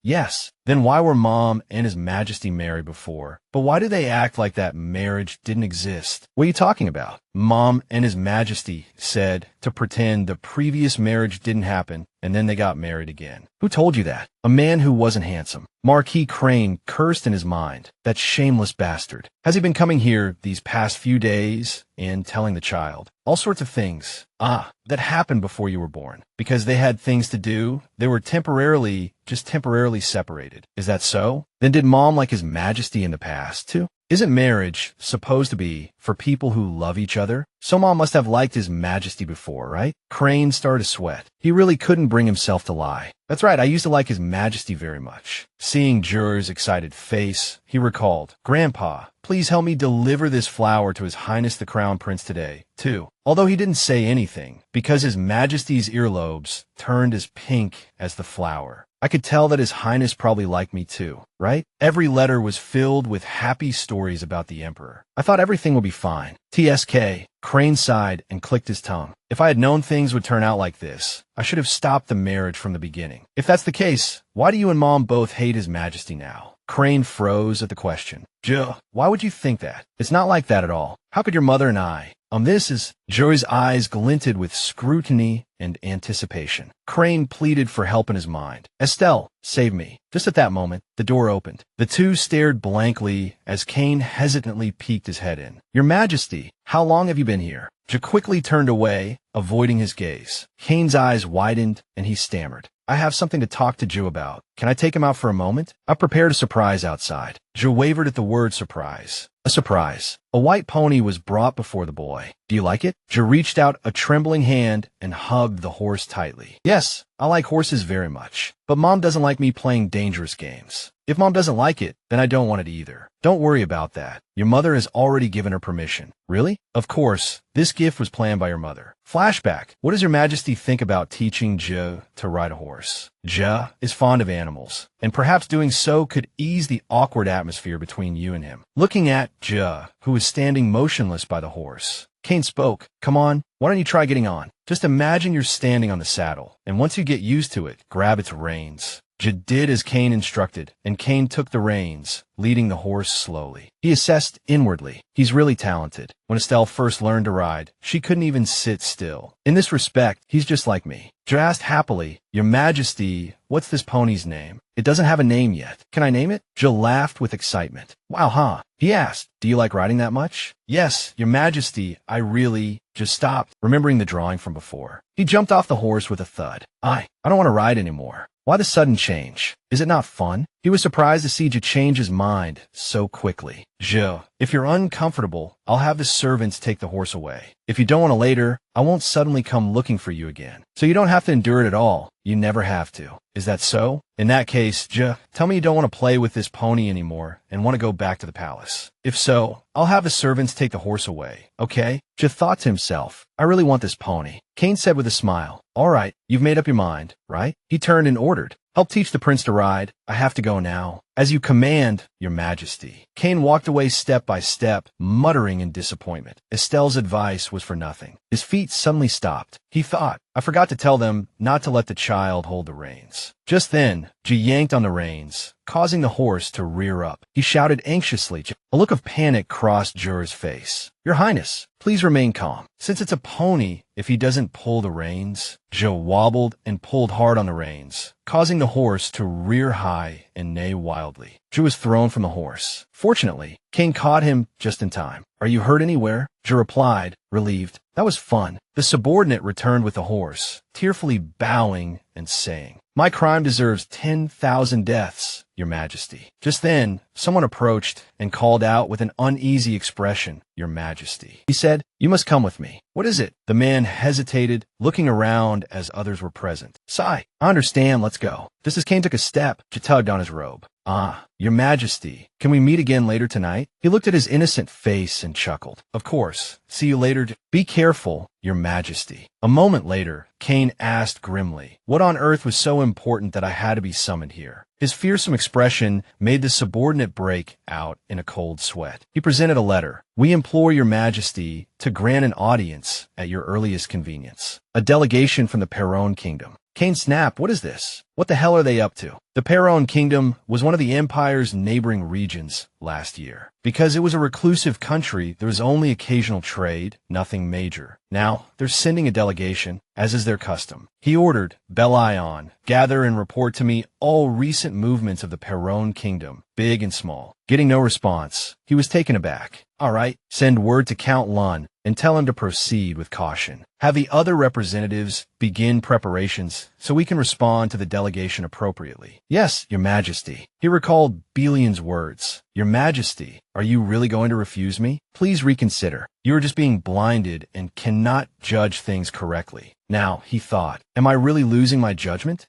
Yes. Then why were Mom and His Majesty married before? But why do they act like that marriage didn't exist? What are you talking about? Mom and His Majesty said to pretend the previous marriage didn't happen, and then they got married again. Who told you that? A man who wasn't handsome. Marquis Crane cursed in his mind. That shameless bastard. Has he been coming here these past few days and telling the child all sorts of things? That happened before you were born. Because they had things to do, they were just temporarily separated. Is that so? Then did Mom like His Majesty in the past, too? Isn't marriage supposed to be for people who love each other? So Mom must have liked His Majesty before, right? Crane started to sweat. He really couldn't bring himself to lie. That's right, I used to like His Majesty very much. Seeing Jur's excited face, he recalled, Grandpa, please help me deliver this flower to His Highness the Crown Prince today, too. Although he didn't say anything, because His Majesty's earlobes turned as pink as the flower. I could tell that His Highness probably liked me too, right? Every letter was filled with happy stories about the Emperor. I thought everything would be fine. TSK. Crane sighed and clicked his tongue. If I had known things would turn out like this, I should have stopped the marriage from the beginning. If that's the case, why do you and Mom both hate His Majesty now? Crane froze at the question. Ja, why would you think that? It's not like that at all. How could your mother and I? Joy's eyes glinted with scrutiny and anticipation. Crane pleaded for help in his mind. Estelle, save me. Just at that moment, the door opened. The two stared blankly as Kane hesitantly peeked his head in. Your Majesty, how long have you been here? Ja quickly turned away, avoiding his gaze. Kane's eyes widened, and he stammered. I have something to talk to Jo about. Can I take him out for a moment? I've prepared a surprise outside. Jo wavered at the word surprise. A surprise. A white pony was brought before the boy. Do you like it? Jo reached out a trembling hand and hugged the horse tightly. Yes, I like horses very much. But Mom doesn't like me playing dangerous games. If Mom doesn't like it, then I don't want it either. Don't worry about that. Your mother has already given her permission. Really? Of course. This gift was planned by your mother. Flashback. What does Your Majesty think about teaching Ja to ride a horse? Ja is fond of animals, and perhaps doing so could ease the awkward atmosphere between you and him. Looking at Ja, who was standing motionless by the horse, Kane spoke. Come on, why don't you try getting on? Just imagine you're standing on the saddle, and once you get used to it, grab its reins. Ja did as Kane instructed, and Kane took the reins, leading the horse slowly. He assessed inwardly. He's really talented. When Estelle first learned to ride, she couldn't even sit still. In this respect, he's just like me. Jo asked happily, "Your Majesty, what's this pony's name?" "It doesn't have a name yet. Can I name it?" Jo laughed with excitement. "Wow, huh?" He asked, "Do you like riding that much?" "Yes, Your Majesty, I really—" Just stopped, remembering the drawing from before. He jumped off the horse with a thud. I don't want to ride anymore." "Why the sudden change? Is it not fun?" He was surprised to see Jo change his mind so quickly. "Jo, if you're uncomfortable, I'll have the servants take the horse away. If you don't want to later, I won't suddenly come looking for you again. So you don't have to endure it at all. You never have to. Is that so? In that case, Jo, tell me you don't want to play with this pony anymore and want to go back to the palace. If so, I'll have the servants take the horse away, okay?" Jo thought to himself, "I really want this pony." Kane said with a smile, "All right, you've made up your mind, right?" He turned and ordered, "Help teach the prince to ride. I have to go now." "As you command, Your Majesty." Kane walked away step by step, muttering in disappointment. Estelle's advice was for nothing. His feet suddenly stopped. He thought, "I forgot to tell them not to let the child hold the reins." Just then, Jo yanked on the reins, causing the horse to rear up. He shouted anxiously. A look of panic crossed Jor's face. "Your Highness, please remain calm. Since it's a pony, if he doesn't pull the reins..." Jo wobbled and pulled hard on the reins, causing the horse to rear high and neigh wildly. Jo was thrown from the horse. Fortunately, Kane caught him just in time. "Are you hurt anywhere?" Jo replied, relieved. "That was fun." The subordinate returned with the horse, tearfully bowing and saying, "My crime deserves 10,000 deaths, Your Majesty." Just then, someone approached and called out with an uneasy expression, "Your Majesty." He said, "You must come with me." "What is it?" The man hesitated, looking around as others were present. "Sigh, I understand, let's go." Just as Kane took a step, she tugged on his robe. "Ah, Your Majesty, can we meet again later tonight?" He looked at his innocent face and chuckled. "Of course. See you later. Be careful, Your Majesty." A moment later, Kane asked grimly, "What on earth was so important that I had to be summoned here?" His fearsome expression made the subordinate break out in a cold sweat. He presented a letter. "We implore Your Majesty to grant an audience at your earliest convenience. A delegation from the Perron Kingdom." Kane snapped, "What is this? What the hell are they up to?" The Perron Kingdom was one of the Empire's neighboring regions last year. Because it was a reclusive country, there was only occasional trade, nothing major. Now, they're sending a delegation, as is their custom. He ordered, "Belion, gather and report to me all recent movements of the Perron Kingdom, big and small." Getting no response, he was taken aback. "All right, send word to Count Lun and tell him to proceed with caution. Have the other representatives begin preparations so we can respond to the delegation appropriately." "Yes, Your Majesty." He recalled Belion's words. "Your Majesty, are you really going to refuse me? Please reconsider. You are just being blinded and cannot judge things correctly." Now, he thought, am I really losing my judgment?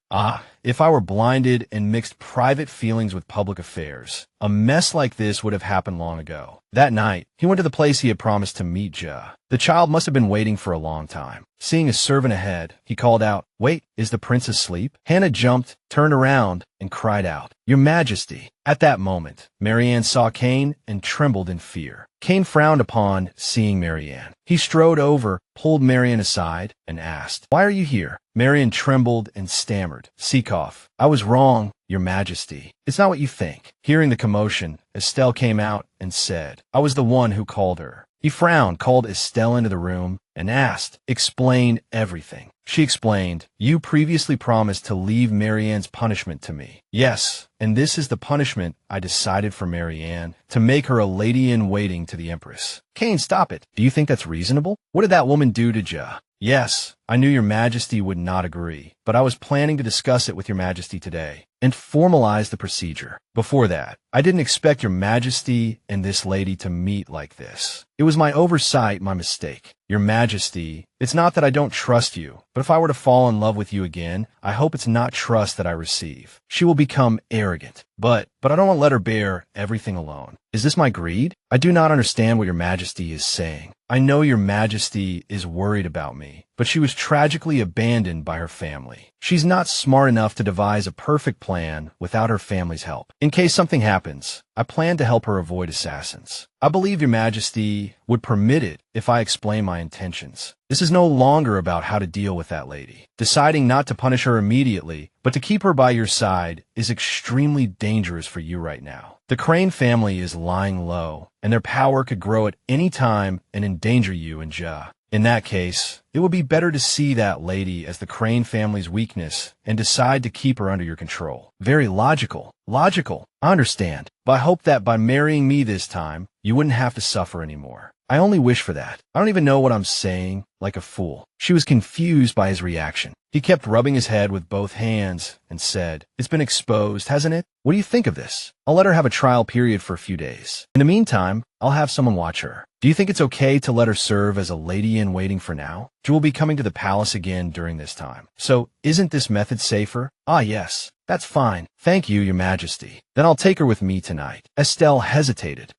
If I were blinded and mixed private feelings with public affairs, a mess like this would have happened long ago. That night, he went to the place he had promised to meet Jo. The child must have been waiting for a long time. Seeing a servant ahead, he called out, "Wait, is the prince asleep?" Hannah jumped, turned around, and cried out, "Your Majesty." At that moment, Marianne saw Kane and trembled in fear. Kane frowned upon seeing Marianne. He strode over, pulled Marianne aside, and asked, "Why are you here?" Marianne trembled and stammered, "Seekoff, I was wrong, Your Majesty. It's not what you think." Hearing the commotion, Estelle came out and said, "I was the one who called her." He frowned, called Estelle into the room, and asked, "Explain everything." She explained, "You previously promised to leave Marianne's punishment to me." "Yes, and this is the punishment I decided for Marianne, to make her a lady-in-waiting to the Empress." "Kane, stop it. Do you think that's reasonable? What did that woman do to Jo?" "Yes, I knew Your Majesty would not agree, but I was planning to discuss it with Your Majesty today and formalize the procedure. Before that, I didn't expect Your Majesty and this lady to meet like this. It was my oversight, my mistake. Your Majesty, it's not that I don't trust you, but if I were to fall in love with you again, I hope it's not trust that I receive. She will become arrogant, but I don't want to let her bear everything alone. Is this my greed? I do not understand what Your Majesty is saying. I know Your Majesty is worried about me, but she was tragically abandoned by her family. She's not smart enough to devise a perfect plan without her family's help. In In case something happens, I plan to help her avoid assassins. I believe your majesty would permit it if I explain my intentions. This is no longer about how to deal with that lady. Deciding not to punish her immediately, but to keep her by your side, is extremely dangerous for you right now. The Crane family is lying low, and their power could grow at any time and endanger you and Ja. In that case, it would be better to see that lady as the Crane family's weakness and decide to keep her under your control. Very logical. Logical. I understand. But I hope that by marrying me this time, you wouldn't have to suffer anymore. I only wish for that. I don't even know what I'm saying, like a fool. She was confused by his reaction. He kept rubbing his head with both hands and said, "It's been exposed, hasn't it? What do you think of this? I'll let her have a trial period for a few days. In the meantime, I'll have someone watch her. Do you think it's okay to let her serve as a lady-in-waiting for now? She will be coming to the palace again during this time. So, isn't this method safer?" "Ah, yes. That's fine. Thank you, your majesty. Then I'll take her with me tonight." Estelle hesitated.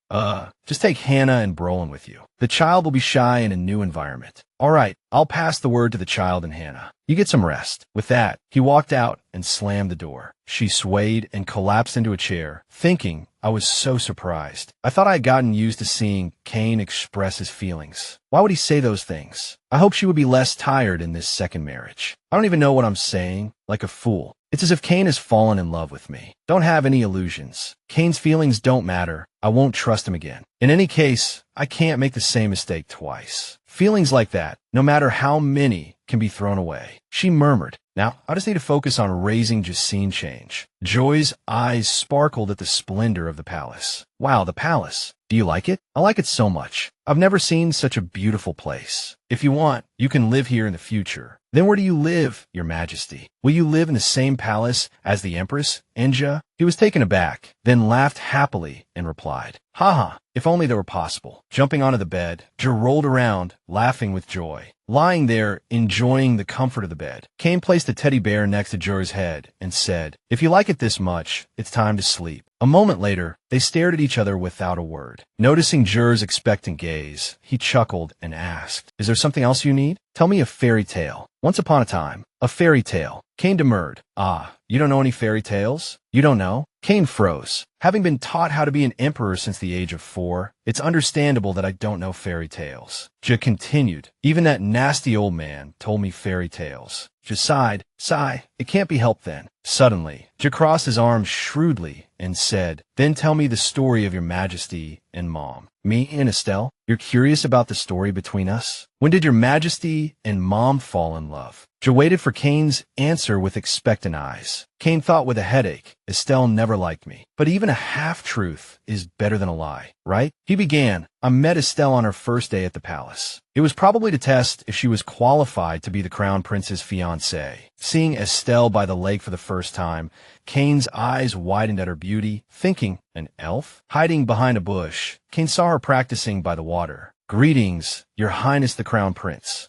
Just take Hannah and Brolin with you. The child will be shy in a new environment." "All right, I'll pass the word to the child and Hannah. You get some rest." With that, he walked out and slammed the door. She swayed and collapsed into a chair, thinking, I was so surprised. I thought I had gotten used to seeing Kane express his feelings. Why would he say those things? I hope she would be less tired in this second marriage. I don't even know what I'm saying, like a fool. It's as if Kane has fallen in love with me. Don't have any illusions. Kane's feelings don't matter. I won't trust him again. In any case, I can't make the same mistake twice. Feelings like that, no matter how many, can be thrown away. She murmured. Now, I just need to focus on raising Justine change. Joy's eyes sparkled at the splendor of the palace. Wow, the palace. Do you like it? I like it so much. I've never seen such a beautiful place. If you want, you can live here in the future. Then where do you live, your majesty? Will you live in the same palace as the Empress, Enja? He was taken aback, then laughed happily and replied, "Haha, if only that were possible." Jumping onto the bed, Ja rolled around, laughing with joy. Lying there, enjoying the comfort of the bed, Kane placed a teddy bear next to Jor's head and said, "If you like it this much, it's time to sleep." A moment later, they stared at each other without a word. Noticing Jor's expectant gaze, he chuckled and asked, "Is there something else you need? Tell me a fairy tale." Once upon a time, a fairy tale. Kane demurred. "Ah, you don't know any fairy tales? You don't know?" Kane froze. Having been taught how to be an emperor since the age of 4, it's understandable that I don't know fairy tales. Ja continued. Even that nasty old man told me fairy tales. Ja sighed. Sigh, it can't be helped then. Suddenly, Ja crossed his arms shrewdly and said, "Then tell me the story of your majesty and mom." "Me and Estelle? You're curious about the story between us? When did your majesty and mom fall in love?" Ja waited for Kane's answer with expectant eyes. Kane thought with a headache, Estelle never liked me. But even a half-truth is better than a lie, right? He began, I met Estelle on her first day at the palace. It was probably to test if she was qualified to be the crown prince's fiancée. Seeing Estelle by the lake for the first time, Kane's eyes widened at her beauty, thinking, an elf? Hiding behind a bush, Kane saw her practicing by the water. "Greetings, your highness the crown prince."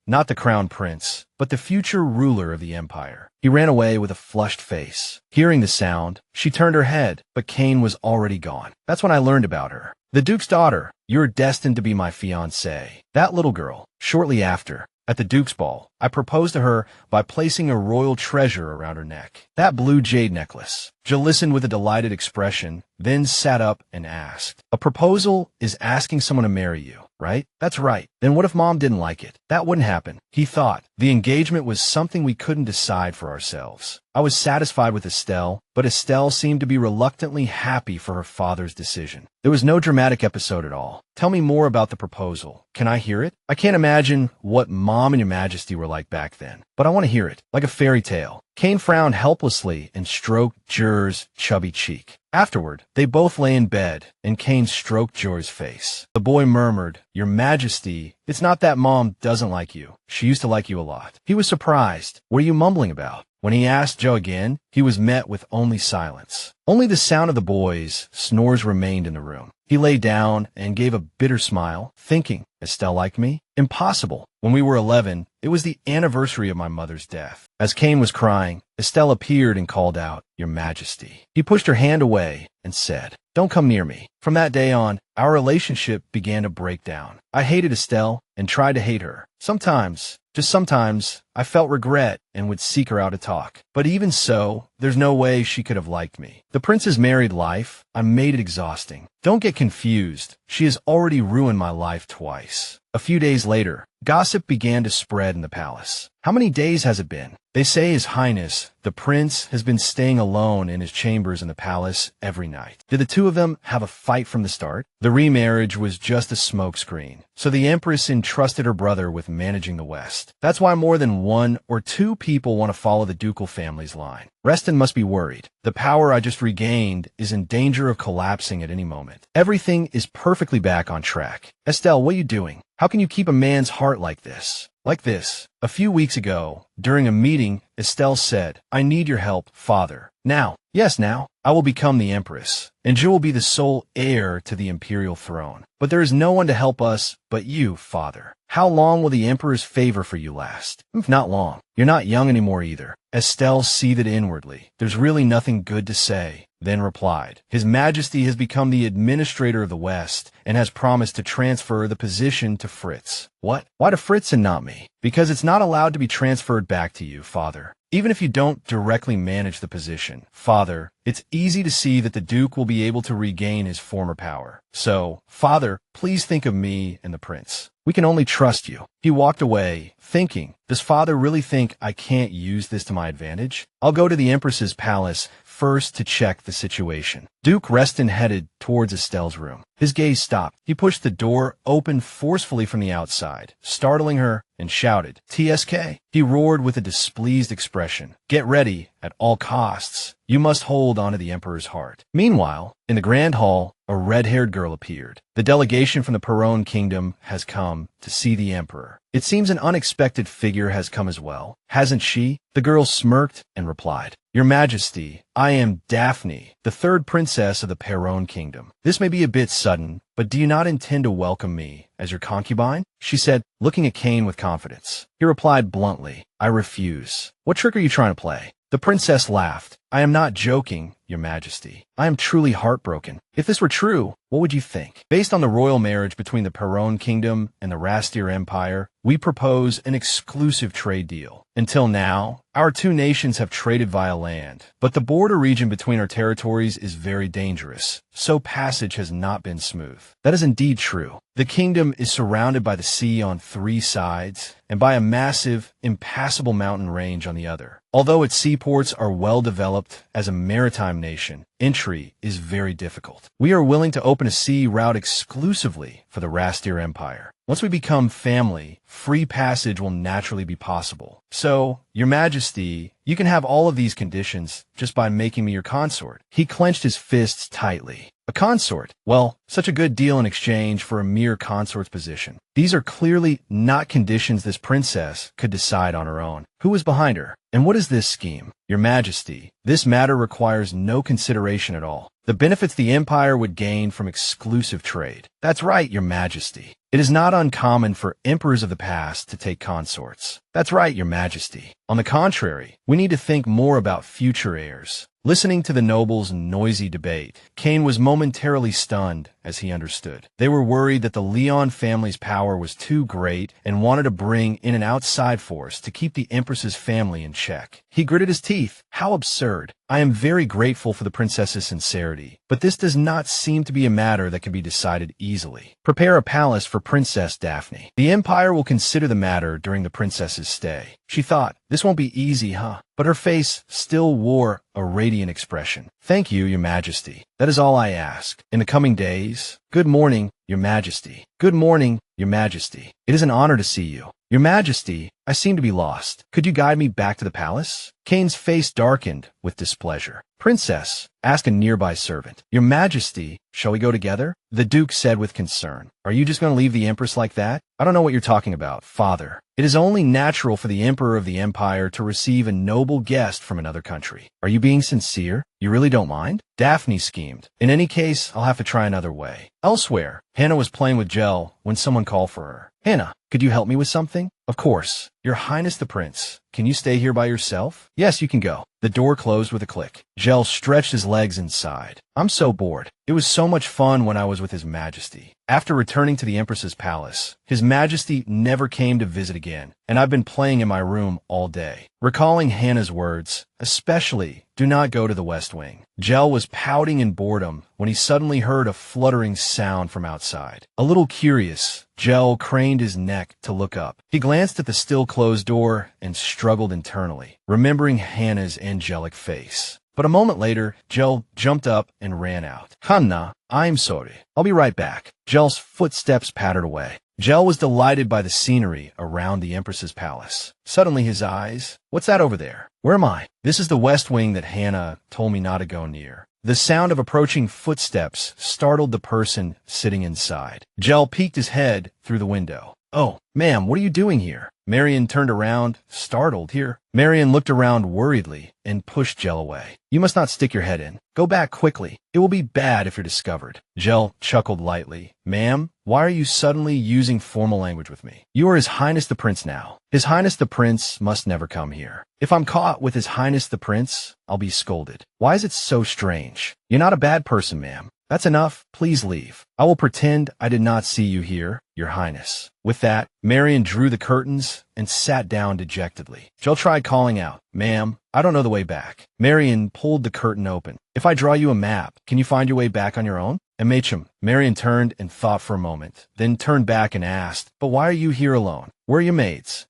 Not the crown prince, but the future ruler of the empire. He ran away with a flushed face. Hearing the sound, she turned her head, but Kane was already gone. That's when I learned about her. "The Duke's daughter, you're destined to be my fiancée." That little girl, shortly after, at the Duke's ball, I proposed to her by placing a royal treasure around her neck. That blue jade necklace. Jill listened with a delighted expression, then sat up and asked, "A proposal is asking someone to marry you, right?" "That's right." "Then what if mom didn't like it?" "That wouldn't happen." He thought. The engagement was something we couldn't decide for ourselves. I was satisfied with Estelle, but Estelle seemed to be reluctantly happy for her father's decision. There was no dramatic episode at all. Tell me more about the proposal. Can I hear it? I can't imagine what Mom and Your Majesty were like back then, but I want to hear it, like a fairy tale. Kane frowned helplessly and stroked Jor's chubby cheek. Afterward, they both lay in bed, and Kane stroked Jor's face. The boy murmured, "Your Majesty, it's not that Mom doesn't like you. She used to like you a lot." He was surprised. "What are you mumbling about?" When he asked Joe again, he was met with only silence. Only the sound of the boys' snores remained in the room. He lay down and gave a bitter smile, thinking, Estelle like me? Impossible. When we were 11, it was the anniversary of my mother's death. As Kane was crying, Estelle appeared and called out, "Your Majesty." He pushed her hand away and said, "Don't come near me." From that day on, our relationship began to break down. I hated Estelle and tried to hate her. Sometimes, just sometimes, I felt regret and would seek her out to talk. But even so, there's no way she could have liked me. The prince's married life, I made it exhausting. Don't get confused. She has already ruined my life twice. A few days later, gossip began to spread in the palace. How many days has it been? They say His Highness, the prince, has been staying alone in his chambers in the palace every night. Did the two of them have a fight from the start? The remarriage was just a smokescreen, so the Empress entrusted her brother with managing the West. That's why more than one or two people want to follow the ducal family's line. Reston must be worried. The power I just regained is in danger of collapsing at any moment. Everything is perfectly back on track. Estelle, what are you doing? How can you keep a man's heart like this? Like this. A few weeks ago, during a meeting, Estelle said, I need your help, father. Now, yes now, I will become the Empress, and you will be the sole heir to the imperial throne. But there is no one to help us but you, father. How long will the Emperor's favor for you last? Not long. You're not young anymore either. Estelle seethed inwardly. There's really nothing good to say. Then replied, His Majesty has become the administrator of the West and has promised to transfer the position to Fritz. What? Why to Fritz and not me? Because it's not allowed to be transferred back to you, father. Even if you don't directly manage the position, father, it's easy to see that the Duke will be able to regain his former power. So, father, please think of me and the prince. We can only trust you. He walked away, thinking, does father really think I can't use this to my advantage? I'll go to the Empress's palace first to check the situation. Duke Reston headed towards Estelle's room. His gaze stopped. He pushed the door open forcefully from the outside, startling her, and shouted, TSK. He roared with a displeased expression. Get ready at all costs. You must hold onto the Emperor's heart. Meanwhile, in the Grand Hall, a red-haired girl appeared. The delegation from the Perron Kingdom has come to see the Emperor. It seems an unexpected figure has come as well, hasn't she? The girl smirked and replied, Your Majesty, I am Daphne, the third princess of the Perron Kingdom. This may be a bit sudden, but do you not intend to welcome me as your concubine? She said, looking at Kane with confidence. He replied bluntly, I refuse. What trick are you trying to play? The princess laughed. I am not joking, Your Majesty. I am truly heartbroken. If this were true, what would you think? Based on the royal marriage between the Perron Kingdom and the Rastir Empire, we propose an exclusive trade deal. Until now, our two nations have traded via land, but the border region between our territories is very dangerous, so passage has not been smooth. That is indeed true. The kingdom is surrounded by the sea on three sides and by a massive, impassable mountain range on the other. Although its seaports are well developed as a maritime nation, entry is very difficult. We are willing to open a sea route exclusively for the Rastir Empire. Once we become family, free passage will naturally be possible. So, Your Majesty, you can have all of these conditions just by making me your consort. He clenched his fists tightly. A consort? Well, such a good deal in exchange for a mere consort's position. These are clearly not conditions this princess could decide on her own. Who is behind her? And what is this scheme? Your Majesty, this matter requires no consideration at all. The benefits the Empire would gain from exclusive trade. That's right, Your Majesty. It is not uncommon for emperors of the past to take consorts. That's right, Your Majesty. On the contrary, we need to think more about future heirs. Listening to the nobles' noisy debate, Kane was momentarily stunned as he understood. They were worried that the Leon family's power was too great and wanted to bring in an outside force to keep the Empress's family in check. He gritted his teeth. How absurd. I am very grateful for the princess's sincerity, but this does not seem to be a matter that can be decided easily. Prepare a palace for Princess Daphne. The Empire will consider the matter during the princess's stay. She thought, this won't be easy, huh? But her face still wore a radiant expression. Thank you, Your Majesty. That is all I ask. In the coming days, good morning, Your Majesty. Good morning, Your Majesty. It is an honor to see you. Your Majesty, I seem to be lost. Could you guide me back to the palace? Kane's face darkened with displeasure. Princess, asked a nearby servant. Your Majesty, shall we go together? The Duke said with concern. Are you just going to leave the Empress like that? I don't know what you're talking about, father. It is only natural for the Emperor of the Empire to receive a noble guest from another country. Are you being sincere? You really don't mind? Daphne schemed. In any case, I'll have to try another way. Elsewhere, Hannah was playing with Jell when someone called for her. Hannah, could you help me with something? Of course. Your Highness the Prince, can you stay here by yourself? Yes, you can go. The door closed with a click. Gel stretched his legs inside. I'm so bored. It was so much fun when I was with His Majesty. After returning to the Empress's palace, His Majesty never came to visit again, and I've been playing in my room all day. Recalling Hannah's words, especially, do not go to the West Wing. Gel was pouting in boredom when he suddenly heard a fluttering sound from outside. A little curious, Gel craned his neck to look up. He glanced at the still-closed door and struggled internally, remembering Hannah's angelic face. But a moment later, Gel jumped up and ran out. Hannah, I'm sorry. I'll be right back. Gel's footsteps pattered away. Gel was delighted by the scenery around the Empress's palace. Suddenly his eyes, what's that over there? Where am I? This is the West Wing that Hannah told me not to go near. The sound of approaching footsteps startled the person sitting inside. Gel peeked his head through the window. Oh, ma'am, what are you doing here? Marion turned around, startled. Here. Marion looked around worriedly and pushed Gel away. You must not stick your head in. Go back quickly. It will be bad if you're discovered. Gel chuckled lightly. Ma'am, why are you suddenly using formal language with me? You are His Highness the Prince now. His Highness the Prince must never come here. If I'm caught with His Highness the Prince, I'll be scolded. Why is it so strange? You're not a bad person, ma'am. That's enough. Please leave. I will pretend I did not see you here, Your Highness. With that, Marion drew the curtains and sat down dejectedly. Gel tried calling out, Ma'am, I don't know the way back. Marion pulled the curtain open. If I draw you a map, can you find your way back on your own? Amachum. Marion turned and thought for a moment, then turned back and asked, But why are you here alone? Where are your maids?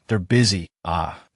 They're busy.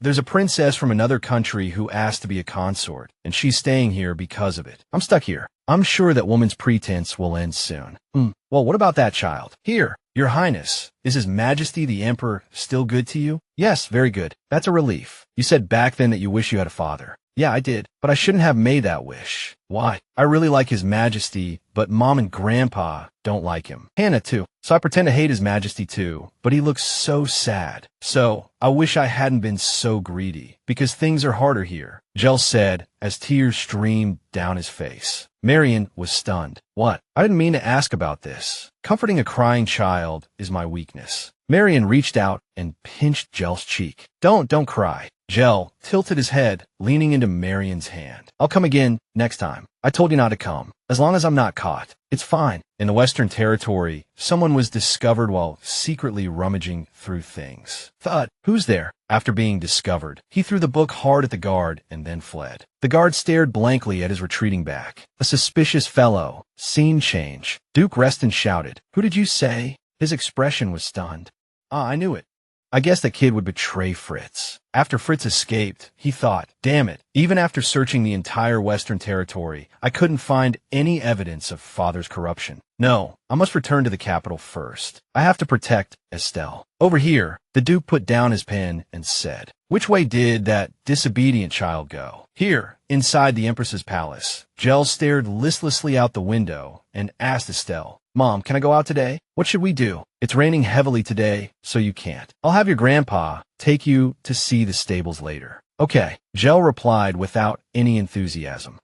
There's a princess from another country who asked to be a consort, and she's staying here because of it. I'm stuck here. I'm sure that woman's pretense will end soon. Well, what about that child? Here, Your Highness. Is His Majesty the Emperor still good to you? Yes, very good. That's a relief. You said back then that you wish you had a father. Yeah, I did, but I shouldn't have made that wish. Why? I really like His Majesty, but Mom and Grandpa don't like him. Hannah, too. So I pretend to hate His Majesty, too, but he looks so sad. So I wish I hadn't been so greedy, because things are harder here, Gel said as tears streamed down his face. Marion was stunned. What? I didn't mean to ask about this. Comforting a crying child is my weakness. Marion reached out and pinched Gel's cheek. Don't cry. Gel tilted his head, leaning into Marion's hand. I'll come again next time. I told you not to come. As long as I'm not caught, it's fine. In the Western Territory, someone was discovered while secretly rummaging through things. Thud, who's there? After being discovered, he threw the book hard at the guard and then fled. The guard stared blankly at his retreating back. A suspicious fellow. Scene change. Duke Reston shouted, Who did you say? His expression was stunned. I knew it. I guess that kid would betray Fritz. After Fritz escaped, he thought, damn it, even after searching the entire Western Territory, I couldn't find any evidence of father's corruption. No, I must return to the capital first. I have to protect Estelle. Over here, the Duke put down his pen and said, Which way did that disobedient child go? Here, inside the Empress's palace. Gel stared listlessly out the window and asked Estelle, Mom, can I go out today? What should we do? It's raining heavily today, so you can't. I'll have your grandpa take you to see the stables later. Okay, Gel replied without any enthusiasm.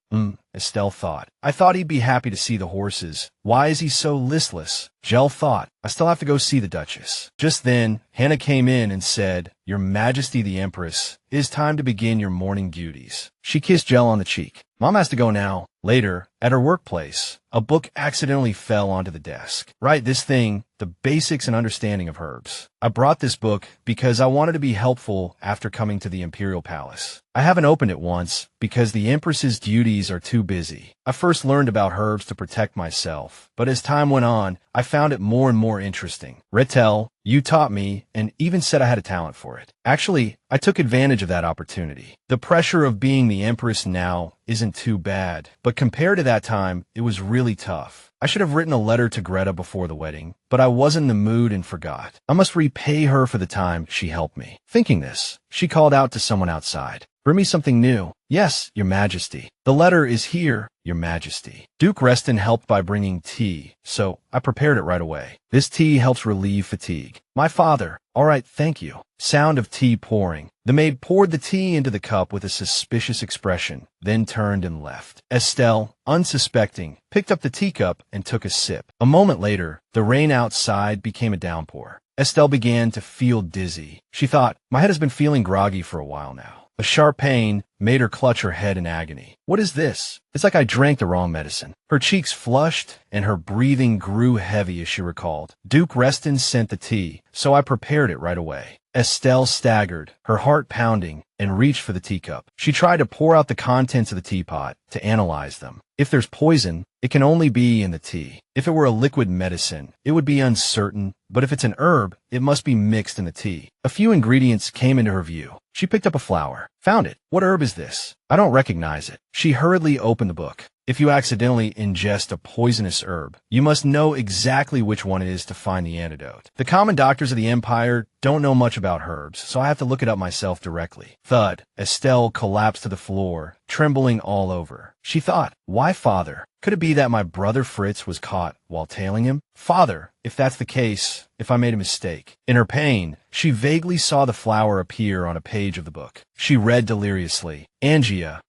Estelle thought. I thought he'd be happy to see the horses. Why is he so listless? Gel thought. I still have to go see the Duchess. Just then, Hannah came in and said, Your Majesty the Empress, it is time to begin your morning duties. She kissed Gel on the cheek. Mom has to go now. Later, at her workplace, a book accidentally fell onto the desk. Right, this thing, The Basics and Understanding of Herbs. I brought this book because I wanted to be helpful after coming to the Imperial Palace. I haven't opened it once because the Empress's duties are too busy. I first learned about herbs to protect myself, but as time went on, I found it more and more interesting. Rettel, you taught me and even said I had a talent for it. Actually, I took advantage of that opportunity. The pressure of being the Empress now isn't too bad, but compared to that time, it was really tough. I should have written a letter to Greta before the wedding, but I was in the mood and forgot. I must repay her for the time she helped me. Thinking this, she called out to someone outside. Bring me something new. Yes, Your Majesty. The letter is here, Your Majesty. Duke Reston helped by bringing tea, so I prepared it right away. This tea helps relieve fatigue. My father. All right, thank you. Sound of tea pouring. The maid poured the tea into the cup with a suspicious expression, then turned and left. Estelle, unsuspecting, picked up the teacup and took a sip. A moment later, the rain outside became a downpour. Estelle began to feel dizzy. She thought, my head has been feeling groggy for a while now. A sharp pain made her clutch her head in agony. What is this? It's like I drank the wrong medicine. Her cheeks flushed and her breathing grew heavy as she recalled. Duke Reston sent the tea, so I prepared it right away. Estelle staggered, her heart pounding, and reached for the teacup. She tried to pour out the contents of the teapot to analyze them. If there's poison, it can only be in the tea. If it were a liquid medicine, it would be uncertain, but if it's an herb, it must be mixed in the tea. A few ingredients came into her view. She picked up a flower. Found it. What herb is this? I don't recognize it. She hurriedly opened the book. If you accidentally ingest a poisonous herb, you must know exactly which one it is to find the antidote. The common doctors of the Empire don't know much about herbs, so I have to look it up myself directly. Thud. Estelle collapsed to the floor, trembling all over. She thought, why father? Could it be that my brother Fritz was caught while tailing him? Father, if that's the case, if I made a mistake. In her pain, she vaguely saw the flower appear on a page of the book. She read deliriously. Angia.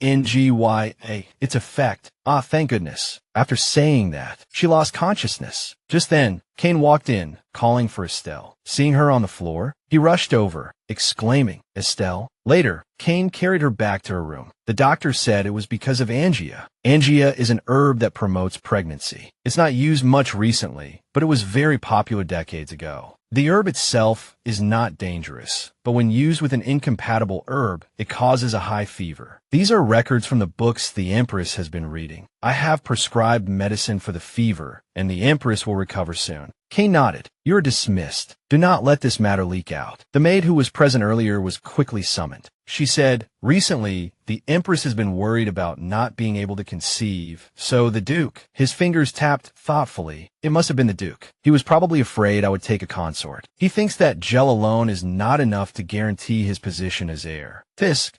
N-G-Y-A. Its effect. Ah, thank goodness. After saying that, she lost consciousness. Just then, Kane walked in, calling for Estelle. Seeing her on the floor, he rushed over, exclaiming, Estelle. Later, Kane carried her back to her room. The doctor said it was because of Angia. Angia is an herb that promotes pregnancy. It's not used much recently, but it was very popular decades ago. The herb itself is not dangerous, but when used with an incompatible herb, it causes a high fever. These are records from the books the Empress has been reading. I have prescribed medicine for the fever, and the Empress will recover soon. Kane nodded. You are dismissed. Do not let this matter leak out. The maid who was present earlier was quickly summoned. She said, recently, the Empress has been worried about not being able to conceive, so the Duke, his fingers tapped thoughtfully. It must have been the Duke. He was probably afraid I would take a consort. He thinks that gel alone is not enough to guarantee his position as heir.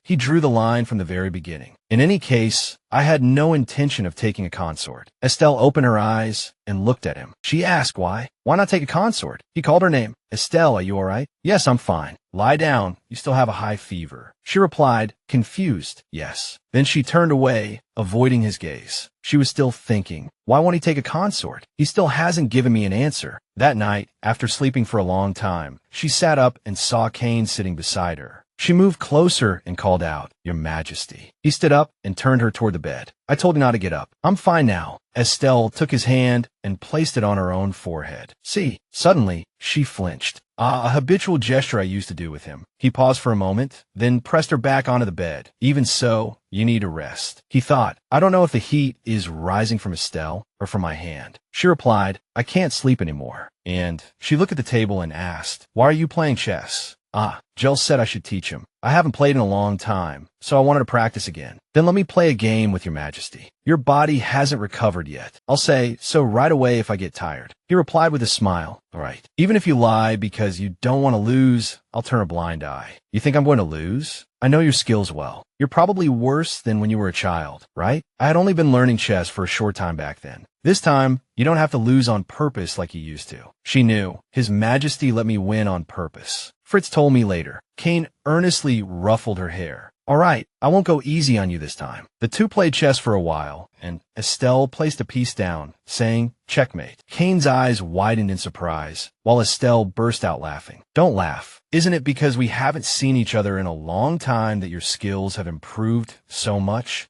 He drew the line from the very beginning. In any case, I had no intention of taking a consort. Estelle opened her eyes and looked at him. She asked why. Why not take a consort? He called her name. Estelle, are you all right? Yes, I'm fine. Lie down. You still have a high fever. She replied, confused, yes. Then she turned away, avoiding his gaze. She was still thinking, why won't he take a consort? He still hasn't given me an answer. That night, after sleeping for a long time, she sat up and saw Kane sitting beside her. She moved closer and called out, Your Majesty. He stood up and turned her toward the bed. I told you not to get up. I'm fine now. Estelle took his hand and placed it on her own forehead. See, suddenly, she flinched. A habitual gesture I used to do with him. He paused for a moment, then pressed her back onto the bed. Even so, you need a rest. He thought, I don't know if the heat is rising from Estelle or from my hand. She replied, I can't sleep anymore. And she looked at the table and asked, why are you playing chess? Jill said I should teach him. I haven't played in a long time, so I wanted to practice again. Then let me play a game with your majesty. Your body hasn't recovered yet. I'll say so right away if I get tired. He replied with a smile. All right. Even if you lie because you don't want to lose, I'll turn a blind eye. You think I'm going to lose? I know your skills well. You're probably worse than when you were a child, right? I had only been learning chess for a short time back then. This time, you don't have to lose on purpose like you used to. She knew. His Majesty let me win on purpose. Fritz told me later. Kane earnestly ruffled her hair. All right, I won't go easy on you this time. The two played chess for a while, and Estelle placed a piece down, saying, checkmate. Kane's eyes widened in surprise, while Estelle burst out laughing. Don't laugh. Isn't it because we haven't seen each other in a long time that your skills have improved so much?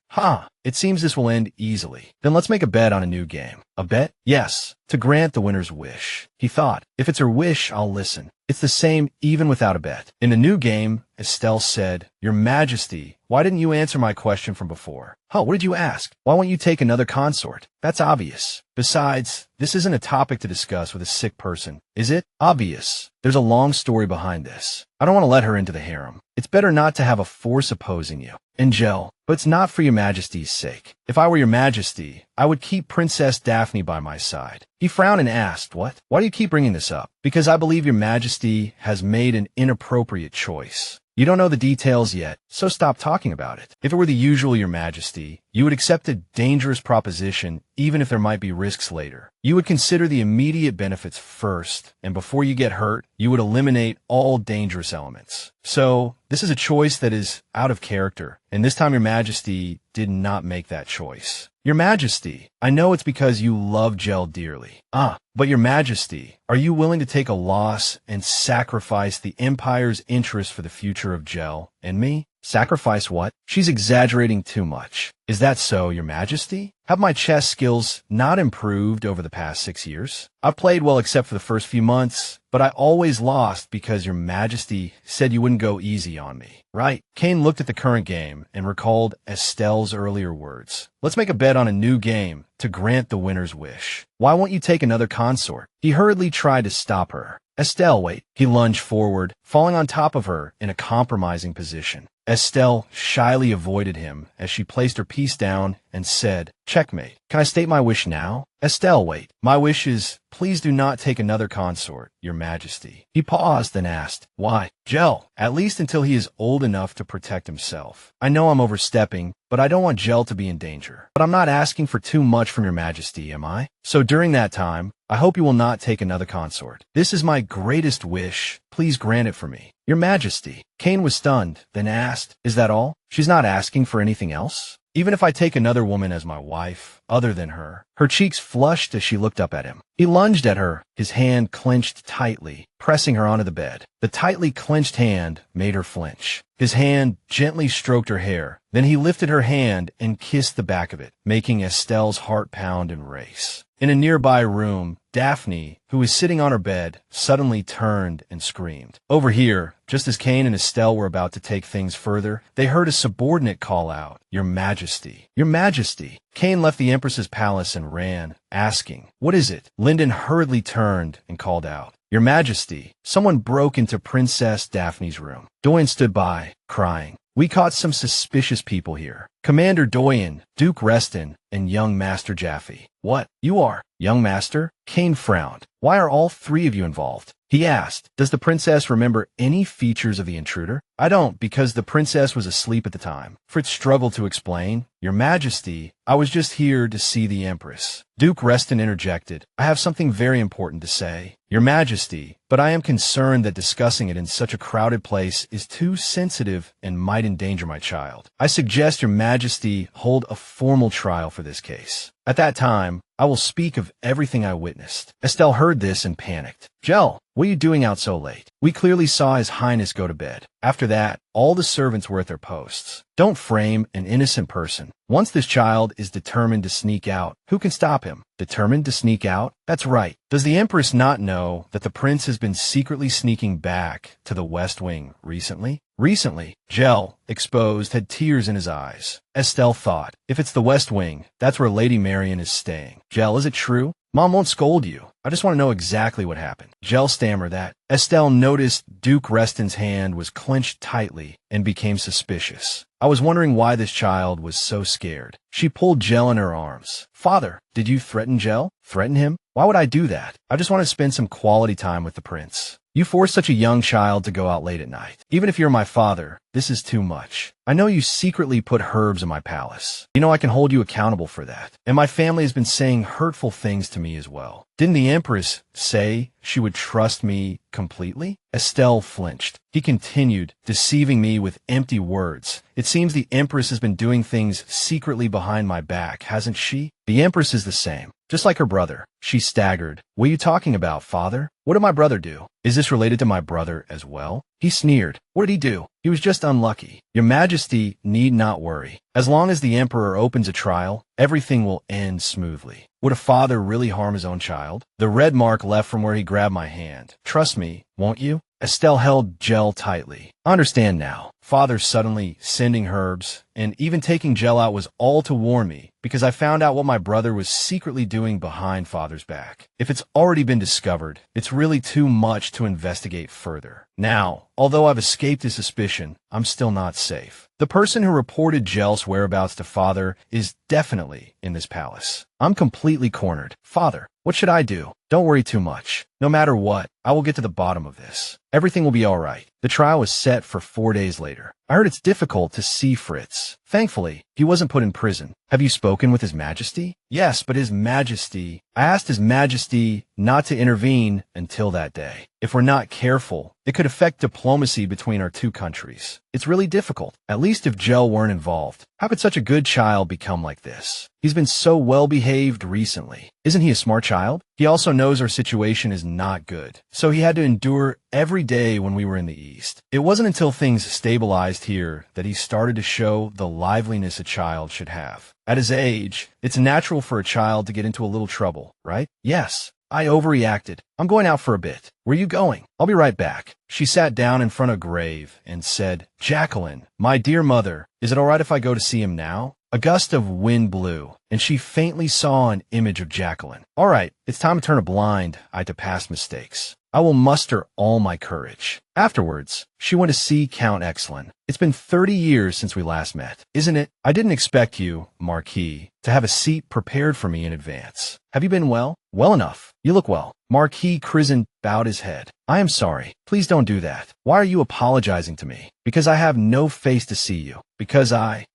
It seems this will end easily. Then let's make a bet on a new game. A bet? Yes, to grant the winner's wish. He thought, if it's her wish, I'll listen. It's the same even without a bet. In the new game, Estelle said, Your Majesty, why didn't you answer my question from before? What did you ask? Why won't you take another consort? That's obvious. Besides, this isn't a topic to discuss with a sick person, is it? Obvious. There's a long story behind this. I don't want to let her into the harem. It's better not to have a force opposing you. Angel, but it's not for your majesty's sake. If I were your majesty, I would keep Princess Daphne by my side. He frowned and asked, what? Why do you keep bringing this up? Because I believe your majesty has made an inappropriate choice. You don't know the details yet, so stop talking about it. If it were the usual your majesty, You would accept a dangerous proposition even if there might be risks later. You would consider the immediate benefits first, and before you get hurt, you would eliminate all dangerous elements. So, this is a choice that is out of character, and this time Your Majesty did not make that choice. Your Majesty, I know it's because you love Gel dearly. But Your Majesty, are you willing to take a loss and sacrifice the Empire's interest for the future of Gel and me? Sacrifice what? She's exaggerating too much. Is that so, Your Majesty? Have my chess skills not improved over the past 6 years? I've played well except for the first few months, but I always lost because Your Majesty said you wouldn't go easy on me. Right. Cain looked at the current game and recalled Estelle's earlier words. Let's make a bet on a new game to grant the winner's wish. Why won't you take another consort? He hurriedly tried to stop her. Estelle, wait. He lunged forward, falling on top of her in a compromising position. Estelle shyly avoided him as she placed her piece down and said, "Checkmate. Can I state my wish now?" Estelle, wait. My wish is, please do not take another consort, Your Majesty. He paused and asked, why? Gel, at least until he is old enough to protect himself. I know I'm overstepping, but I don't want Gel to be in danger. But I'm not asking for too much from Your Majesty, am I? So during that time, I hope you will not take another consort. This is my greatest wish. Please grant it for me. Your Majesty. Cain was stunned, then asked, is that all? She's not asking for anything else? Even if I take another woman as my wife, other than her. Her cheeks flushed as she looked up at him. He lunged at her, his hand clenched tightly, pressing her onto the bed. The tightly clenched hand made her flinch. His hand gently stroked her hair. Then he lifted her hand and kissed the back of it, making Estelle's heart pound and race. In a nearby room, Daphne, who was sitting on her bed, suddenly turned and screamed. Over here, just as Cain and Estelle were about to take things further, they heard a subordinate call out, Your Majesty. Your Majesty. Cain left the Empress's palace and ran, asking, what is it? Lyndon hurriedly turned and called out, Your Majesty. Someone broke into Princess Daphne's room. Doyen stood by, crying. We caught some suspicious people here. Commander Doyen, Duke Reston, and young Master Jaffe. What? You are? Young Master? Cain frowned. Why are all three of you involved? He asked, does the princess remember any features of the intruder? I don't, because the princess was asleep at the time. Fritz struggled to explain. Your Majesty, I was just here to see the Empress. Duke Reston interjected. I have something very important to say. Your Majesty, but I am concerned that discussing it in such a crowded place is too sensitive and might endanger my child. I suggest Your Majesty hold a formal trial for this case. At that time, I will speak of everything I witnessed. Estelle heard this and panicked. Gel, what are you doing out so late? We clearly saw His Highness go to bed. After that, all the servants were at their posts. Don't frame an innocent person. Once this child is determined to sneak out, who can stop him? Determined to sneak out? That's right. Does the Empress not know that the prince has been secretly sneaking back to the West Wing recently? Recently, Gel, exposed, had tears in his eyes. Estelle thought, if it's the West Wing, that's where Lady Marian is staying. Gel, is it true? Mom won't scold you. I just want to know exactly what happened. Gel stammered that. Estelle noticed Duke Reston's hand was clenched tightly and became suspicious. I was wondering why this child was so scared. She pulled Gel in her arms. Father, did you threaten Gel? Threaten him? Why would I do that? I just want to spend some quality time with the prince. You forced such a young child to go out late at night. Even if you're my father, this is too much. I know you secretly put herbs in my palace. You know I can hold you accountable for that. And my family has been saying hurtful things to me as well. Didn't the Empress say she would trust me completely? Estelle flinched. He continued, deceiving me with empty words. It seems the Empress has been doing things secretly behind my back, hasn't she? The Empress is the same. Just like her brother. She staggered. What are you talking about, father? What did my brother do? Is this related to my brother as well? He sneered. What did he do? He was just unlucky. Your Majesty need not worry. As long as the Emperor opens a trial, everything will end smoothly. Would a father really harm his own child? The red mark left from where he grabbed my hand. Trust me, won't you? Estelle held Gel tightly. I understand now. Father suddenly sending herbs, and even taking Gel out was all to warn me, because I found out what my brother was secretly doing behind Father's back. If it's already been discovered, it's really too much to investigate further. Now, although I've escaped his suspicion, I'm still not safe. The person who reported Gel's whereabouts to Father is definitely in this palace. I'm completely cornered. Father, what should I do? Don't worry too much. No matter what, I will get to the bottom of this. Everything will be all right. The trial was set for 4 days later. I heard it's difficult to see Fritz. Thankfully, he wasn't put in prison. Have you spoken with His Majesty? Yes, but His Majesty... I asked His Majesty not to intervene until that day. If we're not careful, it could affect diplomacy between our two countries. It's really difficult, at least if Jell weren't involved. How could such a good child become like this? He's been so well-behaved recently. Isn't he a smart child? He also knows our situation is not good, so he had to endure every day when we were in the East. It wasn't until things stabilized here that he started to show the liveliness a child should have. At his age, it's natural for a child to get into a little trouble, right? Yes. I overreacted. I'm going out for a bit. Where are you going? I'll be right back. She sat down in front of a grave and said, Jacqueline, my dear mother, is it all right if I go to see him now? A gust of wind blew, and she faintly saw an image of Jacqueline. All right, it's time to turn a blind eye to past mistakes. I will muster all my courage. Afterwards, she went to see Count Exelin. It's been 30 years since we last met, isn't it? I didn't expect you, Marquis, to have a seat prepared for me in advance. Have you been well? Well enough. You look well. Marquis Kaizen bowed his head. I am sorry. Please don't do that. Why are you apologizing to me? Because I have no face to see you.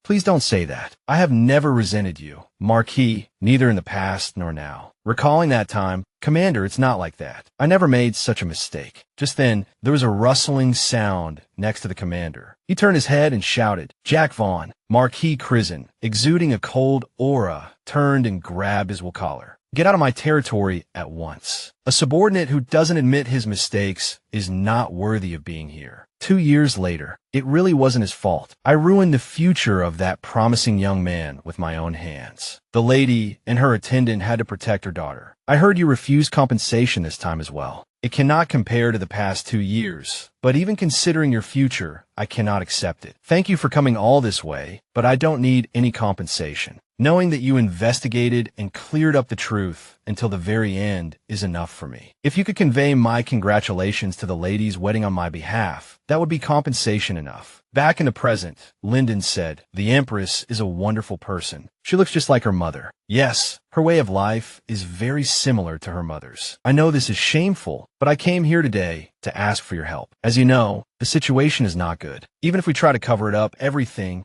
Please don't say that. I have never resented you, Marquis, neither in the past nor now. Recalling that time, Commander, it's not like that. I never made such a mistake. Just then, there was a rustling sound next to the commander. He turned his head and shouted, Jack Vaughn, Marquis Kaizen, exuding a cold aura, turned and grabbed his collar. Get out of my territory at once. A subordinate who doesn't admit his mistakes is not worthy of being here. 2 years later, it really wasn't his fault. I ruined the future of that promising young man with my own hands. The lady and her attendant had to protect her daughter. I heard you refused compensation this time as well. It cannot compare to the past 2 years, but even considering your future, I cannot accept it. Thank you for coming all this way, but I don't need any compensation. Knowing that you investigated and cleared up the truth until the very end is enough for me. If you could convey my congratulations to the ladies wedding on my behalf, that would be compensation enough. Back in the present, Lyndon said, the Empress is a wonderful person. She looks just like her mother. Yes, her way of life is very similar to her mother's. I know this is shameful, but I came here today to ask for your help. As you know, the situation is not good. Even if we try to cover it up, everything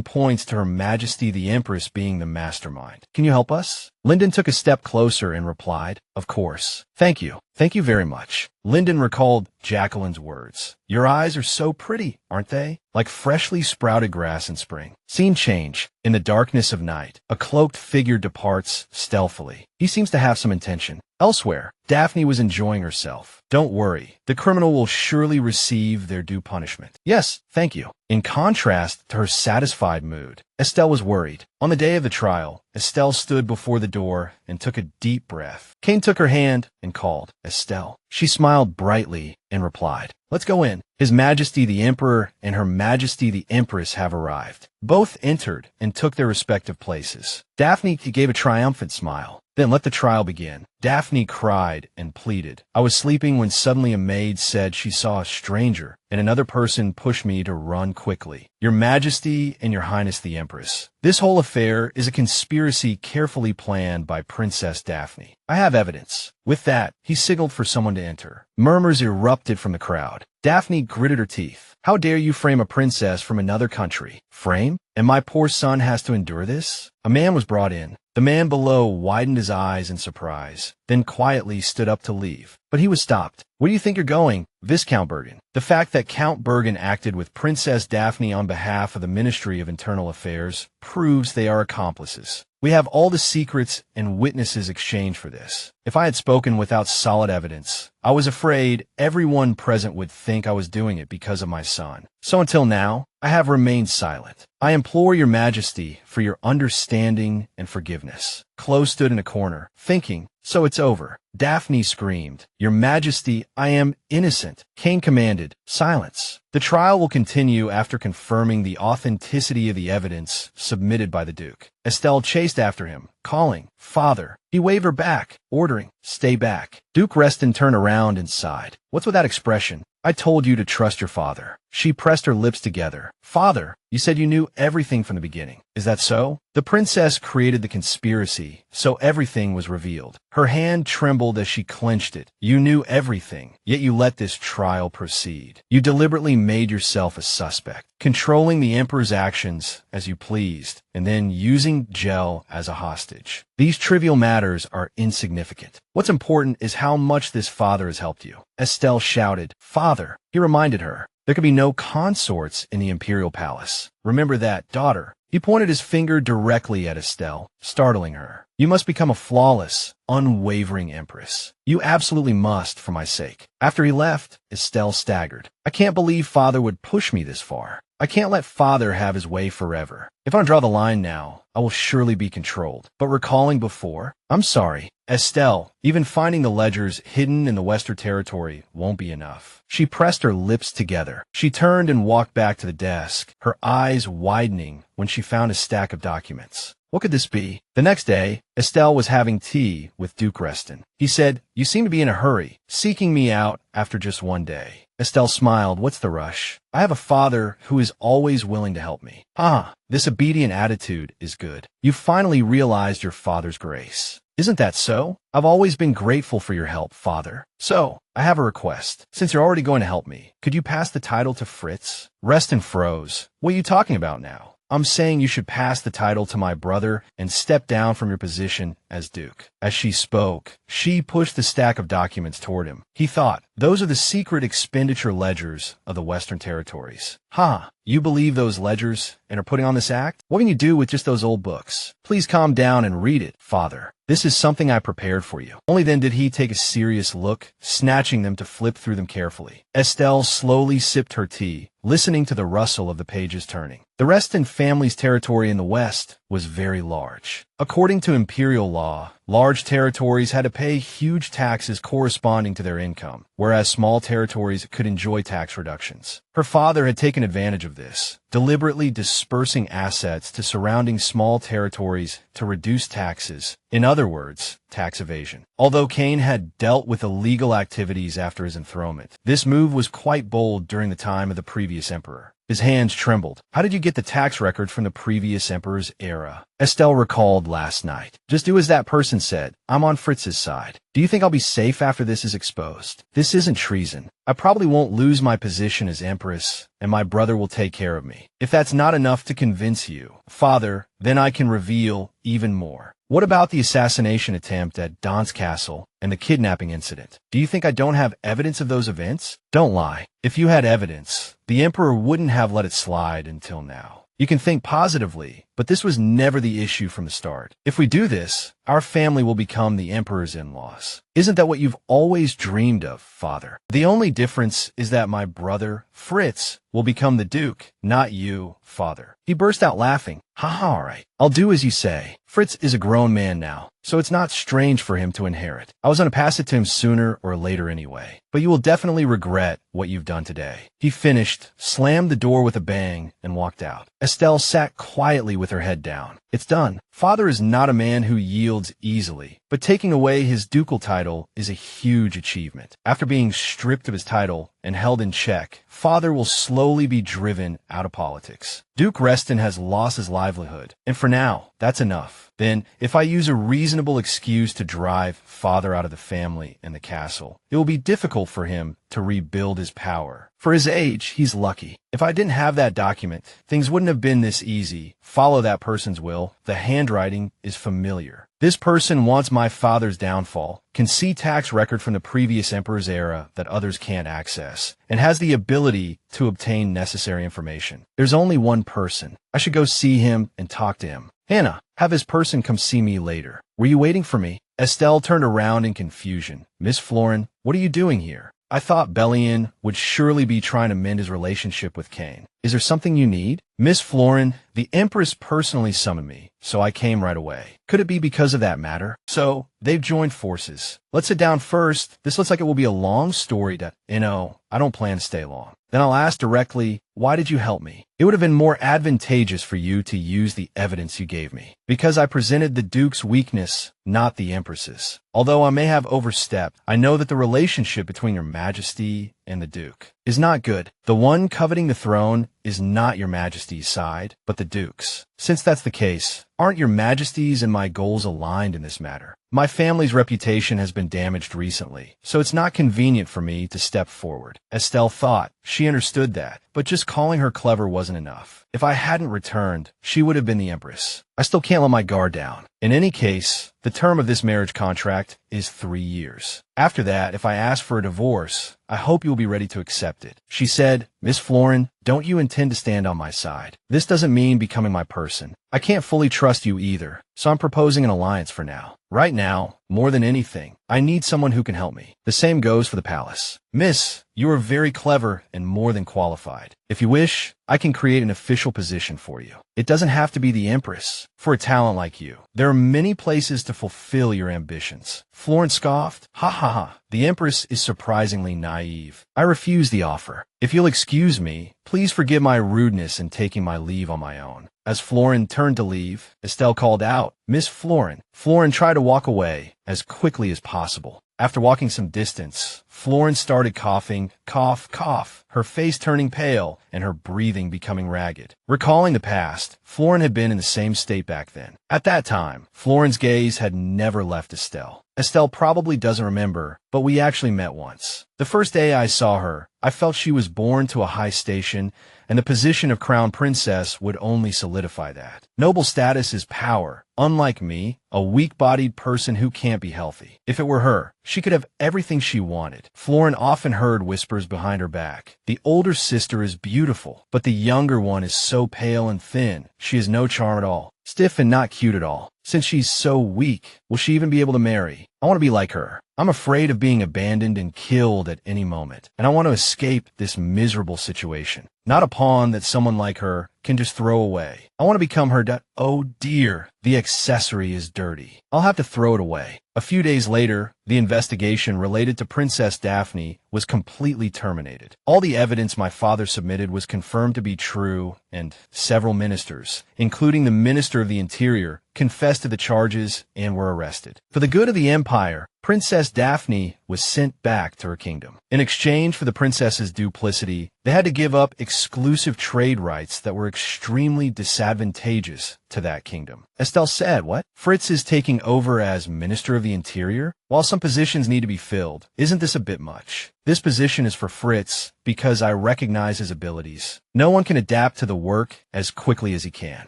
points to Her Majesty the Empress being the mastermind. Can you help us? Lyndon took a step closer and replied, of course. Thank you. Thank you very much. Lyndon recalled Jacqueline's words. Your eyes are so pretty, aren't they? Like freshly sprouted grass in spring. Scene change. In the darkness of night, a cloaked figure departs stealthily. He seems to have some intention. Elsewhere, Daphne was enjoying herself. Don't worry. The criminal will surely receive their due punishment. Yes, thank you. In contrast to her satisfied mood, Estelle was worried. On the day of the trial, Estelle stood before the door and took a deep breath. Kane took her hand and called, Estelle. She smiled brightly and replied, let's go in. His Majesty the Emperor and Her Majesty the Empress have arrived. Both entered and took their respective places. Daphne gave a triumphant smile. Then let the trial begin. Daphne cried and pleaded. I was sleeping when suddenly a maid said she saw a stranger, and another person pushed me to run quickly. Your Majesty and Your Highness the Empress. This whole affair is a conspiracy carefully planned by Princess Daphne. I have evidence. With that, he signaled for someone to enter. Murmurs erupted from the crowd. Daphne gritted her teeth. How dare you frame a princess from another country? Frame? And my poor son has to endure this? A man was brought in. The man below widened his eyes in surprise, then quietly stood up to leave. But he was stopped. Where do you think you're going, Viscount Bergen? The fact that Count Bergen acted with Princess Daphne on behalf of the Ministry of Internal Affairs proves they are accomplices. We have all the secrets and witnesses exchanged for this. If I had spoken without solid evidence, I was afraid everyone present would think I was doing it because of my son. So until now, I have remained silent. I implore Your Majesty for your understanding and forgiveness. Chloe stood in a corner, thinking, so it's over. Daphne screamed, Your Majesty, I am innocent. Kane commanded, silence. The trial will continue after confirming the authenticity of the evidence submitted by the Duke. Estelle chased after him, calling, "Father." He waved her back, ordering, "Stay back." Duke Reston turned around and sighed. "What's with that expression? I told you to trust your father." She pressed her lips together. "Father, you said you knew everything from the beginning. Is that so?" The princess created the conspiracy, so everything was revealed. Her hand trembled as she clenched it. "You knew everything, yet you let this trial proceed. You deliberately made yourself a suspect, controlling the Emperor's actions as you pleased, and then using Gel as a hostage. These trivial matters are insignificant. What's important is how much this father has helped you." Estelle shouted, "Father!" He reminded her, "There could be no consorts in the imperial palace. Remember that, daughter." He pointed his finger directly at Estelle, startling her. "You must become a flawless, unwavering empress. You absolutely must, for my sake." After he left, Estelle staggered. "I can't believe father would push me this far. I can't let father have his way forever. If I don't draw the line now, I will surely be controlled. But recalling before? I'm sorry. Estelle, even finding the ledgers hidden in the Western territory won't be enough." She pressed her lips together. She turned and walked back to the desk, her eyes widening when she found a stack of documents. What could this be? The next day, Estelle was having tea with Duke Reston. He said, "You seem to be in a hurry, seeking me out after just one day." Estelle smiled. "What's the rush? I have a father who is always willing to help me." "Ah, this obedient attitude is good. You finally realized your father's grace. Isn't that so? I've always been grateful for your help, father. So, I have a request. Since you're already going to help me, could you pass the title to Fritz?" Reston froze. "What are you talking about now?" "I'm saying you should pass the title to my brother and step down from your position as Duke." As she spoke, she pushed the stack of documents toward him. He thought, those are the secret expenditure ledgers of the Western territories. "Ha, you believe those ledgers and are putting on this act? What can you do with just those old books? Please calm down and read it, father. This is something I prepared for you." Only then did he take a serious look, snatching them to flip through them carefully. Estelle slowly sipped her tea, listening to the rustle of the pages turning. The Reston family's territory in the West was very large. According to imperial law, large territories had to pay huge taxes corresponding to their income, whereas small territories could enjoy tax reductions. Her father had taken advantage of this, deliberately dispersing assets to surrounding small territories to reduce taxes. In other words, tax evasion. Although Kane had dealt with illegal activities after his enthronement, this move was quite bold during the time of the previous emperor. His hands trembled. "How did you get the tax record from the previous emperor's era?" Estelle recalled last night. "Just do as that person said. I'm on Fritz's side. Do you think I'll be safe after this is exposed? This isn't treason. I probably won't lose my position as Empress, and my brother will take care of me. If that's not enough to convince you, father, then I can reveal even more. What about the assassination attempt at Don's castle and the kidnapping incident? Do you think I don't have evidence of those events? Don't lie. If you had evidence, the Emperor wouldn't have let it slide until now. You can think positively, but this was never the issue from the start. If we do this, our family will become the Emperor's in-laws. Isn't that what you've always dreamed of, father? The only difference is that my brother, Fritz, will become the Duke, not you, father." He burst out laughing. "Ha, all right. I'll do as you say. Fritz is a grown man now, so it's not strange for him to inherit. I was going to pass it to him sooner or later anyway. But you will definitely regret what you've done today." He finished, slammed the door with a bang, and walked out. Estelle sat quietly with her head down. It's done. Father is not a man who yields easily, but taking away his ducal title is a huge achievement. After being stripped of his title and held in check, father will slowly be driven out of politics. Duke Reston has lost his livelihood, and for now, that's enough. Then, if I use a reasonable excuse to drive father out of the family and the castle, it will be difficult for him to rebuild his power. For his age, he's lucky. If I didn't have that document, things wouldn't have been this easy. Follow that person's will. The handwriting is familiar. This person wants my father's downfall, can see tax record from the previous emperor's era that others can't access, and has the ability to obtain necessary information. There's only one person. I should go see him and talk to him. Hannah, have his person come see me later. Were you waiting for me? Estelle turned around in confusion. Miss Florin, what are you doing here? I thought Bellion would surely be trying to mend his relationship with Kane. Is there something you need? Miss Florin, the Empress personally summoned me, so I came right away. Could it be because of that matter? So, they've joined forces. Let's sit down first. This looks like it will be a long story I don't plan to stay long. Then I'll ask directly, why did you help me? It would have been more advantageous for you to use the evidence you gave me, because I presented the Duke's weakness, not the Empress's. Although I may have overstepped, I know that the relationship between your Majesty and the Duke is not good. The one coveting the throne is not your Majesty's side, but the Duke's. Since that's the case, aren't your Majesty's and my goals aligned in this matter? My family's reputation has been damaged recently, so it's not convenient for me to step forward. Estelle thought she understood that, but just calling her clever wasn't enough. If I hadn't returned, she would have been the Empress. I still can't let my guard down. In any case, the term of this marriage contract is 3 years. After that, if I ask for a divorce, I hope you'll be ready to accept it. She said, Miss Florin, don't you intend to stand on my side? This doesn't mean becoming my person. I can't fully trust you either, so I'm proposing an alliance for now. Right now, more than anything, I need someone who can help me. The same goes for the palace. Miss, you are very clever and more than qualified. If you wish, I can create an official position for you. It doesn't have to be the Empress. For a talent like you, there are many places to fulfill your ambitions. Florin scoffed. Ha ha ha. The Empress is surprisingly naive. I refuse the offer. If you'll excuse me, please forgive my rudeness in taking my leave on my own. As Florin turned to leave, Estelle called out, Miss Florin. Florin tried to walk away as quickly as possible. After walking some distance, Florin started coughing, cough, cough, her face turning pale and her breathing becoming ragged. Recalling the past, Florin had been in the same state back then. At that time, Florin's gaze had never left Estelle. Estelle probably doesn't remember, but we actually met once. The first day I saw her, I felt she was born to a high station, and the position of crown princess would only solidify that. Noble status is power. Unlike me, a weak-bodied person who can't be healthy. If it were her, she could have everything she wanted. Florin often heard whispers behind her back. The older sister is beautiful, but the younger one is so pale and thin, she has no charm at all. Stiff and not cute at all. Since she's so weak, will she even be able to marry? I want to be like her. I'm afraid of being abandoned and killed at any moment, and I want to escape this miserable situation. Not a pawn that someone like her can just throw away. I want to become her Oh dear, the accessory is dirty. I'll have to throw it away. A few days later, the investigation related to Princess Daphne was completely terminated. All the evidence my father submitted was confirmed to be true, and several ministers, including the Minister of the Interior, confessed to the charges and were arrested. For the good of the empire, Princess Daphne was sent back to her kingdom. In exchange for the princess's duplicity, they had to give up exclusive trade rights that were extremely disadvantageous to that kingdom. Estelle said, what? Fritz is taking over as Minister of the Interior? While some positions need to be filled, isn't this a bit much? This position is for Fritz because I recognize his abilities. No one can adapt to the work as quickly as he can.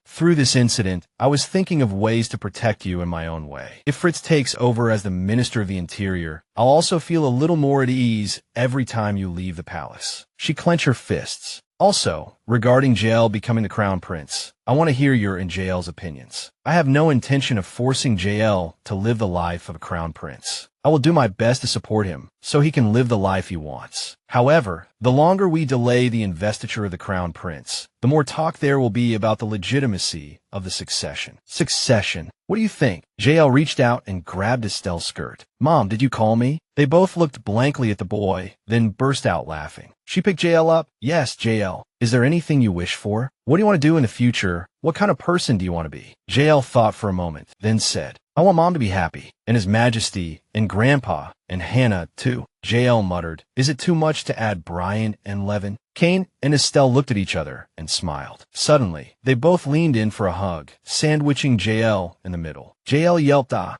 Through this incident, I was thinking of ways to protect you in my own way. If Fritz takes over as the Minister of the Interior, I'll also feel a little more at ease every time you leave the palace. She clenched her fists. Also, regarding Jael becoming the crown prince, I want to hear your and Jael's opinions. I have no intention of forcing Jael to live the life of a crown prince. I will do my best to support him so he can live the life he wants. However, the longer we delay the investiture of the crown prince, the more talk there will be about the legitimacy of the succession. Succession? What do you think? Jael reached out and grabbed Estelle's skirt. Mom, did you call me? They both looked blankly at the boy, then burst out laughing. She picked Jael up. Yes, Jael. Is there anything you wish for? What do you want to do in the future? What kind of person do you want to be? Jael thought for a moment, then said, I want Mom to be happy, and His Majesty, and Grandpa, and Hannah, too. Jael muttered, is it too much to add Brian and Levin? Cain and Estelle looked at each other and smiled. Suddenly, they both leaned in for a hug, sandwiching Jael in the middle. Jael yelped, ah.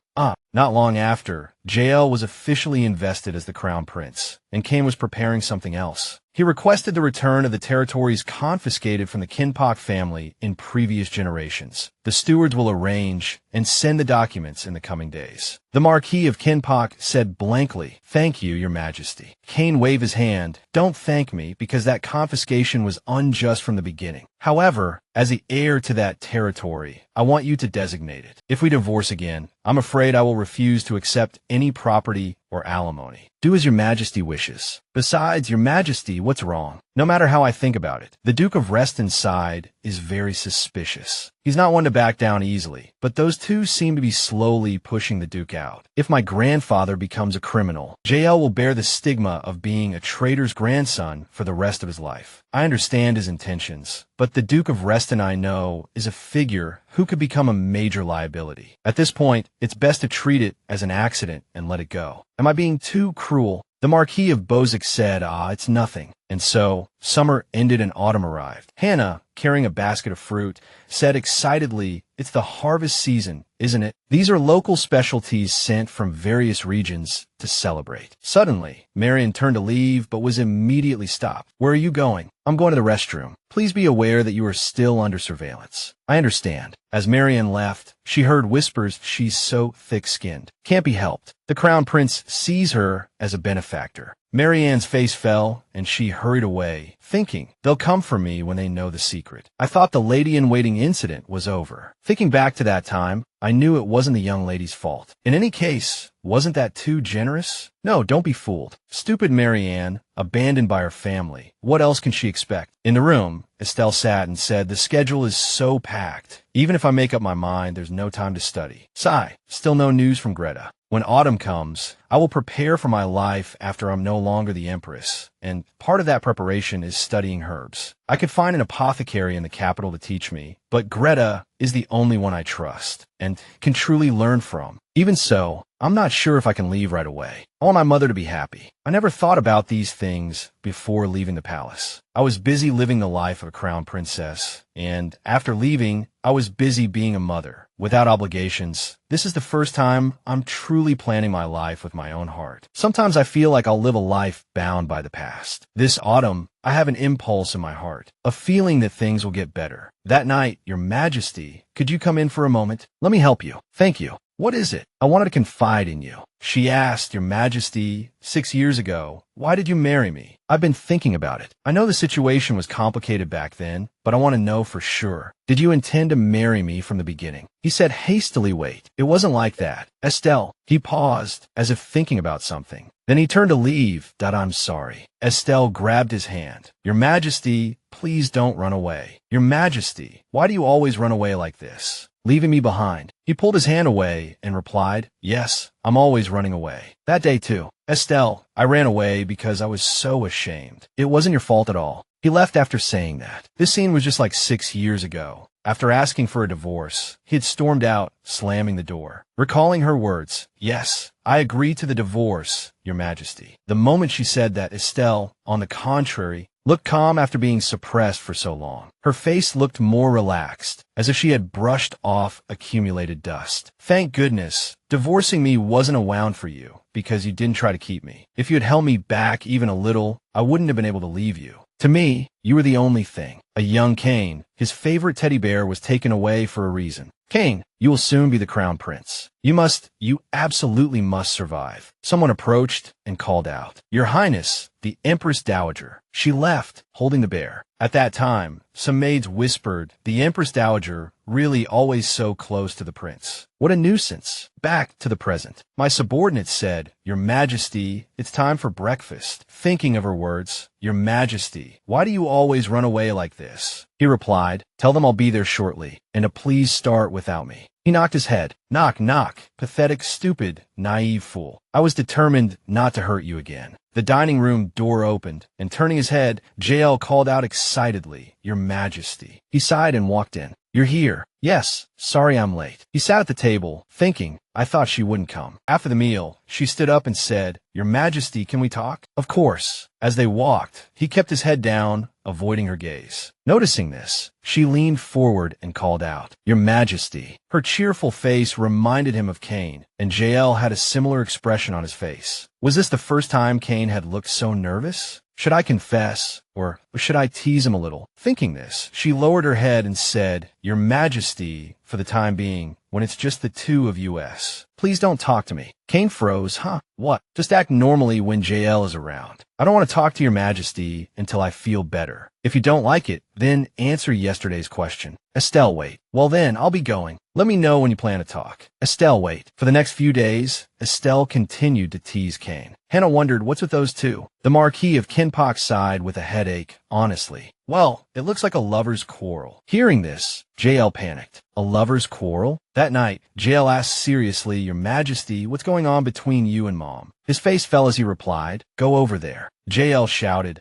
Not long after, Jael was officially invested as the crown prince, and Cain was preparing something else. He requested the return of the territories confiscated from the Kinpak family in previous generations. The stewards will arrange and send the documents in the coming days. The Marquis of Kinpak said blankly, thank you, Your Majesty. Cain waved his hand. Don't thank me because that confiscation was unjust from the beginning. However, as the heir to that territory, I want you to designate it. If we divorce again, I'm afraid I will refuse to accept any property or alimony. Do as Your Majesty wishes. Besides, Your Majesty, what's wrong? No matter how I think about it, the Duke of Reston's side is very suspicious. He's not one to back down easily, but those two seem to be slowly pushing the Duke out. If my grandfather becomes a criminal, JL will bear the stigma of being a traitor's grandson for the rest of his life. I understand his intentions, but the Duke of Reston I know is a figure who could become a major liability. At this point, it's best to treat it as an accident and let it go. Am I being too cruel? The Marquis of Bozic said, it's nothing. And so, summer ended and autumn arrived. Hannah, carrying a basket of fruit, said excitedly, "It's the harvest season, isn't it? These are local specialties sent from various regions to celebrate." Suddenly, Marion turned to leave, but was immediately stopped. "Where are you going?" "I'm going to the restroom. Please be aware that you are still under surveillance." "I understand." As Marion left, she heard whispers, "She's so thick-skinned. Can't be helped. The Crown Prince sees her as a benefactor." Marianne's face fell, and she hurried away, thinking, "They'll come for me when they know the secret." I thought the lady-in-waiting incident was over. Thinking back to that time, I knew it wasn't the young lady's fault. In any case, wasn't that too generous? No, don't be fooled. Stupid Marianne, abandoned by her family. What else can she expect? In the room, Estelle sat and said, "The schedule is so packed. Even if I make up my mind, there's no time to study." Sigh, still no news from Greta. When autumn comes, I will prepare for my life after I'm no longer the Empress, and part of that preparation is studying herbs. I could find an apothecary in the capital to teach me, but Greta is the only one I trust and can truly learn from. Even so, I'm not sure if I can leave right away. I want my mother to be happy. I never thought about these things before leaving the palace. I was busy living the life of a crown princess, and after leaving, I was busy being a mother, without obligations. This is the first time I'm truly planning my life with my own heart. Sometimes I feel like I'll live a life bound by the past. This autumn, I have an impulse in my heart, a feeling that things will get better. That night, Your Majesty, could you come in for a moment? Let me help you. Thank you. What is it? I wanted to confide in you. She asked, Your Majesty, 6 years ago, why did you marry me? I've been thinking about it. I know the situation was complicated back then, but I want to know for sure. Did you intend to marry me from the beginning? He said hastily, wait, it wasn't like that. Estelle, he paused, as if thinking about something. Then he turned to leave. I'm sorry. Estelle grabbed his hand. Your Majesty, please don't run away. Your Majesty, why do you always run away like this? Leaving me behind. He pulled his hand away and replied, yes, I'm always running away. That day too. Estelle, I ran away because I was so ashamed. It wasn't your fault at all. He left after saying that. This scene was just like 6 years ago. After asking for a divorce, he had stormed out, slamming the door. Recalling her words, yes, I agree to the divorce, Your Majesty. The moment she said that, Estelle, on the contrary, looked calm after being suppressed for so long. Her face looked more relaxed, as if she had brushed off accumulated dust. Thank goodness, divorcing me wasn't a wound for you, because you didn't try to keep me. If you had held me back even a little, I wouldn't have been able to leave you. To me, you were the only thing. A young Kane, his favorite teddy bear, was taken away for a reason. Kane, you will soon be the crown prince. You absolutely must survive. Someone approached and called out, Your Highness, the Empress Dowager. She left, holding the bear. At that time, some maids whispered, the Empress Dowager, really always so close to the prince. What a nuisance. Back to the present. My subordinate said, Your Majesty, it's time for breakfast. Thinking of her words, Your Majesty, why do you always run away like this? He replied, Tell them I'll be there shortly, and to please start without me. He knocked his head. Knock, knock. Pathetic, stupid, naive fool. I was determined not to hurt you again. The dining room door opened, and turning his head, JL called out excitedly, Your Majesty. He sighed and walked in. You're here. Yes, sorry I'm late. He sat at the table, thinking, I thought she wouldn't come. After the meal, she stood up and said, Your Majesty, can we talk? Of course. As they walked, he kept his head down, avoiding her gaze. Noticing this, she leaned forward and called out, Your Majesty. Her cheerful face reminded him of Kane, and JL had a similar expression on his face. Was this the first time Kane had looked so nervous? Should I confess, or should I tease him a little? Thinking this, she lowered her head and said, Your Majesty, for the time being, when it's just the two of us. Please don't talk to me. Kane froze. What? Just act normally when JL is around. I don't want to talk to Your Majesty until I feel better. If you don't like it, then answer yesterday's question. Estelle, wait. Well then, I'll be going. Let me know when you plan to talk. Estelle, wait. For the next few days, Estelle continued to tease Kane. Hannah wondered what's with those two. The Marquis of Kinpock sighed with a headache, honestly. Well, it looks like a lover's quarrel. Hearing this, JL panicked. A lover's quarrel? That night, JL asked seriously, Your Majesty, what's going on between you and Mom? His face fell as he replied, Go over there. JL shouted,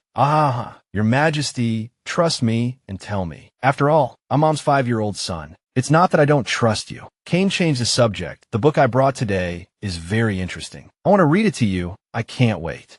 Your Majesty, trust me and tell me. After all, I'm Mom's 5-year-old son. It's not that I don't trust you. Kane changed the subject. The book I brought today is very interesting. I want to read it to you. I can't wait.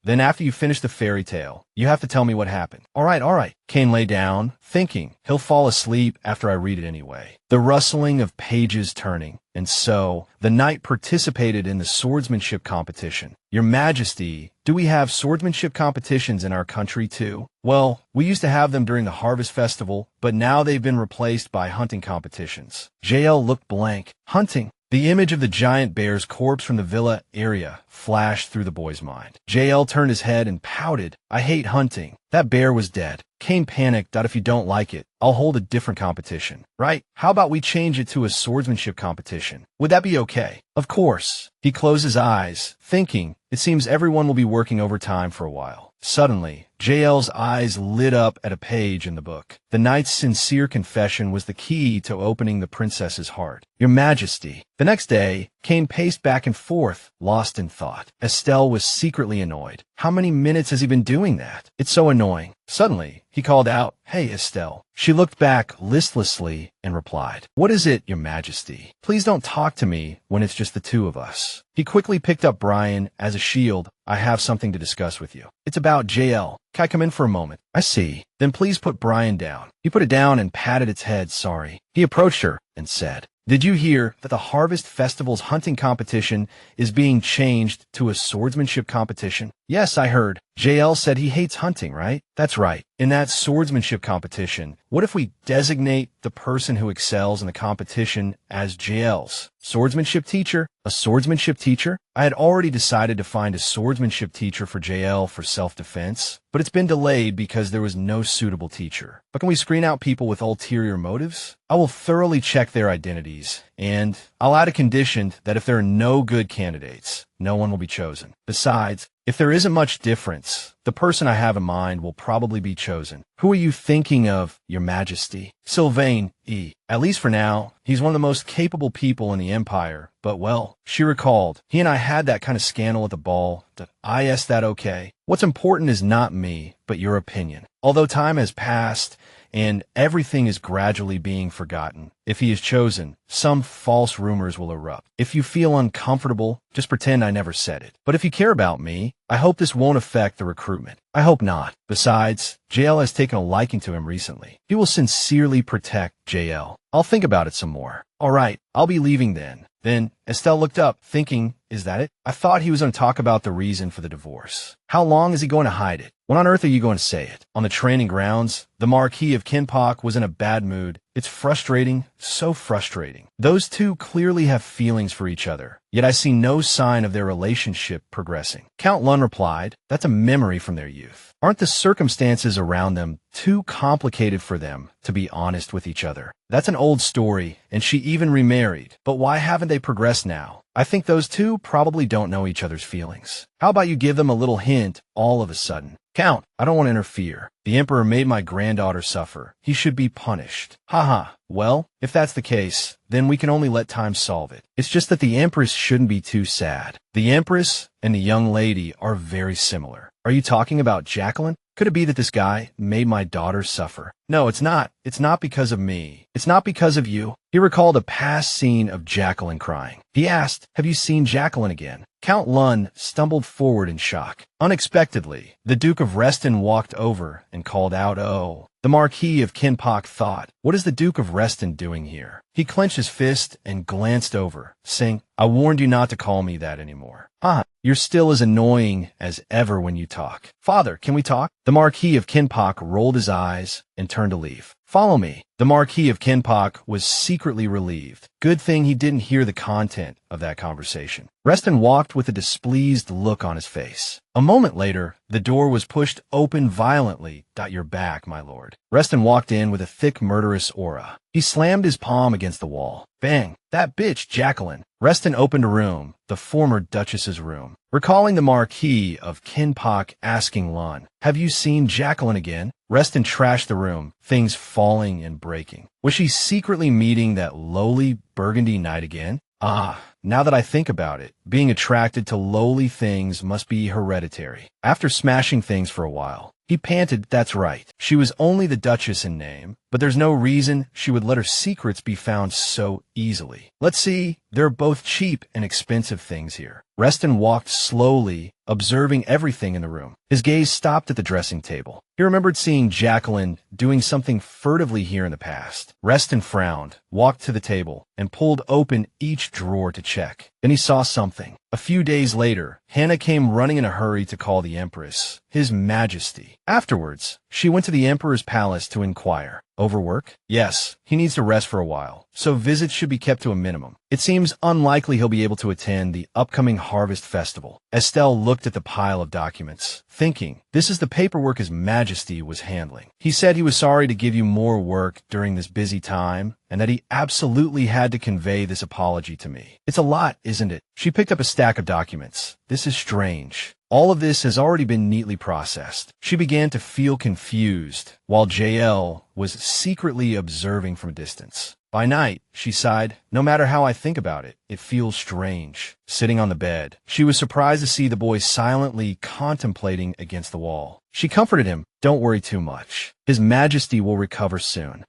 Then after you finish the fairy tale, you have to tell me what happened. All right. Kane lay down, thinking he'll fall asleep after I read it anyway. The rustling of pages turning. And so, the knight participated in the swordsmanship competition. Your Majesty, do we have swordsmanship competitions in our country too? Well, we used to have them during the Harvest Festival, but now they've been replaced by hunting competitions. JL looked blank. Hunting? The image of the giant bear's corpse from the villa area flashed through the boy's mind. JL turned his head and pouted. I hate hunting. That bear was dead. Kane panicked. If you don't like it, I'll hold a different competition. Right? How about we change it to a swordsmanship competition? Would that be okay? Of course. He closed his eyes, thinking, it seems everyone will be working overtime for a while. Suddenly, JL's eyes lit up at a page in the book. The knight's sincere confession was the key to opening the princess's heart. Your Majesty. The next day, Kane paced back and forth, lost in thought. Estelle was secretly annoyed. How many minutes has he been doing that? It's so annoying. Suddenly, he called out, Hey, Estelle. She looked back listlessly and replied, What is it, Your Majesty? Please don't talk to me when it's just the two of us. He quickly picked up Brian as a shield. I have something to discuss with you. It's about JL. Can I come in for a moment? I see. Then please put Brian down. He put it down and patted its head, sorry. He approached her and said, Did you hear that the Harvest Festival's hunting competition is being changed to a swordsmanship competition? Yes, I heard. JL said he hates hunting, right? That's right. In that swordsmanship competition, what if we designate the person who excels in the competition as JL's swordsmanship teacher? A swordsmanship teacher? I had already decided to find a swordsmanship teacher for JL for self-defense, but it's been delayed because there was no suitable teacher. But can we screen out people with ulterior motives? I will thoroughly check their identities, and I'll add a condition that if there are no good candidates, no one will be chosen. Besides, if there isn't much difference, the person I have in mind will probably be chosen. Who are you thinking of, Your Majesty? Sylvain E. At least for now, he's one of the most capable people in the Empire, but well, she recalled, he and I had that kind of scandal at the ball. I asked that okay. What's important is not me, but your opinion. Although time has passed, and everything is gradually being forgotten. If he is chosen, some false rumors will erupt. If you feel uncomfortable, just pretend I never said it. But if you care about me, I hope this won't affect the recruitment. I hope not. Besides, JL has taken a liking to him recently. He will sincerely protect JL. I'll think about it some more. All right, I'll be leaving then. Then Estelle looked up, thinking, is that it? I thought he was going to talk about the reason for the divorce. How long is he going to hide it? When on earth are you going to say it? On the training grounds, the Marquis of Kinpock was in a bad mood. It's frustrating, so frustrating. Those two clearly have feelings for each other, yet I see no sign of their relationship progressing. Count Lun replied, That's a memory from their youth. Aren't the circumstances around them too complicated for them to be honest with each other? That's an old story, and she even remarried. But why haven't they progressed now? I think those two probably don't know each other's feelings. How about you give them a little hint all of a sudden? Count, I don't want to interfere. The Emperor made my granddaughter suffer. He should be punished. Haha. Well, if that's the case, then we can only let time solve it. It's just that the Empress shouldn't be too sad. The Empress and the young lady are very similar. Are you talking about Jacqueline? Could it be that this guy made my daughter suffer? No, it's not. It's not because of me. It's not because of you. He recalled a past scene of Jacqueline crying. He asked, Have you seen Jacqueline again? Count Lun stumbled forward in shock. Unexpectedly, the Duke of Reston walked over and called out, Oh. The Marquis of Kinpock thought, What is the Duke of Reston doing here? He clenched his fist and glanced over, saying, I warned you not to call me that anymore. You're still as annoying as ever when you talk. Father, can we talk? The Marquis of Kinpock rolled his eyes and turned to leave. Follow me. The Marquis of Kinpak was secretly relieved. Good thing he didn't hear the content of that conversation. Reston walked with a displeased look on his face. A moment later, the door was pushed open violently. Your back, my lord. Reston walked in with a thick, murderous aura. He slammed his palm against the wall. Bang! That bitch, Jacqueline. Reston opened a room, the former Duchess's room. Recalling the Marquis of Kinpak asking Lun, "Have you seen Jacqueline again?" Reston trashed the room, things falling and breaking. Was she secretly meeting that lowly Burgundy knight again? Now that I think about it, being attracted to lowly things must be hereditary. After smashing things for a while, he panted, "That's right. She was only the Duchess in name, but there's no reason she would let her secrets be found so easily. Let's see, there are both cheap and expensive things here." Reston walked slowly, observing everything in the room. His gaze stopped at the dressing table. He remembered seeing Jacqueline doing something furtively here in the past. Reston frowned, walked to the table, and pulled open each drawer to check. Then he saw something. A few days later, Hannah came running in a hurry to call the Empress, His Majesty. Afterwards, she went to the Emperor's palace to inquire. Overwork? Yes, he needs to rest for a while, so visits should be kept to a minimum. It seems unlikely he'll be able to attend the upcoming Harvest Festival. Estelle looked at the pile of documents, thinking, this is the paperwork His Majesty was handling. He said he was sorry to give you more work during this busy time, and that he absolutely had to convey this apology to me. It's a lot, isn't it? She picked up a stack of documents. This is strange. All of this has already been neatly processed. She began to feel confused, while JL was secretly observing from a distance. By night, she sighed, no matter how I think about it, it feels strange. Sitting on the bed, she was surprised to see the boy silently contemplating against the wall. She comforted him, don't worry too much. His Majesty will recover soon.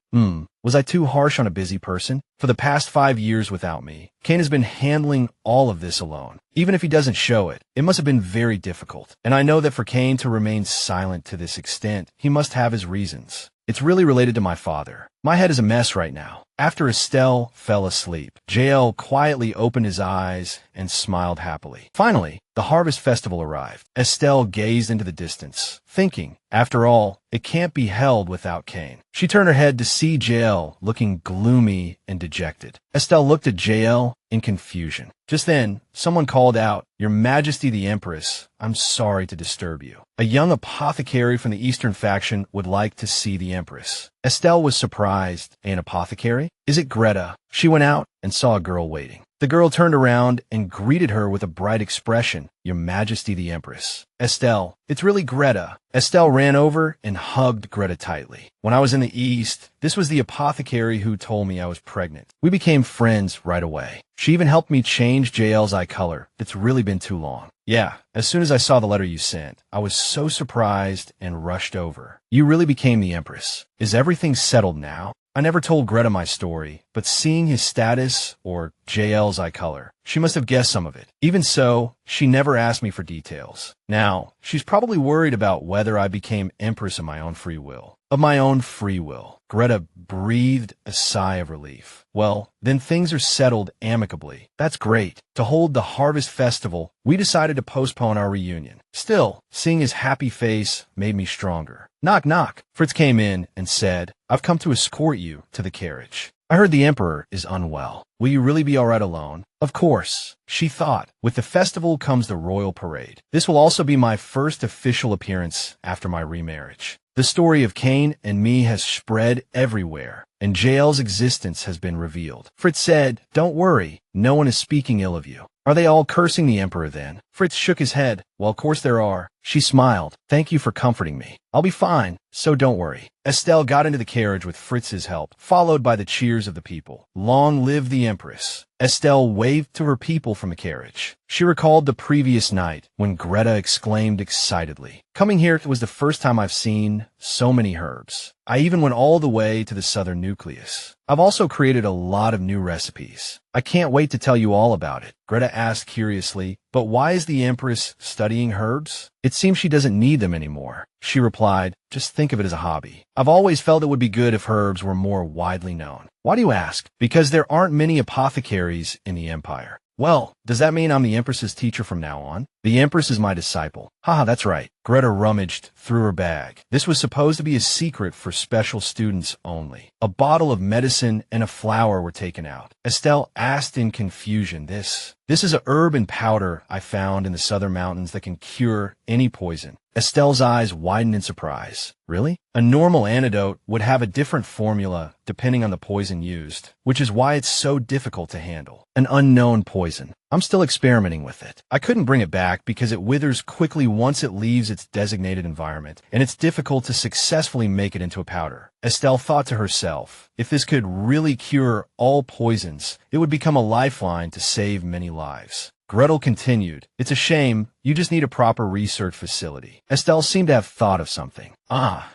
Was I too harsh on a busy person? For the past 5 years without me, Kane has been handling all of this alone. Even if he doesn't show it, it must have been very difficult. And I know that for Kane to remain silent to this extent, he must have his reasons. It's really related to my father. My head is a mess right now. After Estelle fell asleep, JL quietly opened his eyes and smiled happily. Finally, the Harvest Festival arrived. Estelle gazed into the distance, thinking, after all, it can't be held without Kane. She turned her head to see JL looking gloomy and dejected. Estelle looked at JL in confusion. Just then, someone called out, Your Majesty the Empress, I'm sorry to disturb you. A young apothecary from the Eastern faction would like to see the Empress. Estelle was surprised. An apothecary? Is it Greta? She went out and saw a girl waiting. The girl turned around and greeted her with a bright expression. Your Majesty the Empress. Estelle, it's really Greta. Estelle ran over and hugged Greta tightly. When I was in the East, this was the apothecary who told me I was pregnant. We became friends right away. She even helped me change JL's eye color. It's really been too long. Yeah, as soon as I saw the letter you sent, I was so surprised and rushed over. You really became the Empress. Is everything settled now? I never told Greta my story, but seeing his status, or JL's eye color, she must have guessed some of it. Even so, she never asked me for details. Now, she's probably worried about whether I became Empress of my own free will. Of my own free will. Greta breathed a sigh of relief. Well, then things are settled amicably. That's great. To hold the Harvest Festival, we decided to postpone our reunion. Still, seeing his happy face made me stronger. Knock, knock. Fritz came in and said, I've come to escort you to the carriage. I heard the Emperor is unwell. Will you really be all right alone? Of course, she thought. With the festival comes the royal parade. This will also be my first official appearance after my remarriage. The story of Kane and me has spread everywhere, and JL's existence has been revealed. Fritz said, Don't worry, no one is speaking ill of you. Are they all cursing the Emperor then? Fritz shook his head. Well, of course there are. She smiled. Thank you for comforting me. I'll be fine, so don't worry. Estelle got into the carriage with Fritz's help, followed by the cheers of the people. Long live the Empress. Estelle waved to her people from the carriage. She recalled the previous night when Greta exclaimed excitedly, Coming here was the first time I've seen so many herbs. I even went all the way to the southern nucleus. I've also created a lot of new recipes. I can't wait to tell you all about it. Greta asked curiously, But why is the Empress studying herbs? It seems she doesn't need them anymore. She replied, Just think of it as a hobby. I've always felt it would be good if herbs were more widely known. Why do you ask? Because there aren't many apothecaries in the Empire. Well, does that mean I'm the Empress's teacher from now on? The Empress is my disciple. Haha, that's right. Greta rummaged through her bag. This was supposed to be a secret for special students only. A bottle of medicine and a flower were taken out. Estelle asked in confusion, This is a herb and powder I found in the southern mountains that can cure any poison. Estelle's eyes widened in surprise. Really? A normal antidote would have a different formula depending on the poison used, which is why it's so difficult to handle. An unknown poison. I'm still experimenting with it. I couldn't bring it back because it withers quickly once it leaves its designated environment, and it's difficult to successfully make it into a powder. Estelle thought to herself, if this could really cure all poisons, it would become a lifeline to save many lives. Gretel continued, It's a shame, you just need a proper research facility. Estelle seemed to have thought of something.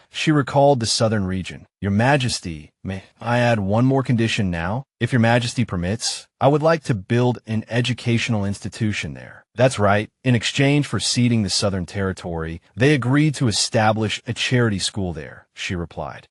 She recalled the southern region. Your Majesty, may I add one more condition now? If Your Majesty permits, I would like to build an educational institution there. That's right. In exchange for ceding the southern territory, they agreed to establish a charity school there, she replied.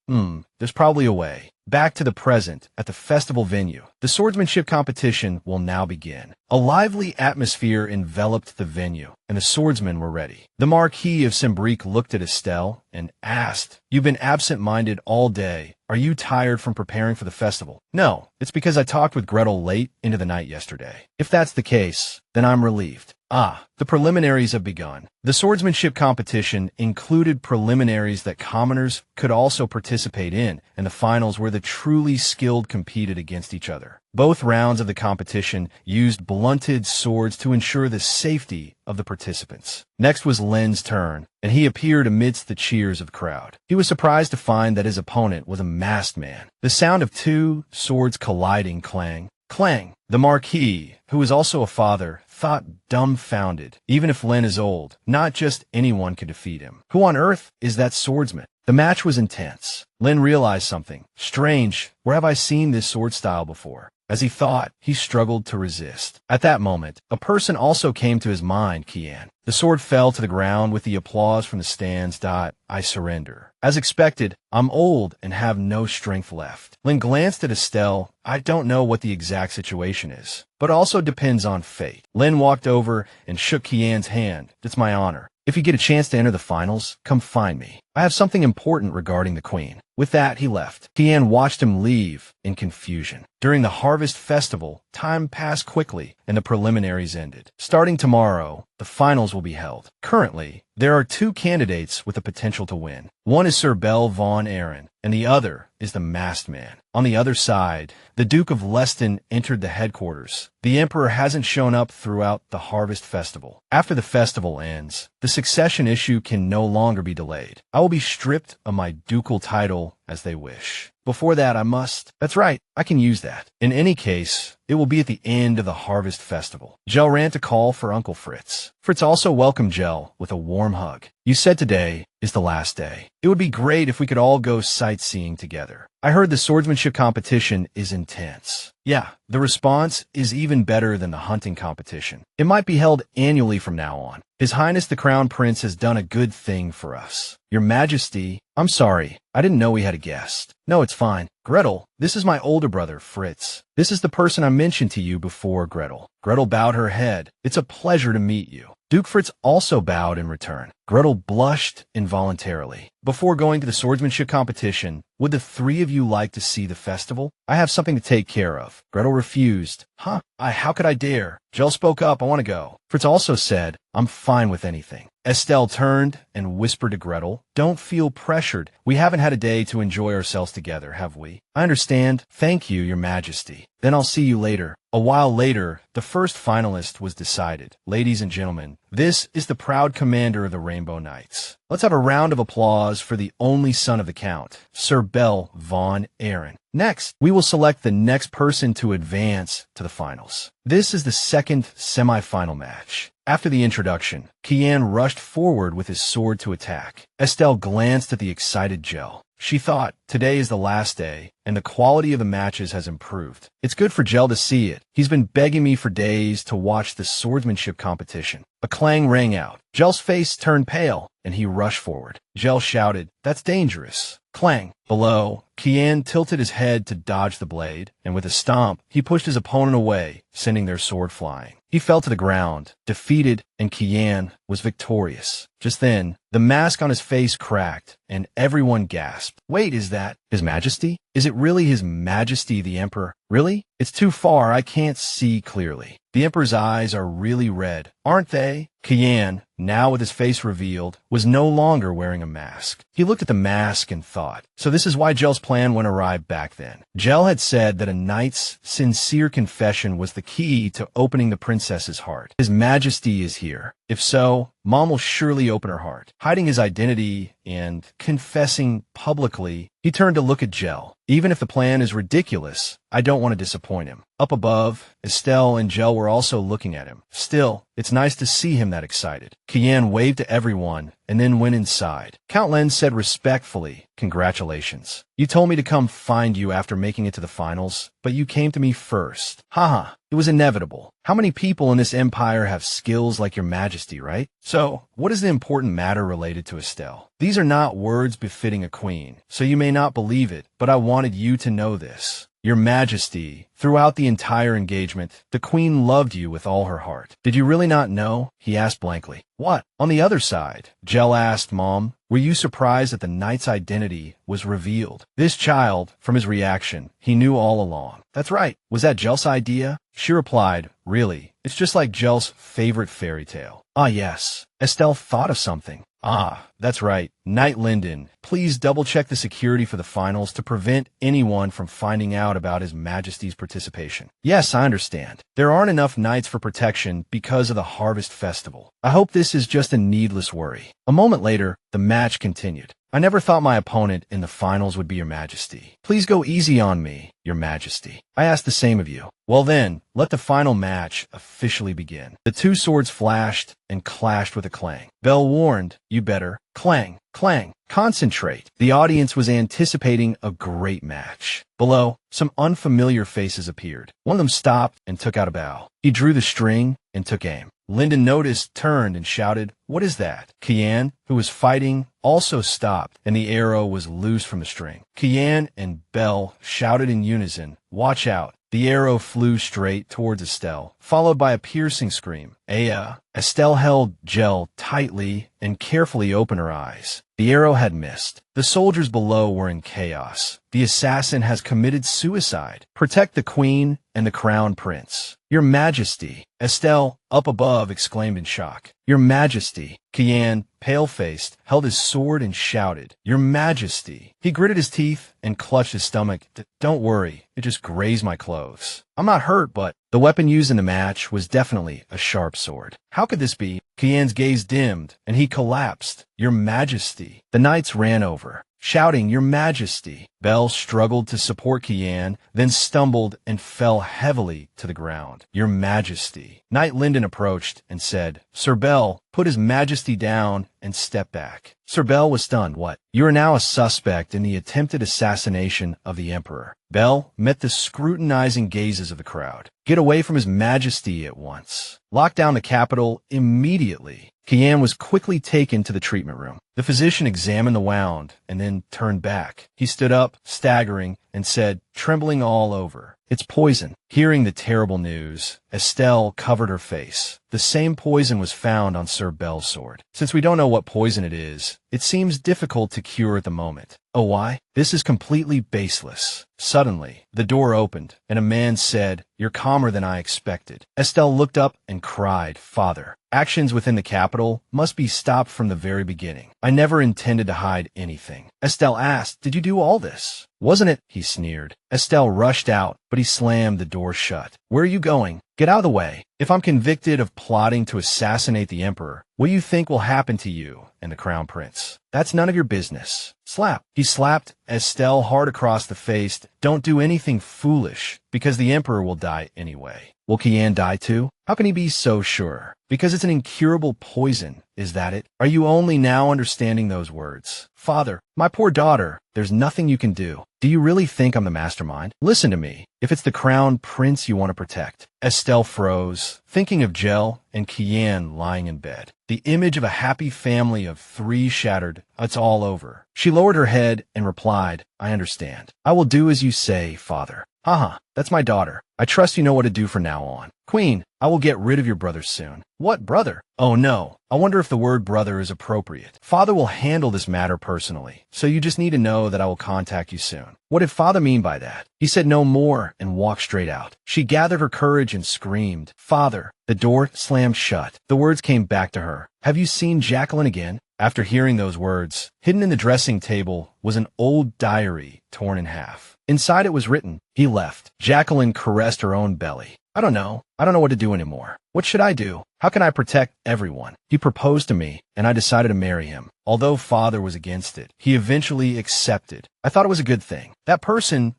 There's probably a way. Back to the present, at the festival venue. The swordsmanship competition will now begin. A lively atmosphere enveloped the venue, and the swordsmen were ready. The Marquis of Sembrique looked at Estelle and asked, You've been absent-minded all day. Are you tired from preparing for the festival? No, it's because I talked with Gretel late into the night yesterday. If that's the case, then I'm relieved. The preliminaries have begun. The swordsmanship competition included preliminaries that commoners could also participate in, and the finals where the truly skilled competed against each other. Both rounds of the competition used blunted swords to ensure the safety of the participants. Next was Len's turn, and he appeared amidst the cheers of the crowd. He was surprised to find that his opponent was a masked man. The sound of two swords colliding clang. Clang. The Marquis, who was also a father, thought dumbfounded. Even if Len is old, not just anyone could defeat him. Who on earth is that swordsman? The match was intense. Len realized something. Strange, where have I seen this sword style before? As he thought, he struggled to resist. At that moment, a person also came to his mind, Kian. The sword fell to the ground with the applause from the stands. I surrender. As expected, I'm old and have no strength left. Len glanced at Estelle. I don't know what the exact situation is, but also depends on fate. Len walked over and shook Kian's hand. It's my honor. If you get a chance to enter the finals, come find me. I have something important regarding the queen. With that, he left. Kian watched him leave in confusion. During the harvest festival, time passed quickly and the preliminaries ended. Starting tomorrow, the finals will be held. Currently, there are two candidates with the potential to win. One is Sir Bell von Aaron, and the other is the masked man. On the other side, the Duke of Leston entered the headquarters. The Emperor hasn't shown up throughout the harvest festival. After the festival ends, the succession issue can no longer be delayed. I will be stripped of my ducal title as they wish. Before that, I must. That's right, I can use that. In any case, it will be at the end of the harvest festival. Jell ran to call for Uncle Fritz. Fritz also welcomed Jell with a warm hug. You said today is the last day. It would be great if we could all go sightseeing together. I heard the swordsmanship competition is intense. Yeah, the response is even better than the hunting competition. It might be held annually from now on. His Highness the Crown Prince has done a good thing for us. Your Majesty, I'm sorry. I didn't know we had a guest. No, it's fine. Gretel, this is my older brother, Fritz. This is the person I mentioned to you before, Gretel. Gretel bowed her head. It's a pleasure to meet you. Duke Fritz also bowed in return. Gretel blushed involuntarily. Before going to the swordsmanship competition, would the three of you like to see the festival? I have something to take care of. Gretel refused. How could I dare? Jell spoke up. I want to go. Fritz also said, I'm fine with anything. Estelle turned and whispered to Gretel, Don't feel pressured. We haven't had a day to enjoy ourselves together, have we? I understand. Thank you, Your Majesty. Then I'll see you later. A while later, the first finalist was decided. Ladies and gentlemen, this is the proud commander of the Rainbow Knights. Let's have a round of applause for the only son of the Count, Sir Bell von Aaron. Next, we will select the next person to advance to the finals. This is the second semi-final match. After the introduction, Kian rushed forward with his sword to attack. Estelle glanced at the excited Gel. She thought, today is the last day, and the quality of the matches has improved. It's good for Gel to see it. He's been begging me for days to watch the swordsmanship competition. A clang rang out. Gel's face turned pale, and he rushed forward. Gel shouted, "That's dangerous." Clang. Below, Kian tilted his head to dodge the blade, and with a stomp, he pushed his opponent away, sending their sword flying. He fell to the ground, defeated, and Kian was victorious. Just then, the mask on his face cracked, and everyone gasped. Wait, is that His Majesty? Is it really His Majesty the Emperor? Really? It's too far, I can't see clearly. The Emperor's eyes are really red, aren't they? Kian, now with his face revealed, was no longer wearing a mask. He looked at the mask and thought, so this is why Gel's plan went awry back then. Gel had said that a knight's sincere confession was the key to opening the princess's heart. His Majesty is here. If so, Mom will surely open her heart. Hiding his identity and confessing publicly, he turned to look at Gel. Even if the plan is ridiculous, I don't want to disappoint him. Up above, Estelle and Gel were also looking at him. Still, it's nice to see him that excited. Kian waved to everyone and then went inside. Count Len said respectfully, "Congratulations. You told me to come find you after making it to the finals, but you came to me first. Haha, it was inevitable. How many people in this empire have skills like your Majesty, right? So, what is the important matter related to Estelle? These are not words befitting a queen, so you may not believe it, but I wanted you to know this. Your Majesty, throughout the entire engagement, the Queen loved you with all her heart. Did you really not know?" he asked blankly. "What? On the other side?" Gel asked Mom. "Were you surprised that the knight's identity was revealed?" This child, from his reaction, he knew all along. "That's right. Was that Gel's idea?" She replied, "Really, it's just like Gel's favorite fairy tale." "Ah, yes." Estelle thought of something. "Ah, that's right. Knight Linden, please double-check the security for the finals to prevent anyone from finding out about His Majesty's participation." "Yes, I understand. There aren't enough knights for protection because of the Harvest Festival. I hope this is just a needless worry." A moment later, the match continued. "I never thought my opponent in the finals would be Your Majesty. Please go easy on me, Your Majesty. I ask the same of you." Well then, let the final match officially begin. The two swords flashed and clashed with a clang. Bell warned, "You better." Clang, clang, concentrate. The audience was anticipating a great match. Below, some unfamiliar faces appeared. One of them stopped and took out a bow. He drew the string and took aim. Linden noticed, turned, and shouted, "What is that?" Kian, who was fighting, also stopped, and the arrow was loose from the string. Kian and Bell shouted in unison, "Watch out." The arrow flew straight towards Estelle, followed by a piercing scream. Aya. Estelle held Gel tightly and carefully opened her eyes. The arrow had missed. The soldiers below were in chaos. The assassin has committed suicide. Protect the queen and the crown prince. Your Majesty. Estelle, up above, exclaimed in shock. Your Majesty. Kian, pale-faced, held his sword and shouted, Your Majesty. He gritted his teeth and clutched his stomach. Don't worry, it just grazed my clothes. I'm not hurt, but the weapon used in the match was definitely a sharp sword. How could this be? Kian's gaze dimmed, and he collapsed. Your Majesty. The knights ran over, shouting, Your Majesty. Bell struggled to support Kian, then stumbled and fell heavily to the ground. Your Majesty. Knight Linden approached and said, Sir Bell, put His Majesty down and step back. Sir Bell was stunned. What? You are now a suspect in the attempted assassination of the Emperor. Bell met the scrutinizing gazes of the crowd. Get away from His Majesty at once. Lock down the capital immediately. Kian was quickly taken to the treatment room. The physician examined the wound and then turned back. He stood up, staggering, and said, trembling all over, It's poison. Hearing the terrible news, Estelle covered her face. The same poison was found on Sir Bell's sword. Since we don't know what poison it is, it seems difficult to cure at the moment. Oh, why? This is completely baseless. Suddenly, the door opened, and a man said, You're calmer than I expected. Estelle looked up and cried, Father, actions within the capital must be stopped from the very beginning. I never intended to hide anything. Estelle asked, Did you do all this? Wasn't it? He sneered. Estelle rushed out, but he slammed the door shut. Where are you going? Get out of the way. If I'm convicted of plotting to assassinate the emperor, what do you think will happen to you and the crown prince? That's none of your business. Slap. He slapped Estelle hard across the face. Don't do anything foolish, because the emperor will die anyway. Will Kian die too? How can he be so sure? Because it's an incurable poison, is that it? Are you only now understanding those words? Father, my poor daughter, there's nothing you can do. Do you really think I'm the mastermind? Listen to me. If it's the crown prince you want to protect. Estelle froze, thinking of Gel and Kian lying in bed. The image of a happy family of 3 shattered. It's all over. She lowered her head and replied, I understand. I will do as you say, father. Haha, that's my daughter. I trust you know what to do from now on. Queen, I will get rid of your brother soon. What brother? Oh no, I wonder if the word brother is appropriate. Father will handle this matter personally, so you just need to know that I will contact you soon. What did father mean by that? He said no more and walked straight out. She gathered her courage and screamed, Father. The door slammed shut. The words came back to her. Have you seen Jacqueline again? After hearing those words, hidden in the dressing table was an old diary torn in half. Inside it was written, he left. Jacqueline caressed her own belly. I don't know what to do anymore. What should I do? How can I protect everyone? He proposed to me, and I decided to marry him. Although father was against it, he eventually accepted. I thought it was a good thing. That person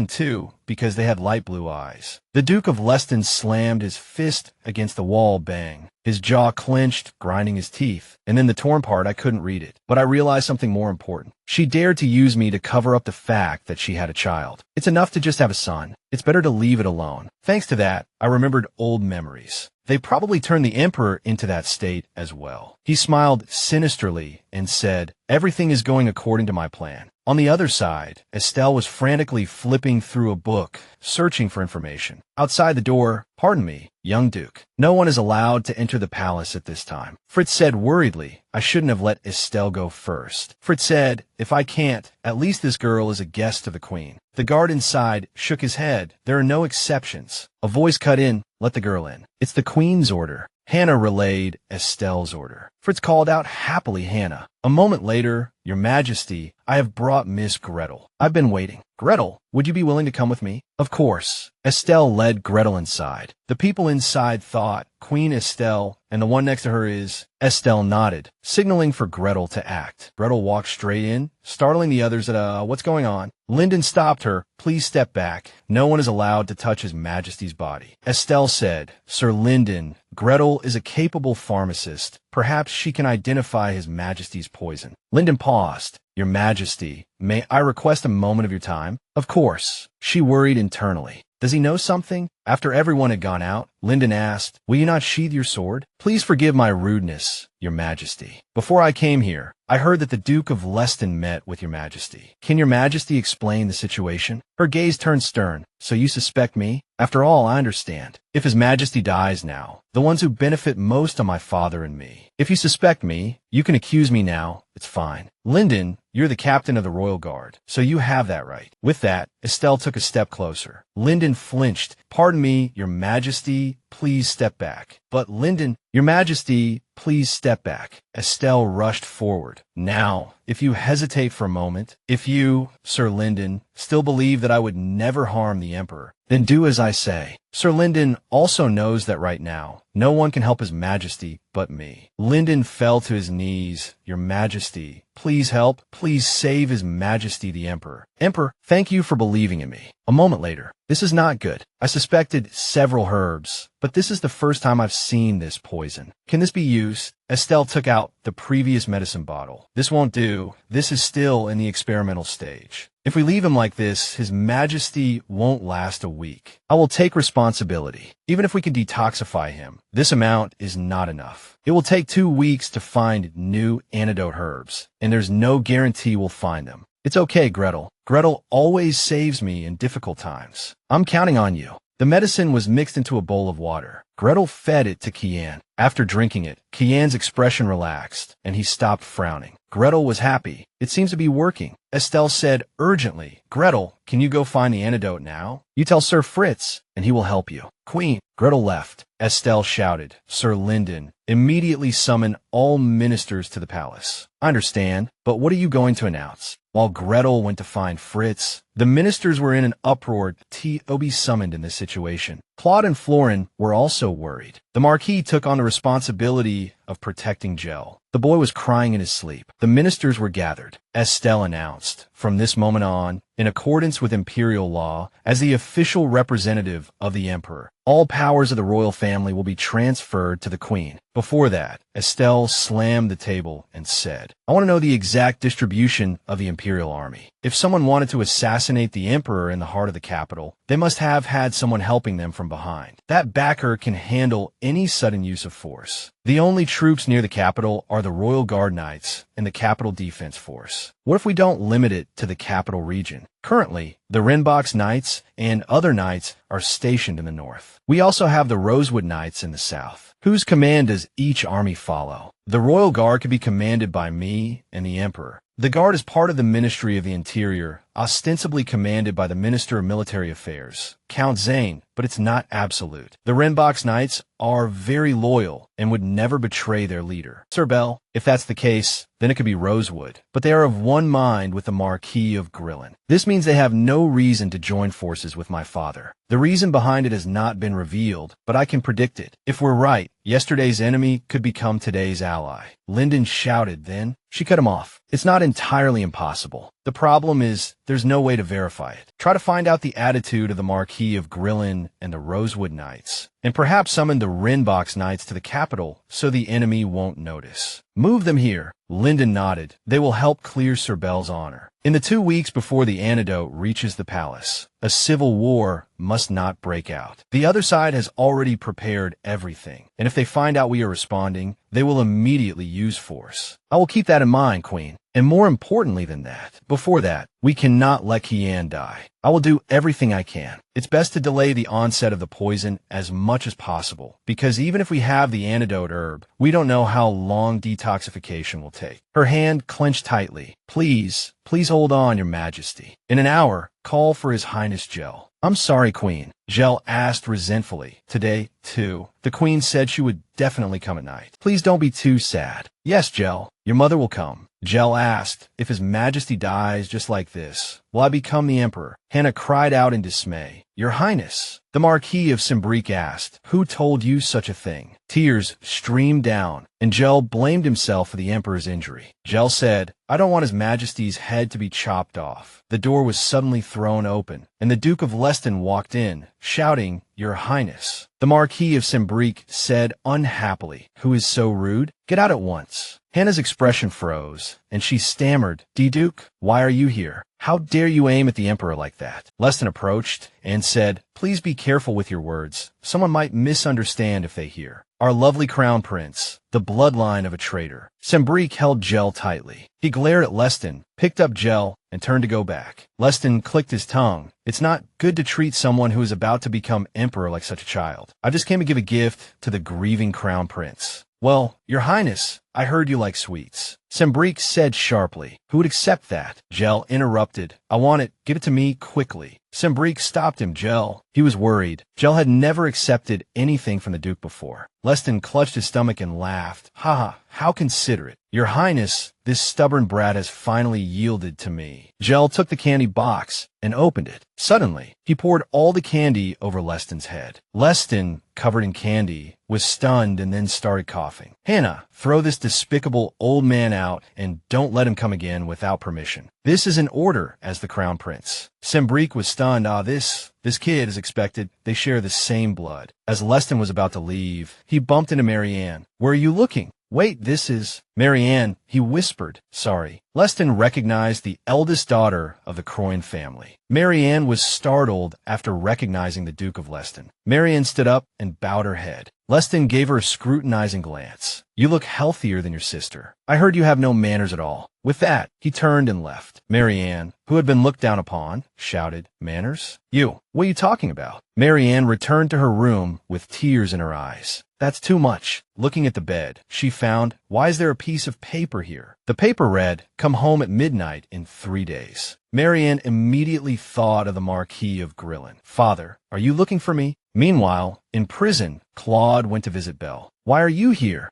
too, because they had light blue eyes. The Duke of Leston slammed his fist against the wall, bang. His jaw clenched, grinding his teeth. And then the torn part, I couldn't read it. But I realized something more important. She dared to use me to cover up the fact that she had a child. It's enough to just have a son. It's better to leave it alone. Thanks to that, I remembered old memories. They probably turned the emperor into that state as well. He smiled sinisterly and said, everything is going according to my plan. On the other side, Estelle was frantically flipping through a book, searching for information. Outside the door, pardon me, young Duke. No one is allowed to enter the palace at this time. Fritz said worriedly, I shouldn't have let Estelle go first. Fritz said, if I can't, at least this girl is a guest of the queen. The guard inside shook his head. There are no exceptions. A voice cut in, let the girl in. It's the queen's order. Hannah relayed Estelle's order. Fritz called out happily Hannah. A moment later, Your Majesty, I have brought Miss Gretel. I've been waiting. Gretel, would you be willing to come with me? Of course. Estelle led Gretel inside. The people inside thought, Queen Estelle, and the one next to her is... Estelle nodded, signaling for Gretel to act. Gretel walked straight in, startling the others at, what's going on? Lyndon stopped her. Please step back. No one is allowed to touch His Majesty's body. Estelle said, Sir Lyndon, Gretel is a capable pharmacist. Perhaps she can identify His Majesty's poison. Lyndon paused. Your Majesty, may I request a moment of your time? Of course. She worried internally. Does he know something? After everyone had gone out, Lyndon asked, will you not sheathe your sword? Please forgive my rudeness, Your Majesty. Before I came here, I heard that the Duke of Leston met with Your Majesty. Can Your Majesty explain the situation? Her gaze turned stern. So you suspect me? After all, I understand. If His Majesty dies now, the ones who benefit most are my father and me. If you suspect me, you can accuse me now. It's fine. Lyndon, you're the captain of the Royal Guard, so you have that right. With that, Estelle took a step closer. Lyndon flinched. Pardon me, Your Majesty, please step back. But Lyndon, Your Majesty, please step back. Estelle rushed forward. Now, if you hesitate for a moment, if you, Sir Lyndon, still believe that I would never harm the Emperor, then do as I say. Sir Lyndon also knows that right now, no one can help His Majesty but me. Lyndon fell to his knees. Your Majesty, please help. Please save His Majesty the Emperor. Emperor, thank you for believing in me. A moment later, this is not good. I suspected several herbs, but this is the first time I've seen this poison. Can this be used? Estelle took out the previous medicine bottle. This won't do. This is still in the experimental stage. If we leave him like this, His Majesty won't last a week. I will take responsibility. Even if we can detoxify him, this amount is not enough. It will take 2 weeks to find new antidote herbs, and there's no guarantee we'll find them. It's okay, Gretel. Gretel always saves me in difficult times. I'm counting on you. The medicine was mixed into a bowl of water. Gretel fed it to Kian. After drinking it, Kian's expression relaxed, and he stopped frowning. Gretel was happy. It seems to be working. Estelle said urgently, Gretel, can you go find the antidote now? You tell Sir Fritz, and he will help you. Queen. Gretel left. Estelle shouted, Sir Lyndon, immediately summon all ministers to the palace. I understand, but what are you going to announce? While Gretel went to find Fritz, the ministers were in an uproar to be summoned in this situation. Claude and Florin were also worried. The Marquis took on the responsibility of protecting Gel. The boy was crying in his sleep. The ministers were gathered. Estelle announced, from this moment on, in accordance with imperial law, as the official representative of the emperor, all powers of the royal family will be transferred to the queen. Before that, Estelle slammed the table and said, I want to know the exact distribution of the imperial army. If someone wanted to assassinate the emperor in the heart of the capital, they must have had someone helping them from behind. That backer can handle any sudden use of force. The only troops near the capital are the Royal Guard Knights and the Capital Defense Force. What if we don't limit it to the capital region? Currently, the Renbox Knights and other knights are stationed in the north. We also have the Rosewood Knights in the south. Whose command does each army follow? The Royal Guard could be commanded by me and the Emperor. The Guard is part of the Ministry of the Interior, ostensibly commanded by the Minister of Military Affairs, Count Zane, but it's not absolute. The Renbox Knights are very loyal and would never betray their leader. Sir Bell, if that's the case, then it could be Rosewood. But they are of one mind with the Marquis of Grillen. This means they have no reason to join forces with my father. The reason behind it has not been revealed, but I can predict it. If we're right, yesterday's enemy could become today's ally. Lyndon shouted then. She cut him off. It's not entirely impossible. The problem is, there's no way to verify it. Try to find out the attitude of the Marquis of Grillen and the Rosewood Knights, and perhaps summon the Renbox Knights to the capital so the enemy won't notice. Move them here. Lyndon nodded. They will help clear Sir Bell's honor. In the 2 weeks before the antidote reaches the palace, a civil war must not break out. The other side has already prepared everything, and if they find out we are responding, they will immediately use force. I will keep that in mind, Queen. And more importantly than that, before that, we cannot let Kian die. I will do everything I can. It's best to delay the onset of the poison as much as possible, because even if we have the antidote herb, we don't know how long detoxification will take. Her hand clenched tightly. Please hold on, Your Majesty. In an hour, call for His Highness Gel. I'm sorry, Queen. Gel asked resentfully. Today, too. The Queen said she would definitely come at night. Please don't be too sad. Yes, Gel. Your mother will come. Gel asked, if His Majesty dies just like this, will I become the Emperor? Hannah cried out in dismay. Your Highness. The Marquis of Simbrique asked, who told you such a thing? Tears streamed down, and Gel blamed himself for the Emperor's injury. Gel said, I don't want His Majesty's head to be chopped off. The door was suddenly thrown open, and the Duke of Leston walked in, shouting, Your Highness. The Marquis of Simbrique said unhappily, who is so rude? Get out at once. Hannah's expression froze, and she stammered, Duke, why are you here? How dare you aim at the Emperor like that? Leston approached and said, please be careful with your words. Someone might misunderstand if they hear. Our lovely crown prince, the bloodline of a traitor. Simbrique held Gel tightly. He glared at Leston, picked up Gel, and turned to go back. Leston clicked his tongue. It's not good to treat someone who is about to become emperor like such a child. I just came to give a gift to the grieving crown prince. Well, Your Highness, I heard you like sweets. Simbrique said sharply. Who would accept that? Gel interrupted. I want it. Give it to me quickly. Simbrique stopped him. Gel. He was worried. Gel had never accepted anything from the Duke before. Leston clutched his stomach and laughed. Ha, how considerate. Your Highness, this stubborn brat has finally yielded to me. Gel took the candy box and opened it. Suddenly, he poured all the candy over Leston's head. Leston, covered in candy, was stunned and then started coughing. Hannah, throw this despicable old man out and don't let him come again without permission. This is an order, as the crown prince. Simbrique was stunned. This kid is expected. They share the same blood. As Leston was about to leave, he bumped into Marianne. Where are you looking? Wait, this is... Marianne, he whispered. Sorry. Leston recognized the eldest daughter of the Croyn family. Marianne was startled after recognizing the Duke of Leston. Marianne stood up and bowed her head. Leston gave her a scrutinizing glance. You look healthier than your sister. I heard you have no manners at all. With that, he turned and left. Marianne, who had been looked down upon, shouted, Manners? You, what are you talking about? Marianne returned to her room with tears in her eyes. That's too much. Looking at the bed, she found, why is there a piece of paper here? The paper read, come home at midnight in 3 days. Marianne immediately thought of the Marquis of Grillen. Father, are you looking for me? Meanwhile, in prison, Claude went to visit Belle. Why are you here?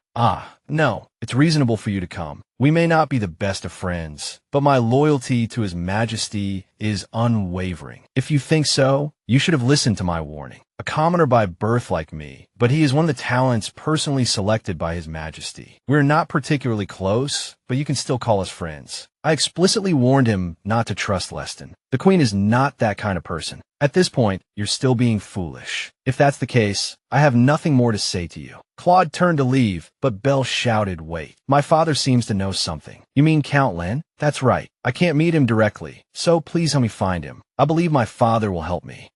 No, it's reasonable for you to come. We may not be the best of friends, but my loyalty to His Majesty is unwavering. If you think so, you should have listened to my warning. a commoner by birth like me, but he is one of the talents personally selected by His Majesty. We're not particularly close, but you can still call us friends. I explicitly warned him not to trust Leston. The Queen is not that kind of person. At this point, you're still being foolish. If that's the case, I have nothing more to say to you. Claude turned to leave, but Belle shouted, wait. My father seems to know something. You mean Count Len? That's right. I can't meet him directly, so please help me find him. I believe my father will help me.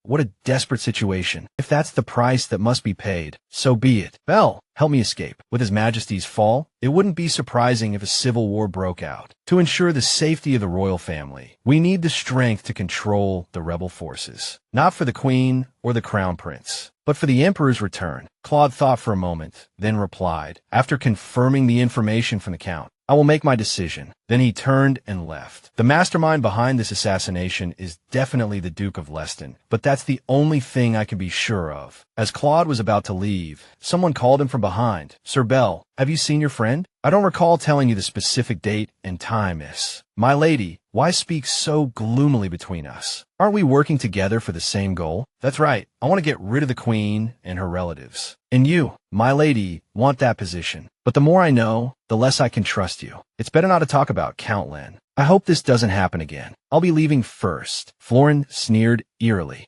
What a desperate situation. If that's the price that must be paid, so be it. Belle, help me escape. With His Majesty's fall, it wouldn't be surprising if a civil war broke out. To ensure the safety of the royal family, we need the strength to control the rebel forces. Not for the Queen or the Crown Prince, but for the Emperor's return. Claude thought for a moment, then replied, after confirming the information from the Count, I will make my decision. Then he turned and left. The mastermind behind this assassination is definitely the Duke of Leston, but that's the only thing I can be sure of. As Claude was about to leave, someone called him from behind. Sir Bell, have you seen your friend? I don't recall telling you the specific date and time, miss. My lady, why speak so gloomily between us? Aren't we working together for the same goal? That's right. I want to get rid of the Queen and her relatives. And you, my lady, want that position. But the more I know, the less I can trust you. It's better not to talk about Count Len. I hope this doesn't happen again. I'll be leaving first. Florin sneered eerily.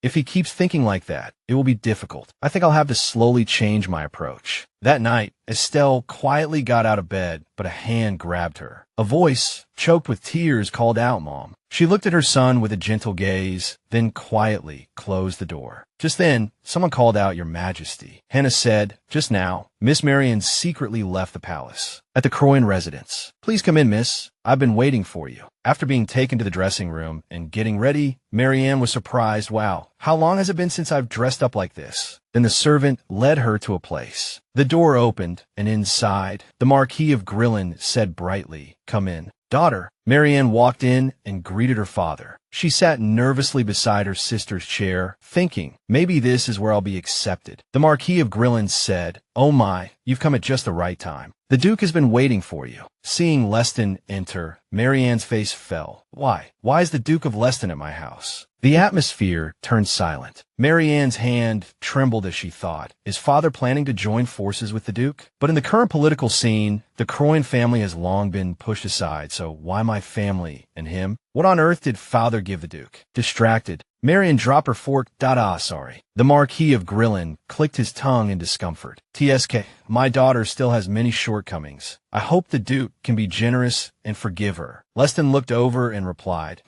If he keeps thinking like that, it will be difficult. I think I'll have to slowly change my approach. That night, Estelle quietly got out of bed, but a hand grabbed her. A voice, choked with tears, called out, Mom. She looked at her son with a gentle gaze, then quietly closed the door. Just then, someone called out, Your Majesty. Hannah said, just now, Miss Marian secretly left the palace. At the Croyan residence. Please come in, miss. I've been waiting for you. After being taken to the dressing room and getting ready, Marianne was surprised. Wow, how long has it been since I've dressed up like this? Then the servant led her to a place. The door opened, and inside, the Marquis of Grillen said brightly, Come in. Daughter. Marianne walked in and greeted her father. She sat nervously beside her sister's chair, thinking, maybe this is where I'll be accepted. The Marquis of Grillen said, Oh my, you've come at just the right time. The Duke has been waiting for you. Seeing Leston enter, Marianne's face fell. Why? Why is the Duke of Leston at my house? The atmosphere turned silent. Marianne's hand trembled as she thought, is father planning to join forces with the Duke? But in the current political scene, the Croyan family has long been pushed aside, so why my family and him? What on earth did father give the Duke? Distracted, Marianne dropped her fork. Sorry. The Marquis of Grillen clicked his tongue in discomfort. TSK, my daughter still has many shortcomings. I hope the Duke can be generous and forgive her. Leston looked over and replied,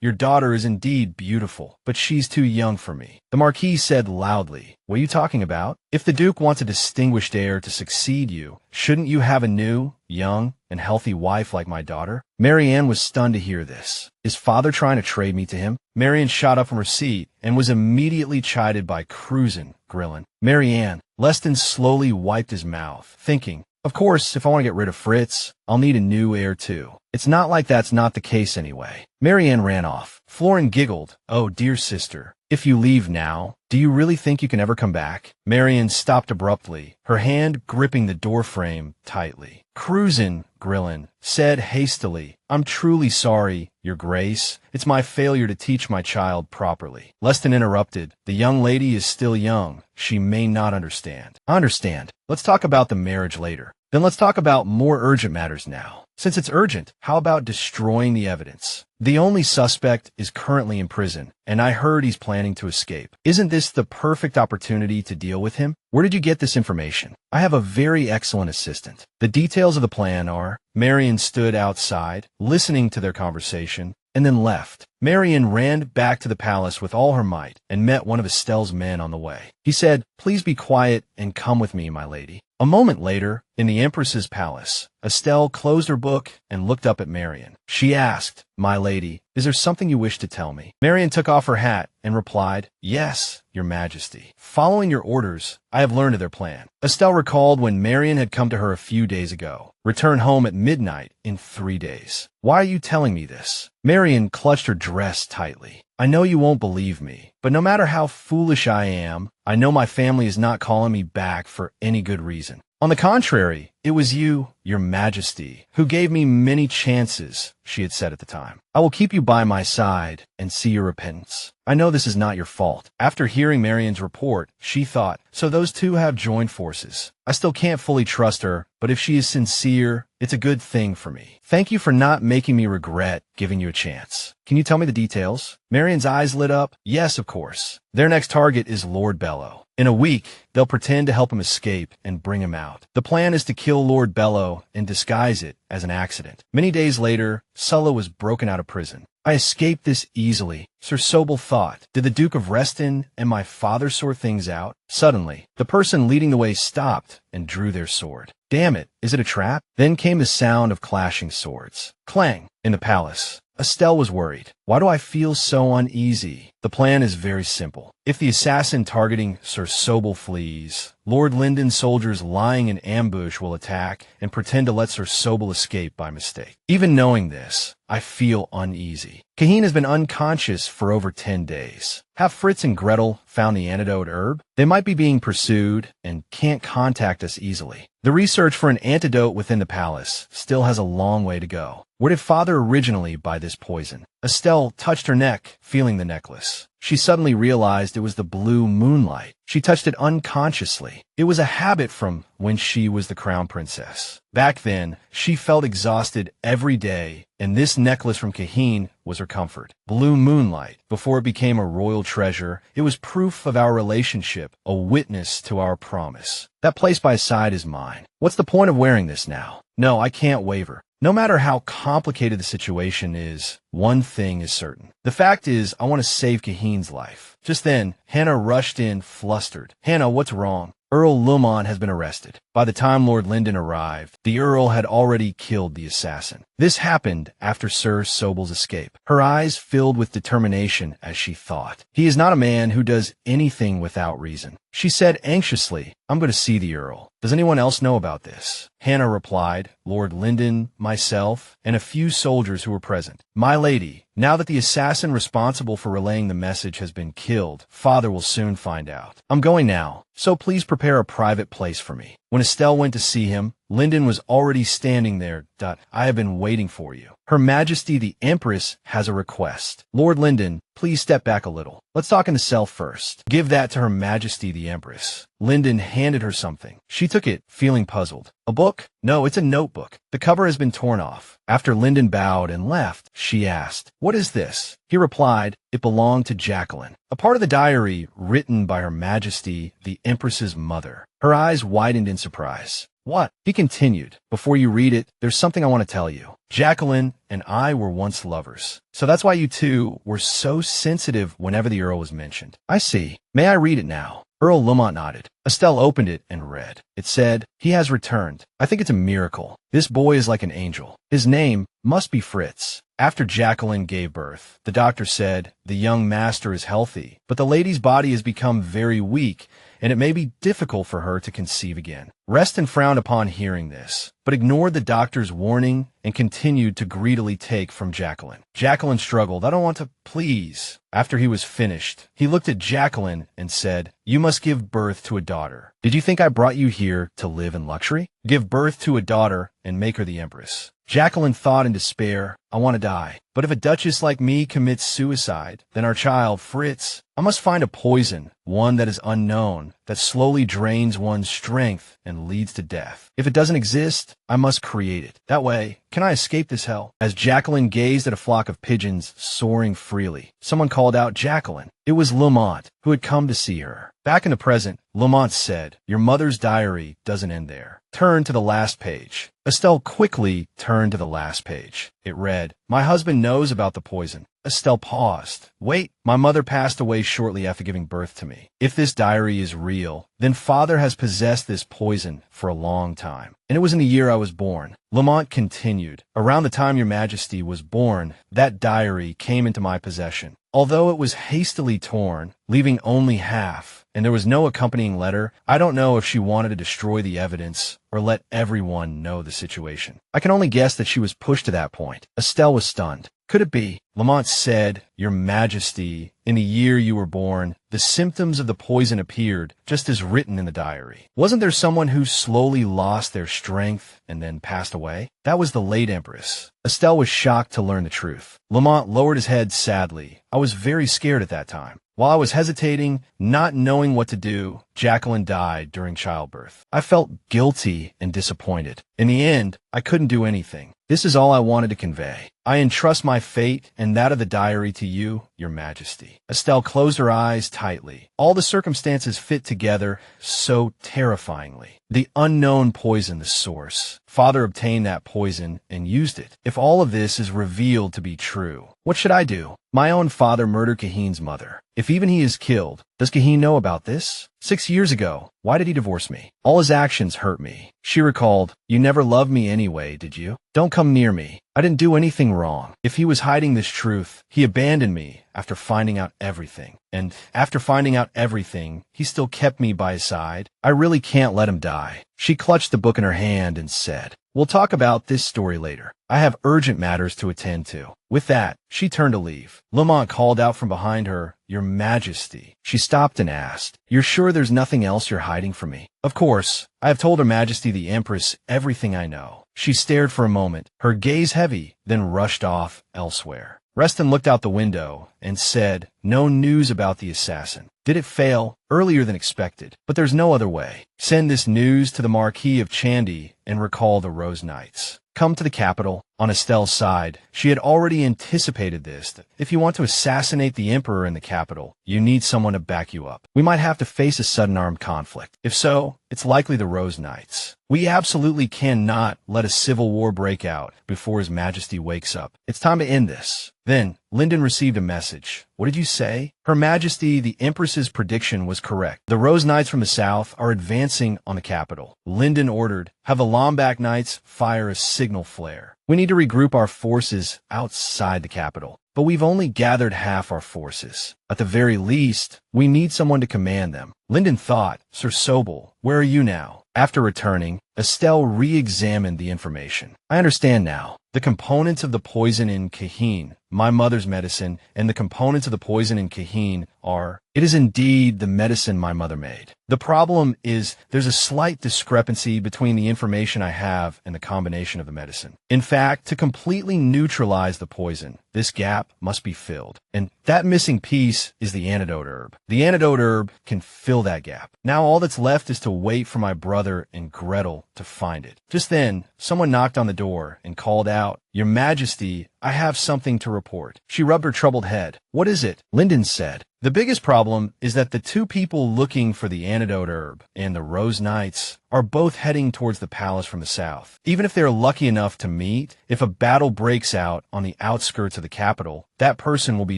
Your daughter is indeed beautiful, but she's too young for me. The Marquis said loudly, What are you talking about? If the Duke wants a distinguished heir to succeed you, shouldn't you have a new, young, and healthy wife like my daughter? Marianne was stunned to hear this. Is father trying to trade me to him? Marianne shot up from her seat and was immediately chided by Cruzen Grillen. Marianne, Leston slowly wiped his mouth, thinking, Of course, if I want to get rid of Fritz, I'll need a new heir too. It's not like that's not the case anyway. Marianne ran off. Florin giggled. Oh, dear sister. If you leave now, do you really think you can ever come back? Marianne stopped abruptly, her hand gripping the doorframe tightly. Cruzen Grillen said hastily, I'm truly sorry, Your Grace. It's my failure to teach my child properly. Leston interrupted. The young lady is still young. She may not understand. I understand. Let's talk about the marriage later. Then let's talk about more urgent matters now. Since it's urgent, how about destroying the evidence? The only suspect is currently in prison, and I heard he's planning to escape. Isn't this the perfect opportunity to deal with him? Where did you get this information? I have a very excellent assistant. The details of the plan are, Marian stood outside, listening to their conversation, and then left. Marian ran back to the palace with all her might and met one of Estelle's men on the way. He said, Please be quiet and come with me, my lady. A moment later, in the Empress's palace, Estelle closed her book and looked up at Marian. She asked, My lady, is there something you wish to tell me? Marian took off her hat and replied, Yes, Your Majesty. Following your orders, I have learned of their plan. Estelle recalled when Marian had come to her a few days ago. Return home at midnight in 3 days. Why are you telling me this? Marian clutched her dress tightly. I know you won't believe me, but no matter how foolish I am, I know my family is not calling me back for any good reason. On the contrary, it was you, your majesty, who gave me many chances, she had said at the time. I will keep you by my side and see your repentance. I know this is not your fault. After hearing Marion's report, she thought, so those two have joined forces. I still can't fully trust her, but if she is sincere, it's a good thing for me. Thank you for not making me regret giving you a chance. Can you tell me the details? Marion's eyes lit up. Yes, of course. Their next target is Lord Bello. In a week, they'll pretend to help him escape and bring him out. The plan is to kill Lord Bello and disguise it as an accident. Many days later, Sulla was broken out of prison. I escaped this easily, Sir Sobel thought. Did the Duke of Reston and my father sort things out? Suddenly, the person leading the way stopped and drew their sword. Damn it, is it a trap? Then came the sound of clashing swords. Clang! In the palace. Estelle was worried. Why do I feel so uneasy? The plan is very simple. If the assassin targeting Sir Sobel flees, Lord Lyndon's soldiers lying in ambush will attack and pretend to let Sir Sobel escape by mistake. Even knowing this, I feel uneasy. Kaheen has been unconscious for over 10 days. Have Fritz and Gretel found the antidote herb? They might be being pursued and can't contact us easily. The research for an antidote within the palace still has a long way to go. Where did Father originally buy this poison? Estelle touched her neck, feeling the necklace. She suddenly realized it was the blue moonlight. She touched it unconsciously. It was a habit from when she was the crown princess. Back then, she felt exhausted every day, and this necklace from Kaheen was her comfort. Blue moonlight. Before it became a royal treasure, it was proof of our relationship, a witness to our promise. That place by his side is mine. What's the point of wearing this now? No, I can't waver. No matter how complicated the situation is, one thing is certain. The fact is, I want to save Kaheen's life. Just then, Hannah rushed in, flustered. Hannah, what's wrong? Earl Lumon has been arrested. By the time Lord Lyndon arrived, the Earl had already killed the assassin. This happened after Sir Sobel's escape. Her eyes filled with determination as she thought. He is not a man who does anything without reason. She said anxiously, I'm going to see the Earl. Does anyone else know about this? Hannah replied, Lord Lyndon, myself, and a few soldiers who were present. My lady, now that the assassin responsible for relaying the message has been killed, Father will soon find out. I'm going now, so please prepare a private place for me. When Estelle went to see him, Lyndon was already standing there. I have been waiting for you. Her Majesty the Empress has a request. Lord Lyndon, please step back a little. Let's talk in the cell first. Give that to Her Majesty the Empress. Lyndon handed her something. She took it, feeling puzzled. A book? No, it's a notebook. The cover has been torn off. After Lyndon bowed and left, she asked, what is this? He replied, it belonged to Jacqueline, a part of the diary written by Her Majesty the Empress's mother. Her eyes widened in surprise. What? He continued. Before you read it, there's something I want to tell you. Jacqueline and I were once lovers. So that's why you two were so sensitive whenever the Earl was mentioned. I see. May I read it now? Earl Lumont nodded. Estelle opened it and read. It said, he has returned. I think it's a miracle. This boy is like an angel. His name must be Fritz. After Jacqueline gave birth, the doctor said, the young master is healthy, but the lady's body has become very weak, and it may be difficult for her to conceive again. Reston frowned upon hearing this, but ignored the doctor's warning and continued to greedily take from Jacqueline. Jacqueline struggled. I don't want to, please. After he was finished, he looked at Jacqueline and said, you must give birth to a daughter. Did you think I brought you here to live in luxury? Give birth to a daughter and make her the Empress. Jacqueline thought in despair, I want to die. But if a duchess like me commits suicide, then our child, Fritz, I must find a poison, one that is unknown, that slowly drains one's strength and leads to death. If it doesn't exist, I must create it. That way, can I escape this hell? As Jacqueline gazed at a flock of pigeons soaring freely, someone called out Jacqueline. It was Lamont, who had come to see her. Back in the present, Lamont said, your mother's diary doesn't end there. Turn to the last page. Estelle quickly turned to the last page. It read, my husband knows about the poison. Estelle paused. Wait, my mother passed away shortly after giving birth to me. If this diary is real, then father has possessed this poison for a long time. And it was in the year I was born. Lamont continued, around the time your majesty was born, that diary came into my possession. Although it was hastily torn, leaving only half, and there was no accompanying letter, I don't know if she wanted to destroy the evidence or let everyone know the situation. I can only guess that she was pushed to that point. Estelle was stunned. Could it be? Lamont said, Your Majesty, in the year you were born, the symptoms of the poison appeared, just as written in the diary. Wasn't there someone who slowly lost their strength and then passed away? That was the late Empress. Estelle was shocked to learn the truth. Lamont lowered his head sadly. I was very scared at that time. While I was hesitating, not knowing what to do, Jacqueline died during childbirth. I felt guilty and disappointed. In the end, I couldn't do anything. This is all I wanted to convey. I entrust my fate and that of the diary to you, Your Majesty. Estelle closed her eyes tightly. All the circumstances fit together so terrifyingly. The unknown poison, the source. Father obtained that poison and used it. If all of this is revealed to be true, what should I do? My own father murdered Kaheen's mother. If even he is killed, does Kaheen know about this? 6 years ago, why did he divorce me? All his actions hurt me. She recalled, You never loved me anyway, did you? Don't come near me. I didn't do anything wrong. If he was hiding this truth, he abandoned me after finding out everything. And after finding out everything, he still kept me by his side. I really can't let him die. She clutched the book in her hand and said, We'll talk about this story later. I have urgent matters to attend to. With that, she turned to leave. Lamont called out from behind her, Your Majesty. She stopped and asked, You're sure there's nothing else you're hiding from me? Of course. I have told Her Majesty the Empress everything I know. She stared for a moment, her gaze heavy, then rushed off elsewhere. Reston looked out the window and said, No news about the assassin. Did it fail? Earlier than expected. But there's no other way. Send this news to the Marquis of Chandy and recall the Rose Knights. Come to the capital. On Estelle's side, she had already anticipated this. That if you want to assassinate the Emperor in the capital, you need someone to back you up. We might have to face a sudden armed conflict. If so, it's likely the Rose Knights. We absolutely cannot let a civil war break out before His Majesty wakes up. It's time to end this. Then, Lyndon received a message. What did you say? Her Majesty, the Empress's prediction was correct. The Rose Knights from the south are advancing on the capital. Lyndon ordered, have the Lombak Knights fire a signal flare. We need to regroup our forces outside the capital. But we've only gathered half our forces. At the very least, we need someone to command them. Lyndon thought, Sir Sobel, where are you now? After returning, Estelle re-examined the information. I understand now. The components of the poison in Kaheen, my mother's medicine, and the components of the poison in Kaheen are, it is indeed the medicine my mother made. The problem is there's a slight discrepancy between the information I have and the combination of the medicine. In fact, to completely neutralize the poison, this gap must be filled. And that missing piece is the antidote herb. The antidote herb can fill that gap. Now all that's left is to wait for my brother and Gretel to find it. Just then, someone knocked on the door and called out, Your Majesty, I have something to report. She rubbed her troubled head. What is it? Lyndon said. The biggest problem is that the two people looking for the antidote herb and the Rose Knights are both heading towards the palace from the south. Even if they're lucky enough to meet, if a battle breaks out on the outskirts of the capital, that person will be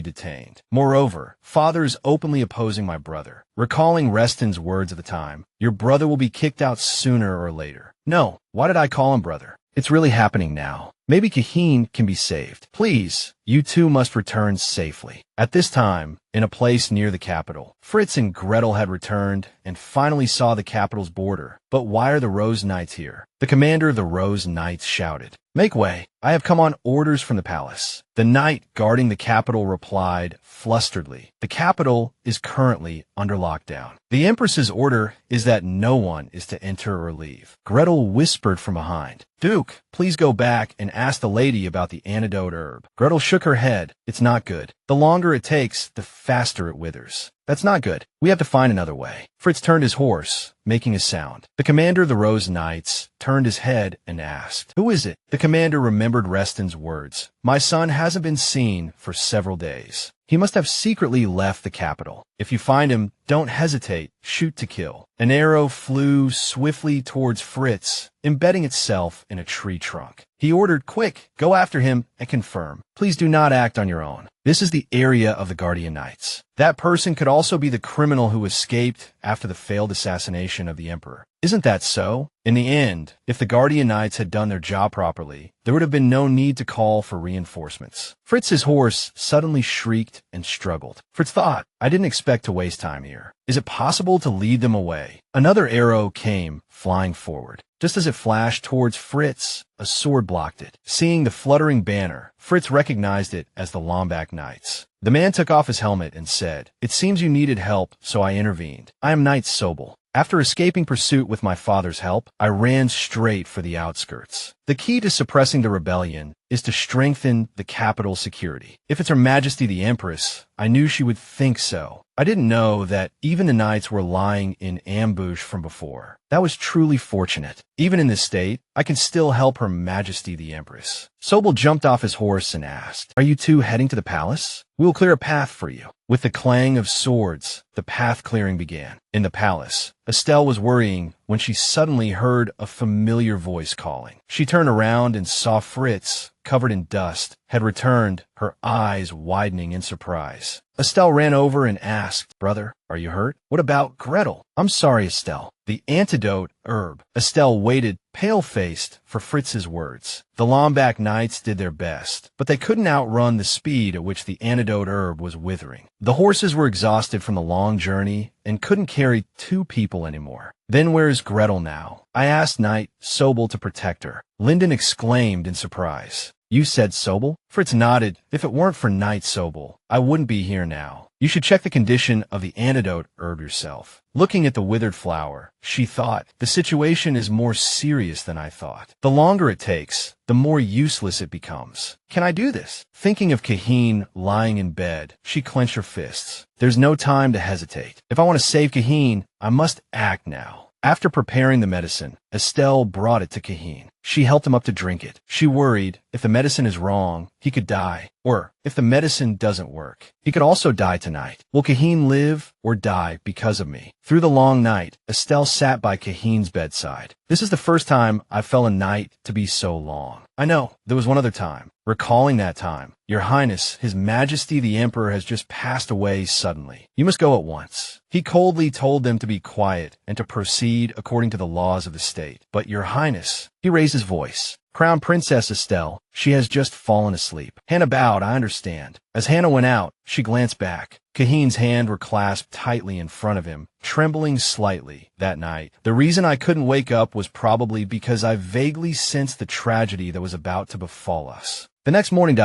detained. Moreover, Father is openly opposing my brother. Recalling Reston's words at the time, your brother will be kicked out sooner or later. No, why did I call him brother? It's really happening now. Maybe Kaheen can be saved. Please, you two must return safely. At this time, in a place near the capital, Fritz and Gretel had returned and finally saw the capital's border. But why are the Rose Knights here? The commander of the Rose Knights shouted, Make way! I have come on orders from the palace. The knight guarding the capital replied flusteredly, The capital is currently under lockdown. The Empress's order is that no one is to enter or leave. Gretel whispered from behind, Duke, please go back and ask the lady about the antidote herb. Gretel shook her head. It's not good. The longer it takes, the faster it withers. That's not good. We have to find another way. Fritz turned his horse, making a sound. The commander of the Rose Knights turned his head and asked, Who is it? The commander remembered Reston's words. My son hasn't been seen for several days. He must have secretly left the capital. If you find him, don't hesitate. Shoot to kill. An arrow flew swiftly towards Fritz, embedding itself in a tree trunk. He ordered, Quick, go after him and confirm. Please do not act on your own. This is the area of the Guardian Knights. That person could also be the criminal who escaped after the failed assassination of the Emperor. Isn't that so? In the end, if the Guardian Knights had done their job properly, there would have been no need to call for reinforcements. Fritz's horse suddenly shrieked and struggled. Fritz thought, I didn't expect to waste time here. Is it possible to lead them away? Another arrow came, flying forward. Just as it flashed towards Fritz, a sword blocked it. Seeing the fluttering banner, Fritz recognized it as the Lombak Knights. The man took off his helmet and said, "It seems you needed help, so I intervened. I am Knight Sobel. After escaping pursuit with my father's help, I ran straight for the outskirts. The key to suppressing the rebellion is to strengthen the capital's security. If it's Her Majesty the Empress, I knew she would think so. I didn't know that even the knights were lying in ambush from before. That was truly fortunate. Even in this state, I can still help Her Majesty the Empress." Sobel jumped off his horse and asked, "Are you two heading to the palace? We will clear a path for you." With the clang of swords, the path clearing began. In the palace, Estelle was worrying when she suddenly heard a familiar voice calling. She turned around and saw Fritz, covered in dust, had returned, her eyes widening in surprise. Estelle ran over and asked, "Brother, are you hurt? What about Gretel?" "I'm sorry, Estelle. The antidote herb." Estelle waited, pale-faced, for Fritz's words. The Lombak Knights did their best, but they couldn't outrun the speed at which the antidote herb was withering. The horses were exhausted from the long journey and couldn't carry 2 people anymore. "Then where's Gretel now?" I asked Knight Sobel to protect her. Lyndon exclaimed in surprise. "You said Sobel?" Fritz nodded. "If it weren't for Knight Sobel, I wouldn't be here now. You should check the condition of the antidote herb yourself." Looking at the withered flower, she thought, "The situation is more serious than I thought. The longer it takes, the more useless it becomes. Can I do this?" Thinking of Kaheen lying in bed, she clenched her fists. "There's no time to hesitate. If I want to save Kaheen, I must act now." After preparing the medicine, Estelle brought it to Kaheen. She helped him up to drink it. She worried, if the medicine is wrong, he could die. Or, if the medicine doesn't work, he could also die tonight. Will Kaheen live or die because of me? Through the long night, Estelle sat by Kaheen's bedside. "This is the first time I've felt a night to be so long. I know, there was one other time. Recalling that time, Your Highness, His Majesty the Emperor has just passed away suddenly. You must go at once." He coldly told them to be quiet and to proceed according to the laws of the state. "But Your Highness," he raised his voice. "Crown Princess Estelle, she has just fallen asleep." Hannah bowed, "I understand." As Hannah went out, she glanced back. Kaheen's hands were clasped tightly in front of him, trembling slightly. That night, the reason I couldn't wake up was probably because I vaguely sensed the tragedy that was about to befall us. The next morning,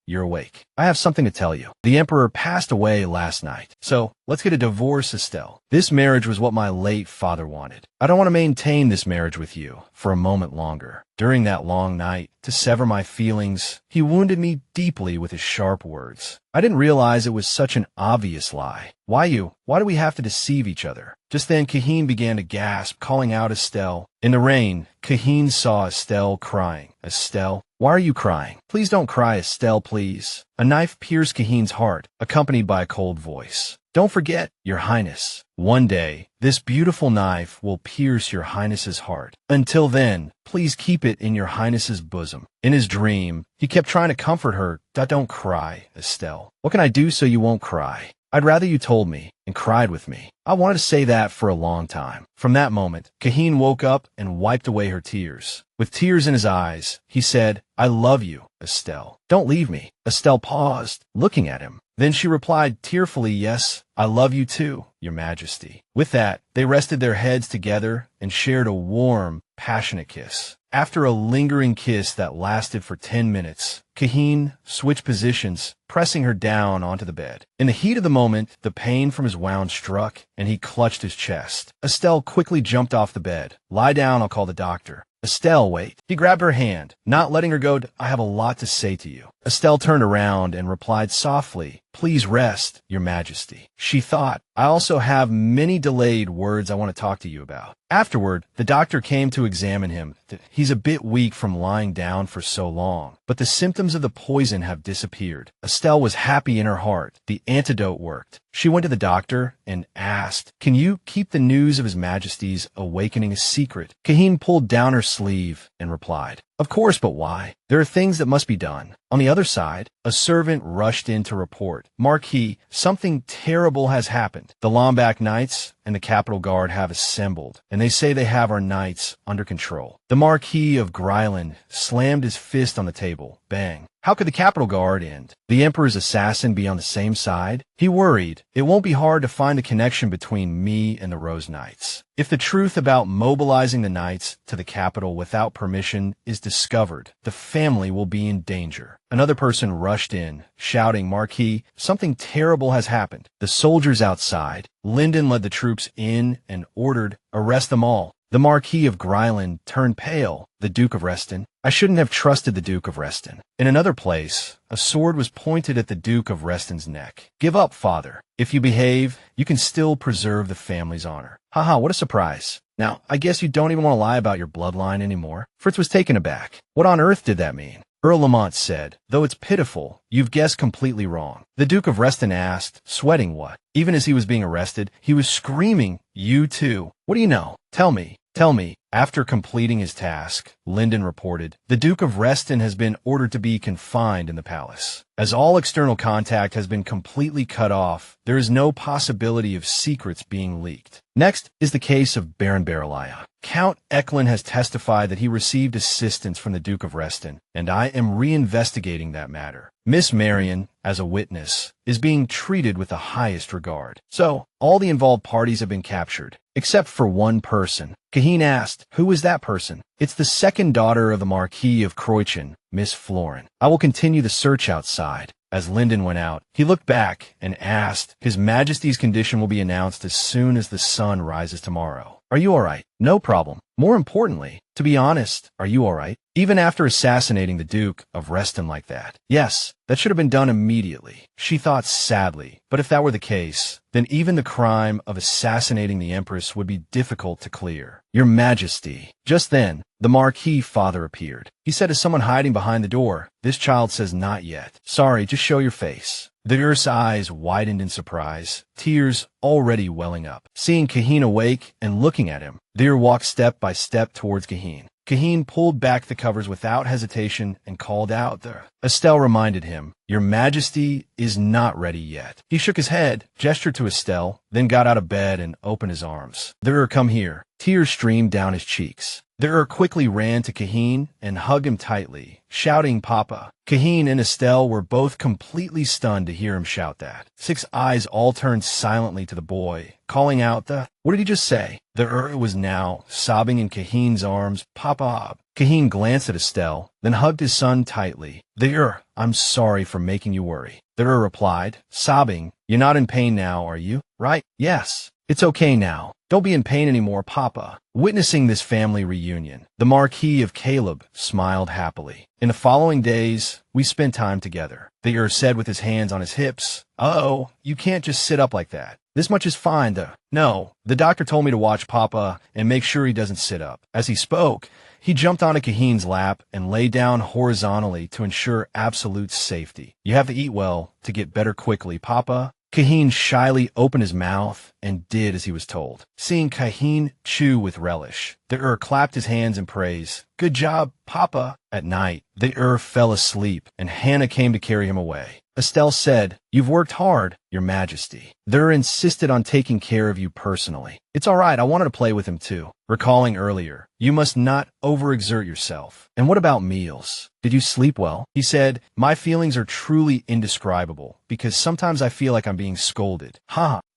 you're awake. I have something to tell you. The Emperor passed away last night. So, let's get a divorce, Estelle. This marriage was what my late father wanted. I don't want to maintain this marriage with you for a moment longer. During that long night, to sever my feelings, he wounded me deeply with his sharp words. I didn't realize it was such an obvious lie. Why do we have to deceive each other?" Just then, Kaheen began to gasp, calling out Estelle. In the rain, Kaheen saw Estelle crying. "Estelle, why are you crying?" "Please don't cry, Estelle, please." A knife pierced Kaheen's heart, accompanied by a cold voice. "Don't forget, Your Highness. One day, this beautiful knife will pierce Your Highness's heart. Until then, please keep it in Your Highness's bosom." In his dream, he kept trying to comfort her. "Don't cry, Estelle. What can I do so you won't cry? I'd rather you told me and cried with me." I wanted to say that for a long time. From that moment, Kaheen woke up and wiped away her tears. With tears in his eyes, he said, "I love you, Estelle. Don't leave me." Estelle paused, looking at him. Then she replied tearfully, "Yes, I love you too, Your Majesty." With that, they rested their heads together and shared a warm, passionate kiss. After a lingering kiss that lasted for 10 minutes, Kaheen switched positions, pressing her down onto the bed. In the heat of the moment, the pain from his wound struck, and he clutched his chest. Estelle quickly jumped off the bed. "Lie down, I'll call the doctor." "Estelle, wait." He grabbed her hand, not letting her go. "I have a lot to say to you." Estelle turned around and replied softly, "Please rest, Your Majesty." She thought, "I also have many delayed words I want to talk to you about." Afterward, the doctor came to examine him. He's a bit weak from lying down for so long, but the symptoms of the poison have disappeared. Estelle was happy in her heart. The antidote worked. She went to the doctor and asked, "Can you keep the news of His Majesty's awakening a secret?" Kaheen pulled down her sleeve and replied, "Of course, but why? There are things that must be done." On the other side, a servant rushed in to report, "Marquis, something terrible has happened. The Lombak Knights and the Capital Guard have assembled, and they say they have our knights under control." The Marquis of Gryland slammed his fist on the table. Bang. How could the Capitol Guard end? The Emperor's assassin be on the same side? He worried. It won't be hard to find a connection between me and the Rose Knights. If the truth about mobilizing the Knights to the capital without permission is discovered, the family will be in danger. Another person rushed in, shouting, Marquis, something terrible has happened. The soldiers outside. Lyndon led the troops in and ordered, arrest them all. The Marquis of Gryland turned pale. The Duke of Reston. I shouldn't have trusted the Duke of Reston. In another place, a sword was pointed at the Duke of Reston's neck. Give up, father. If you behave, you can still preserve the family's honor. Haha, what a surprise. Now, I guess you don't even want to lie about your bloodline anymore. Fritz was taken aback. What on earth did that mean? Earl Lamont said, though it's pitiful, you've guessed completely wrong. The Duke of Reston asked, sweating what? Even as he was being arrested, he was screaming, you too. What do you know? Tell me. Tell me. After completing his task, Lyndon reported, the Duke of Reston has been ordered to be confined in the palace. As all external contact has been completely cut off, there is no possibility of secrets being leaked. Next is the case of Baron Barolaya. Count Eklund has testified that he received assistance from the Duke of Reston, and I am reinvestigating that matter. Miss Marion, as a witness, is being treated with the highest regard. So, all the involved parties have been captured, except for one person. Kaheen asked, who is that person? It's the second daughter of the Marquis of Croychin, Miss Florin. I will continue the search outside. As Lyndon went out, he looked back and asked, His Majesty's condition will be announced as soon as the sun rises tomorrow. Are you all right? No problem. More importantly, to be honest, are you all right? Even after assassinating the Duke of Reston like that? Yes, that should have been done immediately. She thought sadly, but if that were the case, then even the crime of assassinating the Empress would be difficult to clear. Your Majesty. Just then, the Marquis father appeared. He said to someone hiding behind the door, This child says not yet. Sorry, just show your face. The Ur's eyes widened in surprise, tears already welling up. Seeing Kaheen awake and looking at him, the Ur walked step by step towards Kaheen. Kaheen pulled back the covers without hesitation and called out there. Estelle reminded him, Your Majesty is not ready yet. He shook his head, gestured to Estelle, then got out of bed and opened his arms. The Ur, come here. Tears streamed down his cheeks. The Ur quickly ran to Kaheen and hugged him tightly, shouting Papa. Kaheen and Estelle were both completely stunned to hear him shout that. Six eyes all turned silently to the boy, calling out what did he just say? The Ur was now sobbing in Kaheen's arms, Papa. Kaheen glanced at Estelle, then hugged his son tightly. The Ur, I'm sorry for making you worry. The Ur replied, sobbing, You're not in pain now, are you? Right? Yes. It's okay now. Don't be in pain anymore, Papa. Witnessing this family reunion, the Marquis of Caleb smiled happily. In the following days, we spent time together. The Ur said with his hands on his hips, Uh-oh, you can't just sit up like that. This much is fine, though. No, the doctor told me to watch Papa and make sure he doesn't sit up. As he spoke, he jumped onto Kaheen's lap and lay down horizontally to ensure absolute safety. You have to eat well to get better quickly, Papa. Kaheen shyly opened his mouth and did as he was told. Seeing Kaheen chew with relish, the Ur clapped his hands in praise. Good job, Papa. At night, the Ur fell asleep and Hannah came to carry him away. Estelle said, You've worked hard, Your Majesty. The Ur insisted on taking care of you personally. It's all right, I wanted to play with him too. Recalling earlier, you must not overexert yourself. And what about meals? Did you sleep well? He said, My feelings are truly indescribable because sometimes I feel like I'm being scolded.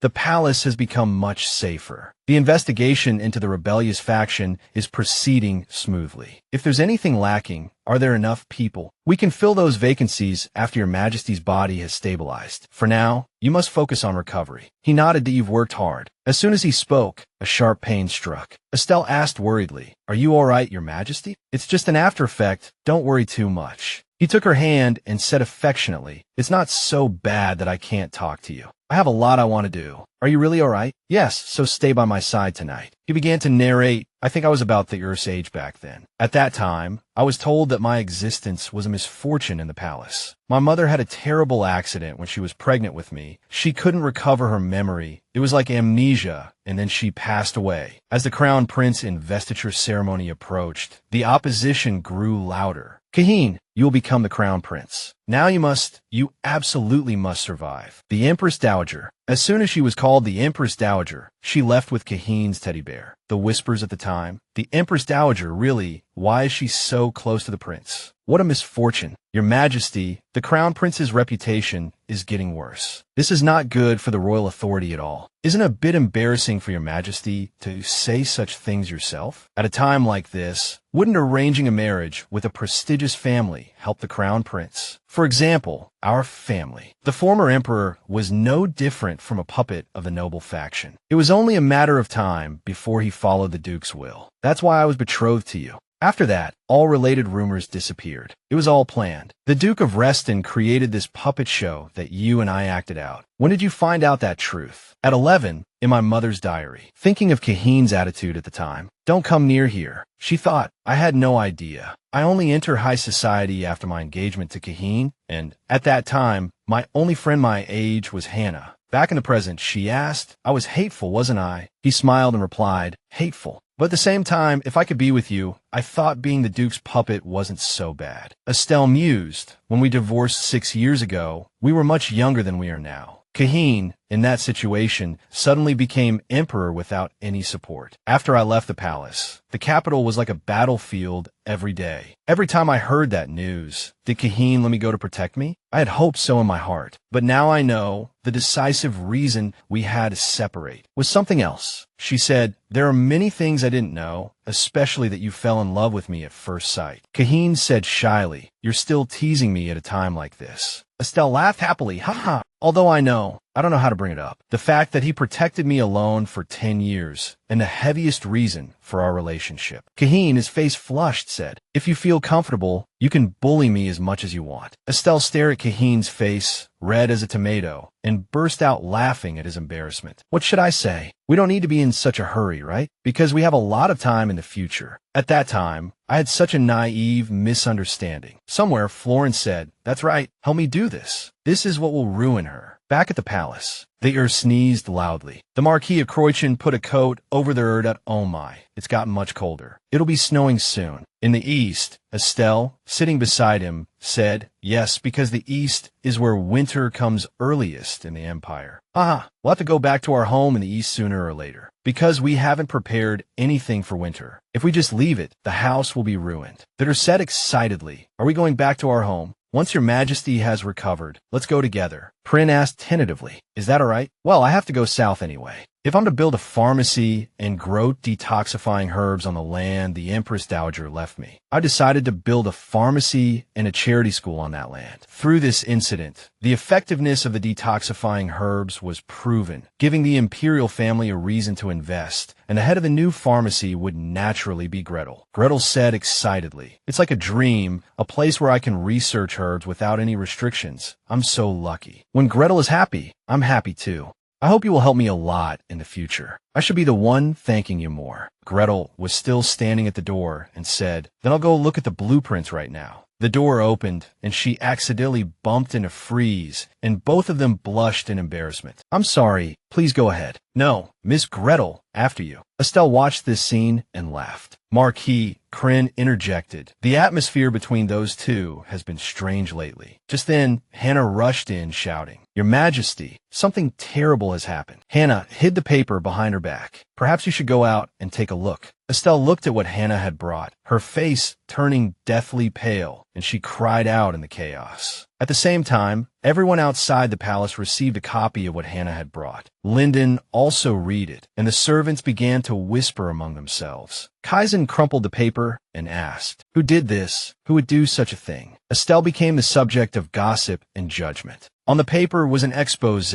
The palace has become much safer. The investigation into the rebellious faction is proceeding smoothly. If there's anything lacking, are there enough people? We can fill those vacancies after Your Majesty's body has stabilized. For now, you must focus on recovery. He nodded that you've worked hard. As soon as he spoke, a sharp pain struck. Estelle asked worriedly, Are you all right, Your Majesty? It's just an after effect. Don't worry too much. He took her hand and said affectionately, It's not so bad that I can't talk to you. I have a lot I want to do. Are you really all right? Yes, so stay by my side tonight. He began to narrate. I think I was about the Ur's age back then. At that time, I was told that my existence was a misfortune in the palace. My mother had a terrible accident when she was pregnant with me. She couldn't recover her memory. It was like amnesia, and then she passed away. As the crown prince investiture ceremony approached, the opposition grew louder. Kaizen, you will become the crown prince. Now you absolutely must survive. The Empress Dowager. As soon as she was called the Empress Dowager, she left with Kaizen's teddy bear. The whispers at the time. The Empress Dowager, really? Why is she so close to the prince? What a misfortune. Your Majesty, the crown prince's reputation is getting worse. This is not good for the royal authority at all. Isn't it a bit embarrassing for your Majesty to say such things yourself? At a time like this, wouldn't arranging a marriage with a prestigious family help the crown prince? For example, our family. The former emperor was no different from a puppet of the noble faction. It was only a matter of time before he followed the Duke's will. That's why I was betrothed to you. After that, all related rumors disappeared. It was all planned. The Duke of Reston created this puppet show that you and I acted out. When did you find out that truth? At 11, in my mother's diary. Thinking of Kaizen's attitude at the time. Don't come near here. She thought, I had no idea. I only enter high society after my engagement to Kaizen, and at that time, my only friend my age was Hannah. Back in the present, she asked, I was hateful, wasn't I? He smiled and replied, hateful. But at the same time, if I could be with you, I thought being the Duke's puppet wasn't so bad. Estelle mused. When we divorced 6 years ago, we were much younger than we are now. Kaizen, in that situation, suddenly became emperor without any support. After I left the palace, the capital was like a battlefield every day. Every time I heard that news, did Kaizen let me go to protect me? I had hoped so in my heart. But now I know the decisive reason we had to separate was something else. She said, there are many things I didn't know, especially that you fell in love with me at first sight. Kaizen said shyly, you're still teasing me at a time like this. Estelle laughed happily, haha. Although I don't know how to bring it up. The fact that he protected me alone for 10 years, and the heaviest reason for our relationship. Kaizen, his face flushed, said, if you feel comfortable, you can bully me as much as you want. Estelle stared at Kaizen's face, red as a tomato, and burst out laughing at his embarrassment. What should I say? We don't need to be in such a hurry, right? Because we have a lot of time in the future. At that time, I had such a naive misunderstanding. Somewhere, Florence said, that's right, help me do this. This is what will ruin her. Back at the palace, the heir sneezed loudly. The Marquis of Croichin put a coat over the heir. Oh my, it's gotten much colder. It'll be snowing soon. In the east, Estelle, sitting beside him, said, yes, because the east is where winter comes earliest in the empire. We'll have to go back to our home in the east sooner or later. Because we haven't prepared anything for winter. If we just leave it, the house will be ruined. The heir said excitedly, are we going back to our home? Once your Majesty has recovered, let's go together. Prin asked tentatively, is that all right? Well, I have to go south anyway. If I'm to build a pharmacy and grow detoxifying herbs on the land the Empress Dowager left me, I decided to build a pharmacy and a charity school on that land. Through this incident, the effectiveness of the detoxifying herbs was proven, giving the imperial family a reason to invest, and the head of the new pharmacy would naturally be Gretel. Gretel said excitedly, it's like a dream, a place where I can research herbs without any restrictions. I'm so lucky. When Gretel is happy, I'm happy too. I hope you will help me a lot in the future. I should be the one thanking you more. Gretel was still standing at the door and said, then I'll go look at the blueprints right now. The door opened, and she accidentally bumped into Freeze, and both of them blushed in embarrassment. I'm sorry. Please go ahead. No, Miss Gretel, after you. Estelle watched this scene and laughed. Marquis Crin interjected. The atmosphere between those two has been strange lately. Just then, Hannah rushed in, shouting, Your Majesty, something terrible has happened. Hannah hid the paper behind her back. Perhaps you should go out and take a look. Estelle looked at what Hannah had brought, her face turning deathly pale, and she cried out in the chaos. At the same time, everyone outside the palace received a copy of what Hannah had brought. Lyndon also read it, and the servants began to whisper among themselves. Kaizen crumpled the paper and asked, Who did this? Who would do such a thing? Estelle became the subject of gossip and judgment. On the paper was an expose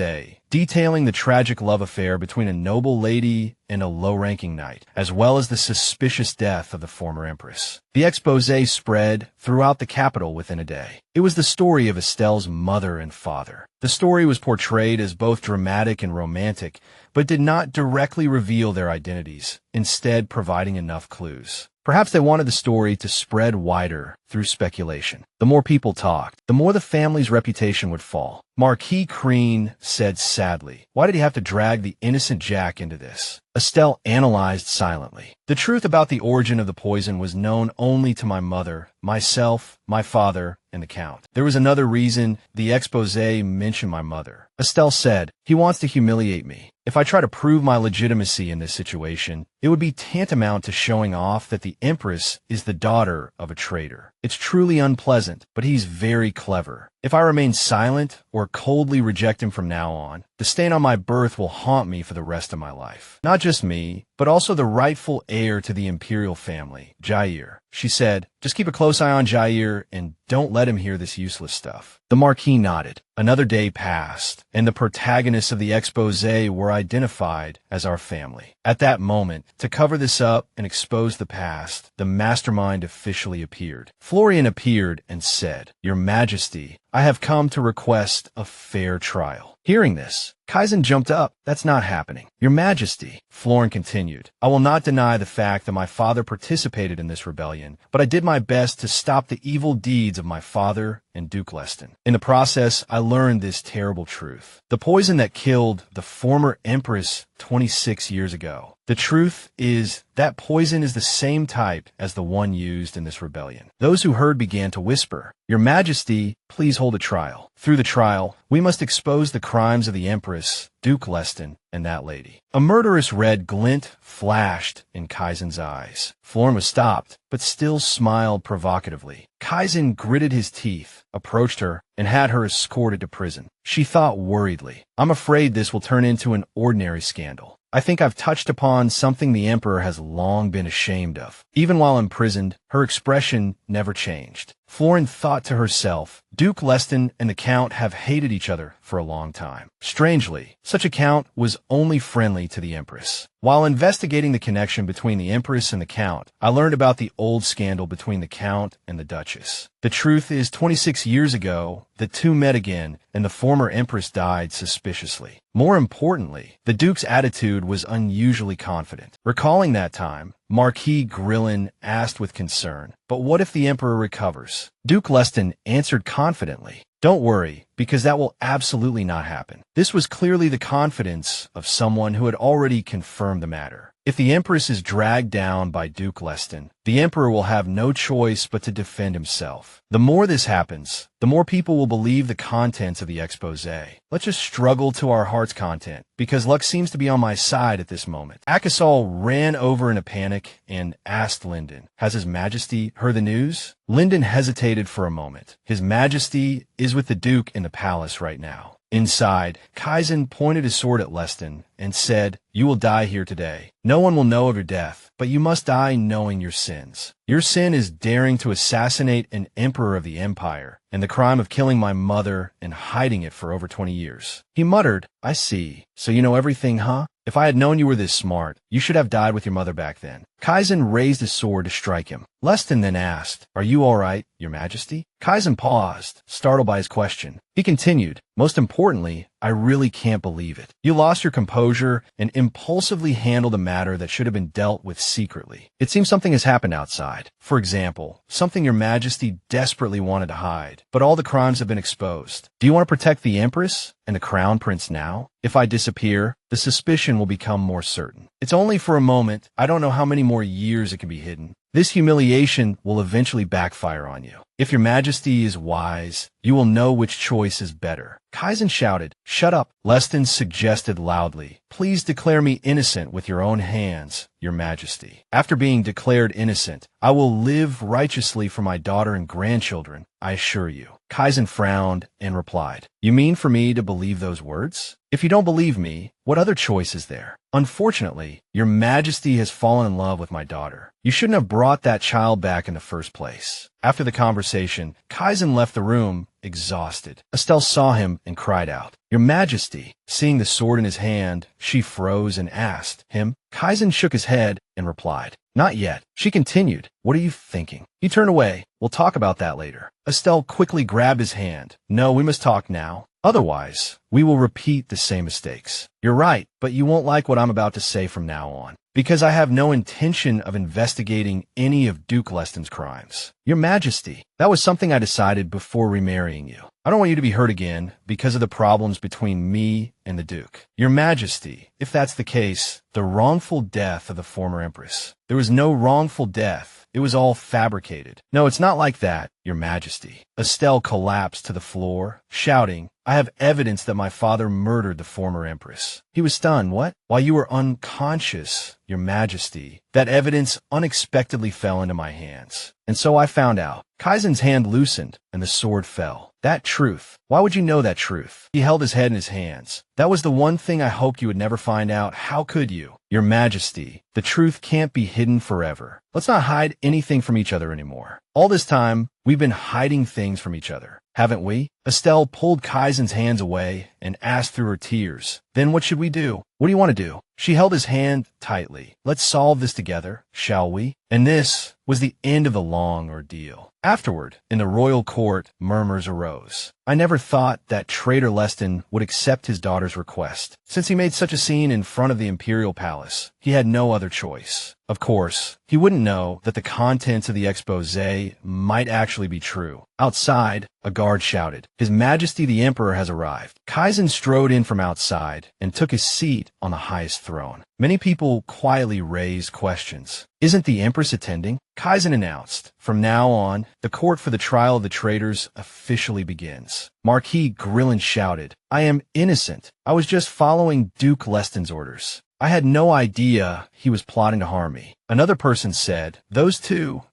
detailing the tragic love affair between a noble lady and a low-ranking knight, as well as the suspicious death of the former empress. The expose spread throughout the capital within a day. It was the story of Estelle's mother and father. The story was portrayed as both dramatic and romantic, but did not directly reveal their identities, instead providing enough clues. Perhaps they wanted the story to spread wider through speculation. The more people talked, the more the family's reputation would fall. Marquis Crean said sadly. Why did he have to drag the innocent Jack into this? Estelle analyzed silently. The truth about the origin of the poison was known only to my mother, myself, my father, and the Count. There was another reason the exposé mentioned my mother. Estelle said, he wants to humiliate me. If I try to prove my legitimacy in this situation, it would be tantamount to showing off that the Empress is the daughter of a traitor. It's truly unpleasant, but he's very clever. If I remain silent or coldly reject him from now on, the stain on my birth will haunt me for the rest of my life. Not just me, but also the rightful heir to the imperial family, Jair. She said, just keep a close eye on Jair and don't let him hear this useless stuff. The Marquis nodded. Another day passed, and the protagonists of the exposé were identified as our family. At that moment, to cover this up and expose the past, the mastermind officially appeared. Florian appeared and said, Your Majesty, I have come to request a fair trial. Hearing this, Kaizen jumped up. That's not happening. Your Majesty, Florian continued, I will not deny the fact that my father participated in this rebellion, but I did my best to stop the evil deeds of my father and Duke Leston. In the process, I learned this terrible truth. The poison that killed the former Empress 26 years ago. The truth is that poison is the same type as the one used in this rebellion. Those who heard began to whisper, Your Majesty, please hold a trial. Through the trial, we must expose the crimes of the Empress, Duke Leston, and that lady. A murderous red glint flashed in Kaizen's eyes. Florian was stopped, but still smiled provocatively. Kaizen gritted his teeth, approached her, and had her escorted to prison. She thought worriedly, I'm afraid this will turn into an ordinary scandal. I think I've touched upon something the Emperor has long been ashamed of. Even while imprisoned, her expression never changed. Florian thought to herself, Duke Leston and the Count have hated each other for a long time. Strangely, such a Count was only friendly to the Empress. While investigating the connection between the Empress and the Count, I learned about the old scandal between the Count and the Duchess. The truth is, 26 years ago, the two met again, and the former Empress died suspiciously. More importantly, the Duke's attitude was unusually confident. Recalling that time, Marquis Grillin asked with concern, but what if the Emperor recovers? Duke Leston answered confidently, Don't worry, because that will absolutely not happen. This was clearly the confidence of someone who had already confirmed the matter. If the Empress is dragged down by Duke Leston, the Emperor will have no choice but to defend himself. The more this happens, the more people will believe the contents of the exposé. Let's just struggle to our heart's content, because luck seems to be on my side at this moment. Akasol ran over in a panic and asked Lyndon, Has His Majesty heard the news? Lyndon hesitated for a moment. His Majesty is with the Duke in the palace right now. Inside, Kaizen pointed his sword at Leston and said, You will die here today. No one will know of your death, but you must die knowing your sins. Your sin is daring to assassinate an emperor of the empire, and the crime of killing my mother and hiding it for over 20 years. He muttered, I see. So you know everything, huh? If I had known you were this smart, you should have died with your mother back then. Kaizen raised his sword to strike him. Leston then asked, Are you all right, Your Majesty? Kaizen paused, startled by his question. He continued, Most importantly, I really can't believe it. You lost your composure and impulsively handled a matter that should have been dealt with secretly. It seems something has happened outside. For example, something Your Majesty desperately wanted to hide, but all the crimes have been exposed. Do you want to protect the Empress and the Crown Prince now? If I disappear, the suspicion will become more certain. It's only for a moment. I don't know how many more years it can be hidden. This humiliation will eventually backfire on you. If Your Majesty is wise, you will know which choice is better. Kaizen shouted, Shut up. Leston suggested loudly, Please declare me innocent with your own hands, Your Majesty. After being declared innocent, I will live righteously for my daughter and grandchildren, I assure you. Kaizen frowned and replied, You mean for me to believe those words? If you don't believe me, what other choice is there? Unfortunately, Your Majesty has fallen in love with my daughter. You shouldn't have brought that child back in the first place. After the conversation, Kaizen left the room, exhausted. Estelle saw him and cried out, Your Majesty. Seeing the sword in his hand, she froze and asked him. Kaizen shook his head and replied, Not yet. She continued, What are you thinking? He turned away. We'll talk about that later. Estelle quickly grabbed his hand. No, we must talk now. Otherwise, we will repeat the same mistakes. You're right, but you won't like what I'm about to say from now on. Because I have no intention of investigating any of Duke Leston's crimes. Your Majesty, that was something I decided before remarrying you. I don't want you to be hurt again because of the problems between me and the Duke. Your Majesty, if that's the case, the wrongful death of the former Empress. There was no wrongful death. It was all fabricated. No, it's not like that, Your Majesty. Estelle collapsed to the floor, shouting, I have evidence that my father murdered the former Empress. He was stunned. What? While you were unconscious, Your Majesty. That evidence unexpectedly fell into my hands. And so I found out. Kaizen's hand loosened, and the sword fell. That truth. Why would you know that truth? He held his head in his hands. That was the one thing I hoped you would never find out. How could you? Your Majesty, the truth can't be hidden forever. Let's not hide anything from each other anymore. All this time, we've been hiding things from each other, haven't we? Estelle pulled Kaizen's hands away and asked through her tears, Then what should we do? What do you want to do? She held his hand tightly. Let's solve this together, shall we? And this was the end of the long ordeal. Afterward, in the royal court, murmurs arose. I never thought that traitor Leston would accept his daughter's request. Since he made such a scene in front of the imperial palace, he had no other choice. Of course, he wouldn't know that the contents of the exposé might actually be true. Outside, a guard shouted, His Majesty the Emperor has arrived. Kaizen strode in from outside and took his seat on the highest throne. Many people quietly raised questions. Isn't the Empress attending? Kaizen announced, From now on, the court for the trial of the traitors officially begins. Marquis Grillen shouted, I am innocent. I was just following Duke Leston's orders. I had no idea he was plotting to harm me. Another person said, Those two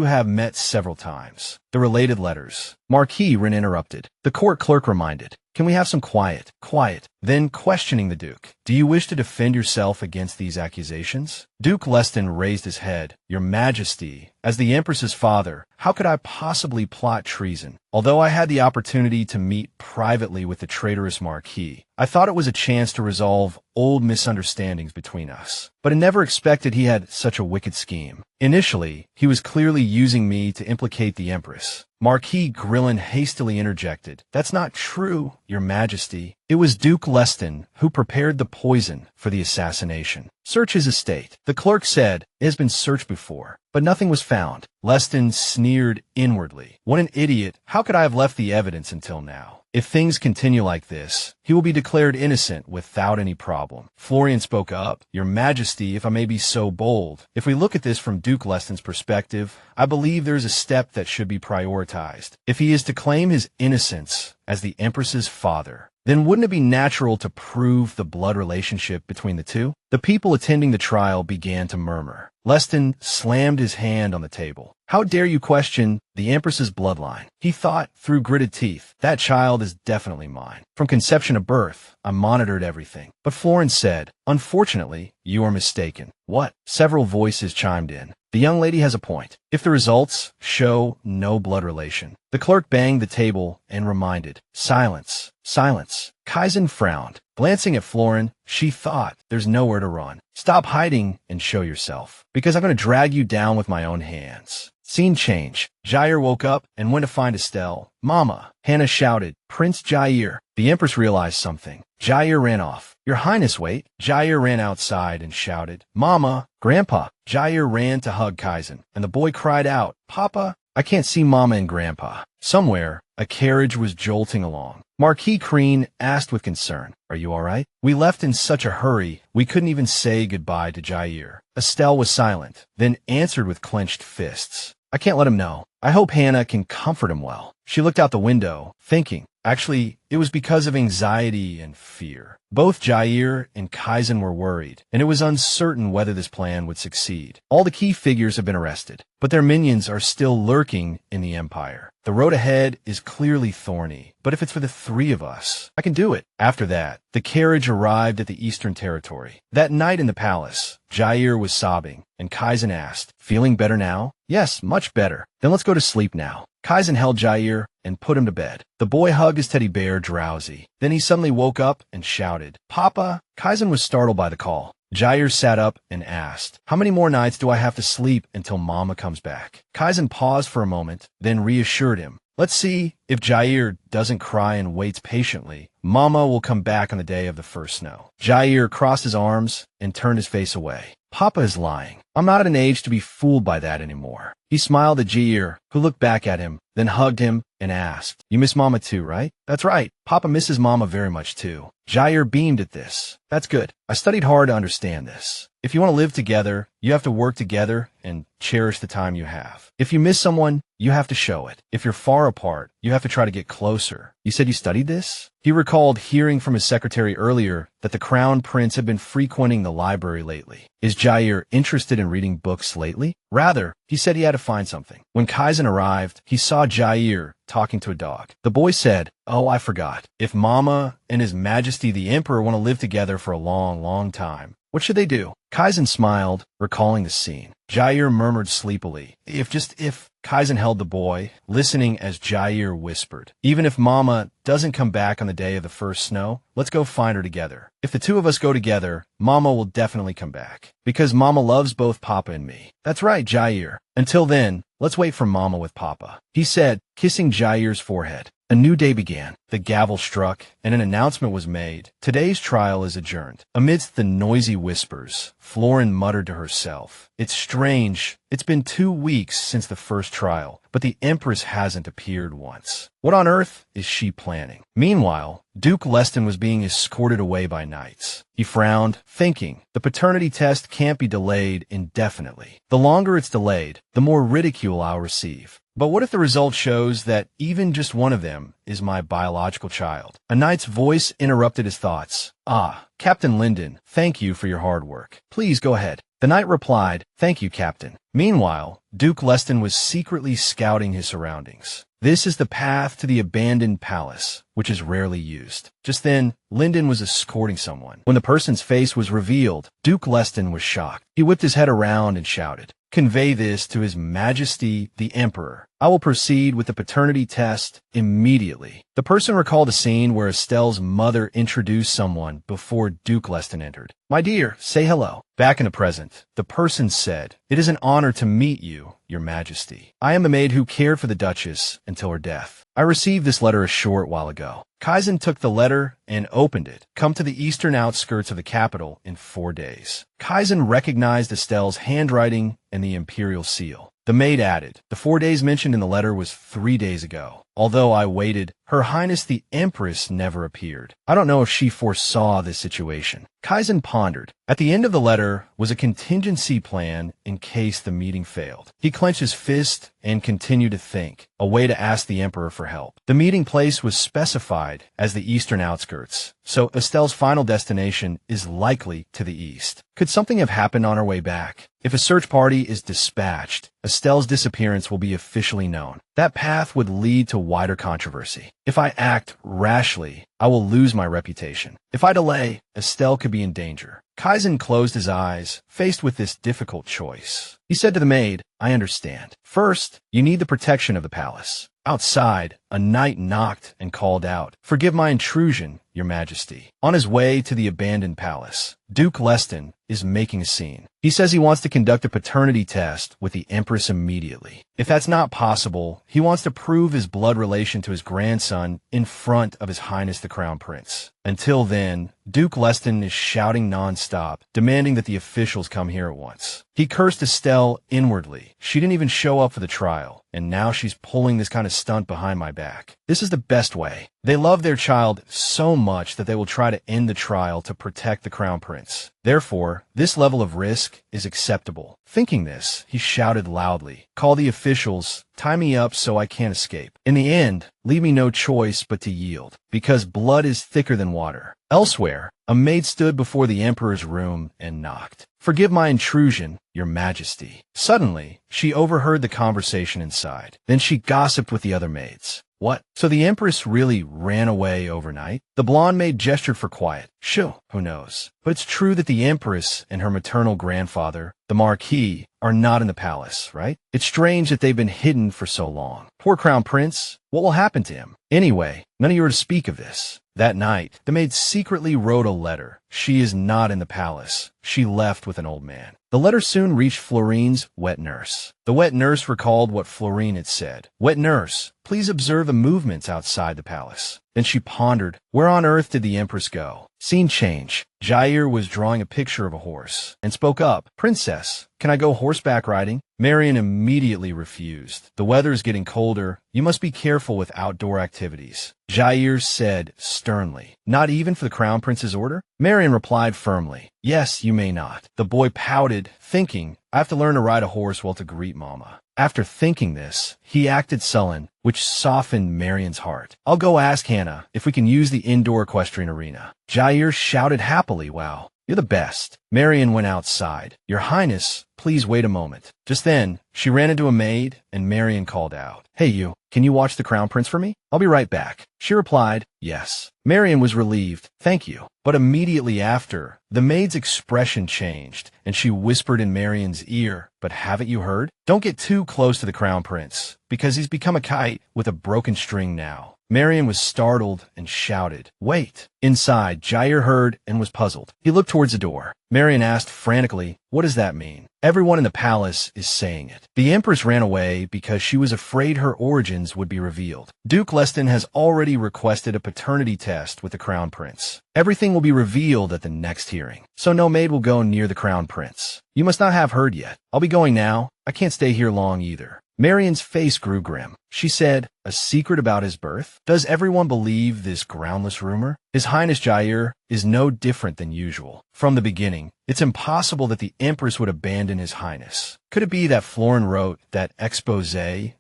have met several times. The related letters. Marquis Ren interrupted. The court clerk reminded, Can we have some quiet? Quiet. Then questioning the Duke. Do you wish to defend yourself against these accusations? Duke Leston raised his head. Your Majesty, as the Empress's father, how could I possibly plot treason? Although I had the opportunity to meet privately with the traitorous Marquis, I thought it was a chance to resolve old misunderstandings between us. But I never expected he had such a wicked scheme. Initially, he was clearly using me to implicate the Empress. Marquis Grillen hastily interjected, That's not true, Your Majesty. It was Duke Leston who prepared the poison for the assassination. Search his estate. The clerk said, It has been searched before, but nothing was found. Leston sneered inwardly. What an idiot. How could I have left the evidence until now? If things continue like this, he will be declared innocent without any problem. Florian spoke up. Your Majesty, if I may be so bold, if we look at this from Duke Leston's perspective, I believe there is a step that should be prioritized. If he is to claim his innocence as the Empress's father, then wouldn't it be natural to prove the blood relationship between the two? The people attending the trial began to murmur. Leston slammed his hand on the table. How dare you question the Empress's bloodline? He thought through gritted teeth. That child is definitely mine. From conception to birth, I monitored everything. But Florence said, Unfortunately, you are mistaken. What? Several voices chimed in. The young lady has a point. If the results show no blood relation. The clerk banged the table and reminded, Silence. Silence. Kaizen frowned. Glancing at Florin, she thought, There's nowhere to run. Stop hiding and show yourself, because I'm going to drag you down with my own hands. Scene change. Jair woke up and went to find Estelle. Mama. Hannah shouted, Prince Jair. The Empress realized something. Jair ran off. Your Highness, wait. Jair ran outside and shouted, Mama. Grandpa. Jair ran to hug Kaizen, and the boy cried out, Papa. I can't see Mama and Grandpa. Somewhere, a carriage was jolting along. Marquis Crean asked with concern, Are you all right? We left in such a hurry, we couldn't even say goodbye to Jair. Estelle was silent, then answered with clenched fists. I can't let him know. I hope Hannah can comfort him well. She looked out the window, thinking. Actually, it was because of anxiety and fear. Both Jair and Kaizen were worried, and it was uncertain whether this plan would succeed. All the key figures have been arrested, but their minions are still lurking in the Empire. The road ahead is clearly thorny, but if it's for the three of us, I can do it. After that, the carriage arrived at the Eastern Territory. That night in the palace, Jair was sobbing, and Kaizen asked, Feeling better now? Yes, much better. Then let's go to sleep now. Kaizen held Jair and put him to bed. The boy hugged his teddy bear drowsy. Then he suddenly woke up and shouted, Papa! Kaizen was startled by the call. Jair sat up and asked, How many more nights do I have to sleep until Mama comes back? Kaizen paused for a moment, then reassured him. Let's see. If Jair doesn't cry and waits patiently, Mama will come back on the day of the first snow. Jair crossed his arms and turned his face away. Papa is lying. I'm not at an age to be fooled by that anymore. He smiled at Jair, who looked back at him, then hugged him and asked, "You miss Mama too, right?" "That's right. Papa misses Mama very much too." Jair beamed at this. "That's good. I studied hard to understand this. If you want to live together, you have to work together and cherish the time you have. If you miss someone, you have to show it. If you're far apart, you have to try to get closer." "You said you studied this?" He recalled hearing from his secretary earlier that the Crown Prince had been frequenting the library lately. Is Jair interested in reading books lately? Rather, he said he had to find something. When Kaizen arrived, he saw Jair talking to a dog. The boy said, "Oh, I forgot. If Mama and His Majesty the Emperor want to live together for a long, long time, what should they do?" Kaizen smiled, recalling the scene. Jair murmured sleepily, If Kaizen held the boy, listening as Jair whispered, "Even if Mama doesn't come back on the day of the first snow, let's go find her together. If the two of us go together, Mama will definitely come back. Because Mama loves both Papa and me." "That's right, Jair. Until then, let's wait for Mama with Papa," he said, kissing Jair's forehead. A new day began. The gavel struck, and an announcement was made. "Today's trial is adjourned." Amidst the noisy whispers, Florin muttered to herself, "It's strange. It's been 2 weeks since the first trial, but the Empress hasn't appeared once. What on earth is she planning?" Meanwhile, Duke Leston was being escorted away by knights. He frowned, thinking, the paternity test can't be delayed indefinitely. The longer it's delayed, the more ridicule I'll receive. But what if the result shows that even just one of them is my biological child? A knight's voice interrupted his thoughts. "Ah, Captain Linden, thank you for your hard work. Please go ahead." The knight replied, "Thank you, Captain." Meanwhile, Duke Leston was secretly scouting his surroundings. This is the path to the abandoned palace, which is rarely used. Just then, Linden was escorting someone. When the person's face was revealed, Duke Leston was shocked. He whipped his head around and shouted, "Convey this to His Majesty the Emperor. I will proceed with the paternity test immediately." The person recalled a scene where Estelle's mother introduced someone before Duke Leston entered. "My dear, say hello." Back in the present, the person said, "It is an honor to meet you, Your Majesty. I am the maid who cared for the Duchess until her death. I received this letter a short while ago." Kaizen took the letter and opened it. "Come to the eastern outskirts of the capital in 4 days." Kaizen recognized Estelle's handwriting and the imperial seal. The maid added, "The 4 days mentioned in the letter was 3 days ago. Although I waited, Her Highness the Empress never appeared. I don't know if she foresaw this situation." Kaizen pondered. At the end of the letter was a contingency plan in case the meeting failed. He clenched his fist and continued to think, a way to ask the Emperor for help. The meeting place was specified as the eastern outskirts, so Estelle's final destination is likely to the east. Could something have happened on her way back? If a search party is dispatched, Estelle's disappearance will be officially known. That path would lead to wider controversy. If I act rashly, I will lose my reputation. If I delay, Estelle could be in danger. Kaizen closed his eyes, faced with this difficult choice. He said to the maid, "I understand. First, you need the protection of the palace." Outside, a knight knocked and called out, "Forgive my intrusion, Your Majesty." On his way to the abandoned palace, Duke Leston is making a scene. He says he wants to conduct a paternity test with the Empress immediately. If that's not possible, he wants to prove his blood relation to his grandson in front of His Highness the Crown Prince. Until then, Duke Leston is shouting nonstop, demanding that the officials come here at once. He cursed Estelle inwardly. She didn't even show up for the trial, and now she's pulling this kind of stunt behind my back. This is the best way. They love their child so much that they will try to end the trial to protect the Crown Prince. Therefore, this level of risk is acceptable. Thinking this, he shouted loudly, "Call the officials, tie me up so I can't escape. In the end, leave me no choice but to yield, because blood is thicker than water." Elsewhere, a maid stood before the Emperor's room and knocked. "Forgive my intrusion, Your Majesty." Suddenly, she overheard the conversation inside. Then she gossiped with the other maids. "What? So the Empress really ran away overnight?" The blonde maid gestured for quiet. "Shoo, who knows? But it's true that the Empress and her maternal grandfather, the Marquis, are not in the palace, right? It's strange that they've been hidden for so long. Poor Crown Prince, what will happen to him? Anyway, none of you are to speak of this." That night, the maid secretly wrote a letter. She is not in the palace. She left with an old man. The letter soon reached Florine's wet nurse. The wet nurse recalled what Florine had said. "Wet nurse, please observe the movements outside the palace. Then she pondered, where on earth did the Empress go? Scene change. Jair was drawing a picture of a horse and spoke up. Princess, can I go horseback riding? Marian immediately refused. The weather is getting colder. You must be careful with outdoor activities. Jair said sternly. Not even for the crown prince's order? Marian replied firmly. Yes, you may not. The boy pouted, thinking, I have to learn to ride a horse well to greet Mama. After thinking this, he acted sullen, which softened Marian's heart. I'll go ask Hannah if we can use the indoor equestrian arena. Jair shouted happily, wow, you're the best. Marian went outside. Your Highness, please wait a moment. Just then, she ran into a maid, and Marian called out, Hey you, can you watch the crown prince for me? I'll be right back. She replied, yes. Marian was relieved, thank you. But immediately after, the maid's expression changed, and she whispered in Marian's ear, but haven't you heard? Don't get too close to the crown prince, because he's become a kite with a broken string now. Marian was startled and shouted, wait. Inside, Jair heard and was puzzled. He looked towards the door. Marian asked frantically, what does that mean? Everyone in the palace is saying it. The Empress ran away because she was afraid her origins would be revealed. Duke Leston has already requested a paternity test with the crown prince. Everything will be revealed at the next hearing, so no maid will go near the crown prince. You must not have heard yet. I'll be going now. I can't stay here long either. Marian's face grew grim. She said, a secret about his birth? Does everyone believe this groundless rumor? His Highness Jair is no different than usual. From the beginning, it's impossible that the Empress would abandon His Highness. Could it be that Florin wrote that expose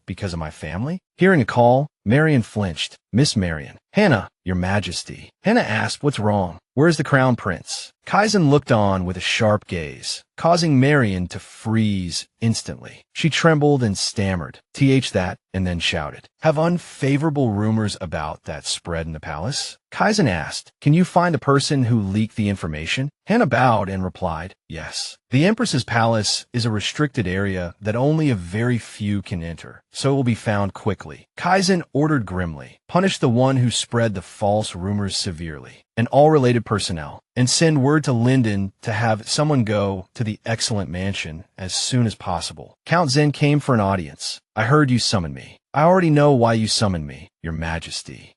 because of my family? Hearing a call, Marian flinched. Miss Marian. Hannah, Your Majesty. Hannah asked, what's wrong? Where's the crown prince? Kaizen looked on with a sharp gaze, causing Marian to freeze instantly. She trembled and stammered, that, and then shouted, have unfavorable rumors about that spread in the palace? Kaizen asked, can you find the person who leaked the information? Hannah bowed and replied, yes. The Empress's palace is a restricted area that only a very few can enter, so it will be found quickly. Kaizen ordered grimly, punish the one who spread the false rumors severely, and all related personnel, and send word to Linden to have someone go to the excellent mansion as soon as possible. Count Zen came for an audience. I heard you summon me. I already know why you summoned me, Your Majesty.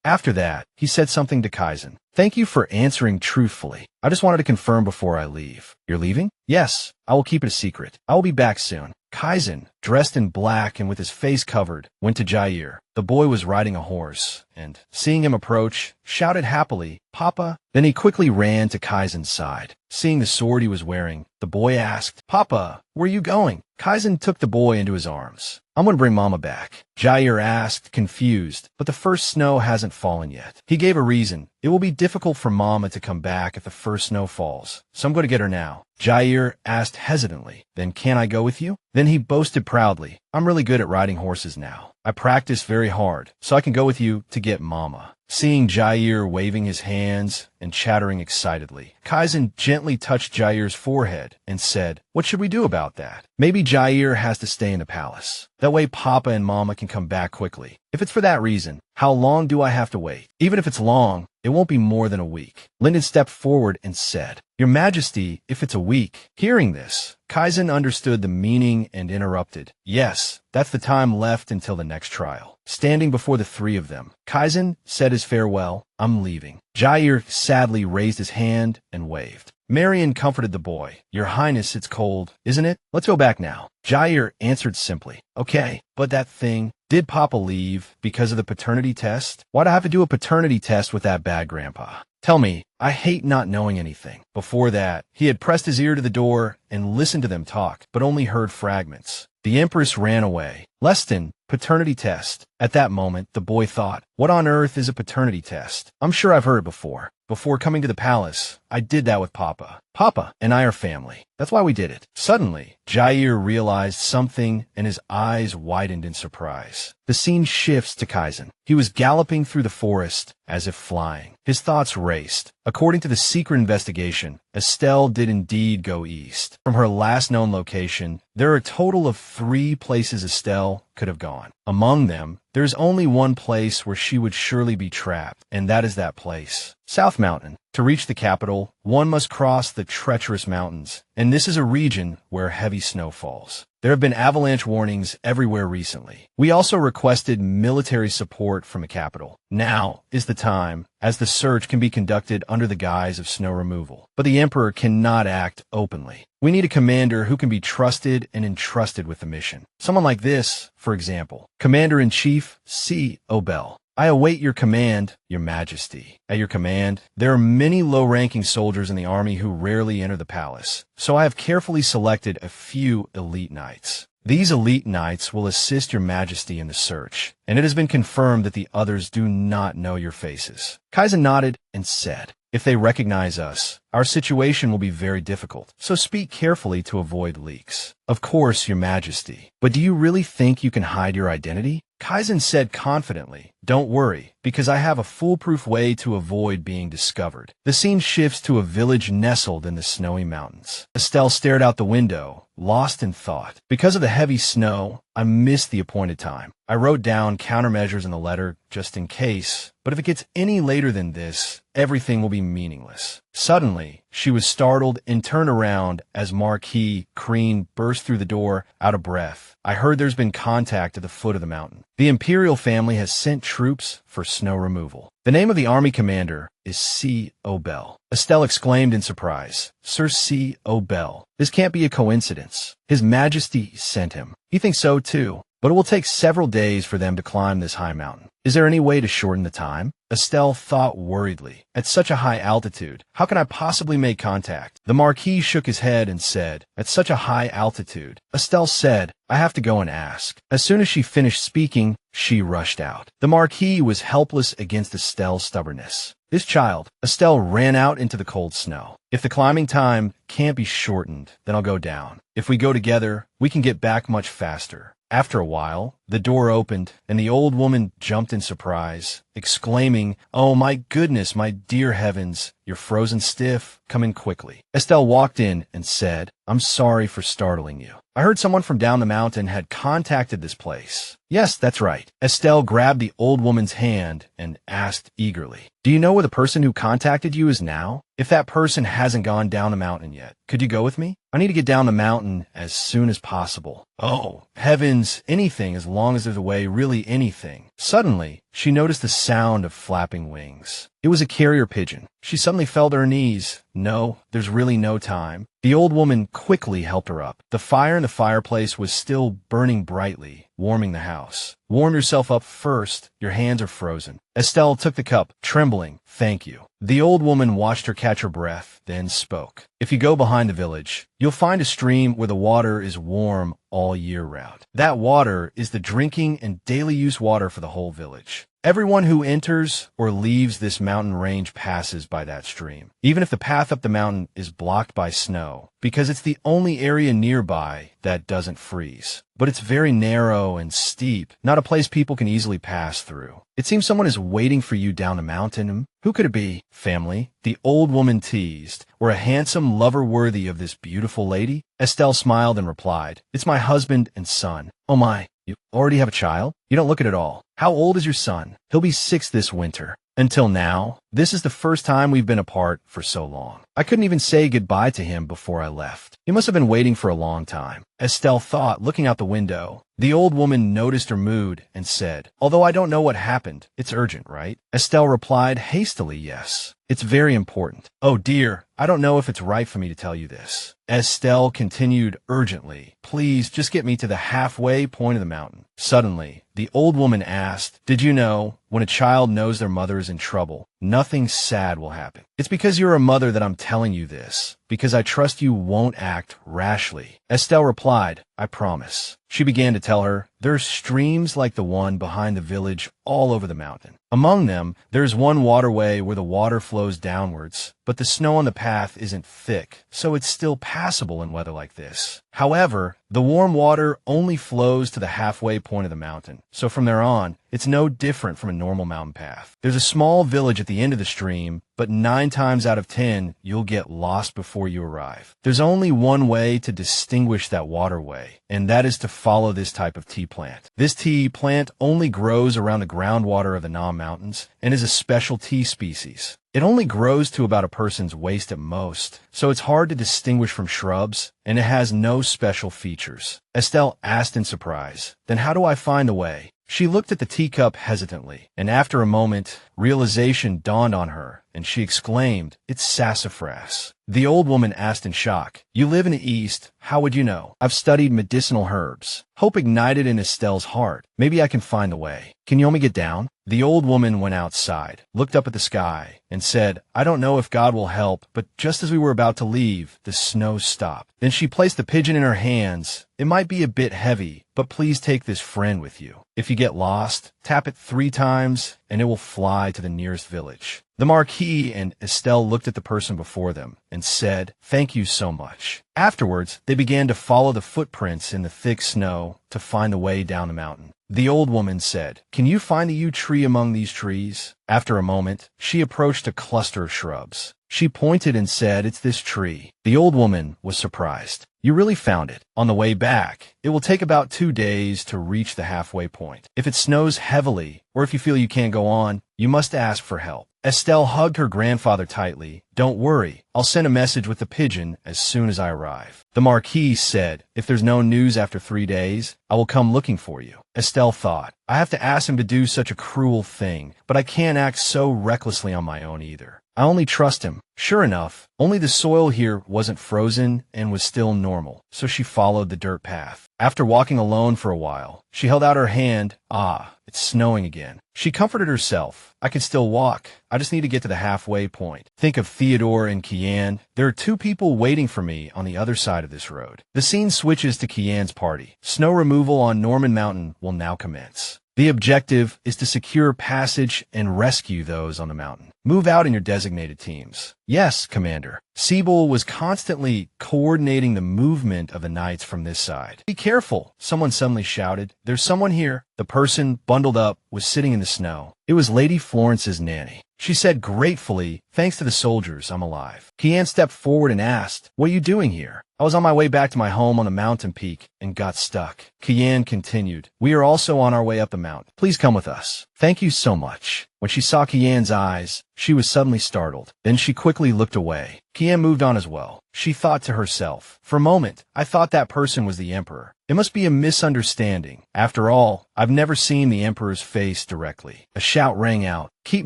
After that, he said something to Kaizen. Thank you for answering truthfully. I just wanted to confirm before I leave. You're leaving? Yes, I will keep it a secret. I will be back soon. Kaizen, dressed in black and with his face covered, went to Jair. The boy was riding a horse, and, seeing him approach, shouted happily, Papa. Then he quickly ran to Kaizen's side. Seeing the sword he was wearing, the boy asked, Papa, where are you going? Kaizen took the boy into his arms. I'm going to bring Mama back. Jair asked, confused, but the first snow hasn't fallen yet. He gave a reason. It will be difficult for Mama to come back if the first snow falls, so I'm going to get her now. Jair asked hesitantly, then can I go with you? Then he boasted proudly, I'm really good at riding horses now. I practice very hard, so I can go with you to get Mama. Seeing Jair waving his hands and chattering excitedly, Kaizen gently touched Jair's forehead and said, what should we do about that? Maybe Jair has to stay in the palace. That way Papa and Mama can come back quickly. If it's for that reason, how long do I have to wait? Even if it's long, it won't be more than a week. Linden stepped forward and said, Your Majesty, if it's a week. Hearing this, Kaizen understood the meaning and interrupted. Yes, that's the time left until the next trial. Standing before the three of them, Kaizen said his farewell. I'm leaving. Jair sadly raised his hand and waved. Marian comforted the boy. Your Highness, it's cold, isn't it? Let's go back now. Jair answered simply, okay, but that thing, did Papa leave because of the paternity test? Why'd I have to do a paternity test with that bad grandpa? Tell me, I hate not knowing anything. Before that, he had pressed his ear to the door and listened to them talk, but only heard fragments. The Empress ran away. Leston, paternity test. At that moment, the boy thought, what on earth is a paternity test? I'm sure I've heard it before. Before coming to the palace, I did that with Papa. Papa and I are family. That's why we did it. Suddenly, Jair realized something and his eyes widened in surprise. The scene shifts to Kaizen. He was galloping through the forest as if flying. His thoughts raced. According to the secret investigation, Estelle did indeed go east. From her last known location, there are a total of 3 places Estelle could have gone. Among them, there's only one place where she would surely be trapped, and that is that place, South Mountain. To reach the capital, one must cross the treacherous mountains, and this is a region where heavy snow falls. There have been avalanche warnings everywhere recently. We also requested military support from the capital. Now is the time, as the search can be conducted under the guise of snow removal. But the Emperor cannot act openly. We need a commander who can be trusted and entrusted with the mission. Someone like this, for example. Commander-in-Chief C. Obel. I await your command, your majesty. At your command, there are many low-ranking soldiers in the army who rarely enter the palace, so I have carefully selected a few elite knights. These elite knights will assist your majesty in the search, and it has been confirmed that the others do not know your faces. Kaizen nodded and said, if they recognize us, our situation will be very difficult, so speak carefully to avoid leaks. Of course, your majesty. But do you really think you can hide your identity? Kaizen said confidently, don't worry, because I have a foolproof way to avoid being discovered. The scene shifts to a village nestled in the snowy mountains. Estelle stared out the window, lost in thought. Because of the heavy snow, I missed the appointed time. I wrote down countermeasures in the letter just in case, but if it gets any later than this, everything will be meaningless. Suddenly, she was startled and turned around as Marquis Crean burst through the door, out of breath. I heard there's been contact at the foot of the mountain. The imperial family has sent troops for snow removal. The name of the army commander is C. Obel. Estelle exclaimed in surprise. Sir C. Obel. This can't be a coincidence. His Majesty sent him. He thinks so too. But it will take several days for them to climb this high mountain. Is there any way to shorten the time? Estelle thought worriedly. At such a high altitude, how can I possibly make contact? The Marquis shook his head and said, at such a high altitude. Estelle said, I have to go and ask. As soon as she finished speaking, she rushed out. The Marquis was helpless against Estelle's stubbornness. This child, Estelle ran out into the cold snow. If the climbing time can't be shortened, then I'll go down. If we go together, we can get back much faster. After a while, the door opened, and the old woman jumped in surprise, exclaiming, oh my goodness, my dear heavens, you're frozen stiff. Come in quickly. Estelle walked in and said, I'm sorry for startling you. I heard someone from down the mountain had contacted this place. Yes, that's right. Estelle grabbed the old woman's hand and asked eagerly, do you know where the person who contacted you is now? If that person hasn't gone down the mountain yet, could you go with me? I need to get down the mountain as soon as possible. Oh, heavens, anything as long as there's a way, really anything. Suddenly, she noticed the sound of flapping wings. It was a carrier pigeon. She suddenly fell to her knees. No, there's really no time. The old woman quickly helped her up. The fire in the fireplace was still burning brightly, warming the house. Warm yourself up first. Your hands are frozen. Estelle took the cup, trembling. Thank you. The old woman watched her catch her breath, then spoke. If you go behind the village, you'll find a stream where the water is warm all year round. That water is the drinking and daily use water for the whole village. Everyone who enters or leaves this mountain range passes by that stream, even if the path up the mountain is blocked by snow, because it's the only area nearby that doesn't freeze. But it's very narrow and steep, not a place people can easily pass through. It seems someone is waiting for you down the mountain. Who could it be? Family? The old woman teased. Or a handsome lover worthy of this beautiful lady? Estelle smiled and replied, it's my husband and son. Oh my, you already have a child? You don't look it at all. How old is your son? He'll be 6 this winter. Until now, this is the first time we've been apart for so long. I couldn't even say goodbye to him before I left. He must have been waiting for a long time. Estelle thought, looking out the window. The old woman noticed her mood and said, although I don't know what happened, it's urgent, right? Estelle replied hastily, yes. It's very important. Oh dear, I don't know if it's right for me to tell you this. Estelle continued urgently, please just get me to the halfway point of the mountain. Suddenly, the old woman asked, did you know, when a child knows their mother is in trouble, nothing sad will happen? It's because you're a mother that I'm telling you this, because I trust you won't act rashly. Estelle replied, I promise. She began to tell her, there's streams like the one behind the village all over the mountain. Among them, there's one waterway where the water flows downwards, but the snow on the path isn't thick, so it's still passable in weather like this. However, the warm water only flows to the halfway point of the mountain, so from there on, it's no different from a normal mountain path. There's a small village at the the end of the stream, but 9 times out of 10, you'll get lost before you arrive. There's only one way to distinguish that waterway, and that is to follow this type of tea plant. This tea plant only grows around the groundwater of the Nam Mountains and is a special tea species. It only grows to about a person's waist at most, so it's hard to distinguish from shrubs, and it has no special features. Estelle asked in surprise, "Then how do I find the way?" She looked at the teacup hesitantly, and after a moment, realization dawned on her, and she exclaimed, "It's sassafras." The old woman asked in shock, "You live in the East. How would you know?" "I've studied medicinal herbs." Hope ignited in Estelle's heart. "Maybe I can find the way. Can you help me get down?" The old woman went outside, looked up at the sky, and said, "I don't know if God will help, but just as we were about to leave, the snow stopped." Then she placed the pigeon in her hands. "It might be a bit heavy, but please take this friend with you. If you get lost, tap it 3 times, and it will fly to the nearest village." The Marquis and Estelle looked at the person before them and said, "Thank you so much." Afterwards, they began to follow the footprints in the thick snow to find the way down the mountain. The old woman said, "Can you find a yew tree among these trees?" After a moment, she approached a cluster of shrubs. She pointed and said, "It's this tree." The old woman was surprised. "You really found it. On the way back, it will take about 2 days to reach the halfway point. If it snows heavily, or if you feel you can't go on, you must ask for help." Estelle hugged her grandfather tightly. "Don't worry, I'll send a message with the pigeon as soon as I arrive." The Marquis said, "If there's no news after 3 days, I will come looking for you." Estelle thought, "I have to ask him to do such a cruel thing, but I can't act so recklessly on my own either. I only trust him." Sure enough, only the soil here wasn't frozen and was still normal, so she followed the dirt path. After walking alone for a while, she held out her hand. "Ah, it's snowing again." She comforted herself. "I can still walk. I just need to get to the halfway point." Think of Theodore and Kian. "There are 2 people waiting for me on the other side of this road." The scene switches to Kian's party. Snow removal on Norman Mountain will now commence. The objective is to secure passage and rescue those on the mountain. Move out in your designated teams. "Yes, Commander." Siebel was constantly coordinating the movement of the knights from this side. "Be careful," someone suddenly shouted. "There's someone here." The person, bundled up, was sitting in the snow. It was Lady Florence's nanny. She said gratefully, "Thanks to the soldiers, I'm alive." Kian stepped forward and asked, "What are you doing here?" "I was on my way back to my home on the mountain peak and got stuck." Kian continued, "We are also on our way up the mountain. Please come with us." "Thank you so much." When she saw Kian's eyes, she was suddenly startled. Then she quickly looked away. Kian moved on as well. She thought to herself, "For a moment, I thought that person was the Emperor. It must be a misunderstanding. After all, I've never seen the Emperor's face directly." A shout rang out, "Keep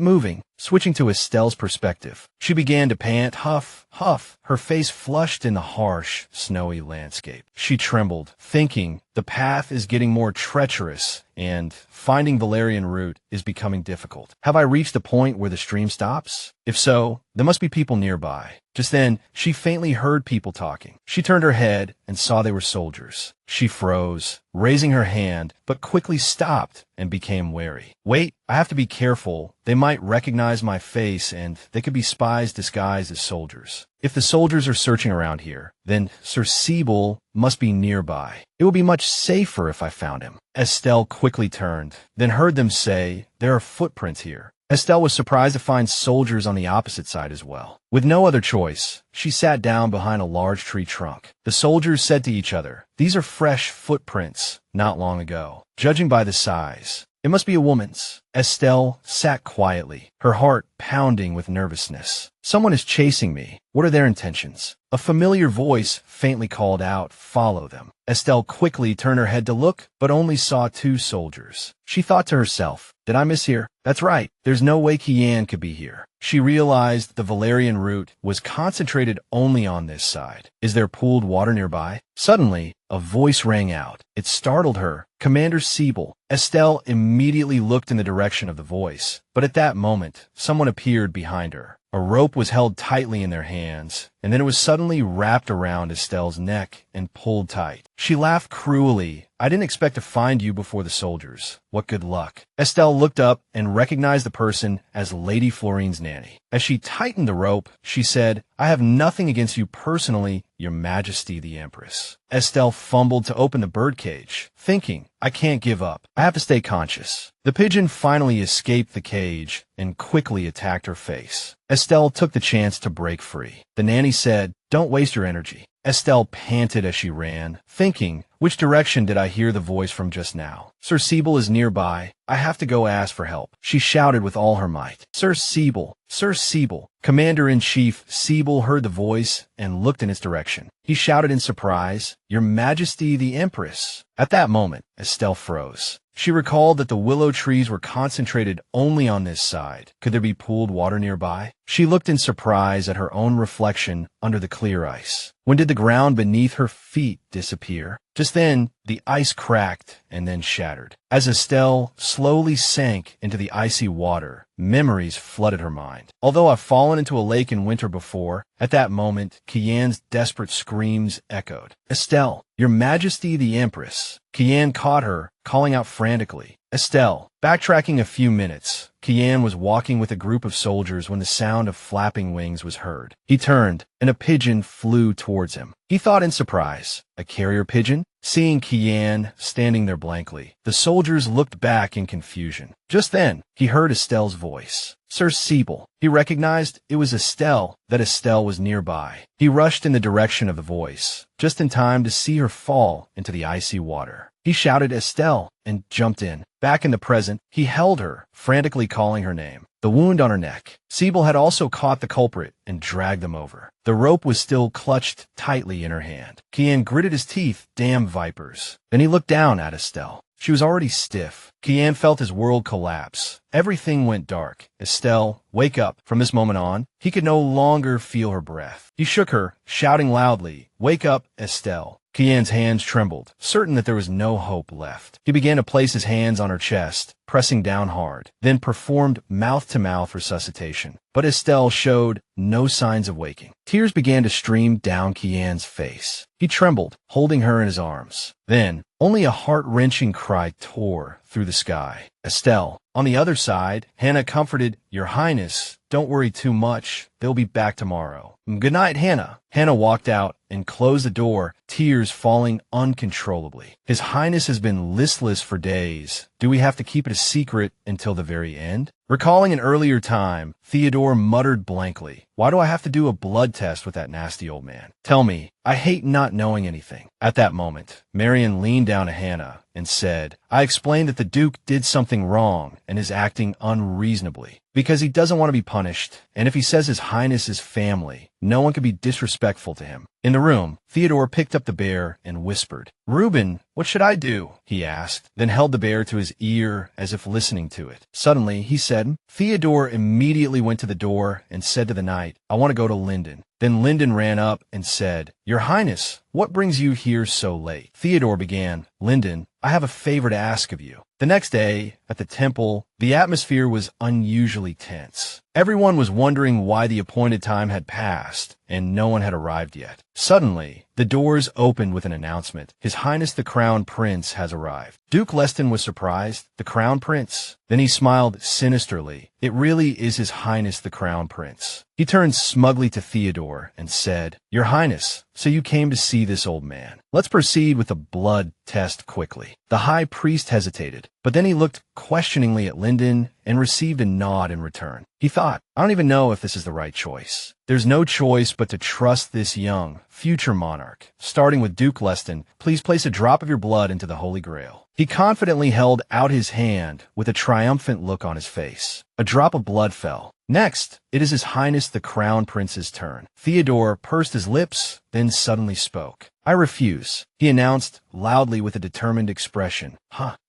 moving." Switching to Estelle's perspective, she began to pant, huff, huff, her face flushed in the harsh, snowy landscape. She trembled, thinking, the path is getting more treacherous, and finding Valerian route is becoming difficult. Have I reached the point where the stream stops? If so, there must be people nearby. Just then, she faintly heard people talking. She turned her head and saw they were soldiers. She froze, raising her hand, but quickly stopped and became wary. "Wait, I have to be careful. They might recognize my face, and they could be spies disguised as soldiers. If the soldiers are searching around here, then Sir Siebel must be nearby. It will be much safer if I found him." Estelle quickly turned, then heard them say, "There are footprints here." Estelle was surprised to find soldiers on the opposite side as well. With no other choice, she sat down behind a large tree trunk. The soldiers said to each other, "These are fresh footprints, not long ago. Judging by the size, it must be a woman's." Estelle sat quietly, her heart pounding with nervousness. "Someone is chasing me. What are their intentions?" A familiar voice faintly called out, "Follow them." Estelle quickly turned her head to look, but only saw 2 soldiers. She thought to herself, "Did I mishear? That's right. There's no way Kian could be here." She realized the Valerian route was concentrated only on this side. Is there pooled water nearby? Suddenly, a voice rang out. It startled her. "Commander Siebel." Estelle immediately looked in the direction of the voice, but at that moment, someone appeared behind her. A rope was held tightly in their hands, and then it was suddenly wrapped around Estelle's neck and pulled tight. She laughed cruelly. I didn't expect to find you before the soldiers. What good luck. Estelle looked up and recognized the person as Lady Florine's nanny. As she tightened the rope, she said, I have nothing against you personally, Your Majesty the Empress. Estelle fumbled to open the birdcage, thinking, I can't give up. I have to stay conscious. The pigeon finally escaped the cage and quickly attacked her face. Estelle took the chance to break free. The nanny said, Don't waste your energy. Estelle panted as she ran, thinking, which direction did I hear the voice from just now? Sir Siebel is nearby. I have to go ask for help. She shouted with all her might. Sir Siebel, Sir Siebel. Commander-in-Chief Siebel heard the voice and looked in its direction. He shouted in surprise, Your Majesty the Empress. At that moment, Estelle froze. She recalled that the willow trees were concentrated only on this side. Could there be pooled water nearby? She looked in surprise at her own reflection under the clear ice. When did the ground beneath her feet disappear? Just then, the ice cracked and then shattered. As Estelle slowly sank into the icy water, memories flooded her mind. Although I've fallen into a lake in winter before, at that moment, Kian's desperate screams echoed. Estelle, Your Majesty the Empress. Kian caught her, calling out frantically. Estelle. Backtracking a few minutes, Kian was walking with a group of soldiers when the sound of flapping wings was heard. He turned, and a pigeon flew towards him. He thought in surprise, a carrier pigeon? Seeing Kian standing there blankly, the soldiers looked back in confusion. Just then, he heard Estelle's voice. Sir Siebel. He recognized it was Estelle, that Estelle was nearby. He rushed in the direction of the voice, just in time to see her fall into the icy water. He shouted Estelle and jumped in. Back in the present, he held her, frantically calling her name. The wound on her neck. Siebel had also caught the culprit and dragged them over. The rope was still clutched tightly in her hand. Kian gritted his teeth. Damn vipers. Then he looked down at Estelle. She was already stiff. Kian felt his world collapse. Everything went dark. Estelle, wake up. From this moment on, he could no longer feel her breath. He shook her, shouting loudly, Wake up, Estelle. Kian's hands trembled, certain that there was no hope left. He began to place his hands on her chest, pressing down hard, then performed mouth-to-mouth resuscitation. But Estelle showed no signs of waking. Tears began to stream down Kian's face. He trembled, holding her in his arms. Then, only a heart-wrenching cry tore through the sky. Estelle. On the other side, Hannah comforted, Your Highness, don't worry too much. They'll be back tomorrow. Good night, Hannah. Hannah walked out and closed the door, tears falling uncontrollably. His Highness has been listless for days. Do we have to keep it a secret until the very end? Recalling an earlier time, Theodore muttered blankly, Why do I have to do a blood test with that nasty old man? Tell me, I hate not knowing anything. At that moment, Marion leaned down to Hannah and said, I explained that the Duke did something wrong and is acting unreasonably because he doesn't want to be punished, and if he says his Highness is family, no one can be disrespectful to him. In the room, Theodore picked up the bear and whispered, Reuben, what should I do? He asked, then held the bear to his ear as if listening to it. Suddenly, he said, Theodore immediately went to the door and said to the knight, I want to go to Linden. Then Linden ran up and said, Your Highness, what brings you here so late? Theodore began, Linden, I have a favor to ask of you. The next day, at the temple, the atmosphere was unusually tense. Everyone was wondering why the appointed time had passed, and no one had arrived yet. Suddenly, the doors opened with an announcement. His Highness the Crown Prince has arrived. Duke Leston was surprised. The Crown Prince? Then he smiled sinisterly. It really is His Highness the Crown Prince. He turned smugly to Theodore and said, Your Highness, so you came to see this old man. Let's proceed with the blood test quickly. The high priest hesitated, but then he looked questioningly at Linden and received a nod in return. He thought, I don't even know if this is the right choice. There's no choice but to trust this young, future monarch. Starting with Duke Leston, please place a drop of your blood into the Holy Grail. He confidently held out his hand with a triumphant look on his face. A drop of blood fell. Next, it is His Highness the Crown Prince's turn. Theodore pursed his lips, then suddenly spoke. I refuse, he announced loudly with a determined expression.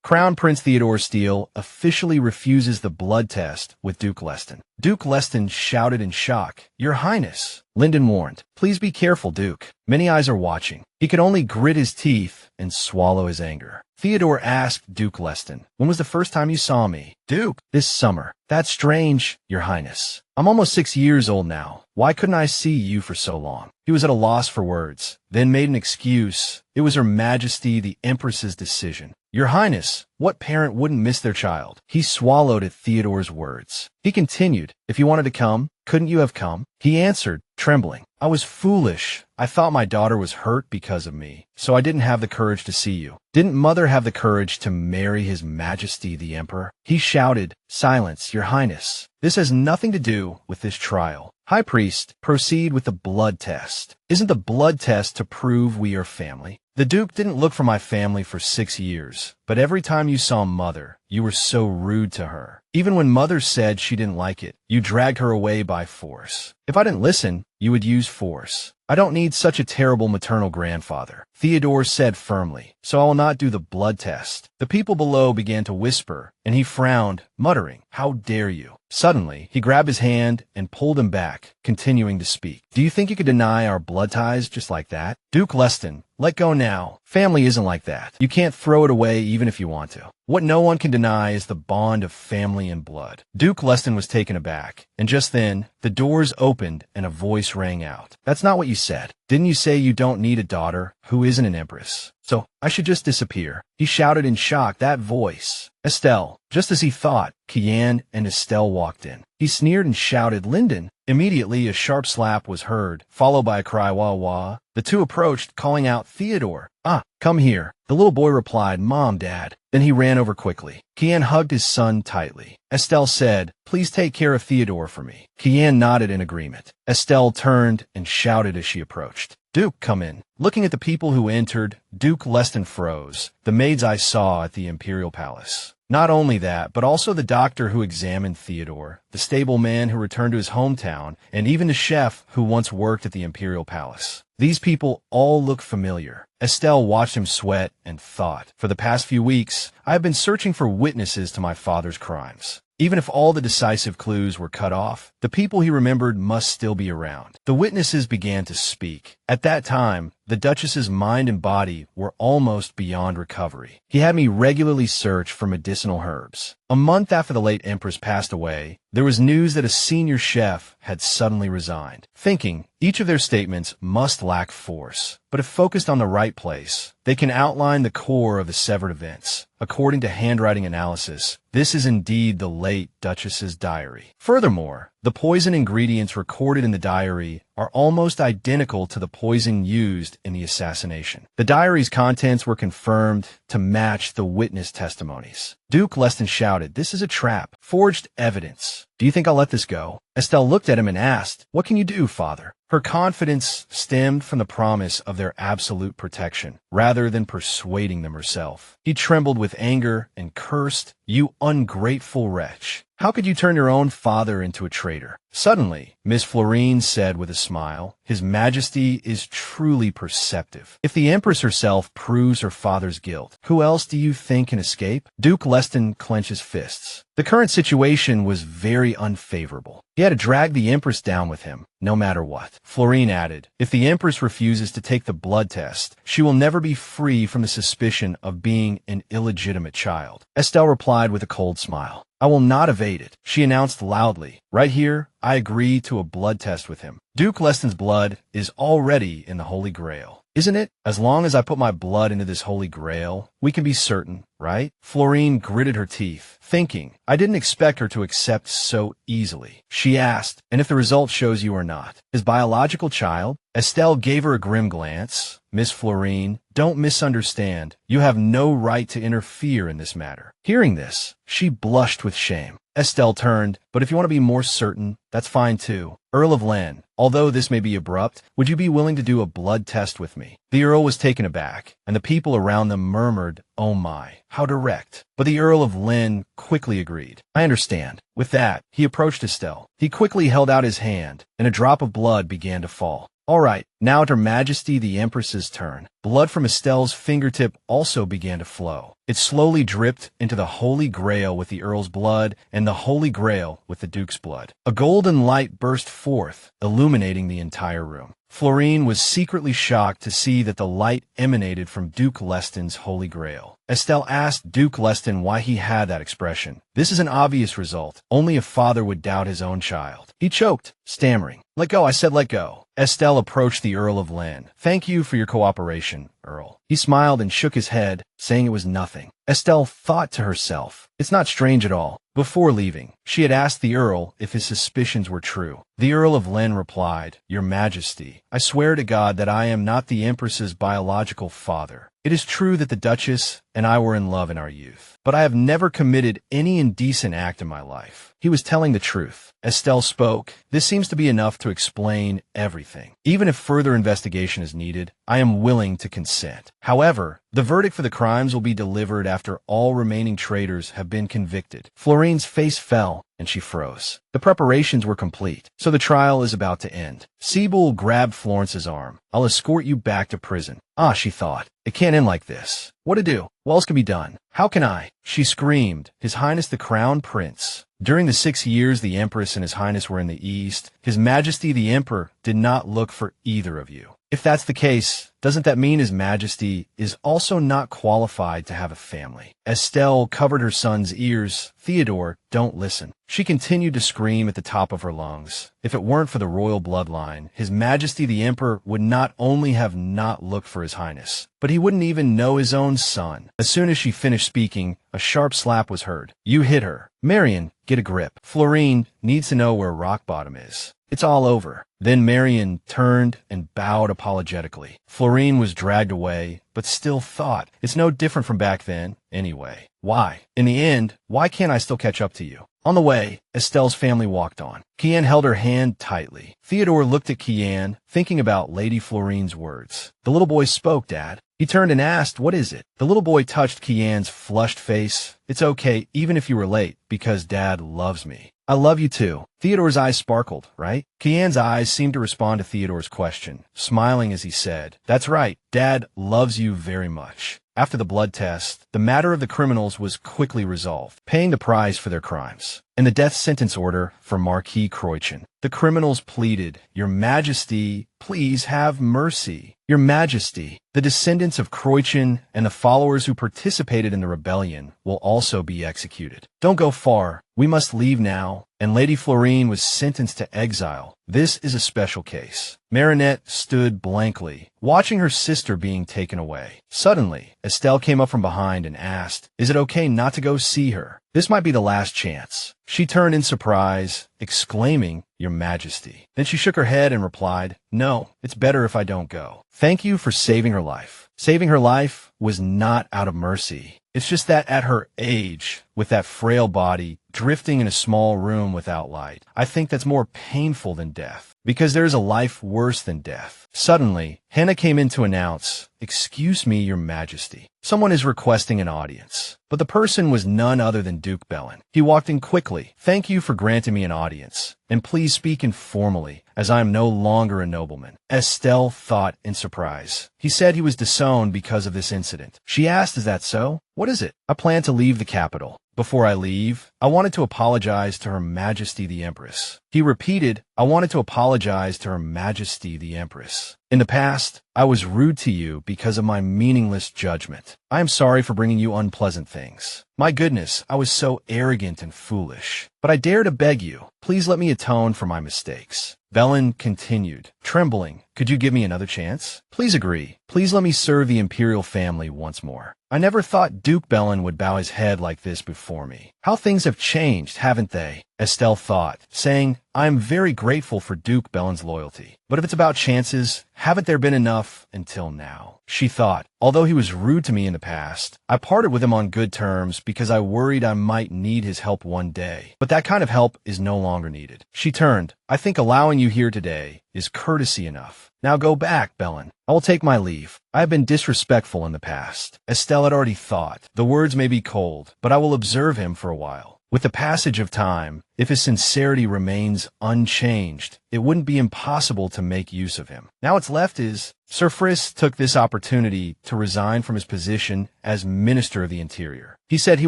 Crown Prince Theodore Steele officially refuses the blood test with Duke Leston. Duke Leston shouted in shock, Your Highness. Linden warned, Please be careful, Duke. Many eyes are watching. He could only grit his teeth and swallow his anger. Theodore asked Duke Leston. When was the first time you saw me? Duke, this summer. That's strange, Your Highness. I'm almost 6 years old now. Why couldn't I see you for so long? He was at a loss for words, then made an excuse. It was Her Majesty the Empress's decision. Your Highness, what parent wouldn't miss their child? He swallowed at Theodore's words. He continued, if you wanted to come, couldn't you have come? He answered, trembling. I was foolish. I thought my daughter was hurt because of me, so I didn't have the courage to see you. Didn't Mother have the courage to marry His Majesty the Emperor? He shouted, silence, Your Highness. This has nothing to do with this trial. High Priest, proceed with the blood test. Isn't the blood test to prove we are family? The Duke didn't look for my family for 6 years, but every time you saw Mother, you were so rude to her. Even when Mother said she didn't like it, you dragged her away by force. If I didn't listen, you would use force. I don't need such a terrible maternal grandfather, Theodore said firmly, so I will not do the blood test. The people below began to whisper, and he frowned, muttering, how dare you? Suddenly, he grabbed his hand and pulled him back, continuing to speak. Do you think you could deny our blood ties just like that? Duke Leston, let go now. Family isn't like that. You can't throw it away even if you want to. What no one can deny is the bond of family and blood. Duke Leston was taken aback, and just then, the doors opened and a voice rang out. That's not what you said. Didn't you say you don't need a daughter who isn't an empress? So, I should just disappear. He shouted in shock, that voice. Estelle. Just as he thought, Kaizen and Estelle walked in. He sneered and shouted, Lyndon. Immediately, a sharp slap was heard, followed by a cry, wah wah. The two approached, calling out, Theodore. Ah, come here. The little boy replied, Mom, Dad. Then he ran over quickly. Kaizen hugged his son tightly. Estelle said, please take care of Theodore for me. Kaizen nodded in agreement. Estelle turned and shouted as she approached. Duke, come in. Looking at the people who entered, Duke Leston froze. The maids I saw at the imperial palace. Not only that, but also the doctor who examined Theodore, the stable man who returned to his hometown, and even the chef who once worked at the imperial palace. These people all look familiar. Estelle watched him sweat and thought, for the past few weeks, I have been searching for witnesses to my father's crimes. Even if all the decisive clues were cut off, the people he remembered must still be around. The witnesses began to speak. At that time, the Duchess's mind and body were almost beyond recovery. He had me regularly search for medicinal herbs. A month after the late Empress passed away, there was news that a senior chef had suddenly resigned. Thinking, each of their statements must lack force, but if focused on the right place, they can outline the core of the severed events. According to handwriting analysis, this is indeed the late Duchess's diary. Furthermore, the poison ingredients recorded in the diary are almost identical to the poison used in the assassination. The diary's contents were confirmed to match the witness testimonies. Duke Leston shouted, this is a trap. Forged evidence. Do you think I'll let this go? Estelle looked at him and asked, what can you do, father? Her confidence stemmed from the promise of their absolute protection, rather than persuading them herself. He trembled with anger and cursed, you ungrateful wretch. How could you turn your own father into a traitor? Suddenly, Miss Florine said with a smile, His Majesty is truly perceptive. If the Empress herself proves her father's guilt, who else do you think can escape? Duke Leston clenched his fists. The current situation was very unfavorable. He had to drag the Empress down with him, no matter what. Florine added, if the Empress refuses to take the blood test, she will never be free from the suspicion of being an illegitimate child. Estelle replied with a cold smile. I will not evade it, she announced loudly. Right here, I agree to a blood test with him. Duke Leston's blood is already in the Holy Grail. Isn't it? As long as I put my blood into this Holy Grail, we can be certain, right? Florine gritted her teeth, thinking, I didn't expect her to accept so easily. She asked, and if the result shows you are not his biological child? Estelle gave her a grim glance. Miss Florine, don't misunderstand. You have no right to interfere in this matter. Hearing this, she blushed with shame. Estelle turned, but if you want to be more certain, that's fine too. Earl of Len, although this may be abrupt, would you be willing to do a blood test with me? The Earl was taken aback, and the people around them murmured, oh my, how direct. But the Earl of Len quickly agreed. I understand. With that, he approached Estelle. He quickly held out his hand, and a drop of blood began to fall. All right, now to Her Majesty the Empress's turn. Blood from Estelle's fingertip also began to flow. It slowly dripped into the Holy Grail with the Earl's blood and the Holy Grail with the Duke's blood. A golden light burst forth, illuminating the entire room. Florine was secretly shocked to see that the light emanated from Duke Leston's Holy Grail. Estelle asked Duke Leston why he had that expression. This is an obvious result. Only a father would doubt his own child. He choked, stammering. Let go, I said let go. Estelle approached the Earl of Len. Thank you for your cooperation, Earl. He smiled and shook his head, saying it was nothing. Estelle thought to herself, it's not strange at all. Before leaving, she had asked the Earl if his suspicions were true. The Earl of Len replied, Your Majesty, I swear to God that I am not the Empress's biological father. It is true that the Duchess and I were in love in our youth, but I have never committed any indecent act in my life. He was telling the truth. Estelle spoke. This seems to be enough to explain everything. Even if further investigation is needed, I am willing to consent. However, the verdict for the crimes will be delivered after all remaining traitors have been convicted. Florine's face fell, and she froze. The preparations were complete, so the trial is about to end. Sibyl grabbed Florence's arm. I'll escort you back to prison. Ah, she thought. It can't end like this. What to do? What else can be done? How can I? She screamed. His Highness the Crown Prince. During the 6 years the Empress and His Highness were in the East, His Majesty the Emperor did not look for either of you. If that's the case, doesn't that mean His Majesty is also not qualified to have a family? Estelle covered her son's ears. Theodore, don't listen. She continued to scream at the top of her lungs. If it weren't for the royal bloodline, His Majesty the Emperor would not only have not looked for His Highness, but he wouldn't even know his own son. As soon as she finished speaking, a sharp slap was heard. You hit her. Marion, get a grip. Florine needs to know where rock bottom is. It's all over. Then Marion turned and bowed apologetically. Florine was dragged away, but still thought, it's no different from back then, anyway. Why? In the end, why can't I still catch up to you? On the way, Estelle's family walked on. Kian held her hand tightly. Theodore looked at Kian, thinking about Lady Florine's words. The little boy spoke, Dad. He turned and asked, what is it? The little boy touched Kian's flushed face. It's okay, even if you were late, because Dad loves me. I love you too. Theodore's eyes sparkled, right? Kian's eyes seemed to respond to Theodore's question, smiling as he said, That's right, Dad loves you very much. After the blood test, the matter of the criminals was quickly resolved, paying the price for their crimes. And the death sentence order for Marquis Croichin. The criminals pleaded, Your Majesty, please have mercy. Your Majesty, the descendants of Croichin and the followers who participated in the rebellion will also be executed. Don't go far. We must leave now. And Lady Florine was sentenced to exile. This is a special case. Marinette stood blankly, watching her sister being taken away. Suddenly, Estelle came up from behind and asked, Is it okay not to go see her? This might be the last chance. She turned in surprise, exclaiming, Your Majesty. Then she shook her head and replied, No, it's better if I don't go. Thank you for saving her life. Saving her life was not out of mercy. It's just that at her age, with that frail body, drifting in a small room without light, I think that's more painful than death, because there is a life worse than death. Suddenly, Hannah came in to announce, Excuse me, Your Majesty. Someone is requesting an audience. But the person was none other than Duke Bellin. He walked in quickly. Thank you for granting me an audience. And please speak informally, as I am no longer a nobleman. Estelle thought in surprise. He said he was disowned because of this incident. She asked, Is that so? What is it? I plan to leave the capital. Before I leave, I wanted to apologize to Her Majesty the Empress. He repeated, I wanted to apologize to Her Majesty the Empress. In the past, I was rude to you because of my meaningless judgment. I am sorry for bringing you unpleasant things. My goodness, I was so arrogant and foolish. But I dare to beg you, please let me atone for my mistakes. Bellin continued, trembling, Could you give me another chance? Please agree. Please let me serve the imperial family once more. I never thought Duke Bellin would bow his head like this before me. How things have changed, haven't they? Estelle thought, saying, I am very grateful for Duke Bellin's loyalty. But if it's about chances, haven't there been enough until now? She thought, although he was rude to me in the past, I parted with him on good terms because I worried I might need his help one day. But that kind of help is no longer needed. She turned, I think allowing you here today is courtesy enough. Now go back, Bellin. I will take my leave. I have been disrespectful in the past. Estelle had already thought, the words may be cold, but I will observe him for a while. With the passage of time, if his sincerity remains unchanged, it wouldn't be impossible to make use of him. Now what's left is, Sir Frisk took this opportunity to resign from his position as Minister of the Interior. He said he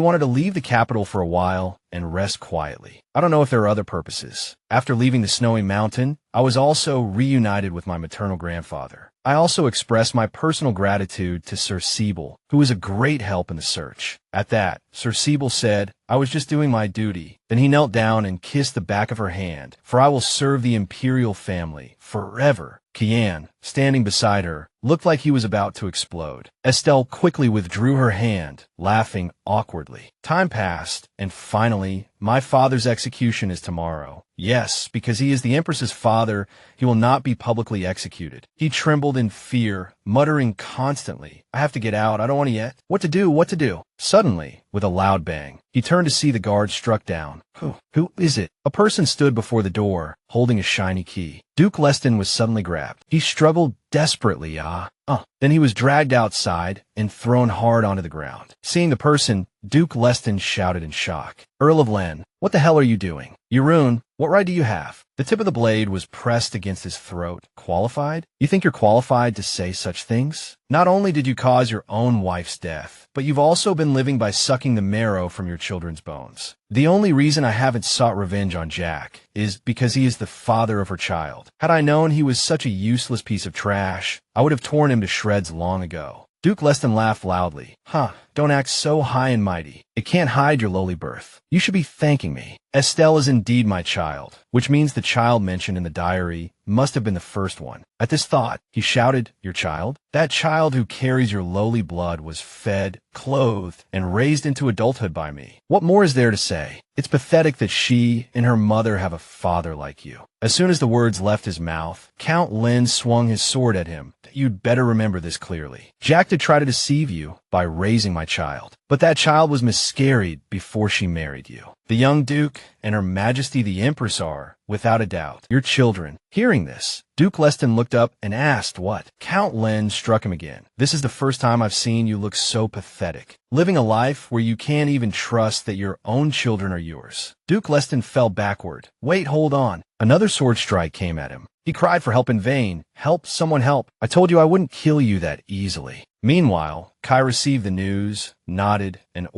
wanted to leave the capital for a while and rest quietly. I don't know if there are other purposes. After leaving the snowy mountain, I was also reunited with my maternal grandfather. I also expressed my personal gratitude to Sir Siebel, who was a great help in the search. At that, Sir Siebel said, I was just doing my duty. Then he knelt down and kissed the back of her hand, for I will serve the imperial family forever. Kian, standing beside her, looked like he was about to explode. Estelle quickly withdrew her hand, laughing awkwardly. Time passed, and finally, my father's execution is tomorrow. Yes, because he is the Empress's father, he will not be publicly executed. He trembled in fear, muttering constantly, I have to get out, I don't want to yet. What to do, what to do? Suddenly, with a loud bang, he turned to see the guard struck down. Who is it? A person stood before the door, holding a shiny key. Duke Leston was suddenly grabbed. He struggled desperately, Then he was dragged outside and thrown hard onto the ground. Seeing the person, Duke Leston shouted in shock. Earl of Len, what the hell are you doing? Yurun, what right do you have? The tip of the blade was pressed against his throat. Qualified? You think you're qualified to say such things? Not only did you cause your own wife's death, but you've also been living by sucking the marrow from your children's bones. The only reason I haven't sought revenge on Jack is because he is the father of her child. Had I known he was such a useless piece of trash, I would have torn him to shreds long ago. Duke Leston laughed loudly. Don't act so high and mighty. It can't hide your lowly birth. You should be thanking me. Estelle is indeed my child, which means the child mentioned in the diary must have been the first one. At this thought, he shouted, Your child? That child who carries your lowly blood was fed, clothed, and raised into adulthood by me. What more is there to say? It's pathetic that she and her mother have a father like you. As soon as the words left his mouth, Count Lin swung his sword at him. You'd better remember this clearly. Jack did try to deceive you by raising my child, but that child was miscarried before she married you. The young Duke and Her Majesty the Empress are, without a doubt, your children. Hearing this, Duke Leston looked up and asked what? Count Len struck him again. This is the first time I've seen you look so pathetic. Living a life where you can't even trust that your own children are yours. Duke Leston fell backward. Wait, hold on. Another sword strike came at him. He cried for help in vain. Help, someone help. I told you I wouldn't kill you that easily. Meanwhile, Kai received the news, nodded, and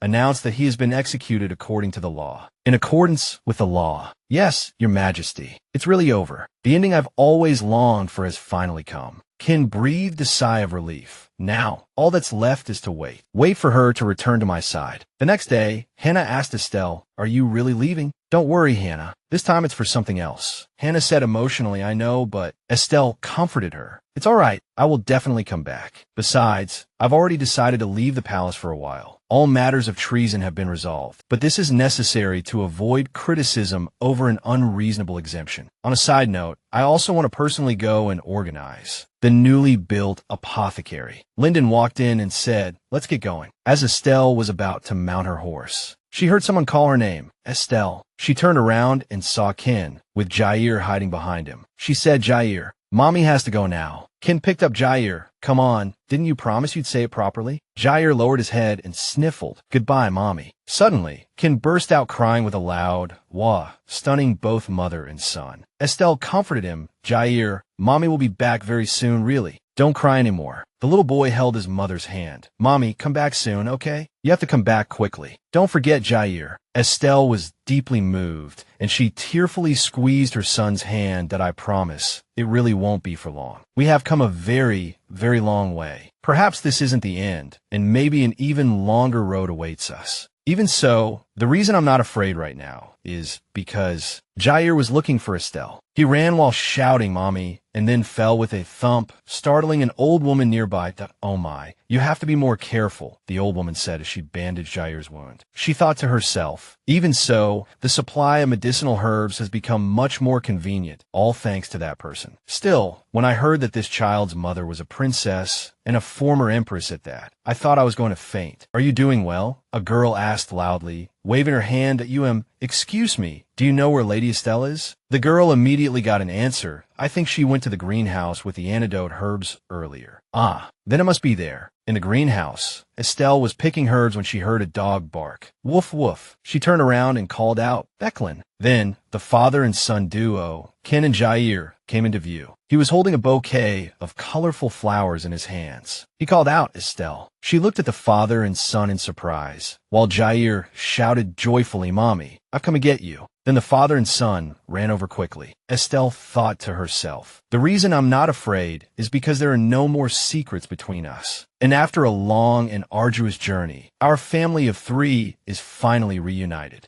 announced that he has been executed according to the law. In accordance with the law. Yes, Your Majesty. It's really over. The ending I've always longed for has finally come. Kin breathed a sigh of relief. Now, all that's left is to wait. Wait for her to return to my side. The next day, Hannah asked Estelle, Are you really leaving? Don't worry, Hannah. This time it's for something else. Hannah said emotionally, I know, but Estelle comforted her. It's all right. I will definitely come back. Besides, I've already decided to leave the palace for a while. All matters of treason have been resolved, but this is necessary to avoid criticism over an unreasonable exemption. On a side note, I also want to personally go and organize the newly built apothecary. Lyndon walked in and said, Let's get going. As Estelle was about to mount her horse, she heard someone call her name, Estelle. She turned around and saw Ken, with Jair hiding behind him. She said, Jair, Mommy has to go now. Ken picked up Jair. Come on, didn't you promise you'd say it properly? Jair lowered his head and sniffled, Goodbye, Mommy. Suddenly, Ken burst out crying with a loud wah, stunning both mother and son. Estelle comforted him. Jair, Mommy will be back very soon, really. Don't cry anymore. The little boy held his mother's hand. Mommy, come back soon, okay? You have to come back quickly. Don't forget Jair. Estelle was deeply moved, and she tearfully squeezed her son's hand that I promise it really won't be for long. We have come a very, very long way. Perhaps this isn't the end, and maybe an even longer road awaits us. Even so, the reason I'm not afraid right now is because Jair was looking for Estelle. He ran while shouting, Mommy, and then fell with a thump, startling an old woman nearby. Oh my, you have to be more careful, the old woman said as she bandaged Jair's wound. She thought to herself, even so, the supply of medicinal herbs has become much more convenient, all thanks to that person. Still, when I heard that this child's mother was a princess, and a former empress at that, I thought I was going to faint. Are you doing well? A girl asked loudly, waving her hand at Excuse me, do you know where Lady Estelle is? The girl immediately got an answer. I think she went to the greenhouse with the antidote herbs earlier. Ah, then it must be there. In the greenhouse, Estelle was picking herbs when she heard a dog bark. Woof woof. She turned around and called out, Becklin. Then, the father and son duo, Ken and Jair, came into view. He was holding a bouquet of colorful flowers in his hands. He called out Estelle. She looked at the father and son in surprise, while Jair shouted joyfully, Mommy, I've come to get you. Then the father and son ran over quickly. Estelle thought to herself, the reason I'm not afraid is because there are no more secrets between us. And after a long and arduous journey, our family of 3 is finally reunited.